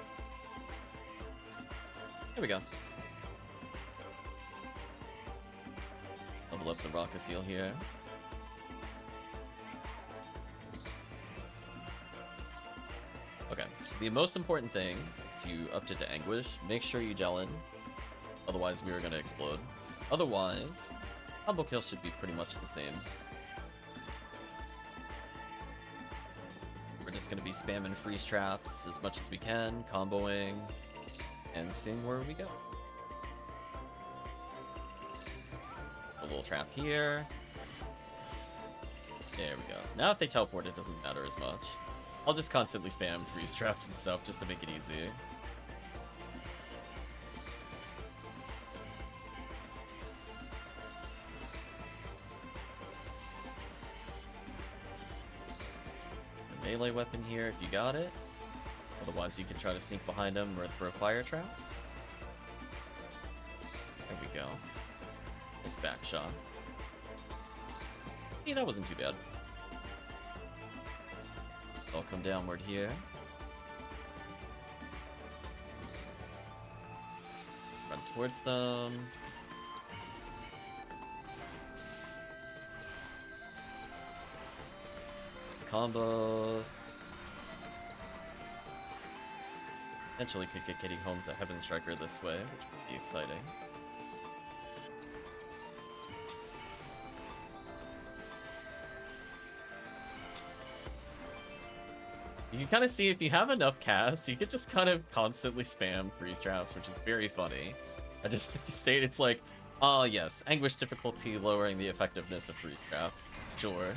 There we go. Level up the Rocket Seal here. Okay, so the most important things to up to Anguish, make sure you gel in. Otherwise, we are going to explode. Otherwise, combo kills should be pretty much the same. We're just going to be spamming freeze traps as much as we can, comboing, and seeing where we go. A little trap here. There we go. So now if they teleport, it doesn't matter as much. I'll just constantly spam freeze traps and stuff just to make it easy. The melee weapon here if you got it. Otherwise you can try to sneak behind them or throw a fire trap. There we go. Nice back shots. Hey, that wasn't too bad. I'll come downward here. Run towards them. These combos. Potentially could get KayTeaHolmes a Heaven Striker this way, which would be exciting. You can kind of see if you have enough casts, you could just kind of constantly spam freeze traps, which is very funny. I just state it's like, oh yes, Anguish difficulty lowering the effectiveness of freeze traps. Sure.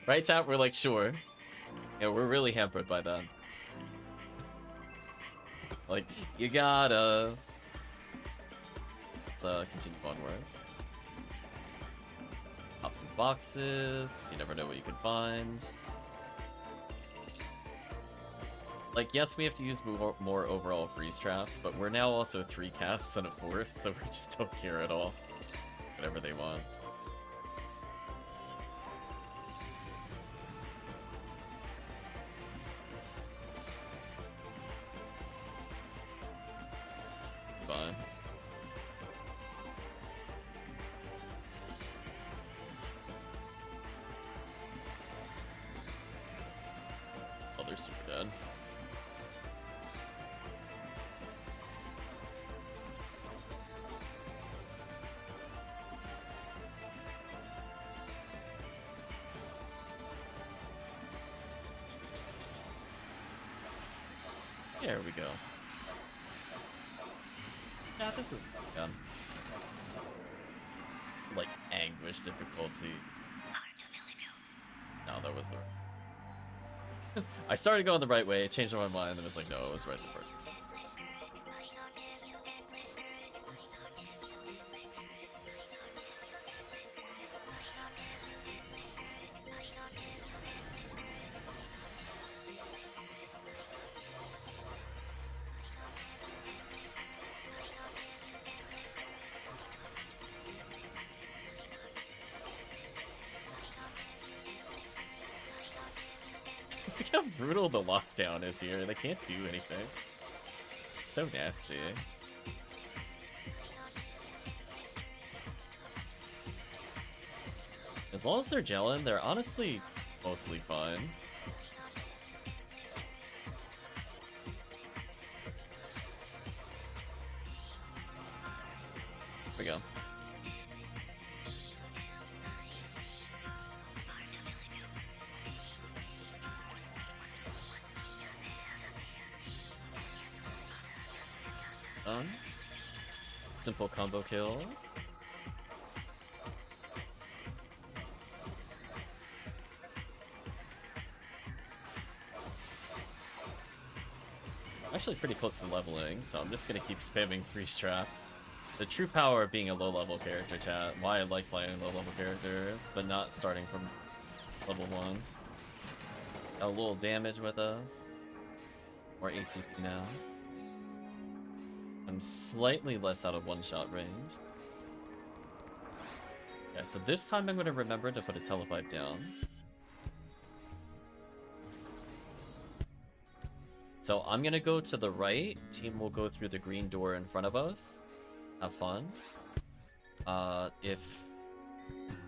Right, chat? We're like, sure. Yeah, we're really hampered by that. Like, you got us. Let's continue onwards. Pop some boxes, because you never know what you can find. Like, yes, we have to use more overall freeze traps, but we're now also 3 casts and a 4th, so we just don't care at all. Whatever they want. Fine. they're super dead. There we go. Yeah, this is done. Like anguish difficulty. No, that was the right. I started going the right way, changed my mind, and was like, no, it was right the first time. Look how brutal the lockdown is here. They can't do anything. It's so nasty. As long as they're gelling, they're honestly mostly fine. Here we go. Done. Simple combo kills. Actually pretty close to leveling, so I'm just gonna keep spamming freeze traps. The true power of being a low-level character, chat. Why I like playing low-level characters, but not starting from level 1. Got a little damage with us. Or ATP now. I'm slightly less out of one-shot range. Yeah, so this time I'm going to remember to put a telepipe down. So I'm going to go to the right. Team will go through the green door in front of us. Have fun. If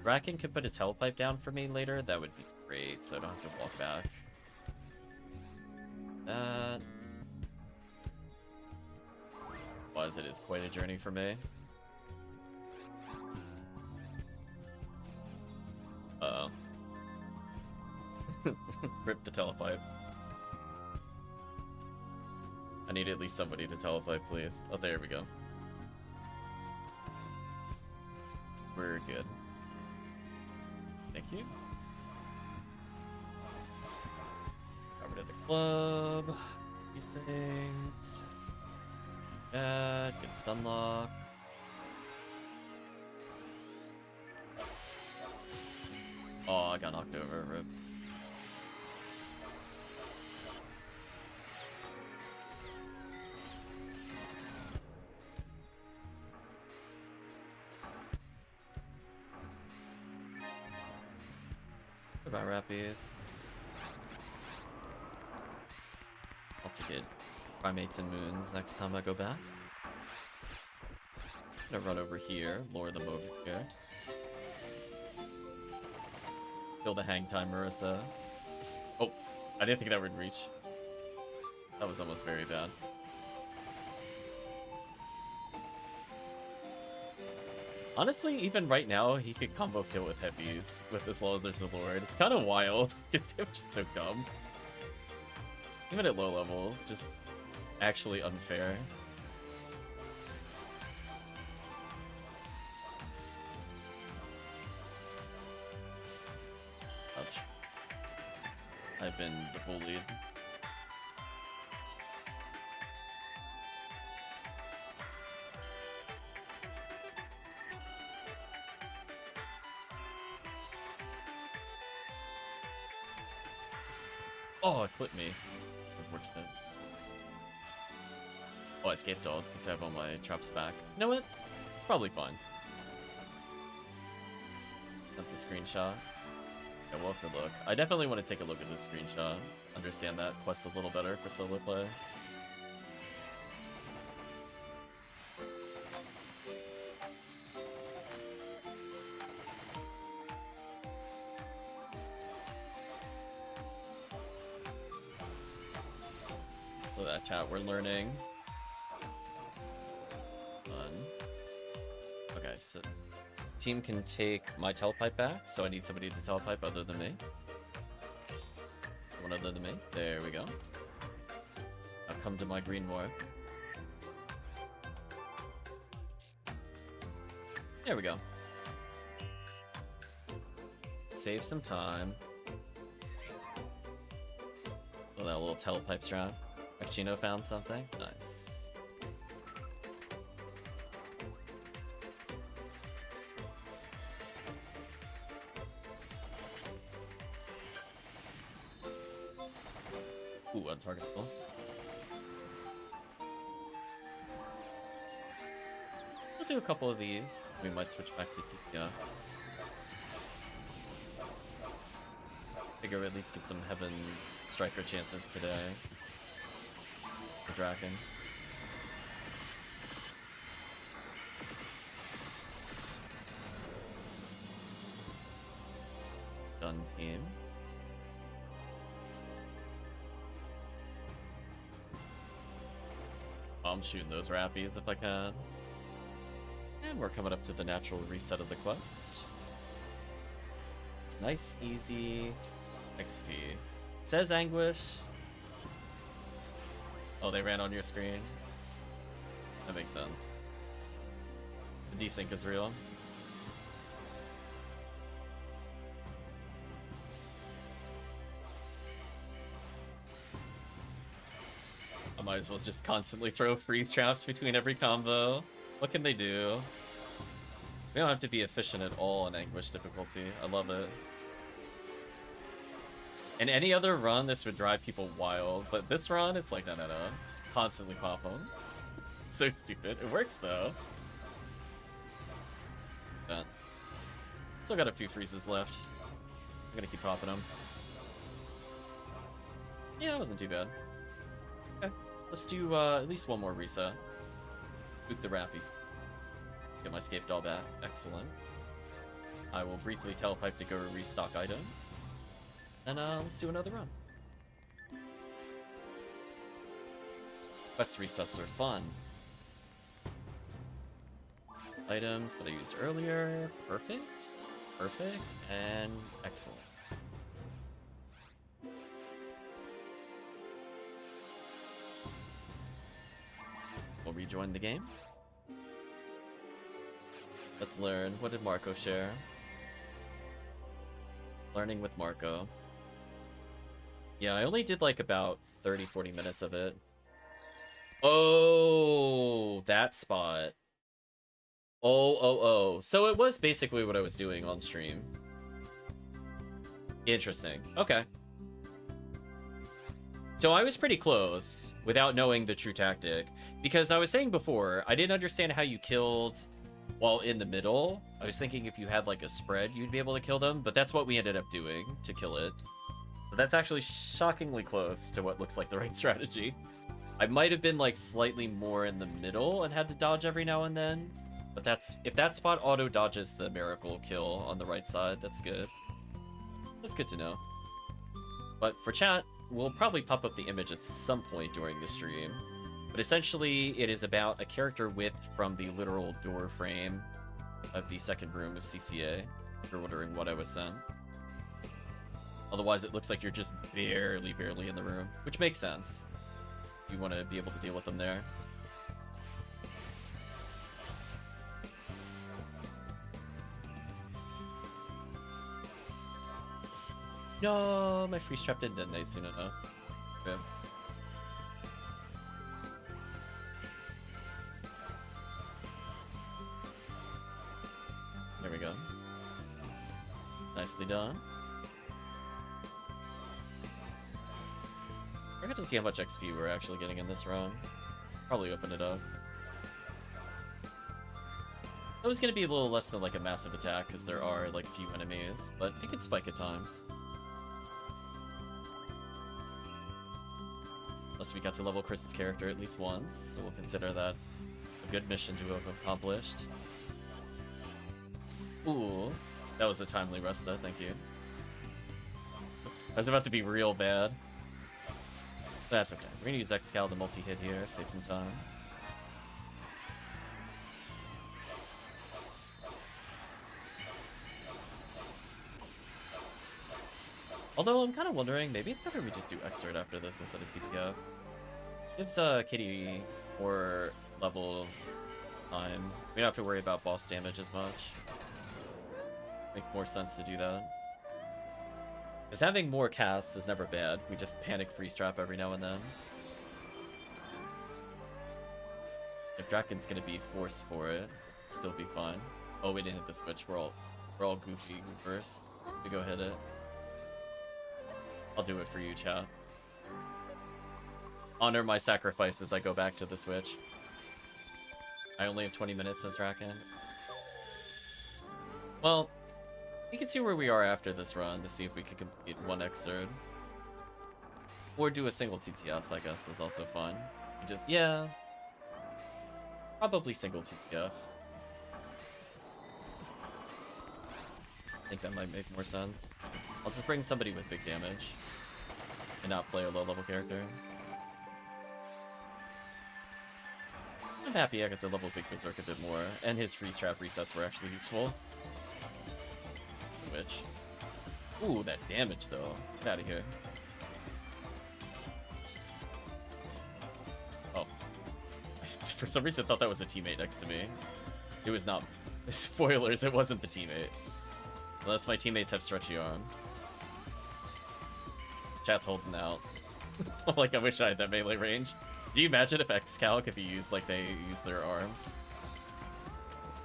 Bracken could put a telepipe down for me later, that would be great, so I don't have to walk back. Was it is quite a journey for me. Uh-oh. Rip the telepipe. I need at least somebody to telepipe, please. Oh, there we go. We're good. Thank you. Over to the club. These things. Good stun lock. Oh, I got knocked over. Rip. What about Rappies? Hope to get primates and moons next time I go back. I'm gonna run over here, lure them over here. Kill the hang time, Marissa. Oh, I didn't think that would reach. That was almost very bad. Honestly, even right now, he could combo kill with heavies with as long as there's a lord. It's kind of wild. His damage is so dumb. Even at low levels, just actually unfair. Ouch. I've been bullied. Oh, it clipped me. Unfortunate. Oh, I escaped all because I have all my traps back. You know what? It's probably fine. Not the screenshot. Yeah, we'll have to look. I definitely want to take a look at this screenshot. Understand that quest a little better for solo play. Look at that chat, we're learning. Fun. Okay, so team can take my telepipe back, so I need somebody to telepipe other than me. One other than me. There we go. Now come to my green ward. There we go. Save some time. Oh, that little telepipe strap. Chino found something. Nice. Ooh, untargetable. We'll do a couple of these. We might switch back to Tekkium. Figure we at least get some Heaven Striker chances today. For Draken. Done team. I'm shooting those rappies if I can. And we're coming up to the natural reset of the quest. It's nice, easy XP. It says Anguish. Oh, they ran on your screen. That makes sense. The desync is real. I might as well just constantly throw freeze traps between every combo. What can they do? We don't have to be efficient at all in Anguish difficulty. I love it. In any other run, this would drive people wild, but this run, it's like, no. Just constantly pop them. So stupid. It works, though. But still got a few freezes left. I'm gonna keep popping them. Yeah, that wasn't too bad. Okay, let's do at least one more reset. Boot the rappies. Get my scape doll back. Excellent. I will briefly telepipe to go restock item. And let's do another run. Quest resets are fun. Items that I used earlier. Perfect. Perfect. And excellent. We'll rejoin the game. Let's learn. What did Marco share? Learning with Marco. Yeah, I only did like about 30-40 minutes of it. Oh, that spot. Oh. So it was basically what I was doing on stream. Interesting. Okay. So I was pretty close without knowing the true tactic. Because I was saying before, I didn't understand how you killed while in the middle. I was thinking if you had like a spread, you'd be able to kill them. But that's what we ended up doing to kill it. But that's actually shockingly close to what looks like the right strategy. I might have been like slightly more in the middle and had to dodge every now and then. But that's, if that spot auto dodges the miracle kill on the right side, that's good. That's good to know. But for chat, we'll probably pop up the image at some point during the stream. But essentially, it is about a character width from the literal door frame of the second room of CCA, if you're wondering what I was sent. Otherwise, it looks like you're just barely in the room, which makes sense. You want to be able to deal with them there. No, my freeze trap didn't detonate soon enough. Okay. There we go. Nicely done. I forgot to see how much XP we're actually getting in this run. Probably open it up. It was going to be a little less than like a massive attack because there are like few enemies, but it can spike at times. Plus we got to level Chris's character at least once, so we'll consider that a good mission to have accomplished. Ooh, that was a timely Resta, thank you. I was about to be real bad. That's okay. We're gonna use Xcal to multi-hit here, save some time. Although I'm kind of wondering, maybe it's better we just do XRD after this instead of TTF. Gives Kitty more level time. We don't have to worry about boss damage as much. Makes more sense to do that. Because having more casts is never bad. We just panic freeze trap every now and then. If Draken's gonna be forced for it, still be fine. Oh, we didn't hit the switch. We're all goofy first. We go hit it. I'll do it for you, chat. Honor my sacrifice as I go back to the switch. I only have 20 minutes, says Draken. Well, we can see where we are after this run to see if we can complete one XRD. Or do a single TTF, I guess, is also fun. Yeah. Probably single TTF. I think that might make more sense. I'll just bring somebody with big damage. And not play a low-level character. I'm happy I got to level Big Berserk a bit more. And his freeze trap resets were actually useful. Which... Ooh, that damage though. Get out of here. Oh. For some reason I thought that was a teammate next to me. It was not. Spoilers, it wasn't the teammate. Unless my teammates have stretchy arms. Chat's holding out. Like, I wish I had that melee range. Do you imagine if Xcal could be used like they use their arms?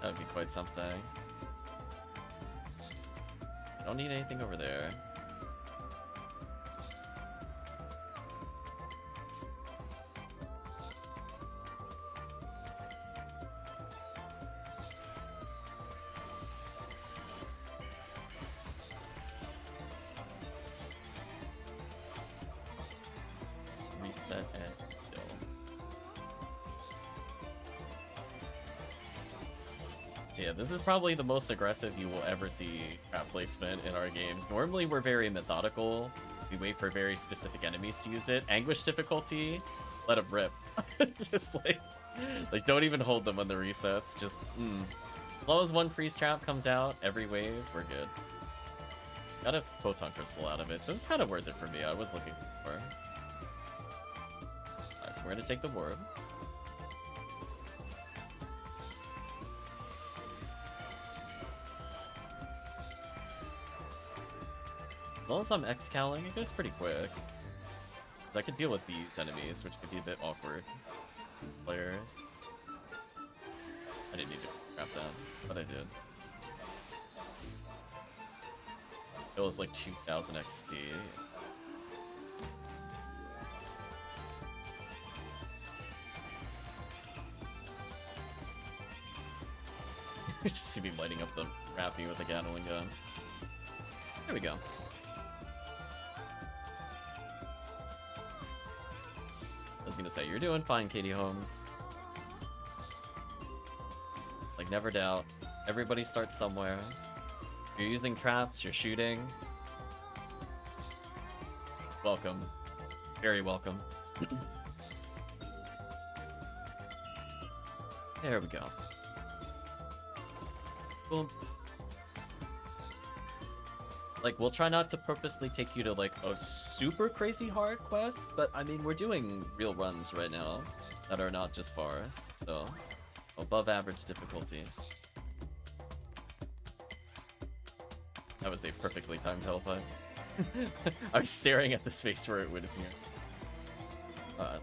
That would be quite something. I don't need anything over there. Let's reset and kill. So yeah, this is probably the most aggressive you will ever see trap placement in our games. Normally we're very methodical. We wait for very specific enemies to use it. Anguish difficulty, let them rip. Just like don't even hold them on the resets. Just as long as one freeze trap comes out every wave, we're good. Got a photon crystal out of it, so it's kind of worth it for me. I was looking for. Alright, so we're gonna take the ward. As long as I'm X-calling, it goes pretty quick. Because I could deal with these enemies, which could be a bit awkward. Players. I didn't need to grab that, but I did. It was like 2000 XP. Just see me lighting up the Rappy with a Gatling gun. There we go. I was gonna say, you're doing fine, KayTeaHolmes. Like, never doubt. Everybody starts somewhere. You're using traps, you're shooting. Welcome. Very welcome. There we go. Boom. Like, we'll try not to purposely take you to, like, a super crazy hard quest, but, I mean, we're doing real runs right now that are not just forest, so above average difficulty. That was a perfectly timed teleport. I was staring at the space where it would appear.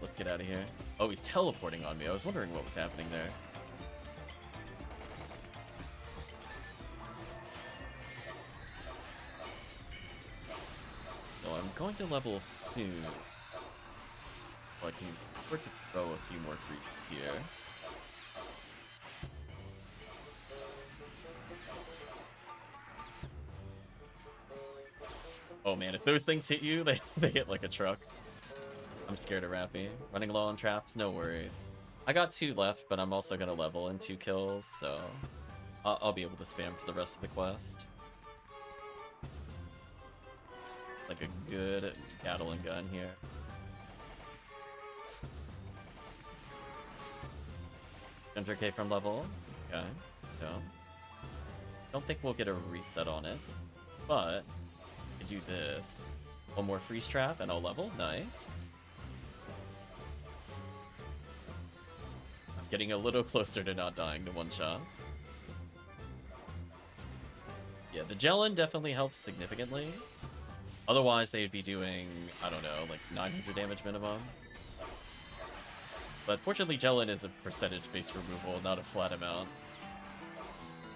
Let's get out of here. Oh, he's teleporting on me. I was wondering what was happening there. So I'm going to level soon. So I can afford to throw a few more freezes here. Oh man, if those things hit you, they hit like a truck. I'm scared of Rappy. Running low on traps, no worries. I got 2 left, but I'm also gonna level in 2 kills, so I'll be able to spam for the rest of the quest. Like a good Gatling gun here. 100k from level. Okay. No. Don't think we'll get a reset on it. But I do this. One more freeze trap and I'll level. Nice. I'm getting a little closer to not dying to one-shots. Yeah, the Gelin definitely helps significantly. Otherwise, they'd be doing, I don't know, like 900 damage minimum. But fortunately, Gelin is a percentage-based removal, not a flat amount.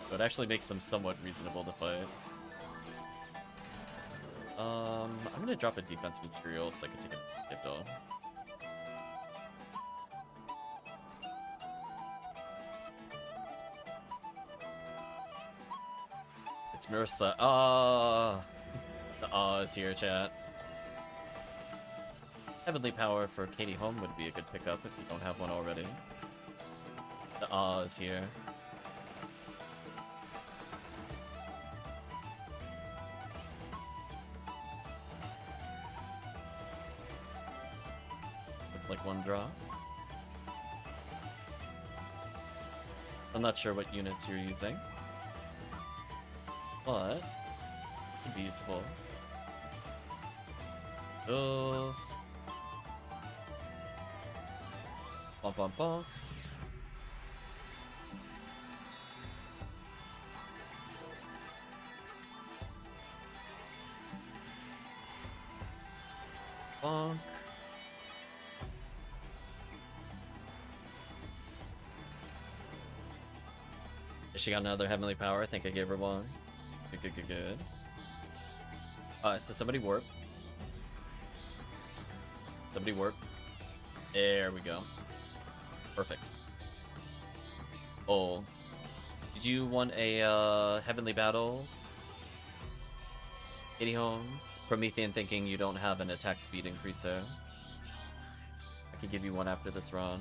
So it actually makes them somewhat reasonable to fight. I'm gonna drop a defense material so I can take a gift off. It's Marissa. The is here, chat. Heavenly Power for KayTeaHolmes would be a good pickup if you don't have one already. The is here. Looks like one draw. I'm not sure what units you're using, but it could be useful. Those. Bonk, bonk, bonk. Bonk. She got another Heavenly Power. I think I gave her one. Good, good, good, good. So somebody warp. Somebody warp. There we go. Perfect. Oh. Did you want a Heavenly Battles? KayTeaHolmes? Promethean thinking you don't have an attack speed increaser. I can give you one after this run.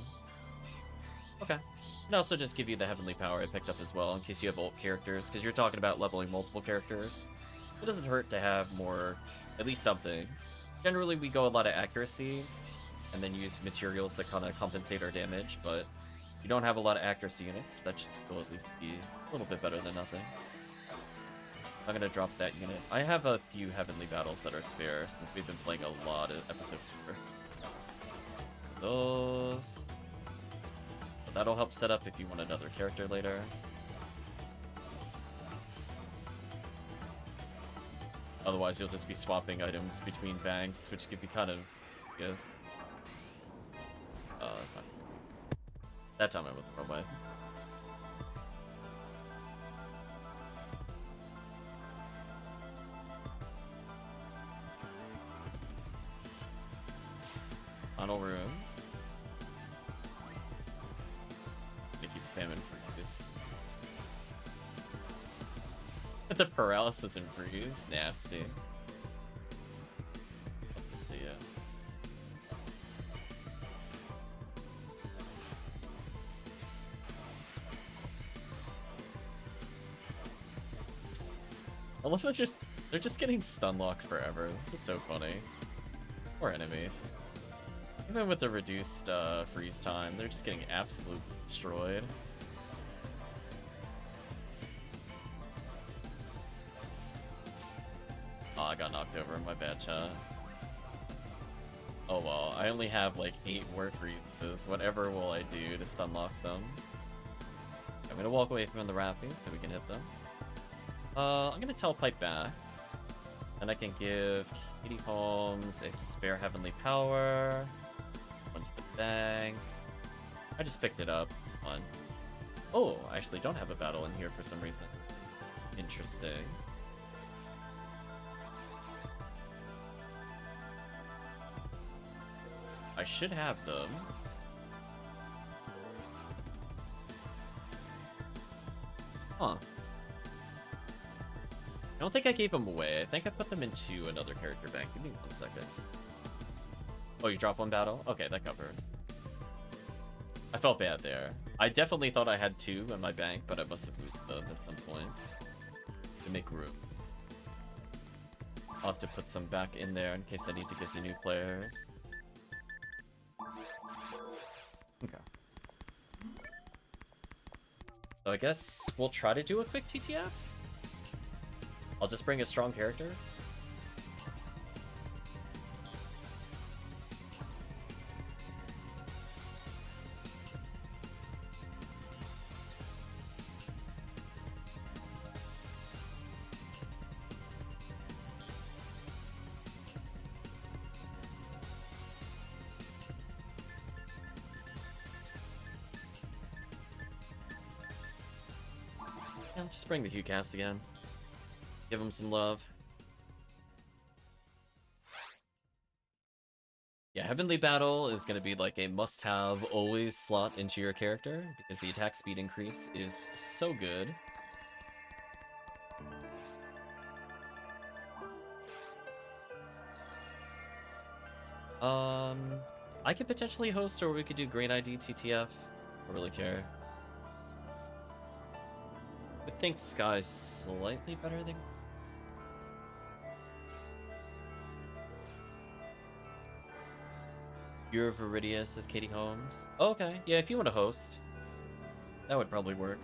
Okay. And also just give you the Heavenly Power I picked up as well, in case you have ult characters, because you're talking about leveling multiple characters. It doesn't hurt to have more, at least something. Generally, we go a lot of accuracy, and then use materials that kind of compensate our damage, but if you don't have a lot of accuracy units, that should still at least be a little bit better than nothing. I'm gonna drop that unit. I have a few Heavenly Battles that are spare, since we've been playing a lot of episode 4. Those... That'll help set up if you want another character later. Otherwise, you'll just be swapping items between banks, which could be kind of... Yes. That's not... That time I went the wrong way. Final room. Spamming freeze. The paralysis and freeze, nasty. Let's see it. I love that they're just getting stun locked forever. This is so funny. Poor enemies. Even with the reduced freeze time, they're just getting absolutely destroyed. Oh, I got knocked over. My bad, chat. Oh well, I only have like 8 more freezes. Whatever will I do to stun lock them? I'm gonna walk away from the Rappies so we can hit them. I'm gonna telepipe back. And I can give KayTeaHolmes a spare Heavenly Power. One to the bank. I just picked it up. It's fun. Oh, I actually don't have a battle in here for some reason. Interesting. I should have them. Huh. I don't think I gave them away. I think I put them into another character bank. Give me 1 second. Oh, you drop one battle? Okay, that covers. I felt bad there. I definitely thought I had 2 in my bank, but I must have moved them at some point to make room. I'll have to put some back in there in case I need to get the new players. Okay. I guess we'll try to do a quick TTF. I'll just bring a strong character. Yeah, let's just bring the Hugh cast again. Give him some love. Yeah, Heavenly Battle is going to be like a must-have, always slot into your character, because the attack speed increase is so good. I could potentially host, or we could do Great ID TTF. I don't really care. I think Sky's slightly better than... You're Viridius as KayTeaHolmes. Oh, okay, yeah, if you want to host, that would probably work.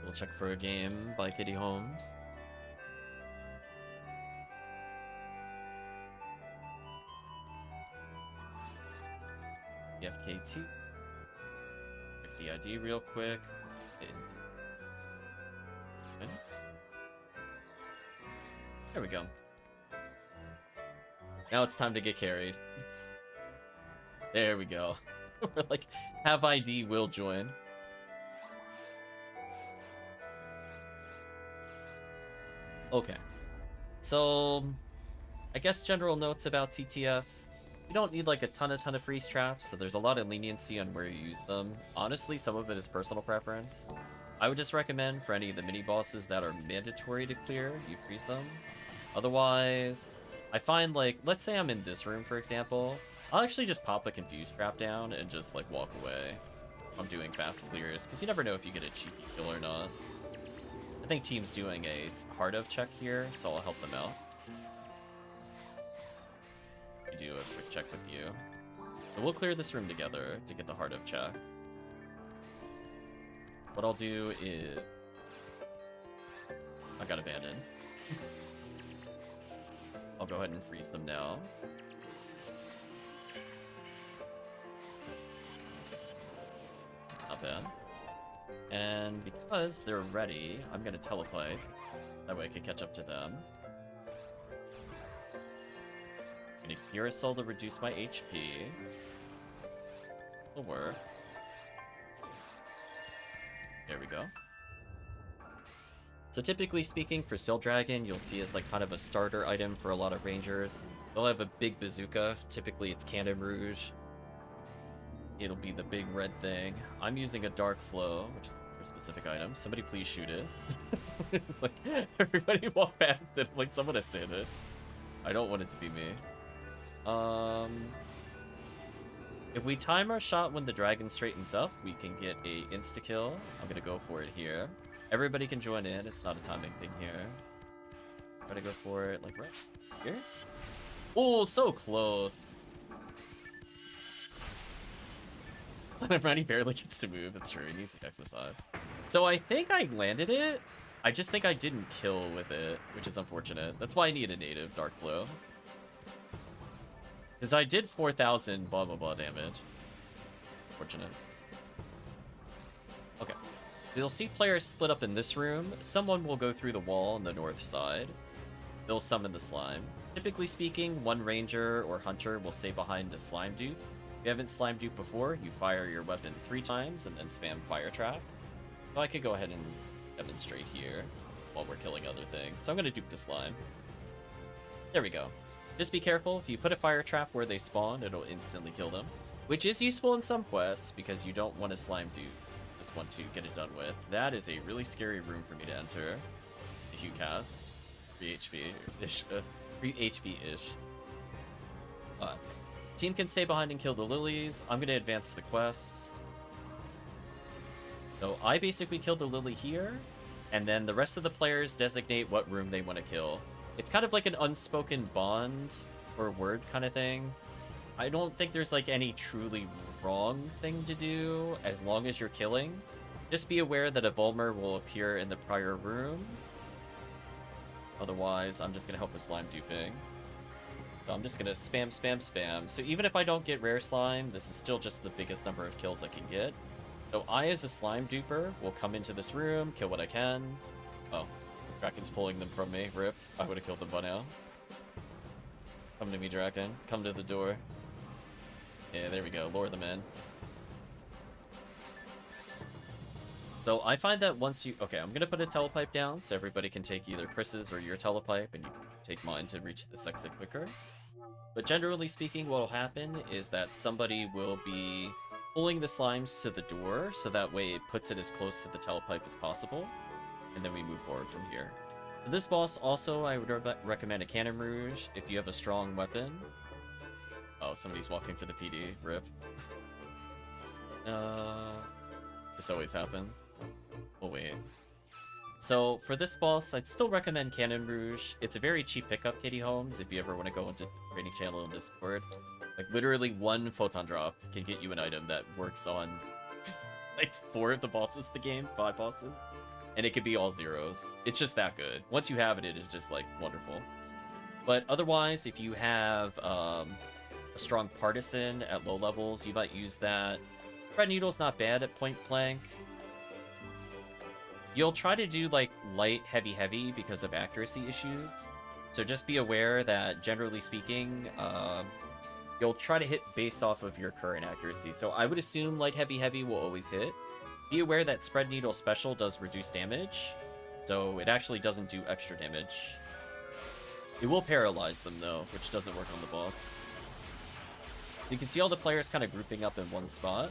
We'll check for a game by KayTeaHolmes. FKT. Check the ID real quick. There we go. Now it's time to get carried. There we go. We're like, have ID will join. Okay. So, I guess general notes about TTF. You don't need like a ton of freeze traps, so there's a lot of leniency on where you use them. Honestly, some of it is personal preference. I would just recommend for any of the mini bosses that are mandatory to clear, you freeze them. Otherwise, I find like, let's say I'm in this room, for example, I'll actually just pop a confuse trap down and just like walk away. I'm doing fast clears, because you never know if you get a cheeky kill or not. I think team's doing a heart of check here, so I'll help them out. Do a quick check with you. So we'll clear this room together to get the heart of check. What I'll do is... I got abandoned. I'll go ahead and freeze them now. Not bad. And because they're ready, I'm gonna teleplay. That way I can catch up to them. I'm gonna Gear Soul to reduce my HP. Will work. There we go. So typically speaking, for Seal Dragon, you'll see as like kind of a starter item for a lot of rangers. They'll have a big bazooka. Typically it's Cannon Rouge. It'll be the big red thing. I'm using a Dark Flow, which is for specific items. Somebody please shoot it. It's like, everybody walk past it. I'm like, someone has to hit it. I don't want it to be me. If we time our shot when the dragon straightens up, we can get a insta-kill. I'm gonna go for it here. Everybody can join in, it's not a timing thing here. Try to go for it, like, right here? Oh, so close! Ronnie barely gets to move, it's true, he needs to exercise. So I think I landed it, I just think I didn't kill with it, which is unfortunate. That's why I need a native Dark Flow. Because I did 4,000 blah blah blah damage. Fortunate. Okay. You'll see players split up in this room. Someone will go through the wall on the north side. They'll summon the slime. Typically speaking, one ranger or hunter will stay behind the slime dupe. If you haven't slime dupe before, you fire your weapon 3 times and then spam fire trap. So I could go ahead and demonstrate here while we're killing other things. So I'm going to dupe the slime. There we go. Just be careful, if you put a fire trap where they spawn, it'll instantly kill them. Which is useful in some quests, because you don't want to slime dupe. You just want to get it done with. That is a really scary room for me to enter. The Hugh cast. 3 HP-ish. 3 HP-ish. Team can stay behind and kill the lilies. I'm going to advance the quest. So I basically killed the lily here. and then the rest of the players designate what room they want to kill. It's kind of like an unspoken bond or word kind of thing. I don't think there's like any truly wrong thing to do as long as you're killing. Just be aware that a Vulmer will appear in the prior room. Otherwise, I'm just going to help with slime duping. So I'm just going to spam, spam, spam. So even if I don't get rare slime, this is still just the biggest number of kills I can get. So I, as a slime duper, will come into this room, kill what I can. Oh, Draken's pulling them from me. Rip. I would have killed them by now. Come to me, Draken. Come to the door. Yeah, there we go. Lure them in. So I find that once you... Okay, I'm going to put a telepipe down so everybody can take either Chris's or your telepipe, and you can take mine to reach this exit quicker. But generally speaking, what will happen is that somebody will be pulling the slimes to the door, so that way it puts it as close to the telepipe as possible, and then we move forward from here. For this boss, also, I would recommend a Cannon Rouge if you have a strong weapon. Oh, somebody's walking for the PD. Rip. This always happens. Oh, wait. So, for this boss, I'd still recommend Cannon Rouge. It's a very cheap pickup, KayTeaHolmes, if you ever want to go into the training channel in Discord. Like, literally one photon drop can get you an item that works on, like, 4 of the bosses of the game, 5 bosses. And it could be all zeros. It's just that good. Once you have it, it is just, like, wonderful. But otherwise, if you have a strong partisan at low levels, you might use that. Red Needle's not bad at point blank. You'll try to do, like, light, heavy, heavy because of accuracy issues. So just be aware that, generally speaking, you'll try to hit based off of your current accuracy. So I would assume light, heavy, heavy will always hit. Be aware that Spread Needle Special does reduce damage, so it actually doesn't do extra damage. It will paralyze them, though, which doesn't work on the boss. So you can see all the players kind of grouping up in one spot.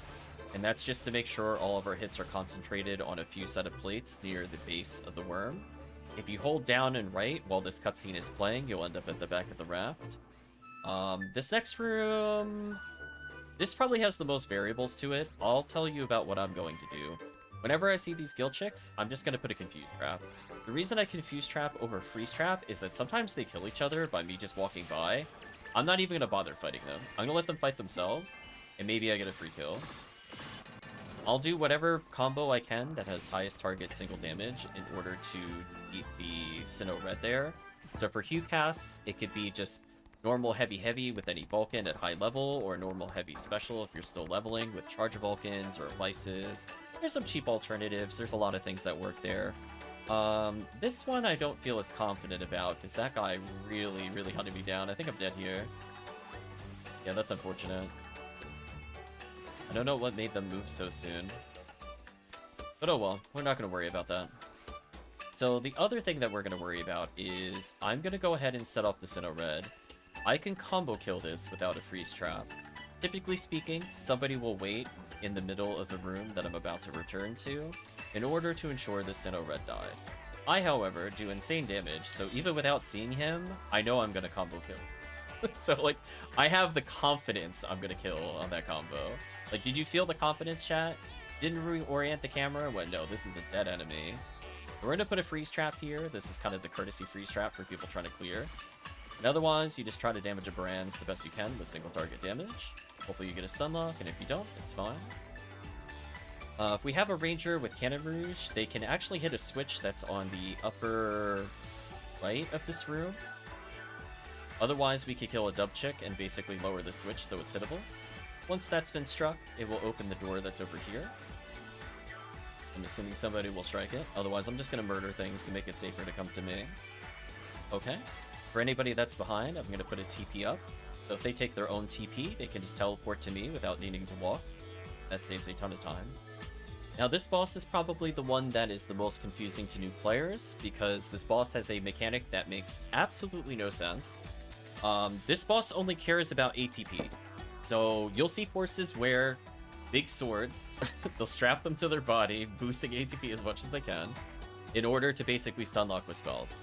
And that's just to make sure all of our hits are concentrated on a few set of plates near the base of the worm. If you hold down and right while this cutscene is playing, you'll end up at the back of the raft. This next room... This probably has the most variables to it. I'll tell you about what I'm going to do. Whenever I see these guild chicks, I'm just going to put a Confuse Trap. The reason I Confuse Trap over Freeze Trap is that sometimes they kill each other by me just walking by. I'm not even going to bother fighting them. I'm going to let them fight themselves, and maybe I get a free kill. I'll do whatever combo I can that has highest target single damage in order to beat the Sinnoh Red there. So for Hue casts, it could be just normal heavy heavy with any Vulcan at high level, or normal heavy special if you're still leveling with Charge Vulcans or Vices. There's some cheap alternatives. There's a lot of things that work there. This one I don't feel as confident about because that guy really hunted me down. I think I'm dead here. Yeah, that's unfortunate. I don't know what made them move so soon. But oh well, we're not going to worry about that. So the other thing that we're going to worry about is I'm going to go ahead and set off the Sinnoh Red. I can combo kill this without a freeze trap. Typically speaking, somebody will wait in the middle of the room that I'm about to return to in order to ensure the Sinnoh Red dies. I, however, do insane damage, so even without seeing him, I know I'm going to combo kill. So, like, I have the confidence I'm going to kill on that combo. Like, did you feel the confidence, chat? Didn't reorient the camera and went, no, this is a dead enemy. We're going to put a freeze trap here. This is kind of the courtesy freeze trap for people trying to clear. And otherwise, you just try to damage a Brands the best you can with single target damage. Hopefully you get a stun lock, and if you don't, it's fine. If we have a Ranger with Cannon Rouge, they can actually hit a switch that's on the upper right of this room. Otherwise, we could kill a Dub Chick and basically lower the switch so it's hittable. Once that's been struck, it will open the door that's over here. I'm assuming somebody will strike it. Otherwise, I'm just going to murder things to make it safer to come to me. Okay. For anybody that's behind, I'm going to put a TP up. So if they take their own TP, they can just teleport to me without needing to walk. That saves a ton of time. Now, this boss is probably the one that is the most confusing to new players, because this boss has a mechanic that makes absolutely no sense. This boss only cares about ATP. So you'll see forces wear big swords. They'll strap them to their body, boosting ATP as much as they can, in order to basically stun lock with spells.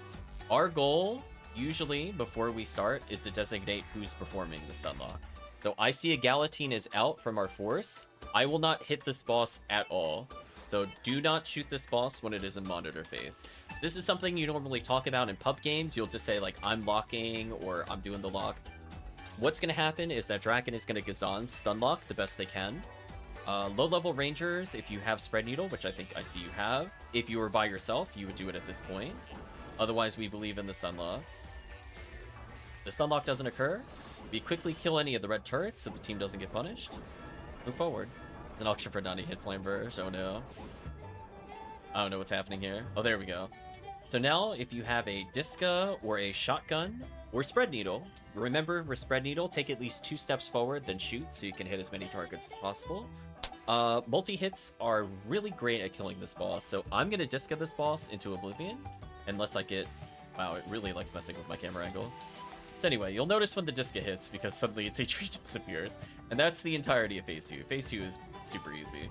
Our goal, usually, before we start, is to designate who's performing the stun lock. So I see a Galatine is out from our force. I will not hit this boss at all. So do not shoot this boss when it is in monitor phase. This is something you normally talk about in pub games. You'll just say, like, I'm locking or I'm doing the lock. What's going to happen is that Dragon is going to Gazan stun lock the best they can. Low-level Rangers, if you have Spread Needle, which I think I see you have, if you were by yourself, you would do it at this point. Otherwise, we believe in the stun lock. The stun lock doesn't occur. We quickly kill any of the red turrets so the team doesn't get punished. Move forward. An auction for 90 hit flame burst. Oh no. I don't know what's happening here. Oh, there we go. So now, if you have a Disca or a shotgun or Spread Needle, remember with Spread Needle, take at least 2 steps forward, then shoot so you can hit as many targets as possible. Multi-hits are really great at killing this boss, so I'm going to Disca this boss into Oblivion, unless I get... Wow, it really likes messing with my camera angle. So anyway, you'll notice when the Disca hits, because suddenly its HP disappears. And that's the entirety of Phase 2. Phase 2 is super easy.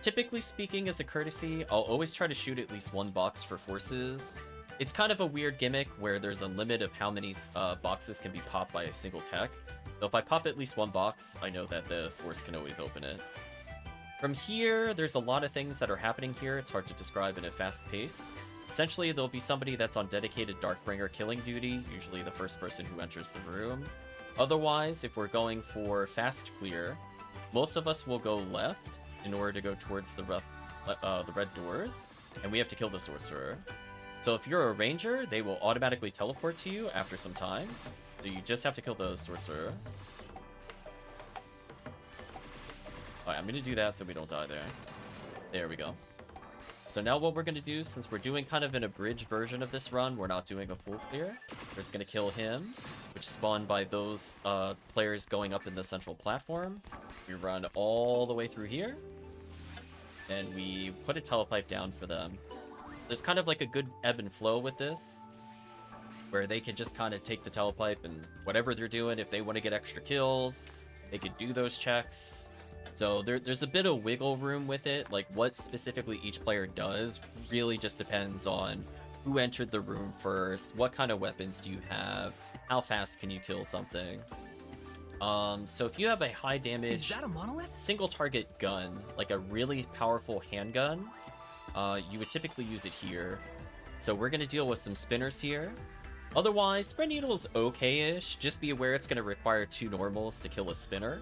Typically speaking, as a courtesy, I'll always try to shoot at least 1 box for forces. It's kind of a weird gimmick where there's a limit of how many boxes can be popped by a single tech. So if I pop at least 1 box, I know that the force can always open it. From here, there's a lot of things that are happening here. It's hard to describe in a fast pace. Essentially, there'll be somebody that's on dedicated Darkbringer killing duty, usually the first person who enters the room. Otherwise, if we're going for fast clear, most of us will go left in order to go towards the red doors, and we have to kill the sorcerer. So if you're a ranger, they will automatically teleport to you after some time, so you just have to kill the sorcerer. Alright, I'm gonna do that so we don't die there. There we go. So now what we're going to do, since we're doing kind of an abridged version of this run, we're not doing a full clear. We're just going to kill him, which is spawned by those players going up in the central platform. We run all the way through here, and we put a telepipe down for them. There's kind of like a good ebb and flow with this, where they can just kind of take the telepipe and whatever they're doing, if they want to get extra kills, they could do those checks. So there's a bit of wiggle room with it. Like, what specifically each player does really just depends on who entered the room first, what kind of weapons do you have, how fast can you kill something. So if you have a high damage Is that a monolith? single target gun, like a really powerful handgun, you would typically use it here. So we're going to deal with some spinners here. Otherwise, Spread Needle is okay-ish. Just be aware it's going to require 2 normals to kill a spinner.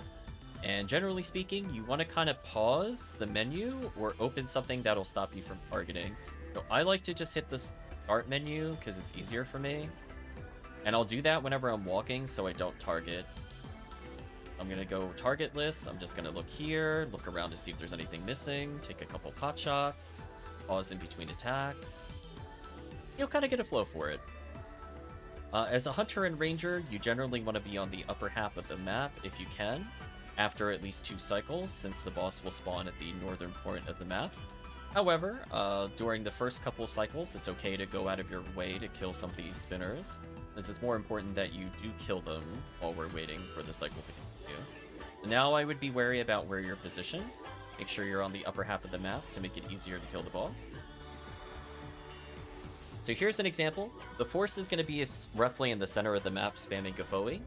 And generally speaking, you want to kind of pause the menu or open something that'll stop you from targeting. So I like to just hit the start menu because it's easier for me. And I'll do that whenever I'm walking so I don't target. I'm going to go targetless. I'm just going to look here, look around to see if there's anything missing, take a couple pot shots, pause in between attacks. You'll kind of get a flow for it. As a hunter and ranger, you generally want to be on the upper half of the map if you can, after at least 2 cycles, since the boss will spawn at the northern point of the map. However, during the first couple cycles, it's okay to go out of your way to kill some of these spinners, since it's more important that you do kill them while we're waiting for the cycle to continue. Now I would be wary about where you're positioned. Make sure you're on the upper half of the map to make it easier to kill the boss. So here's an example. The force is going to be roughly in the center of the map, spamming Gafoi.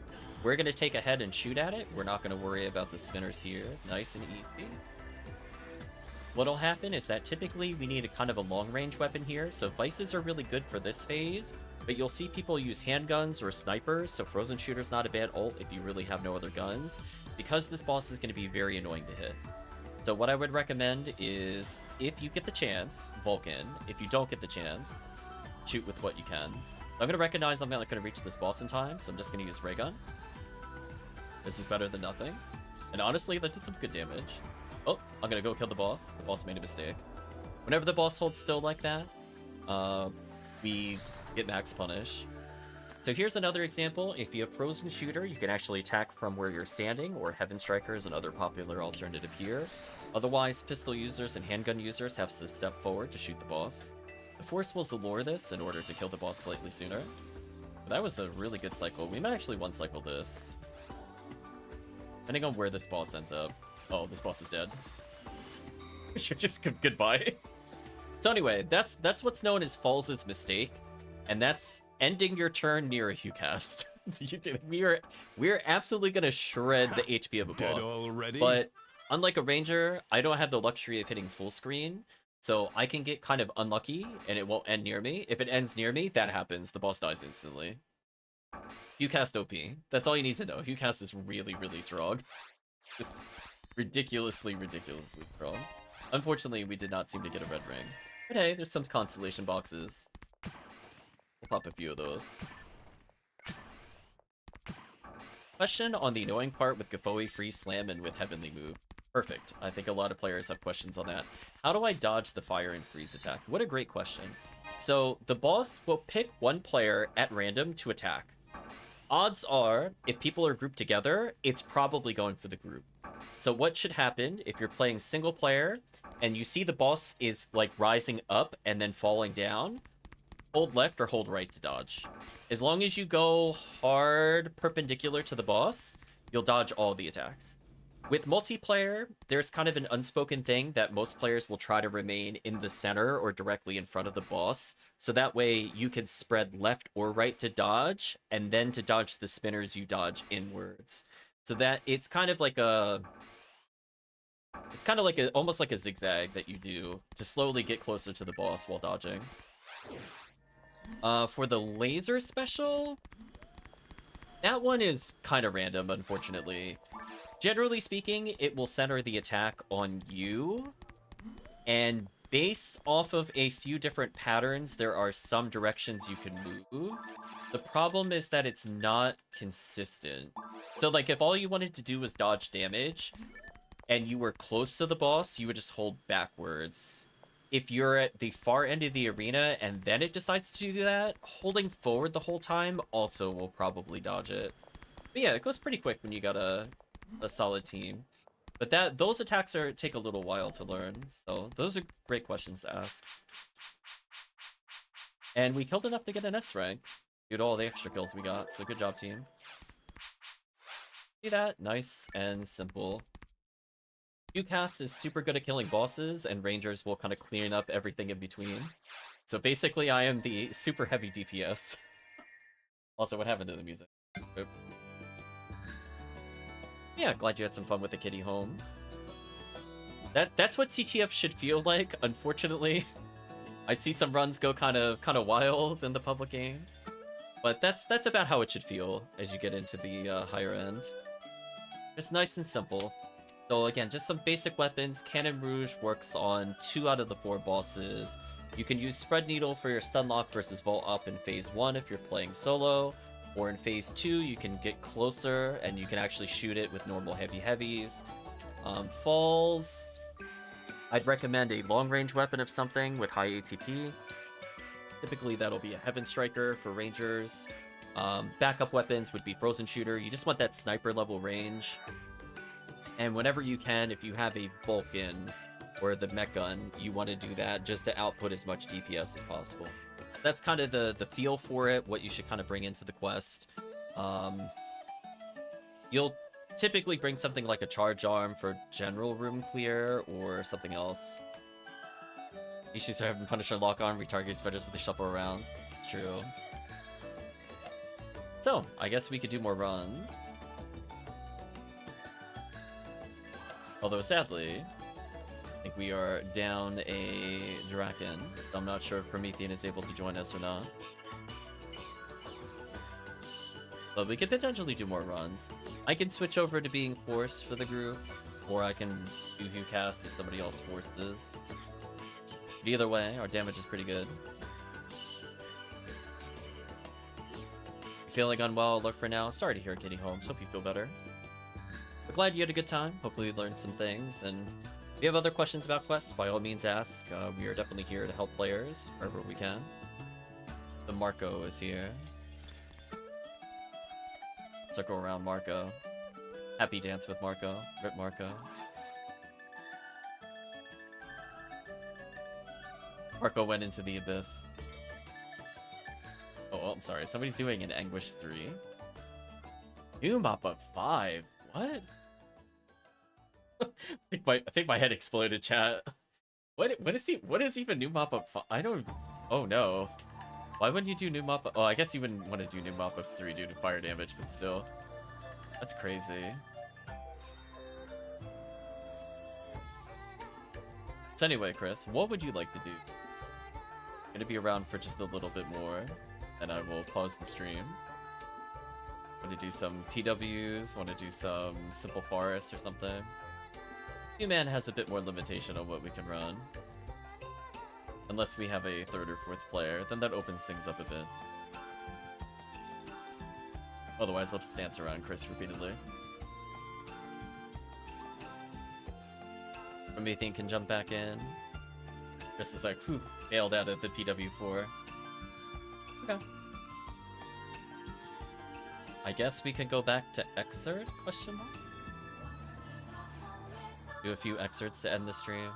We're going to take ahead and shoot at it. We're not going to worry about the spinners here. Nice and easy. What'll happen is that typically we need a kind of a long-range weapon here, so Vices are really good for this phase, but you'll see people use handguns or snipers, so Frozen Shooter's not a bad ult if you really have no other guns, because this boss is going to be very annoying to hit. So what I would recommend is, if you get the chance, Vulcan. If you don't get the chance, shoot with what you can. I'm going to recognize I'm not going to reach this boss in time, so I'm just going to use Ray Gun. This is better than nothing. And honestly, that did some good damage. Oh, I'm going to go kill the boss. The boss made a mistake. Whenever the boss holds still like that, we get max punish. So here's another example. If you have Frozen Shooter, you can actually attack from where you're standing, or Heaven Striker is another popular alternative here. Otherwise, pistol users and handgun users have to step forward to shoot the boss. The Force will Zalore this in order to kill the boss slightly sooner. But that was a really good cycle. We might actually one-cycle this. Depending on where this boss ends up. Oh, this boss is dead. We should just goodbye. So anyway, that's what's known as Falls' mistake, and that's ending your turn near a Hucast. we're absolutely gonna shred the HP of a Dead boss. already? But unlike a ranger, I don't have the luxury of hitting full screen, so I can get kind of unlucky and it won't end near me. If it ends near me, that happens. The boss dies instantly. Hucast OP. That's all you need to know. Hucast is really, really strong. Just ridiculously, ridiculously strong. Unfortunately, we did not seem to get a red ring. But hey, there's some constellation boxes. We'll pop a few of those. Question on the annoying part with Gafoi free slam and with Heavenly Move. Perfect. I think a lot of players have questions on that. How do I dodge the fire and freeze attack? What a great question. So the boss will pick one player at random to attack. Odds are, if people are grouped together, it's probably going for the group. So what should happen if you're playing single player and you see the boss is like rising up and then falling down, hold left or hold right to dodge. As long as you go hard perpendicular to the boss, you'll dodge all the attacks. With multiplayer, there's kind of an unspoken thing that most players will try to remain in the center or directly in front of the boss, so that way you can spread left or right to dodge, and then to dodge the spinners you dodge inwards. So that it's kind of like almost like a zigzag that you do to slowly get closer to the boss while dodging. For the laser special, that one is kind of random, unfortunately. Generally speaking, it will center the attack on you, and based off of a few different patterns, there are some directions you can move. The problem is that it's not consistent. So, like, if all you wanted to do was dodge damage, and you were close to the boss, you would just hold backwards. If you're at the far end of the arena, and then it decides to do that, holding forward the whole time also will probably dodge it. But yeah, it goes pretty quick when you got a solid team. But those attacks take a little while to learn, so those are great questions to ask. And we killed enough to get an S rank due to all the extra kills we got, so good job, team. See that? Nice and simple. Hucast is super good at killing bosses, and rangers will kind of clean up everything in between. So basically, I am the super heavy DPS. Also, what happened to the music? Oop. Yeah, glad you had some fun with the KayTeaHolmes. That's what TTF should feel like. Unfortunately, I see some runs go kind of wild in the public games, but that's about how it should feel as you get into the higher end. Just nice and simple. So again, just some basic weapons. Cannon Rouge works on 2 out of the 4 bosses. You can use Spread Needle for your stun lock versus Vault Up in Phase 1 if you're playing solo. Or in Phase 2, you can get closer and you can actually shoot it with normal heavies. Falls, I'd recommend a long-range weapon of something with high ATP. Typically, that'll be a Heaven Striker for rangers. Backup weapons would be Frozen Shooter. You just want that sniper level range. And whenever you can, if you have a Vulcan or the mech gun, you want to do that just to output as much DPS as possible. That's kind of the feel for it, what you should kind of bring into the quest. You'll typically bring something like a charge arm for general room clear or something else. You should start having Punisher lock arm, retarget spiders that they shuffle around. True. So, I guess we could do more runs. Although, sadly, I think we are down a Draken. I'm not sure if Promethean is able to join us or not. But we could potentially do more runs. I can switch over to being Force for the group, or I can do Hucast if somebody else forces. But either way, our damage is pretty good. Feeling unwell, look for now. Sorry to hear, KayTeaHolmes. Hope you feel better. But glad you had a good time. Hopefully you learned some things. And if you have other questions about quests, by all means ask. We are definitely here to help players wherever we can. The Marco is here. Circle around Marco. Happy dance with Marco. Rip Marco. Marco went into the abyss. Oh, I'm sorry. Somebody's doing an Anguish 3. New mop up 5. What? I think my head exploded, chat. What is even new mop up 5? I don't. Oh no. Why wouldn't you do new mop? Oh, I guess you wouldn't want to do new mop up 3 due to fire damage, but still. That's crazy. So anyway, Chris, what would you like to do? I'm gonna be around for just a little bit more, and I will pause the stream. Want to do some PWs, want to do some Simple Forest or something. Human has a bit more limitation on what we can run. Unless we have a 3rd or 4th player, then that opens things up a bit. Otherwise, I'll just dance around Chris repeatedly. Promethean can jump back in. Chris is like, whew, bailed out of the PW4. Okay. I guess we could go back to XRD, question mark? Do a few excerpts to end the stream.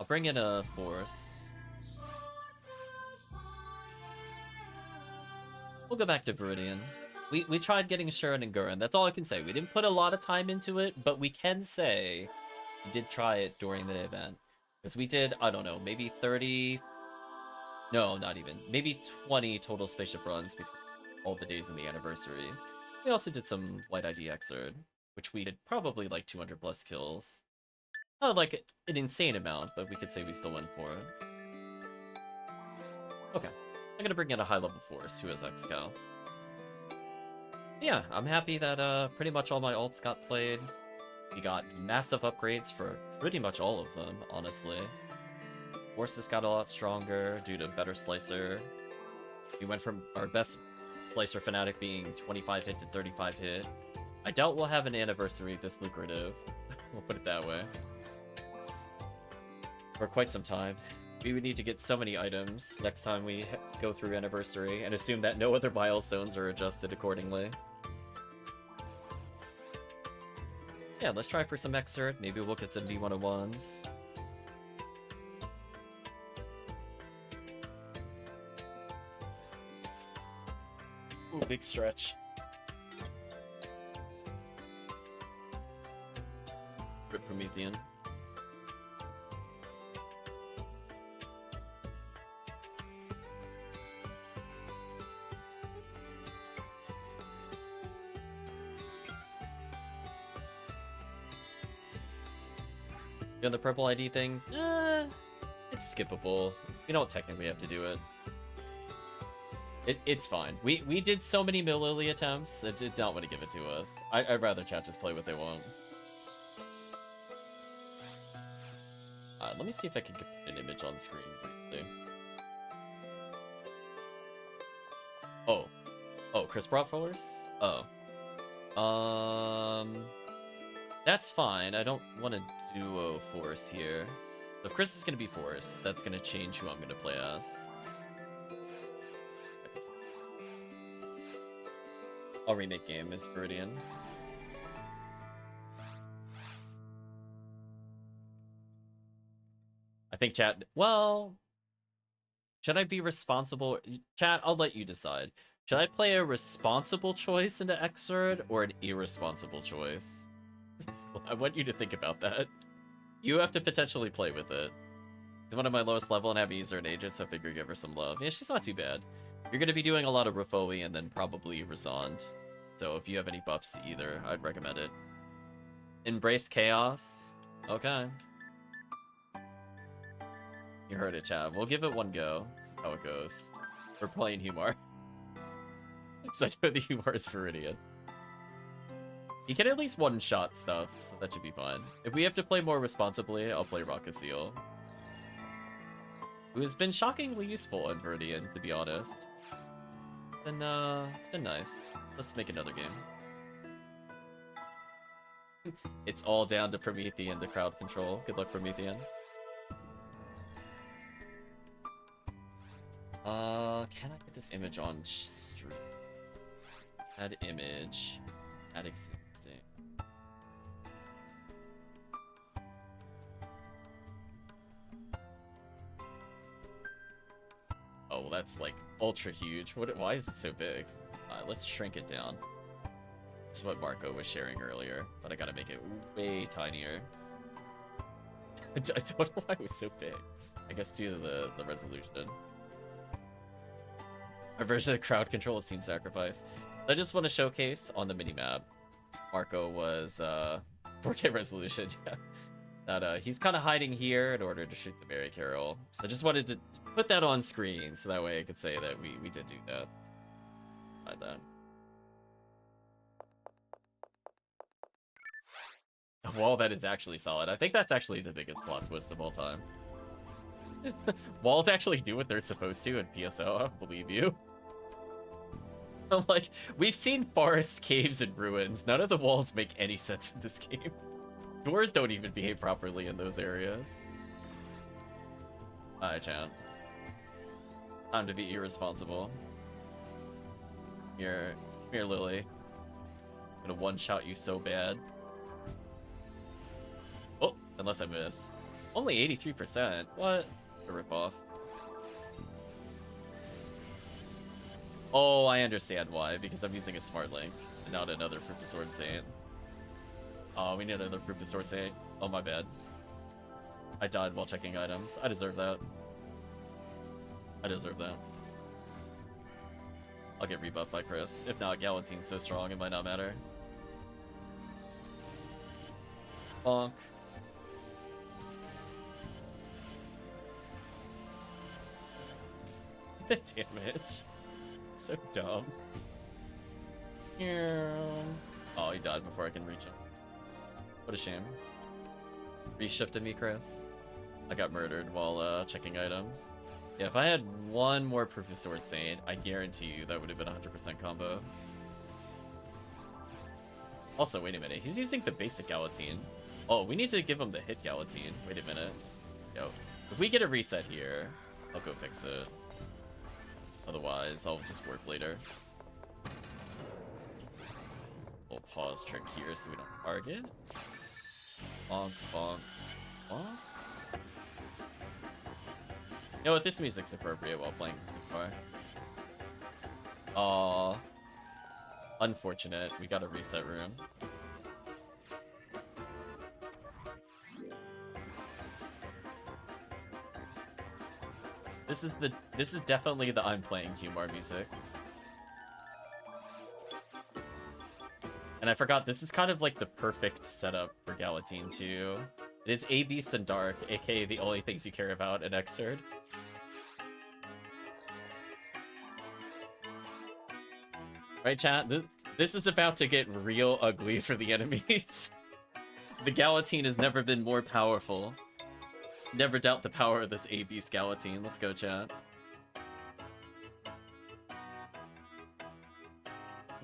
I'll bring in a force. We'll go back to Viridian. We tried getting Sharon and Gurren. That's all I can say. We didn't put a lot of time into it, but we can say we did try it during the event. Because we did, I don't know, maybe 30... No, not even. Maybe 20 total spaceship runs between all the days in the anniversary. We also did some White ID XRD, which we did probably like 200 plus kills. Not like an insane amount, but we could say we still went for it. Okay. I'm gonna bring in a high-level force who has XCal. Yeah, I'm happy that pretty much all my alts got played. We got massive upgrades for pretty much all of them, honestly. Forces got a lot stronger due to better Slicer. We went from our best Slicer Fanatic being 25 hit to 35 hit. I doubt we'll have an anniversary this lucrative. We'll put it that way. For quite some time. We would need to get so many items next time we go through anniversary and assume that no other milestones are adjusted accordingly. Yeah, let's try for some XRD. Maybe we'll get some V101s. Ooh, big stretch. Rip Promethean. On the purple ID thing, it's skippable. You don't technically have to do it. It's fine. We did so many Millilly attempts, it don't want to give it to us. I'd rather chat just play what they want. Let me see if I can get an image on screen briefly. Oh, Chris brought force? Oh. That's fine. I don't want to duo force here. So if Chris is going to be force, that's going to change who I'm going to play as. I'll remake game as Viridian. I think chat... Well... Should I be responsible? Chat, I'll let you decide. Should I play a responsible choice into XRD or an irresponsible choice? I want you to think about that. You have to potentially play with it. She's one of my lowest level and haven't used her in ages, so I figure give her some love. Yeah, she's not too bad. You're going to be doing a lot of Rafoi and then probably Resond. So if you have any buffs to either, I'd recommend it. Embrace Chaos? Okay. You heard it, chat. We'll give it one go. See how it goes. We're playing Humor. So I know the Humor is Viridian. You can at least one-shot stuff, so that should be fine. If we have to play more responsibly, I'll play Rockasiel. Who has been shockingly useful in Viridian, to be honest. And, it's been nice. Let's make another game. It's all down to Promethean to crowd control. Good luck, Promethean. Can I get this image on stream? Add image. Add existing. Oh, well, that's like ultra huge. Why is it so big? Let's shrink it down. This is what Marco was sharing earlier, but I gotta make it way tinier. I don't know why it was so big. I guess due to the resolution. Our version of crowd control is team sacrifice. I just want to showcase on the minimap. Marco was 4K resolution, yeah. That he's kind of hiding here in order to shoot the Mary Carol. So I just wanted to put that on screen so that way I could say that we did do that. Like that. A wall that is actually solid. I think that's actually the biggest plot twist of all time. Walls actually do what they're supposed to in PSO, I don't believe you. I'm like, we've seen forest, caves, and ruins. None of the walls make any sense in this game. Doors don't even behave properly in those areas. Alright, chat. Time to be irresponsible. Come here, Lily. I'm gonna one-shot you so bad. Oh, unless I miss. Only 83%. What? A ripoff. Oh, I understand why. Because I'm using a smart link, and not another Proof of Sword Saint. Oh, we need another Proof of Sword Saint. Oh, my bad. I died while checking items. I deserve that. I deserve that. I'll get rebuffed by Chris. If not, Galatine's so strong it might not matter. Bonk. The damage. So dumb. Oh, he died before I can reach him. What a shame. Reshifted me, Chris. I got murdered while checking items. Yeah, if I had one more Proof of Sword Saint, I guarantee you that would have been 100% combo. Also, wait a minute. He's using the basic Galatine. Oh, we need to give him the hit Galatine. Wait a minute. Yo, if we get a reset here, I'll go fix it. Otherwise, I'll just work later. Little pause trick here so we don't target. Bonk, bonk, bonk. You know what? This music's appropriate while playing guitar. Aww. Unfortunate. We got a reset room. This is definitely the I'm playing Humar music. And I forgot, this is kind of like the perfect setup for Galatine too. It is A, Beast, and Dark, aka the only things you care about in XRD. Right, chat? This is about to get real ugly for the enemies. The Galatine has never been more powerful. Never doubt the power of this A Beast Galatine. Let's go, chat.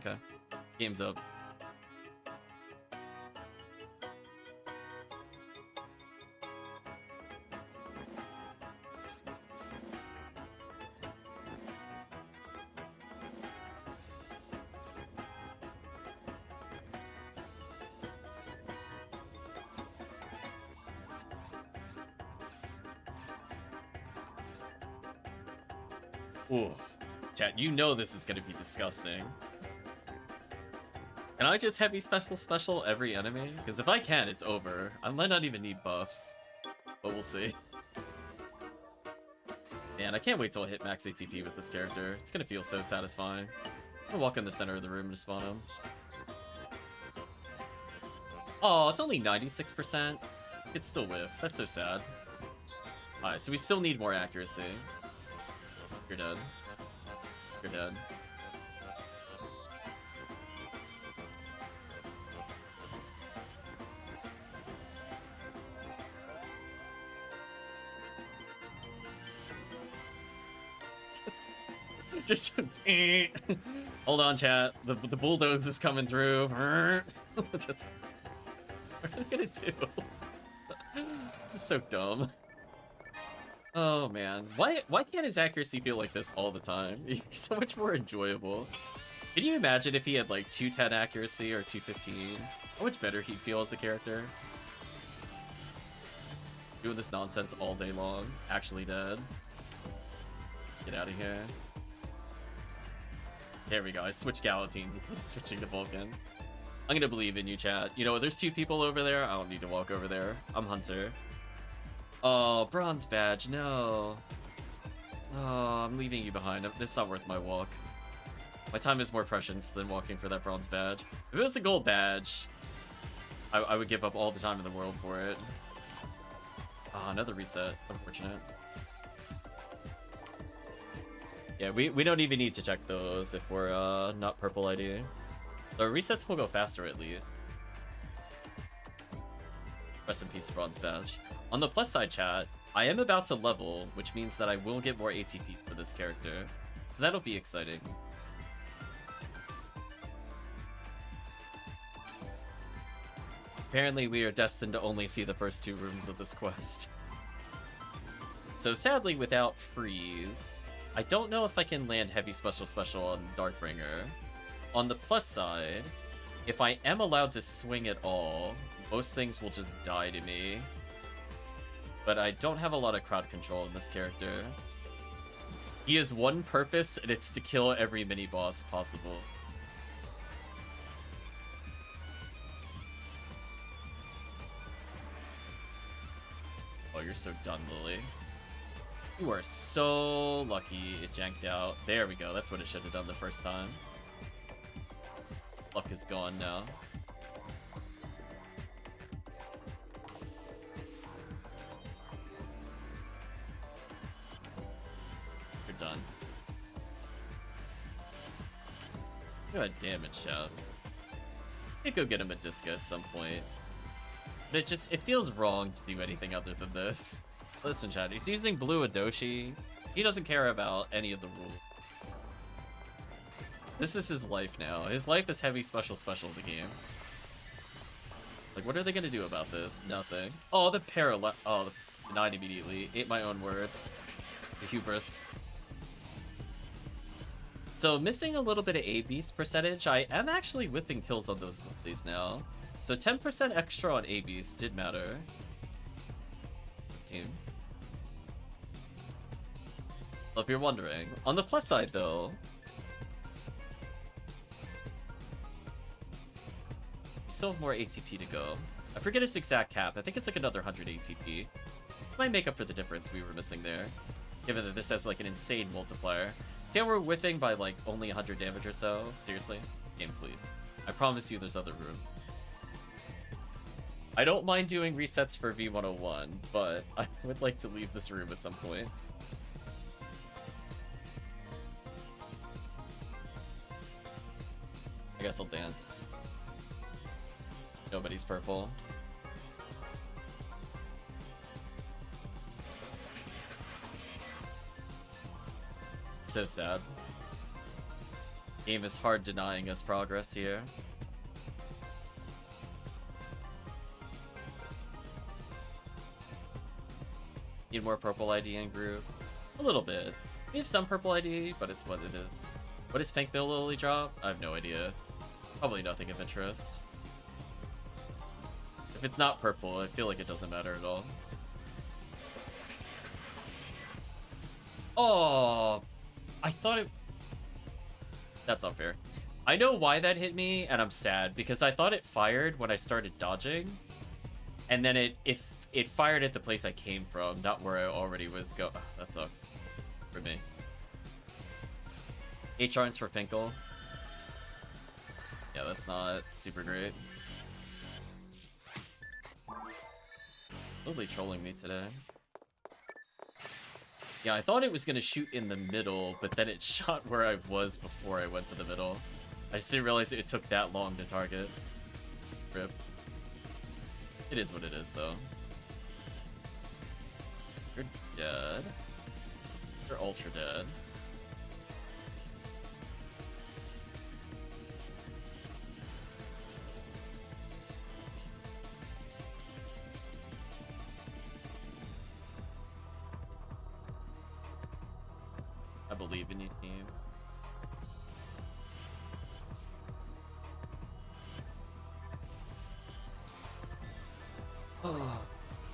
Okay. Game's up. Ooh, chat, you know this is gonna be disgusting. Can I just heavy special every enemy? Because if I can, it's over. I might not even need buffs, but we'll see. Man, I can't wait till I hit max ATP with this character. It's gonna feel so satisfying. I'm gonna walk in the center of the room to spawn him. Oh, it's only 96%. It's still whiff. That's so sad. Alright, so we still need more accuracy. You're dead. You're dead. Just hold on, chat. The bulldoze is coming through. Just, what are they gonna do? This is so dumb. Oh man, why can't his accuracy feel like this all the time? He's so much more enjoyable. Can you imagine if he had like 210 accuracy or 215? How much better he'd feel as a character? Doing this nonsense all day long. Actually dead. Get out of here. There we go. I switched Galatines. Switching to Vulcan. I'm gonna believe in you, chat. You know, there's two people over there. I don't need to walk over there. I'm Hunter. Oh, bronze badge, no. Oh, I'm leaving you behind. It's not worth my walk. My time is more precious than walking for that bronze badge. If it was a gold badge, I would give up all the time in the world for it. Ah, another reset. Unfortunate. Yeah, we don't even need to check those if we're not purple ID. The resets will go faster at least. Rest in peace, bronze badge. On the plus side, chat, I am about to level, which means that I will get more ATP for this character. So that'll be exciting. Apparently we are destined to only see the first 2 rooms of this quest. So sadly, without freeze, I don't know if I can land heavy special on Darkbringer. On the plus side, if I am allowed to swing at all, most things will just die to me. But I don't have a lot of crowd control in this character. He has one purpose, and it's to kill every mini-boss possible. Oh, you're so done, Lily. You are so lucky it janked out. There we go. That's what it should have done the first time. Luck is gone now. You're done. Look at that damage, chat. I could go get him a Disca at some point. But it feels wrong to do anything other than this. Listen, chat, he's using blue Adoshi. He doesn't care about any of the rules. This is his life now. His life is heavy special the game. Like, what are they gonna do about this? Nothing. Oh, the parallel. Oh, denied immediately. Ate my own words. The hubris. So, missing a little bit of A-Beast percentage, I am actually whipping kills on those lilies now. So 10% extra on A-Beast did matter. Team. Well, if you're wondering. On the plus side, though, we still have more ATP to go. I forget its exact cap. I think it's like another 100 ATP. Might make up for the difference we were missing there, given that this has like an insane multiplier. See how we're whiffing by like only 100 damage or so? Seriously? Game, please. I promise you there's other room. I don't mind doing resets for V101, but I would like to leave this room at some point. I guess I'll dance. Nobody's purple. So sad. Game is hard denying us progress here. Need more purple ID in group? A little bit. We have some purple ID, but it's what it is. What does Pink Bill Lily drop? I have no idea. Probably nothing of interest. If it's not purple, I feel like it doesn't matter at all. Oh, I thought it... That's not fair. I know why that hit me, and I'm sad, because I thought it fired when I started dodging, and then it fired at the place I came from, not where I already was go. Oh, that sucks. For me. HRN's for Finkel. Yeah, that's not super great. Totally trolling me today. Yeah, I thought it was gonna shoot in the middle, but then it shot where I was before I went to the middle. I just didn't realize it took that long to target. Rip. It is what it is, though. You're dead. You're ultra dead. I believe in you, team. Oh,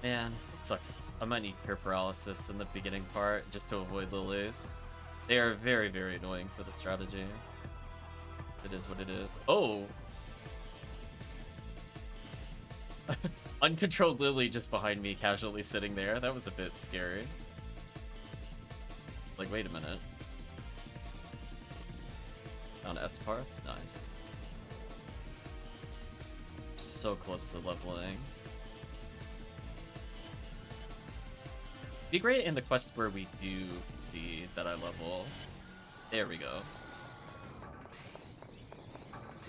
man. It sucks. I might need pure paralysis in the beginning part just to avoid lilies. They are very, very annoying for the strategy. It is what it is. Oh! Uncontrolled Lily just behind me, casually sitting there. That was a bit scary. Like, wait a minute. Found S parts? Nice. So close to leveling. Be great in the quest where we do see that I level. There we go.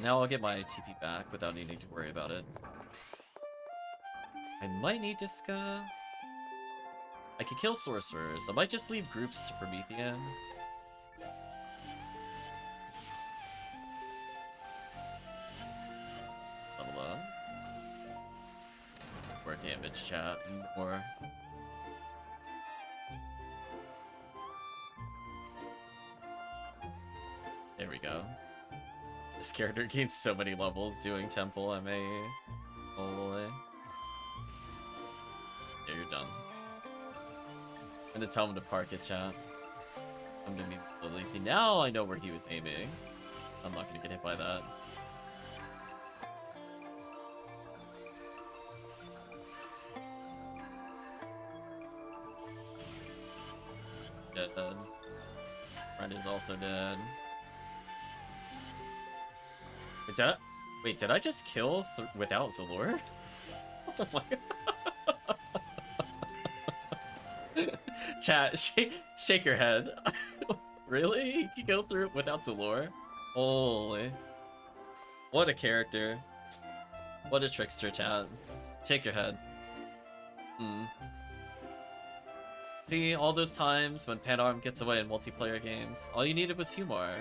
Now I'll get my TP back without needing to worry about it. I might need Disca. I could kill sorcerers. I might just leave groups to Promethean. Level up. More damage, chat. More. There we go. This character gains so many levels doing Temple MA. Holy. Yeah, you're done. I'm gonna tell him to park it, chat. I'm gonna be Lily. See, now I know where he was aiming. I'm not gonna get hit by that. Dead. Friend is also dead. Wait, did I just kill without Zalor? Oh my god. Chat, shake your head. Really? You can go through it without Zalor? Holy. What a character. What a trickster, chat. Shake your head. See, all those times when Panarm gets away in multiplayer games, all you needed was Humor.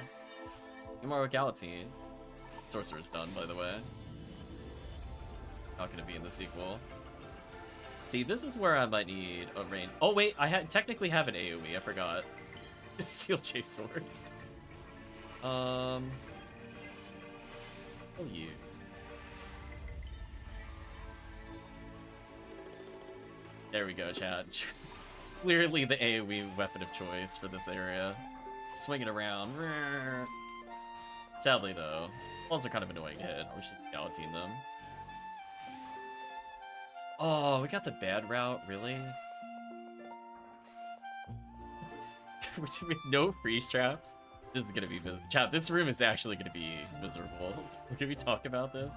Humor with Galaxy. Sorcerer's done, by the way. Not gonna be in the sequel. See, this is where I might need a rain. Oh wait, I technically have an AoE. I forgot. It's Steel Chase Sword. Oh you. There we go, chat. Clearly the AoE weapon of choice for this area. Swing it around. Sadly, though, balls are kind of annoying to hit. I wish just Galaxying them. Oh, we got the bad route, really? With no freeze traps? This is gonna be chat, this room is actually gonna be miserable. Can we talk about this?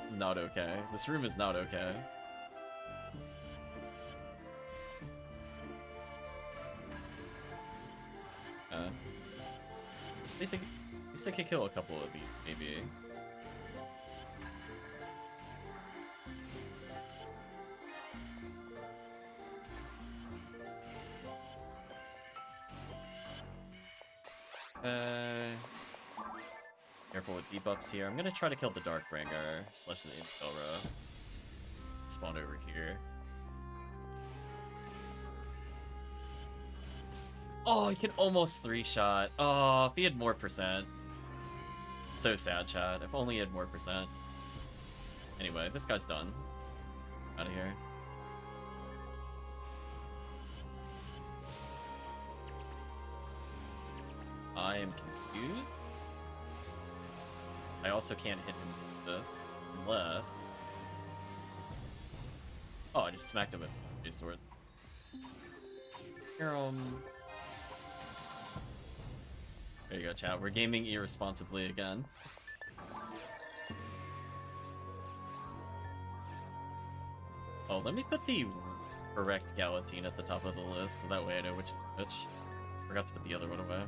This is not okay. This room is not okay. At least I could kill a couple of these, maybe. Careful with debuffs here. I'm gonna try to kill the Darkbringer / the Intelra. Spawn over here. Oh, you can almost 3-shot. Oh, if he had more percent. So sad, Chad. If only he had more percent. Anyway, this guy's done. Out of here. I am confused. I also can't hit him with this. Unless... Oh, I just smacked him with his sword. Here, There you go, chat. We're gaming irresponsibly again. Oh, let me put the correct Galatine at the top of the list, so that way I know which is which. Forgot to put the other one away.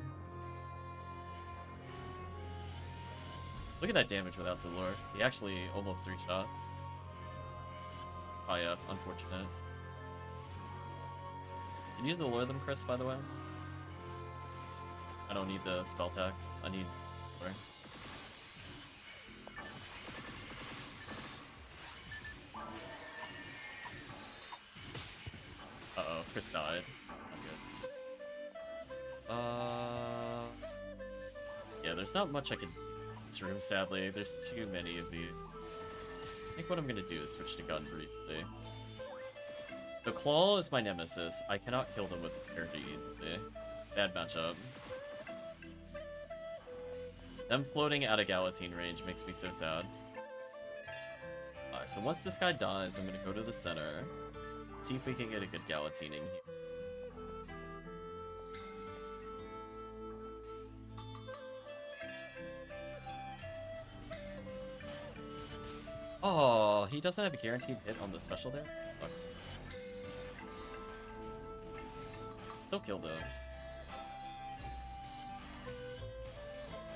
Look at that damage without Zalor. He actually almost 3 shots. Oh yeah, unfortunate. Can you Zalor them, Chris, by the way? I don't need the spell tax. I need... Sorry. Uh-oh, Chris died. Not good. Yeah, there's not much I can do in this room, sadly. There's too many of these. I think what I'm gonna do is switch to gun briefly. The Claw is my nemesis. I cannot kill them with the character easily. Bad matchup. Them floating out of Galatine range makes me so sad. Alright, so once this guy dies, I'm gonna go to the center. See if we can get a good Galatining here. Oh, he doesn't have a guaranteed hit on the special there? Sucks. Still killed though.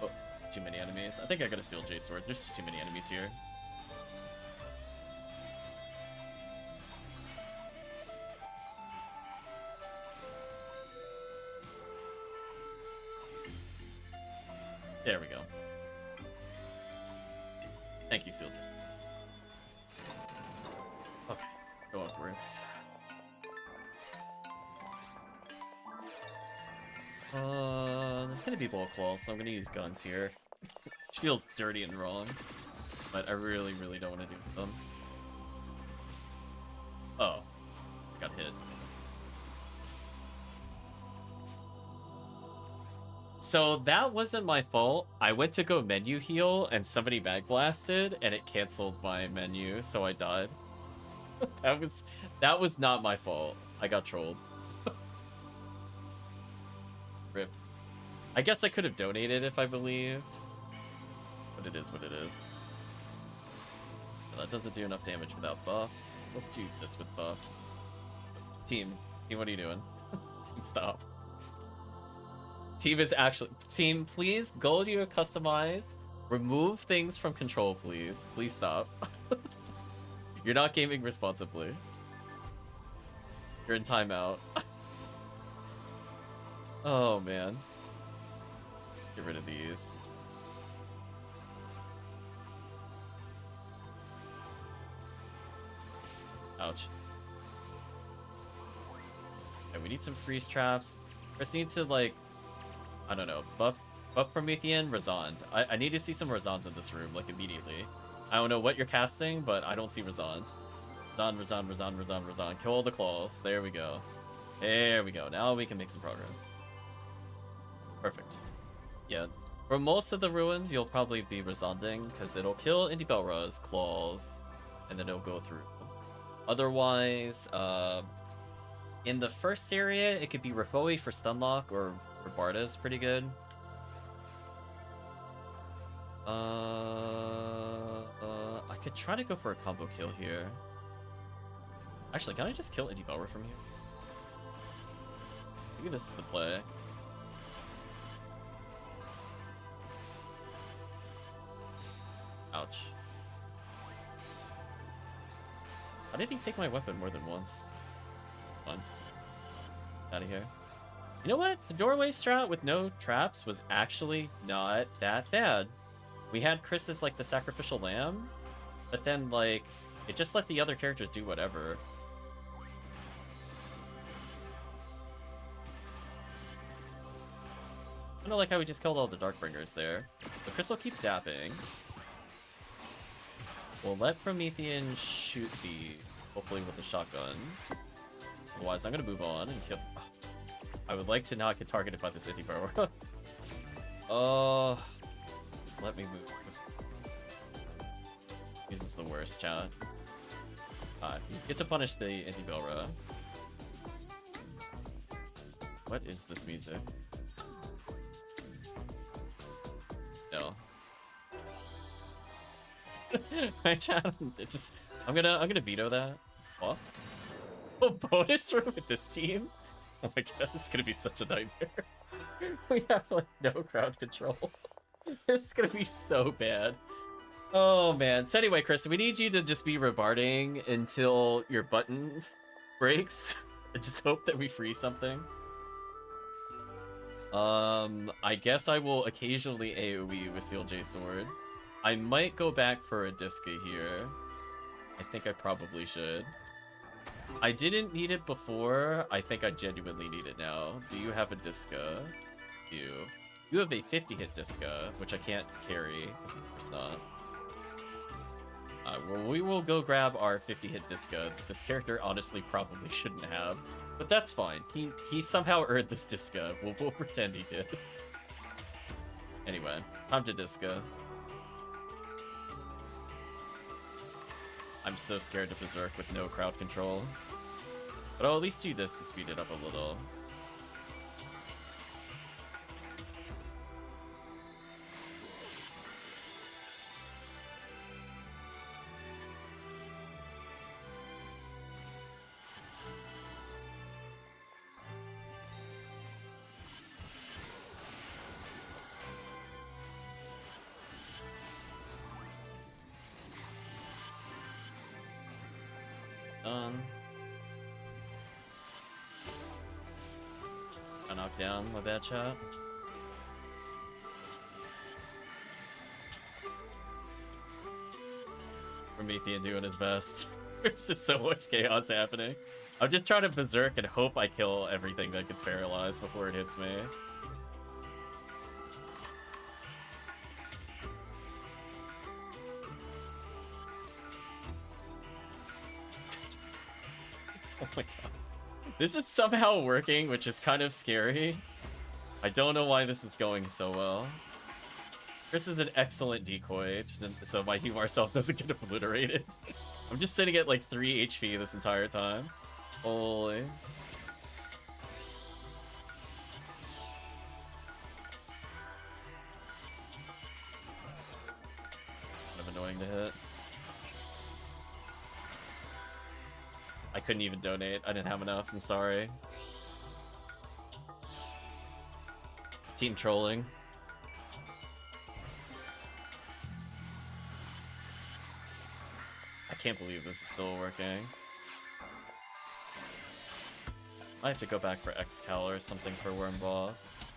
Oh, too many enemies. I think I gotta steal Jay's sword. There's just too many enemies here. There we go. Thank you, Sealed. Okay, go upwards. There's gonna be bullet claws, so I'm gonna use guns here. Which feels dirty and wrong, but I really, really don't want to do them. Oh, I got hit. So that wasn't my fault. I went to go menu heal and somebody mag blasted and it canceled my menu, so I died. that was not my fault. I got trolled. Rip. I guess I could have donated if I believed. But it is what it is. That doesn't do enough damage without buffs. Let's do this with buffs. Team, what are you doing? Team, stop. Team is actually... Team, please go to your customize. Remove things from control, please. Please stop. You're not gaming responsibly. You're in timeout. Oh, man. Get rid of these. Ouch. Okay, we need some freeze traps. Just need to, like... I don't know. Buff Promethean, Razond. I need to see some Razonds in this room, like, immediately. I don't know what you're casting, but I don't see Razond. Razond. Kill all the claws. There we go. There we go. Now we can make some progress. Perfect. Yeah. For most of the ruins, you'll probably be Razonding, because it'll kill Indie Belra's claws, and then it'll go through. Otherwise, in the first area, it could be Rafoi for Stunlock, or Barda's pretty good. I could try to go for a combo kill here. Actually, can I just kill Indie Belra from here? Maybe this is the play. Ouch. How did he take my weapon more than once? Fun. Out of here. You know what? The doorway strat with no traps was actually not that bad. We had Chris as, like, the sacrificial lamb, but then, like, it just let the other characters do whatever. I don't like how we just killed all the Darkbringers there. The Crystal keeps zapping. We'll let Promethean shoot the, hopefully with the shotgun. Otherwise, I'm gonna move on and kill... I would like to not get targeted by this Indie Belra. Just let me move. This is the worst, chat. Get to punish the Indie Belra. What is this music? No. My chat, it just... I'm gonna veto that. Boss? Oh, bonus room with this team? Oh my god, this is gonna be such a nightmare. We have, like, no crowd control. This is gonna be so bad. Oh, man. So anyway, Chris, we need you to just be rebarding until your button breaks. I just hope that we free something. I guess I will occasionally AoE with Seal J Sword. I might go back for a Disca here. I think I probably should. I didn't need it before. I think I genuinely need it now. Do you have a Disca? You have a 50-hit Disca, which I can't carry, because of course not. Well, we will go grab our 50-hit Disca that this character honestly probably shouldn't have. But that's fine. He somehow earned this Disca. We'll pretend he did. Anyway, time to Disca. I'm so scared to Berserk with no crowd control. But I'll at least do this to speed it up a little. Done. I knocked down my bad chat. Promethean doing his best. There's just so much chaos happening. I'm just trying to berserk and hope I kill everything that gets paralyzed before it hits me. Oh my god. This is somehow working, which is kind of scary. I don't know why this is going so well. This is an excellent decoy, so my Humar self doesn't get obliterated. I'm just sitting at like 3 HP this entire time. Holy. Kind of annoying to hit. I couldn't even donate. I didn't have enough. I'm sorry. Team trolling. I can't believe this is still working. I have to go back for X-Cal or something for Worm Boss.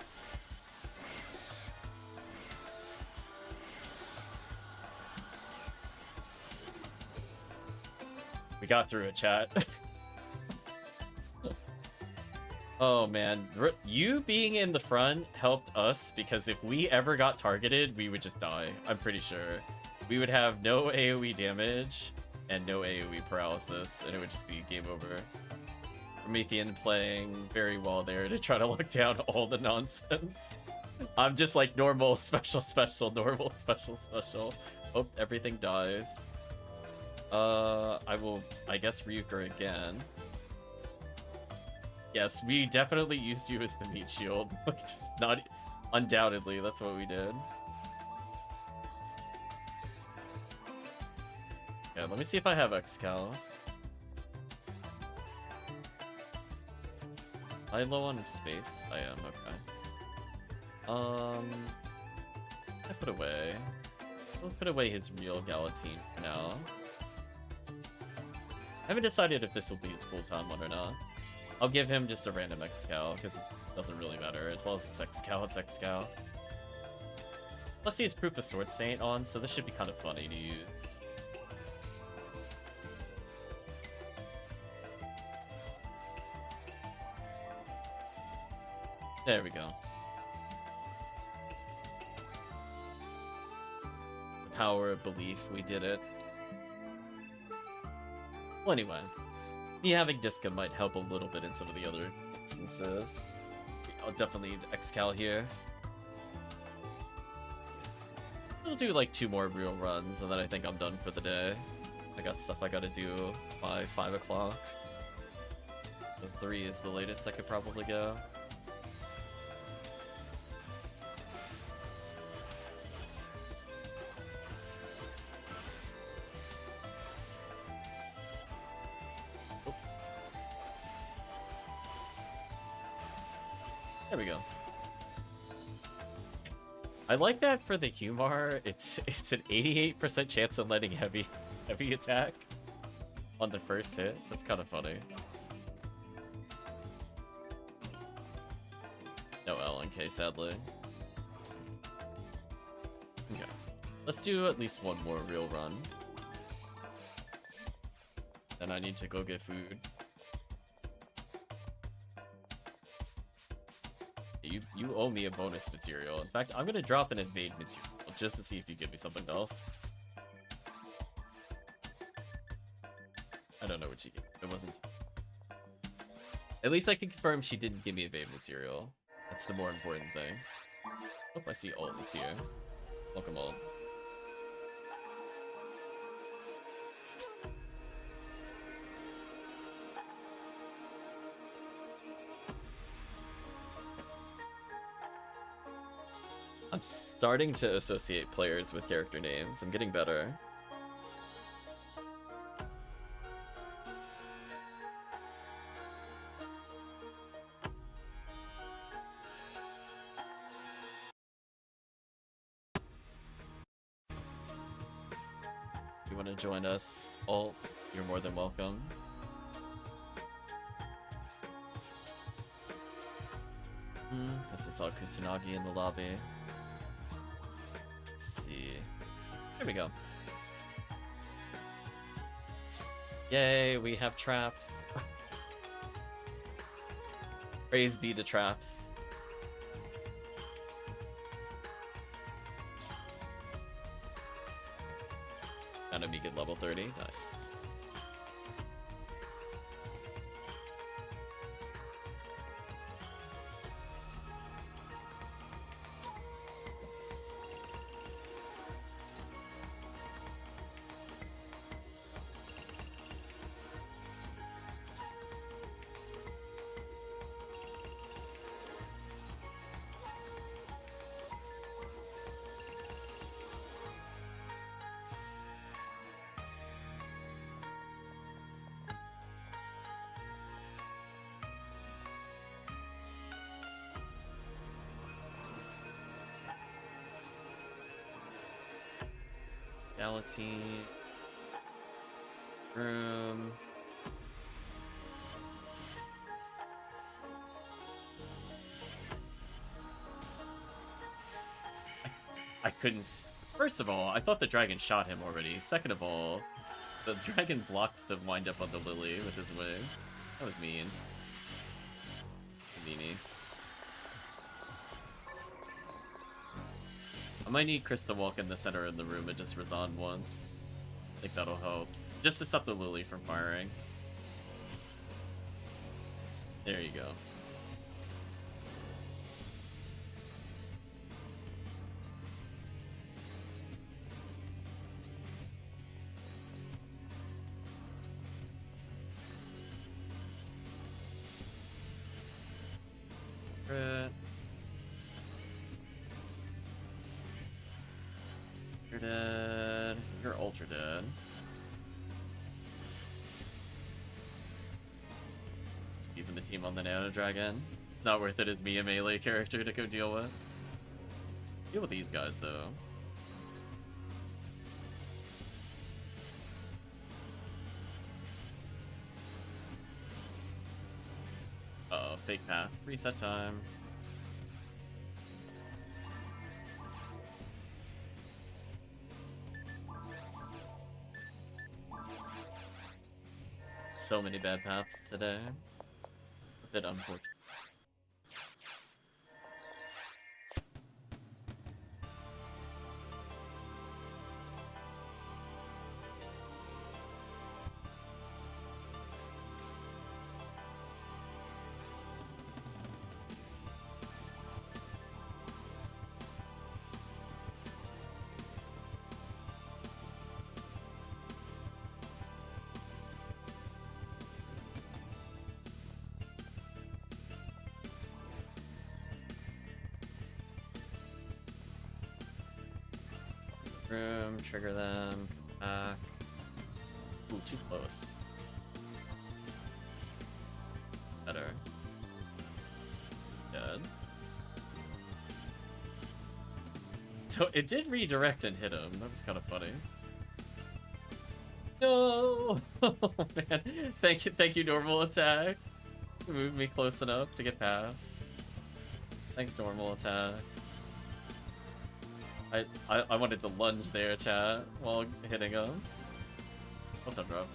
We got through a chat. Oh man, you being in the front helped us because if we ever got targeted, we would just die. I'm pretty sure. We would have no AoE damage and no AoE paralysis, and it would just be game over. Promethean playing very well there to try to lock down all the nonsense. I'm just like normal, special, special, normal, special, special. Hope everything dies. I will, I guess, Ryuker again. Yes, we definitely used you as the meat shield. Like, just not... Undoubtedly, that's what we did. Yeah, let me see if I have X-Cal. Am I low on space? I am, okay. I put away. We'll put away his real Galatine for now. I haven't decided if this will be his full-time one or not. I'll give him just a random X-Cal, because it doesn't really matter. As long as it's X-Cal, it's X-Cal. Plus he has Proof of Sword Saint on, so this should be kind of funny to use. There we go. The power of belief, we did it. Well, anyway. Me having Disca might help a little bit in some of the other instances. I'll definitely need X-Cal here. I'll do like 2 more real runs, and then I think I'm done for the day. I got stuff I gotta do by 5 o'clock. So 3 is the latest I could probably go. There we go. I like that for the Humar. It's an 88% chance of letting heavy attack on the first hit. That's kind of funny. No LNK, sadly. Okay. Let's do at least 1 more real run. Then I need to go get food. You owe me a bonus material. In fact, I'm gonna drop an invade material just to see if you give me something else. I don't know what she gave. It wasn't. At least I can confirm she didn't give me invade material. That's the more important thing. Oh, I see ult is here. Welcome ult. I'm starting to associate players with character names. I'm getting better. If you want to join us, Alt, you're more than welcome. Because I saw Kusanagi in the lobby. Let's see. Here we go. Yay, we have traps. Praise be to traps. Found a me get level 30. Nice. Reality. Room. I couldn't. First of all, I thought the dragon shot him already. Second of all, the dragon blocked the wind up on the lily with his wing. That was mean. Meanie. I might need Chris to walk in the center of the room and just resound once. I think that'll help. Just to stop the lily from firing. There you go. You're dead. You're ultra dead. Even the team on the Nano Dragon. It's not worth it as me, a melee character, to go deal with. Deal with these guys, though. Uh-oh, fake path. Reset time. So many bad paths today. A bit unfortunate. Room, trigger them, come back. Ooh, too close. Better. Dead. So it did redirect and hit him. That was kind of funny. No! Oh man. Thank you, normal attack. You moved me close enough to get past. Thanks, normal attack. I wanted to lunge there, chat, while hitting him. What's up, bro?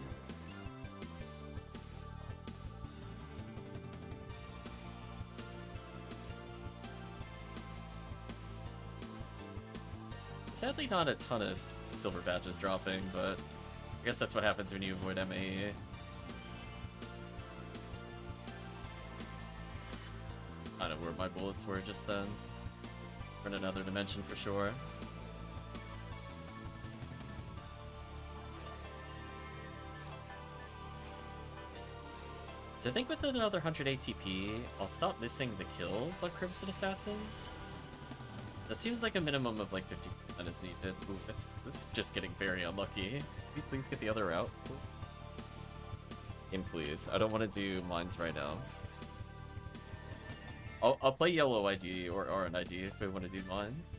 Sadly, not a ton of silver badges dropping, but I guess that's what happens when you avoid MAE. I don't know where my bullets were just then. In another dimension for sure. So I think with another 100 ATP, I'll stop missing the kills on Crimson Assassins. That seems like a minimum of like 50% is needed. Ooh, this is just getting very unlucky. Can we please get the other route? Game, please. I don't want to do mines right now. I'll play yellow ID or orange ID if we want to do mines.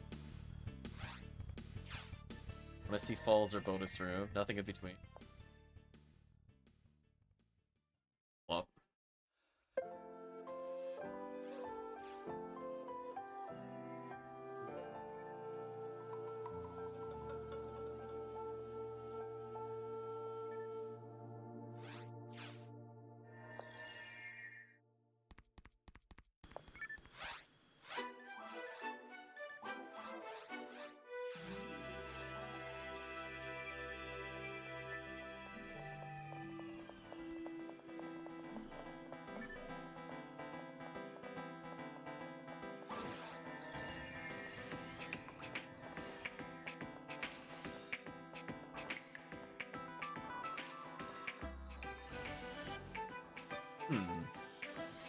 Want to see falls or bonus room, nothing in between. Well.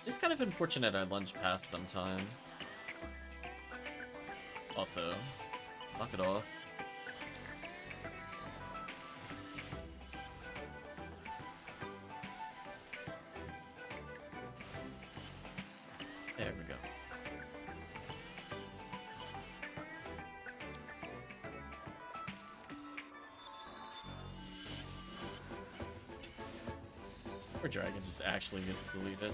It's kind of unfortunate I lunge past sometimes. Also, knock it off. There we go. Or dragon just actually gets deleted.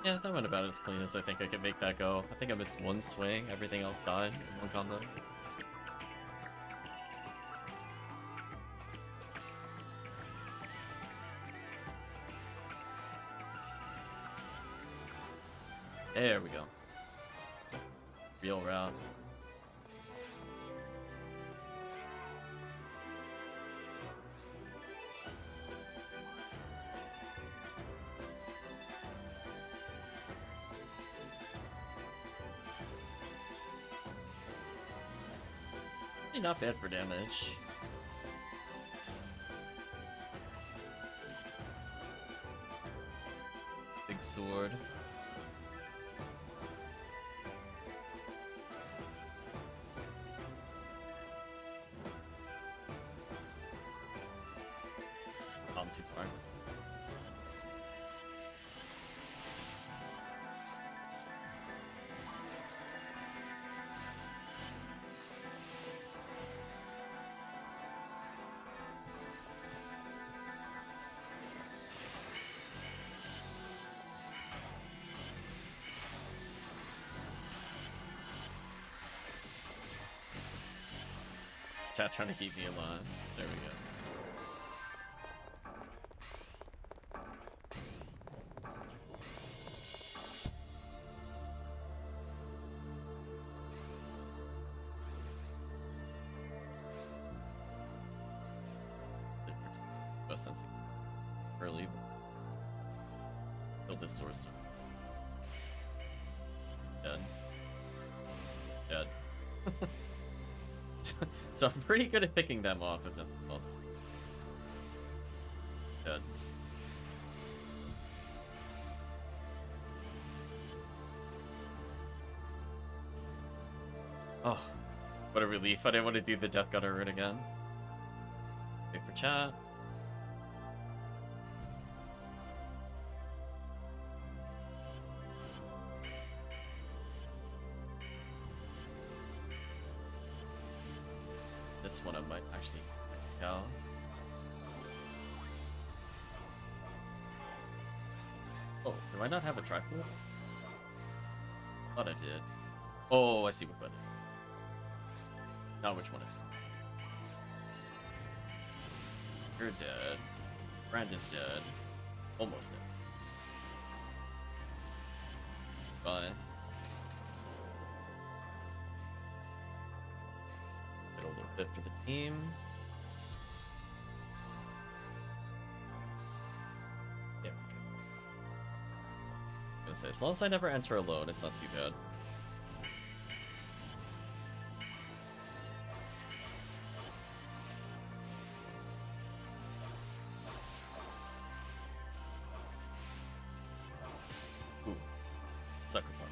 Yeah, that went about as clean as I think I could make that go. I think I missed one swing, everything else died in one combo. There we go. Real route. Not bad for damage. Big sword. I'm too far. Chat trying to keep me alive. There we go. Best sensing early. Kill this source. Dead. Dead. So I'm pretty good at picking them off if nothing else. Dead. Oh, what a relief. I didn't want to do the Death Gutter route again. Wait for chat. This one I might actually scout. Oh, do I not have a trifle? Thought I did. Oh, I see what button. Not which one it is. You're dead. Brandon's dead. Almost dead. Bye. A little bit for the team. There we go. I was gonna say, as long as I never enter alone, it's not too bad. Ooh. Sucker punch.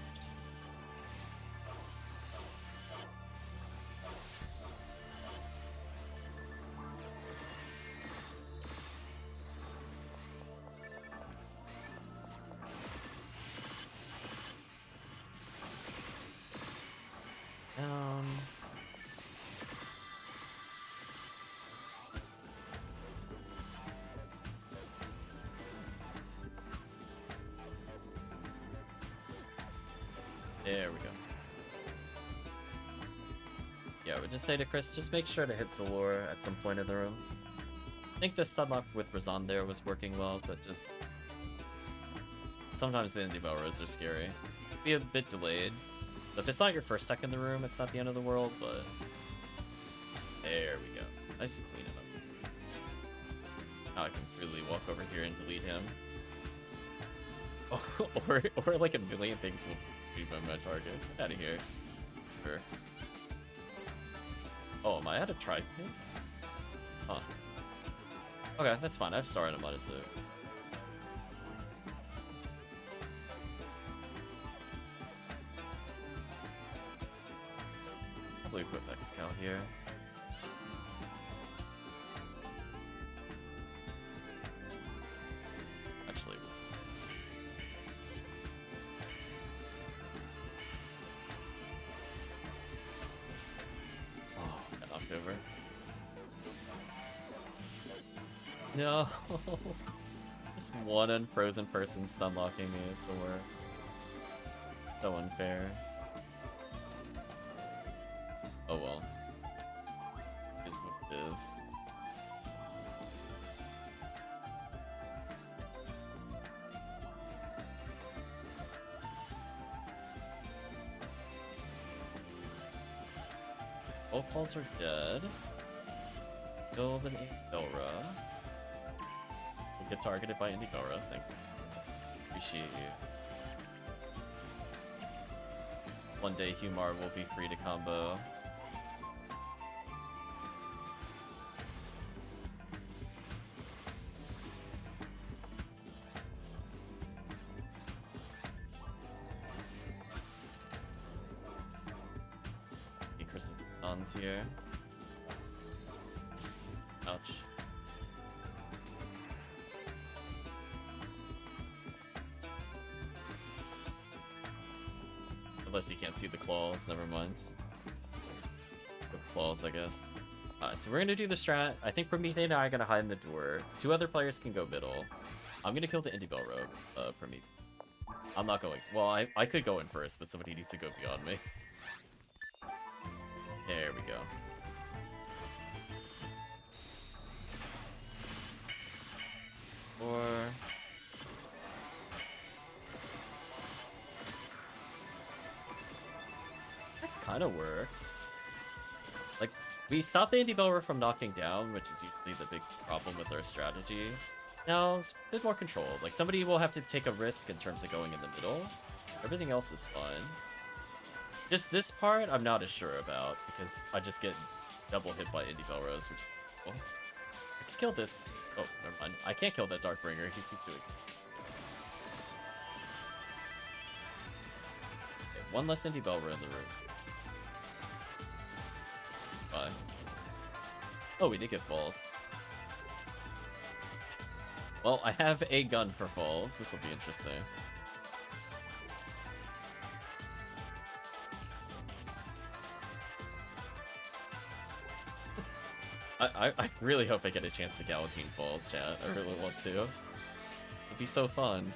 Down. There we go. Yeah, I would just say to Chris, just make sure to hit Zalor at some point in the room. I think the stun lock with Razan there was working well, but just... sometimes the Devourers are scary. Be a bit delayed. If it's not your first tech in the room, it's not the end of the world, but... There we go. Nice to clean it up. Now I can freely walk over here and delete him. or like a million things will be my target. Get out of here. Works. Oh, am I out of tri-pit? Huh. Okay, that's fine. I've started him on his suit. Probably equip X-Cal here. Actually, oh, got knocked over. No, just one unfrozen person stun locking me is the worst. So unfair. Oh well. It is what it is. Both calls are dead. Killed an Indibelra. We'll get targeted by Indibelra. Thanks. Appreciate you. One day Humar will be free to combo. Here. Ouch. Unless you can't see the claws, never mind. The claws, I guess. So we're gonna do the strat. I think Promethean and I are gonna hide in the door. Two other players can go middle. I'm gonna kill the Indibelra, Promethean. I'm not going. Well, I could go in first, but somebody needs to go beyond me. There we go. Or... that kind of works. Like, we stopped the Indibelra from knocking down, which is usually the big problem with our strategy. Now, it's a bit more controlled. Like, somebody will have to take a risk in terms of going in the middle. Everything else is fine. Just this part, I'm not as sure about, because I just get double hit by Indibelras, which is cool. I can kill this. Oh, never mind. I can't kill that Darkbringer. He's too okay, one less Indibelra in the room. Bye. Oh, we did get falls. Well, I have a gun for falls. This will be interesting. I really hope I get a chance to Galatine Falls, chat. I really want to. It'd be so fun.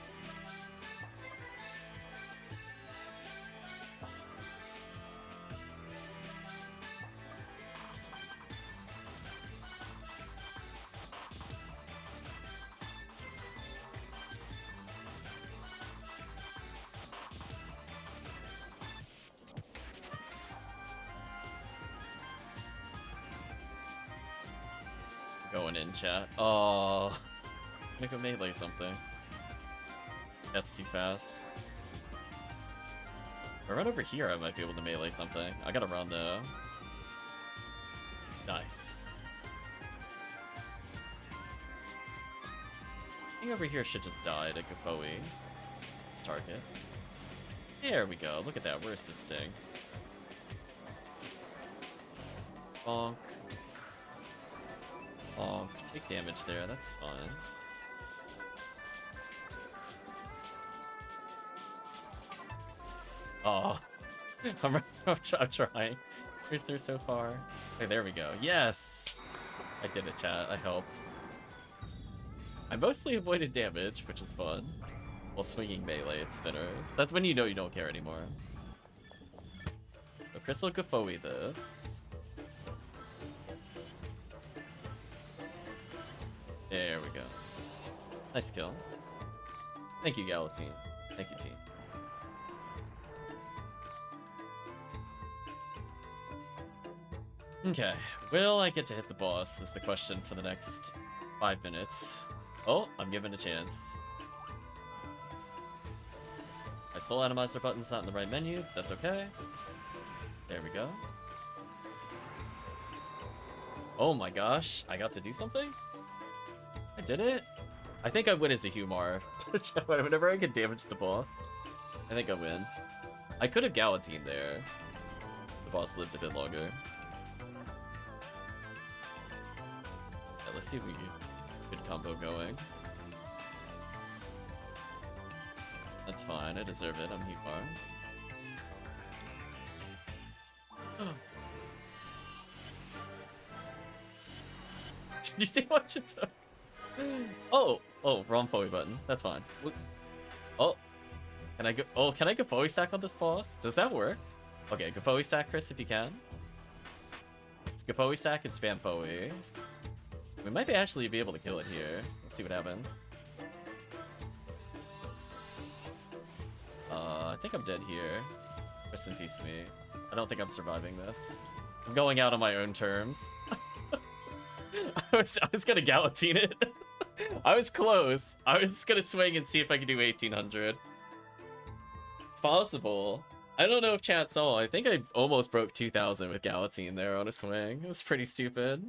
Going in, chat. Oh, make a melee something. That's too fast. If I run over here, I might be able to melee something. I gotta run though. Nice. I think over here should just die to Gafoes. Let's target. There we go. Look at that. We're assisting. Bonk. Oh, take damage there, that's fine. Oh, I'm trying. Where's there so far? Okay, there we go. Yes! I did it, chat. I helped. I mostly avoided damage, which is fun. While swinging melee at spinners. That's when you know you don't care anymore. So Crystal Gafoe this. There we go. Nice kill. Thank you, Galatine. Thank you, team. Okay, will I get to hit the boss is the question for the next 5 minutes. Oh, I'm given a chance. My soul atomizer button's not in the right menu. That's okay. There we go. Oh my gosh, I got to do something? I did it? I think I win as a Humar. Whenever I can damage the boss, I think I win. I could have Galatine there. The boss lived a bit longer. Yeah, let's see if we get a good combo going. That's fine, I deserve it, I'm Humar. Did you see what you took? Oh, wrong forward button. That's fine. Oh, can I go? Oh, can I go forward stack on this boss? Does that work? Okay, go forward stack, Chris, if you can. Let's go forward stack and spam forward. We might actually be able to kill it here. Let's see what happens. I think I'm dead here. Rest in peace, me. I don't think I'm surviving this. I'm going out on my own terms. I was gonna Galatine it. I was close. I was just gonna swing and see if I could do 1800. It's possible. I don't know if chat saw. I think I almost broke 2000 with Galatine there on a swing. It was pretty stupid.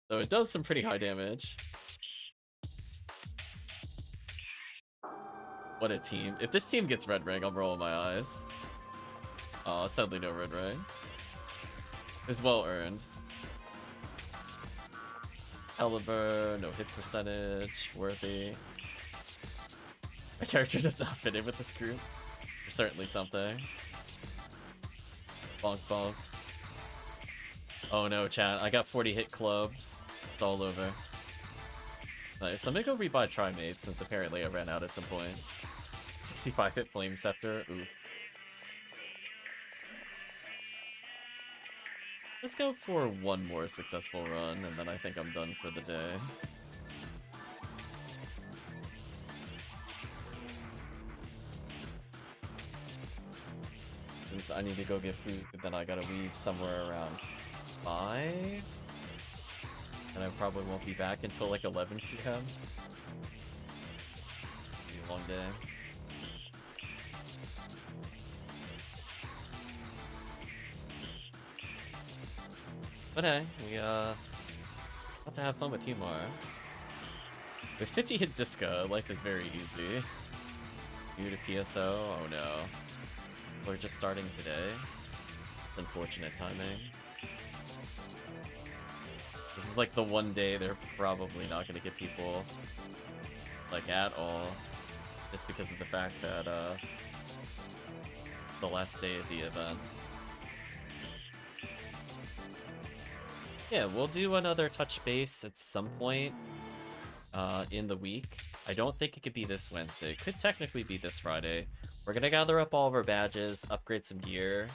So it does some pretty high damage. What a team. If this team gets red ring, I'm rolling my eyes. Oh, sadly no red ring. It was well earned. Caliber, no hit percentage, worthy. My character does not fit in with this group. There's certainly something. Bonk bonk. Oh no, chat. I got 40 hit clubbed. It's all over. Nice. Let me go rebuy Trimate since apparently I ran out at some point. 65 hit Flame Scepter. Oof. Let's go for one more successful run, and then I think I'm done for the day. Since I need to go get food, then I gotta leave somewhere around 5. And I probably won't be back until like 11 p.m. Be a long day. But hey, we about to have fun with Humar. With 50 hit Disca, life is very easy. Due to PSO, oh no. We're just starting today. It's unfortunate timing. This is like the one day they're probably not gonna get people like at all. Just because of the fact that it's the last day of the event. Yeah, we'll do another touch base at some point in the week. I don't think it could be this Wednesday. It could technically be this Friday. We're gonna gather up all of our badges, upgrade some gear,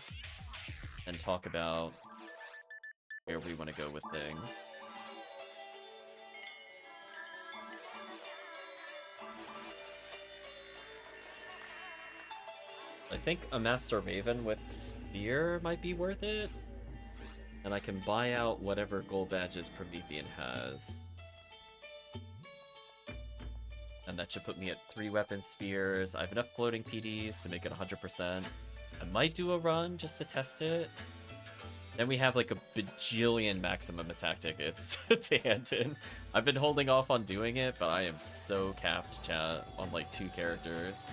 and talk about where we want to go with things. I think a Master Raven with Spear might be worth it. And I can buy out whatever gold badges Promethean has. And that should put me at 3 weapon spears. I have enough floating PDs to make it 100%. I might do a run just to test it. Then we have like a bajillion maximum attack tickets to hand in. I've been holding off on doing it, but I am so capped, chat, on like 2 characters.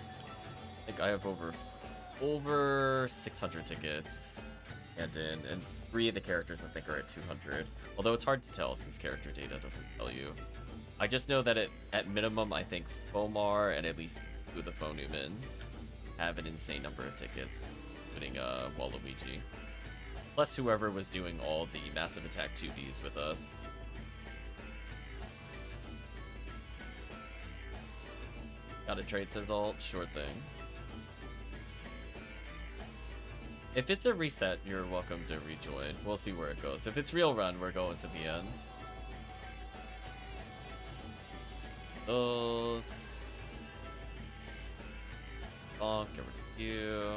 I think I have over 600 tickets hand in, and 3 of the characters I think are at 200. Although it's hard to tell since character data doesn't tell you. I just know that at minimum, I think Fomar and at least 2 of the Phonumans have an insane number of tickets, including Waluigi. Plus whoever was doing all the Massive Attack 2Bs with us. Got a trade, says alt? Sure thing. If it's a reset, you're welcome to rejoin. We'll see where it goes. If it's real run, we're going to the end. Those. Bonk, get rid of you.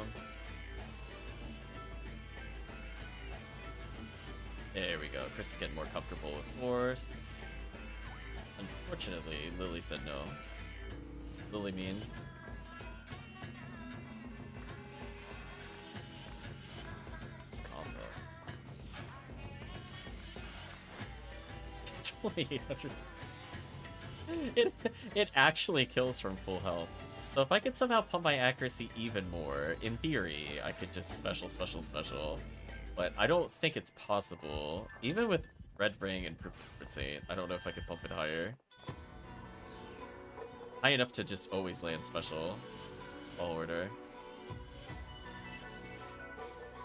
There we go. Chris is getting more comfortable with force. Unfortunately, Lily said no. Lily mean. This combo. 2800. It actually kills from full health. So if I could somehow pump my accuracy even more, in theory, I could just special. But I don't think it's possible. Even with Red Ring and Saint, I don't know if I could pump it higher. High enough to just always land special. All order.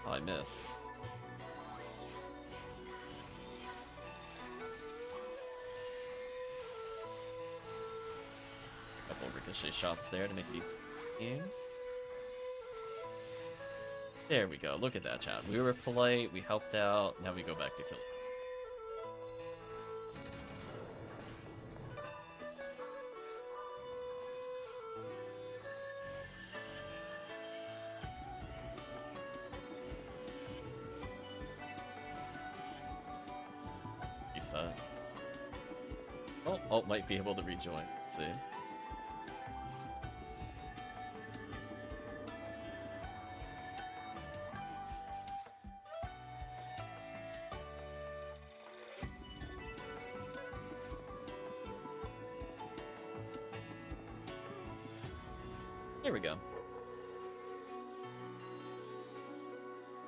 Oh, I missed. Couple ricochet shots there to make these easy. There we go. Look at that, chat. We were polite, we helped out, now we go back to kill. Isa. Oh, Alt might be able to rejoin. Let's see. There we go.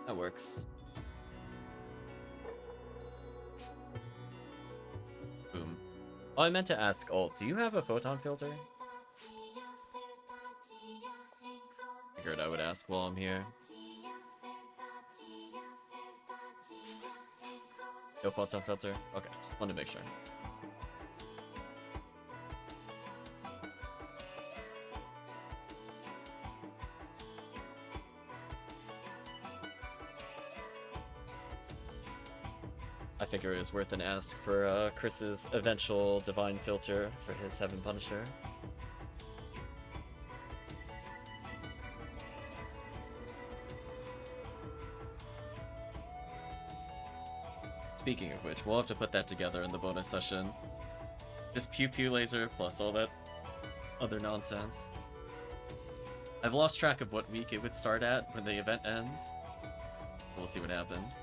That works. Boom. Oh, I meant to ask Alt, do you have a photon filter? Figured I would ask while I'm here. No photon filter? Okay, just wanted to make sure. I figure it was worth an ask for Chris's eventual divine filter for his Heaven Punisher. Speaking of which, we'll have to put that together in the bonus session. Just pew pew laser plus all that other nonsense. I've lost track of what week it would start at when the event ends. We'll see what happens.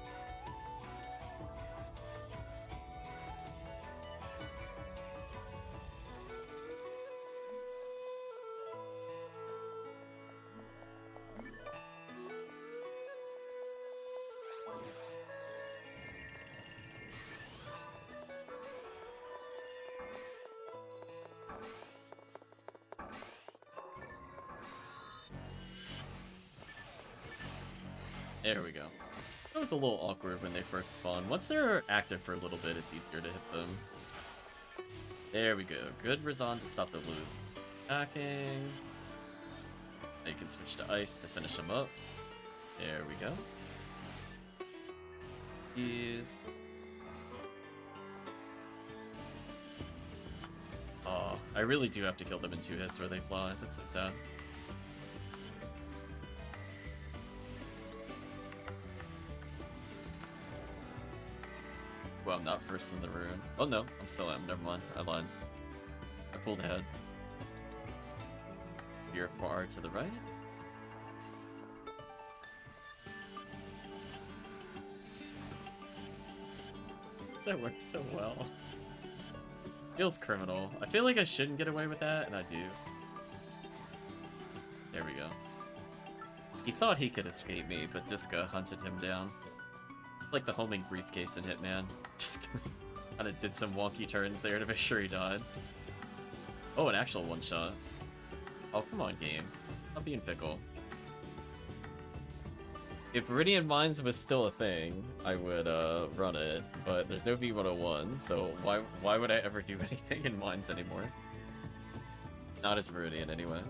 There we go. That was a little awkward when they first spawn. Once they're active for a little bit, it's easier to hit them. There we go. Good Razan to stop the loop. Attacking. Now you can switch to ice to finish them up. There we go. Ease. Oh, I really do have to kill them in 2 hits or they fly. That's so sad. Well, I'm not first in the rune. Oh no, I'm still am. Never mind. I lied. I pulled ahead. You're far to the right. That works so well. Feels criminal. I feel like I shouldn't get away with that, and I do. There we go. He thought he could escape me, but Diska hunted him down. Like the homing briefcase in Hitman. Just kind of did some wonky turns there to make sure he died. Oh, an actual one-shot. Oh, come on, game. Stop being fickle. If Viridian Mines was still a thing, I would run it, but there's no V101, so why would I ever do anything in Mines anymore? Not as Viridian, anyway.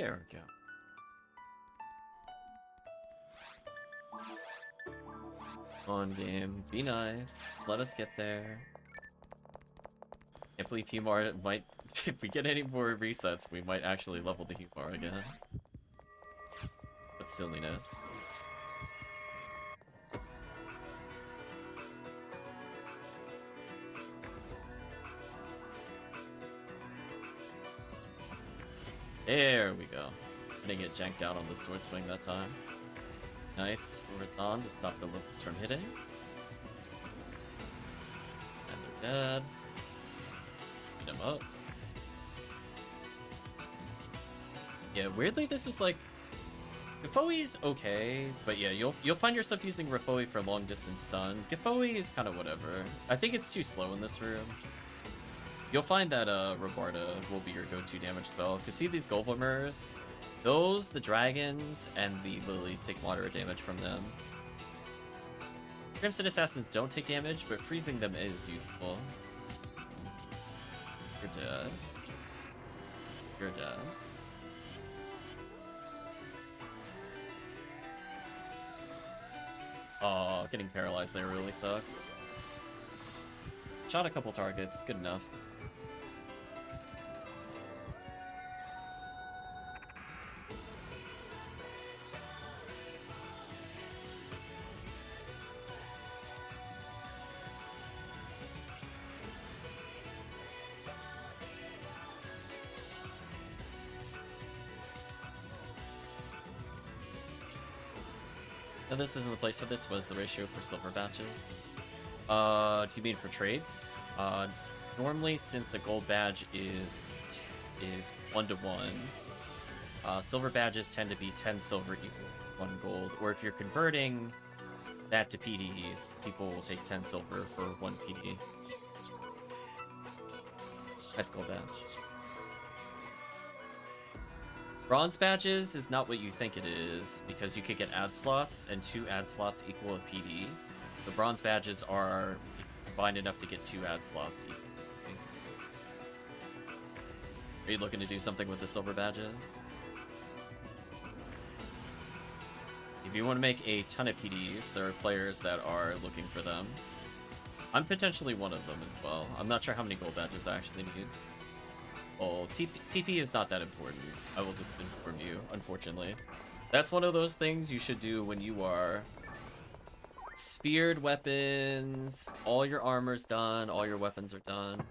There we go. On game, be nice. Just let us get there. Can't believe Humor might. If we get any more resets, we might actually level the Humor again. What silliness. There we go. I didn't get janked out on the sword swing that time. Nice. Horizon to stop the locals from hitting. And they're dead. Beat them up. Yeah, weirdly this is like Gifoe's okay, but yeah, you'll find yourself using Gifoe for long distance stun. Gifoe is kind of whatever. I think it's too slow in this room. You'll find that Robarda will be your go-to damage spell. Cause see these Goldblumers? Those, the dragons, and the lilies take moderate damage from them. Crimson Assassins don't take damage, but freezing them is useful. You're dead. You're dead. Oh, getting paralyzed there really sucks. Shot a couple targets, good enough. No, this isn't the place for this. Was the ratio for silver badges? Do you mean for trades? Normally, since a gold badge is 1-to-1, silver badges tend to be 10 silver equal 1 gold. Or if you're converting that to PDs, people will take 10 silver for 1 PD. Nice gold badge. Bronze badges is not what you think it is, because you could get ad slots, and 2 ad slots equal a PD. The bronze badges are combined enough to get 2 ad slots equal. Are you looking to do something with the silver badges? If you want to make a ton of PDs, there are players that are looking for them. I'm potentially one of them as well. I'm not sure how many gold badges I actually need. Oh, TP is not that important. I will just inform you, unfortunately. That's one of those things you should do when you are sphered weapons, all your armor's done, all your weapons are done.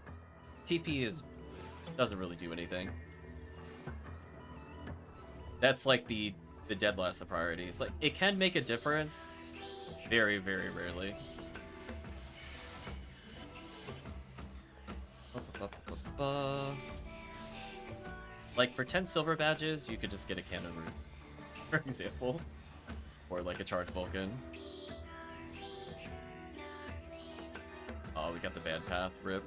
TP doesn't really do anything. That's like the dead last of priorities. Like, it can make a difference very, very rarely. Like, for 10 silver badges, you could just get a cannon root, for example. Or, like, a charged Vulcan. Oh, we got the bad path. RIP.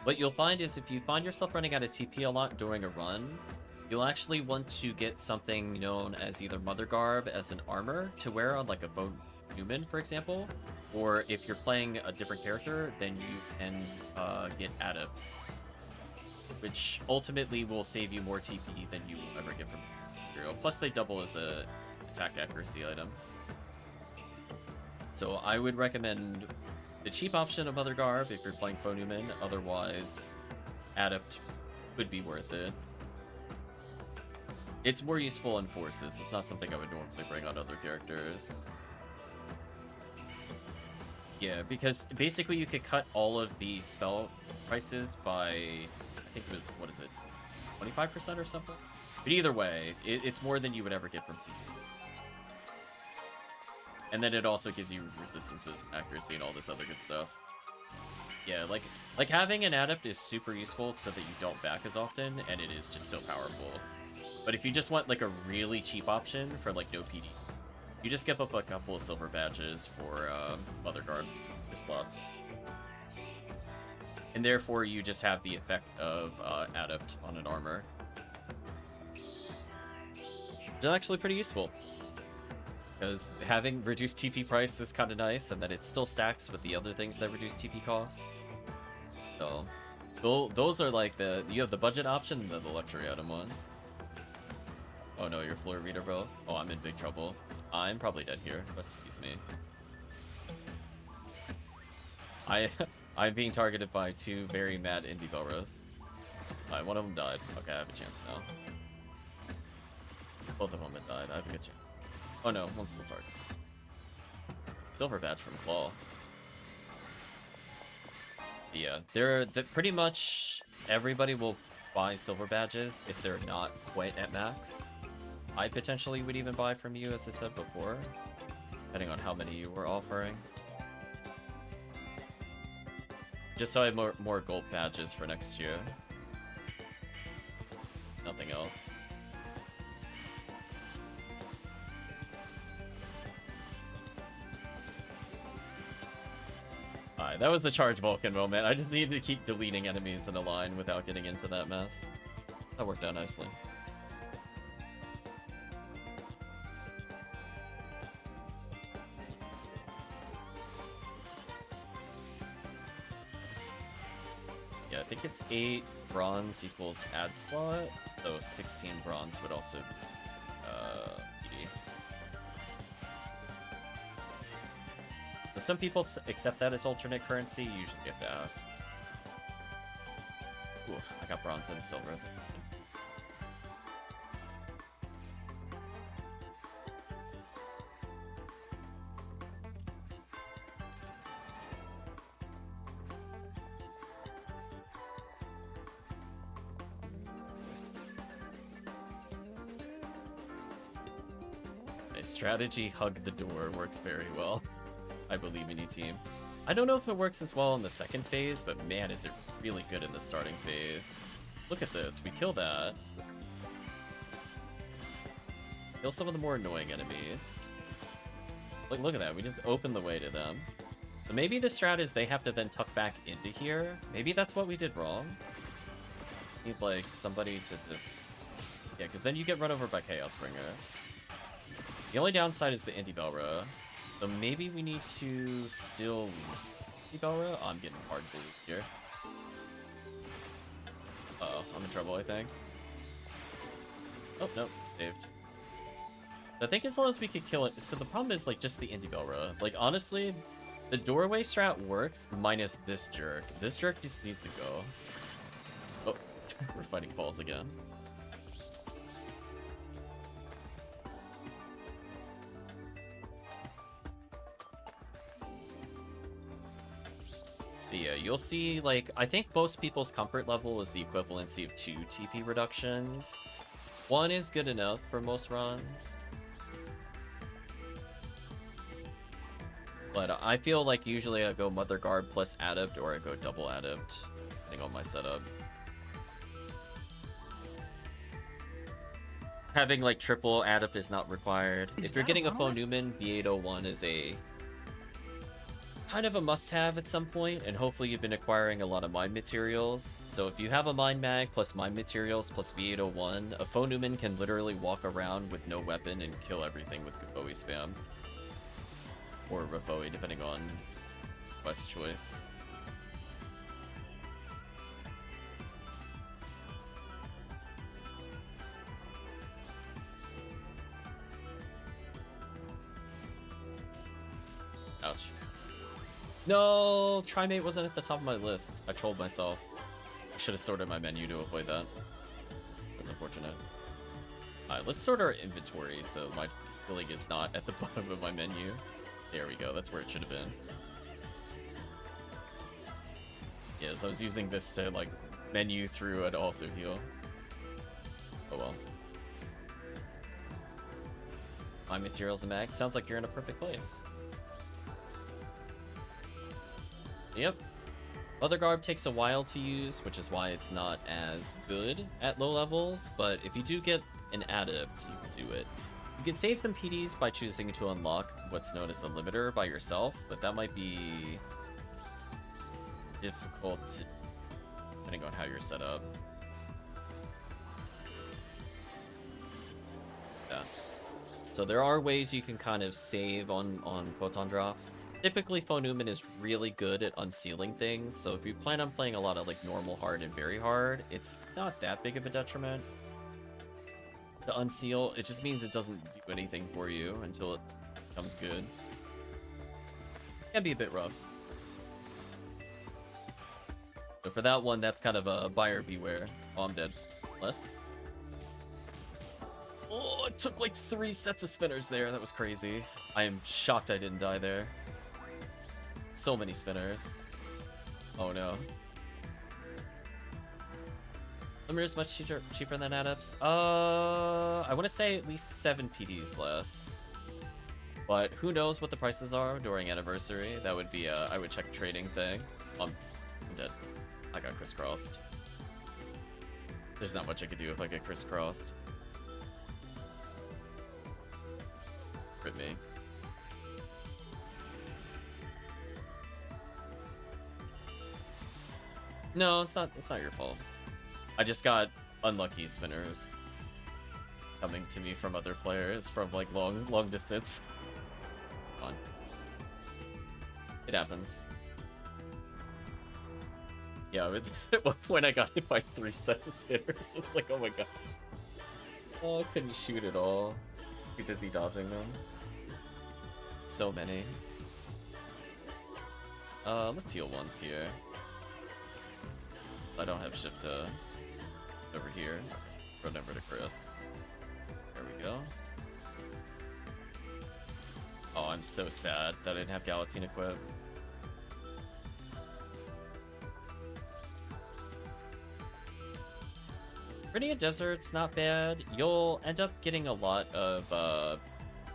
What you'll find is if you find yourself running out of TP a lot during a run, you'll actually want to get something known as either Mother Garb as an armor to wear on, like, a Bo Newman, for example. Or if you're playing a different character, then you can get Adepts, which ultimately will save you more TP than you will ever get from Hero. Plus, they double as a attack accuracy item. So I would recommend the cheap option of Mother Garb if you're playing Fonuman. Otherwise, Adept would be worth it. It's more useful in forces. It's not something I would normally bring on other characters. Yeah, because basically you could cut all of the spell prices by, I think it was, what is it, 25% or something? But either way, it's more than you would ever get from TP. And then it also gives you resistances, accuracy, and all this other good stuff. Yeah, like having an Adept is super useful so that you don't back as often, and it is just so powerful. But if you just want like a really cheap option for like no PD, you just give up a couple of silver badges for Mother Guard slots. And therefore you just have the effect of Adept on an armor. It's actually pretty useful. Because having reduced TP price is kind of nice, and that it still stacks with the other things that reduce TP costs. So, Those are like you have the budget option and then the luxury item one. Oh no, your floor reader, bro. Oh, I'm in big trouble. I'm probably dead here. Rest in peace, me. I'm being targeted by two very mad indie Belros. Alright, one of them died. Okay, I have a chance now. Both of them have died. I have a good chance. Oh no, one's still targeted. Silver badge from Claw. Yeah, they're pretty much everybody will buy silver badges if they're not quite at max. I potentially would even buy from you, as I said before, depending on how many you were offering. Just so I have more gold badges for next year. Nothing else. Alright, that was the charge Vulcan moment. I just needed to keep deleting enemies in a line without getting into that mess. That worked out nicely. Yeah, I think it's 8 bronze equals add slot, so 16 bronze would also PD. So some people accept that as alternate currency, you usually have to ask. Ooh, I got bronze and silver. Strategy hug the door works very well. I believe in you, team. I don't know if it works as well in the second phase, but man, is it really good in the starting phase. Look at this. We kill that. Kill some of the more annoying enemies. Look at that. We just open the way to them. So maybe the strat is they have to then tuck back into here. Maybe that's what we did wrong. Need, like, somebody to just... Yeah, because then you get run over by Chaos Bringer. The only downside is the Indie Belra. So maybe we need to still Indie Belra? Oh, I'm getting hard bullied here. Uh-oh, I'm in trouble, I think. Oh, nope, saved. I think as long as we could kill it... So the problem is, like, just the Indie Belra. Like, honestly, the doorway strat works minus this jerk. This jerk just needs to go. Oh, we're fighting falls again. But yeah, you'll see, like, I think most people's comfort level is the equivalency of 2 TP reductions. 1 is good enough for most runs. But I feel like usually I go Mother Guard plus Adept, or I go double Adept, depending on my setup. Having, like, triple Adept is not required. If you're getting a Faux Newman, V801 is a... kind of a must-have at some point, and hopefully you've been acquiring a lot of mine materials. So if you have a mine mag plus mine materials plus V801, a Faux Newman can literally walk around with no weapon and kill everything with Gafoe spam. Or Rafoe, depending on quest choice. Ouch. No, Trimate wasn't at the top of my list. I trolled myself. I should have sorted my menu to avoid that. That's unfortunate. Alright, let's sort our inventory so my healing is not at the bottom of my menu. There we go, that's where it should have been. Yeah, so I was using this to, like, menu through and also heal. Oh well. My materials and mag. Sounds like you're in a perfect place. Yep. Mother Garb takes a while to use, which is why it's not as good at low levels, but if you do get an Adept, you can do it. You can save some PDs by choosing to unlock what's known as a limiter by yourself, but that might be difficult depending on how you're set up. Yeah. So there are ways you can kind of save on photon drops. Typically, Phonuman is really good at unsealing things, so if you plan on playing a lot of like normal hard and very hard, it's not that big of a detriment to unseal. It just means it doesn't do anything for you until it becomes good. Can be a bit rough. So for that one, that's kind of a buyer beware. Oh, I'm dead. Less. Oh, it took like 3 sets of spinners there. That was crazy. I am shocked I didn't die there. So many spinners. Oh no. Limiter is much cheaper than Adepts. I want to say at least 7 PDs less. But who knows what the prices are during Anniversary. That would be I would check trading thing. I'm dead. I got crisscrossed. There's not much I could do if I get crisscrossed. Rip me. No, it's not your fault. I just got unlucky spinners coming to me from other players from like long distance. Fun. It happens. Yeah, at one point I got hit by 3 sets of spinners. It's like, oh my gosh. Oh, I couldn't shoot at all. Too busy dodging them. So many. Let's heal once here. I don't have shift over here. Run over to Chris. There we go. Oh, I'm so sad that I didn't have Galatine equipped. Running a desert's not bad. You'll end up getting a lot of,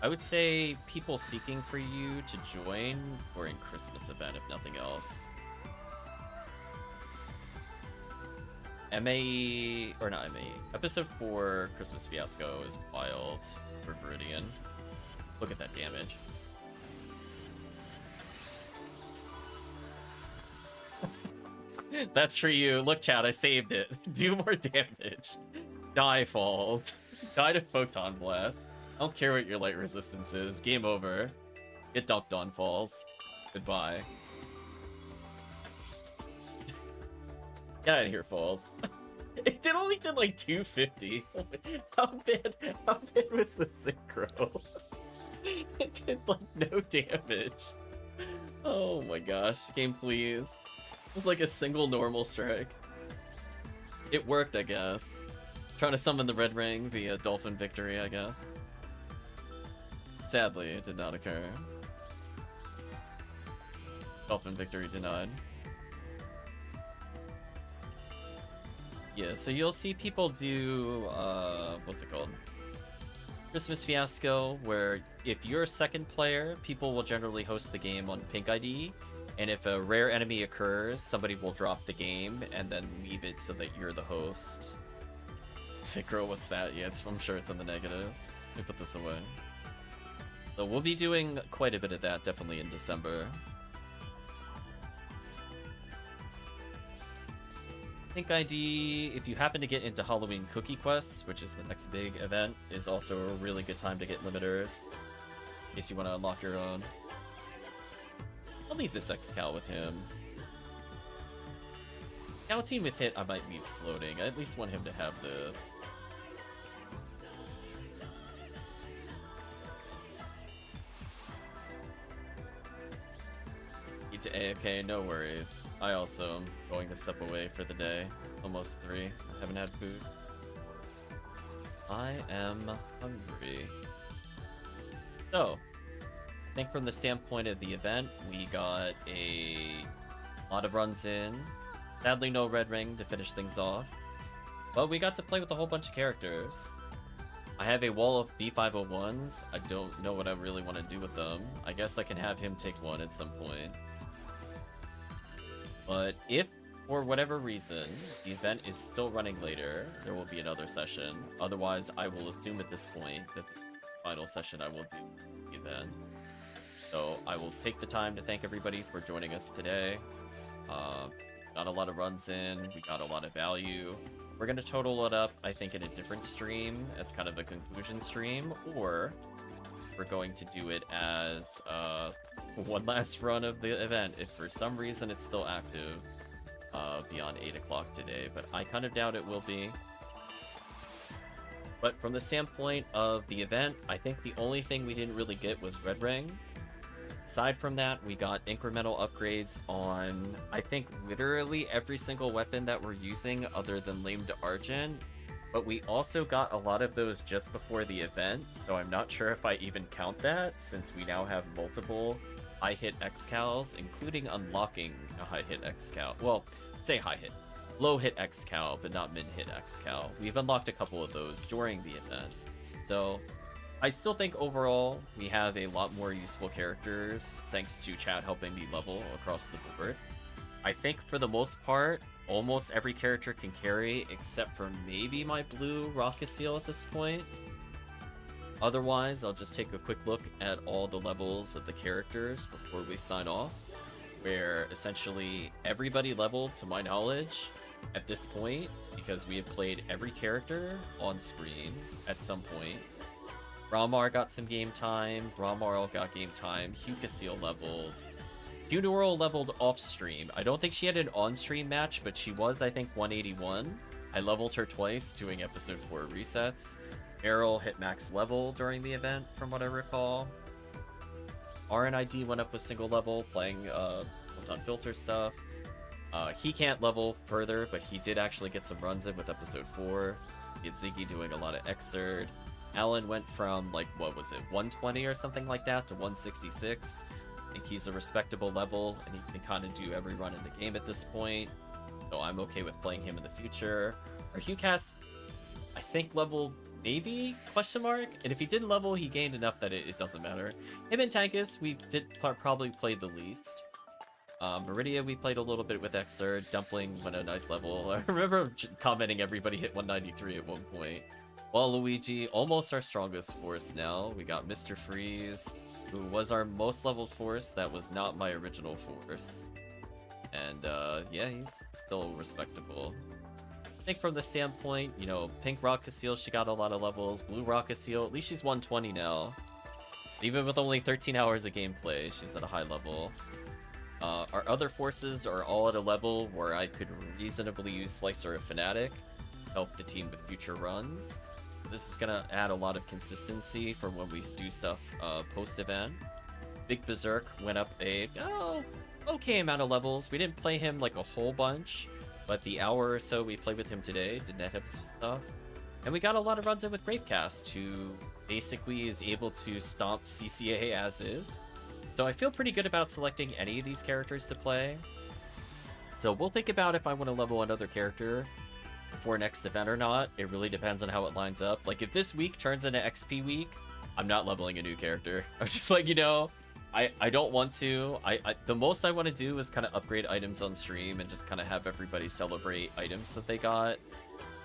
I would say, people seeking for you to join during Christmas event, if nothing else. Episode 4 Christmas Fiasco is wild for Viridian. Look at that damage. That's for you. Look, chat, I saved it. Do more damage. Die, Fall. Die to Photon Blast. I don't care what your light resistance is. Game over. Get dunked on, Falls. Goodbye. Get out of here, Falls. It only did like 250. How bad was the synchro? It did like no damage. Oh my gosh. Game, please. It was like a single normal strike. It worked, I guess. Trying to summon the red ring via Dolphin Victory, I guess. Sadly, it did not occur. Dolphin Victory denied. Yeah, so you'll see people do, what's it called? Christmas Fiasco, where if you're a second player, people will generally host the game on Pink ID, and if a rare enemy occurs, somebody will drop the game and then leave it so that you're the host. Synchro, what's that? Yeah, I'm sure it's in the negatives. Let me put this away. So we'll be doing quite a bit of that, definitely in December. Pink ID, if you happen to get into Halloween Cookie Quests, which is the next big event, is also a really good time to get limiters, in case you want to unlock your own. I'll leave this X-Cal with him. Galatine with hit, I might leave floating. I at least want him to have this. To AFK, no worries. I also am going to step away for the day. Almost 3. I haven't had food. I am hungry. So, I think from the standpoint of the event, we got a lot of runs in. Sadly, no red ring to finish things off. But we got to play with a whole bunch of characters. I have a wall of B501s. I don't know what I really want to do with them. I guess I can have him take one at some point. But if, for whatever reason, the event is still running later, there will be another session. Otherwise, I will assume at this point that the final session I will do the event. So I will take the time to thank everybody for joining us today. Got a lot of runs in, we got a lot of value. We're going to total it up, I think, in a different stream as kind of a conclusion stream, or we're going to do it as one last run of the event if for some reason it's still active beyond 8 o'clock today, but I kind of doubt it will be. But from the standpoint of the event, I think the only thing we didn't really get was Red Ring. Aside from that, we got incremental upgrades on, I think, literally every single weapon that we're using other than Lame to Argent. But we also got a lot of those just before the event, so I'm not sure if I even count that, since we now have multiple high-hit Excals, including unlocking a high-hit Excal. Well, say high-hit. Low-hit Excal, but not mid-hit Excal. We've unlocked a couple of those during the event. So, I still think overall, we have a lot more useful characters, thanks to chat helping me level across the board. I think for the most part, almost every character can carry, except for maybe my blue Rocket Seal at this point. Otherwise, I'll just take a quick look at all the levels of the characters before we sign off, where essentially everybody leveled, to my knowledge, at this point, because we have played every character on screen at some point. Ramar got some game time, Ramarl got game time, Hukasil leveled, Funeral leveled off-stream. I don't think she had an on-stream match, but she was, I think, 181. I leveled her twice, doing episode 4 resets. Errol hit max level during the event, from what I recall. RNID went up with single level, playing Unfilter stuff. He can't level further, but he did actually get some runs in with episode 4. He had Ziggy doing a lot of XRD. Alan went from, like, what was it, 120 or something like that to 166. I think he's a respectable level, and he can kind of do every run in the game at this point. So I'm okay with playing him in the future. Our Hucast, I think, leveled maybe, question mark? And if he didn't level, he gained enough that it doesn't matter. Him and Tankus, we did probably play the least. Meridia, we played a little bit with XR. Dumpling went a nice level. I remember commenting everybody hit 193 at one point. Waluigi, almost our strongest force now. We got Mr. Freeze, who was our most leveled force. That was not my original force. And yeah, he's still respectable. I think from the standpoint, you know, Pink Rockasiel, she got a lot of levels. Blue Rockasiel, at least she's 120 now. Even with only 13 hours of gameplay, she's at a high level. Our other forces are all at a level where I could reasonably use Slicer or Fnatic, help the team with future runs. This is gonna add a lot of consistency for when we do stuff post-event. Big Berserk went up a okay amount of levels. We didn't play him like a whole bunch, but the hour or so we played with him today did net episode stuff. And we got a lot of runs in with Grapecast, who basically is able to stomp CCA as is. So I feel pretty good about selecting any of these characters to play. So we'll think about if I want to level another character before next event or not. It really depends on how it lines up. Like, if this week turns into XP week, I'm not leveling a new character. I'm just like, you know, I don't want to. The most I want to do is kind of upgrade items on stream and just kind of have everybody celebrate items that they got.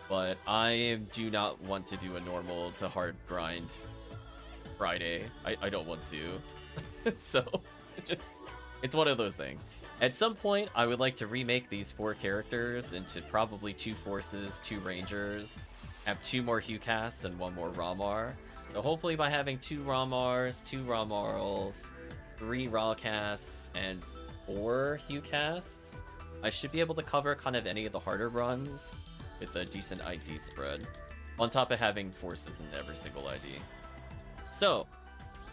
But I do not want to do a normal to hard grind Friday. I don't want to. So, it's one of those things. At some point, I would like to remake these 4 characters into probably 2 forces, 2 rangers, have 2 more Hucasts and 1 more Ramar. So hopefully by having 2 Ramars, 2 Ramarls, 3 Rawcasts, and 4 Hucasts, I should be able to cover kind of any of the harder runs with a decent ID spread, on top of having forces in every single ID. So,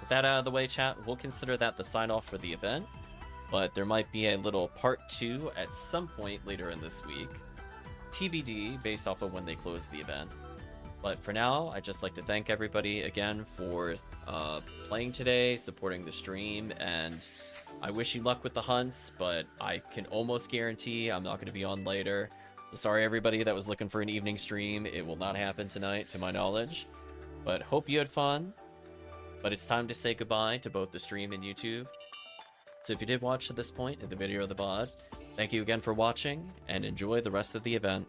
with that out of the way, chat, we'll consider that the sign-off for the event. But there might be a little part 2 at some point later in this week. TBD, based off of when they close the event. But for now, I'd just like to thank everybody again for playing today, supporting the stream, and I wish you luck with the hunts, but I can almost guarantee I'm not going to be on later. So sorry everybody that was looking for an evening stream. It will not happen tonight, to my knowledge. But hope you had fun. But it's time to say goodbye to both the stream and YouTube. So if you did watch to this point in the video or the VOD, thank you again for watching, and enjoy the rest of the event.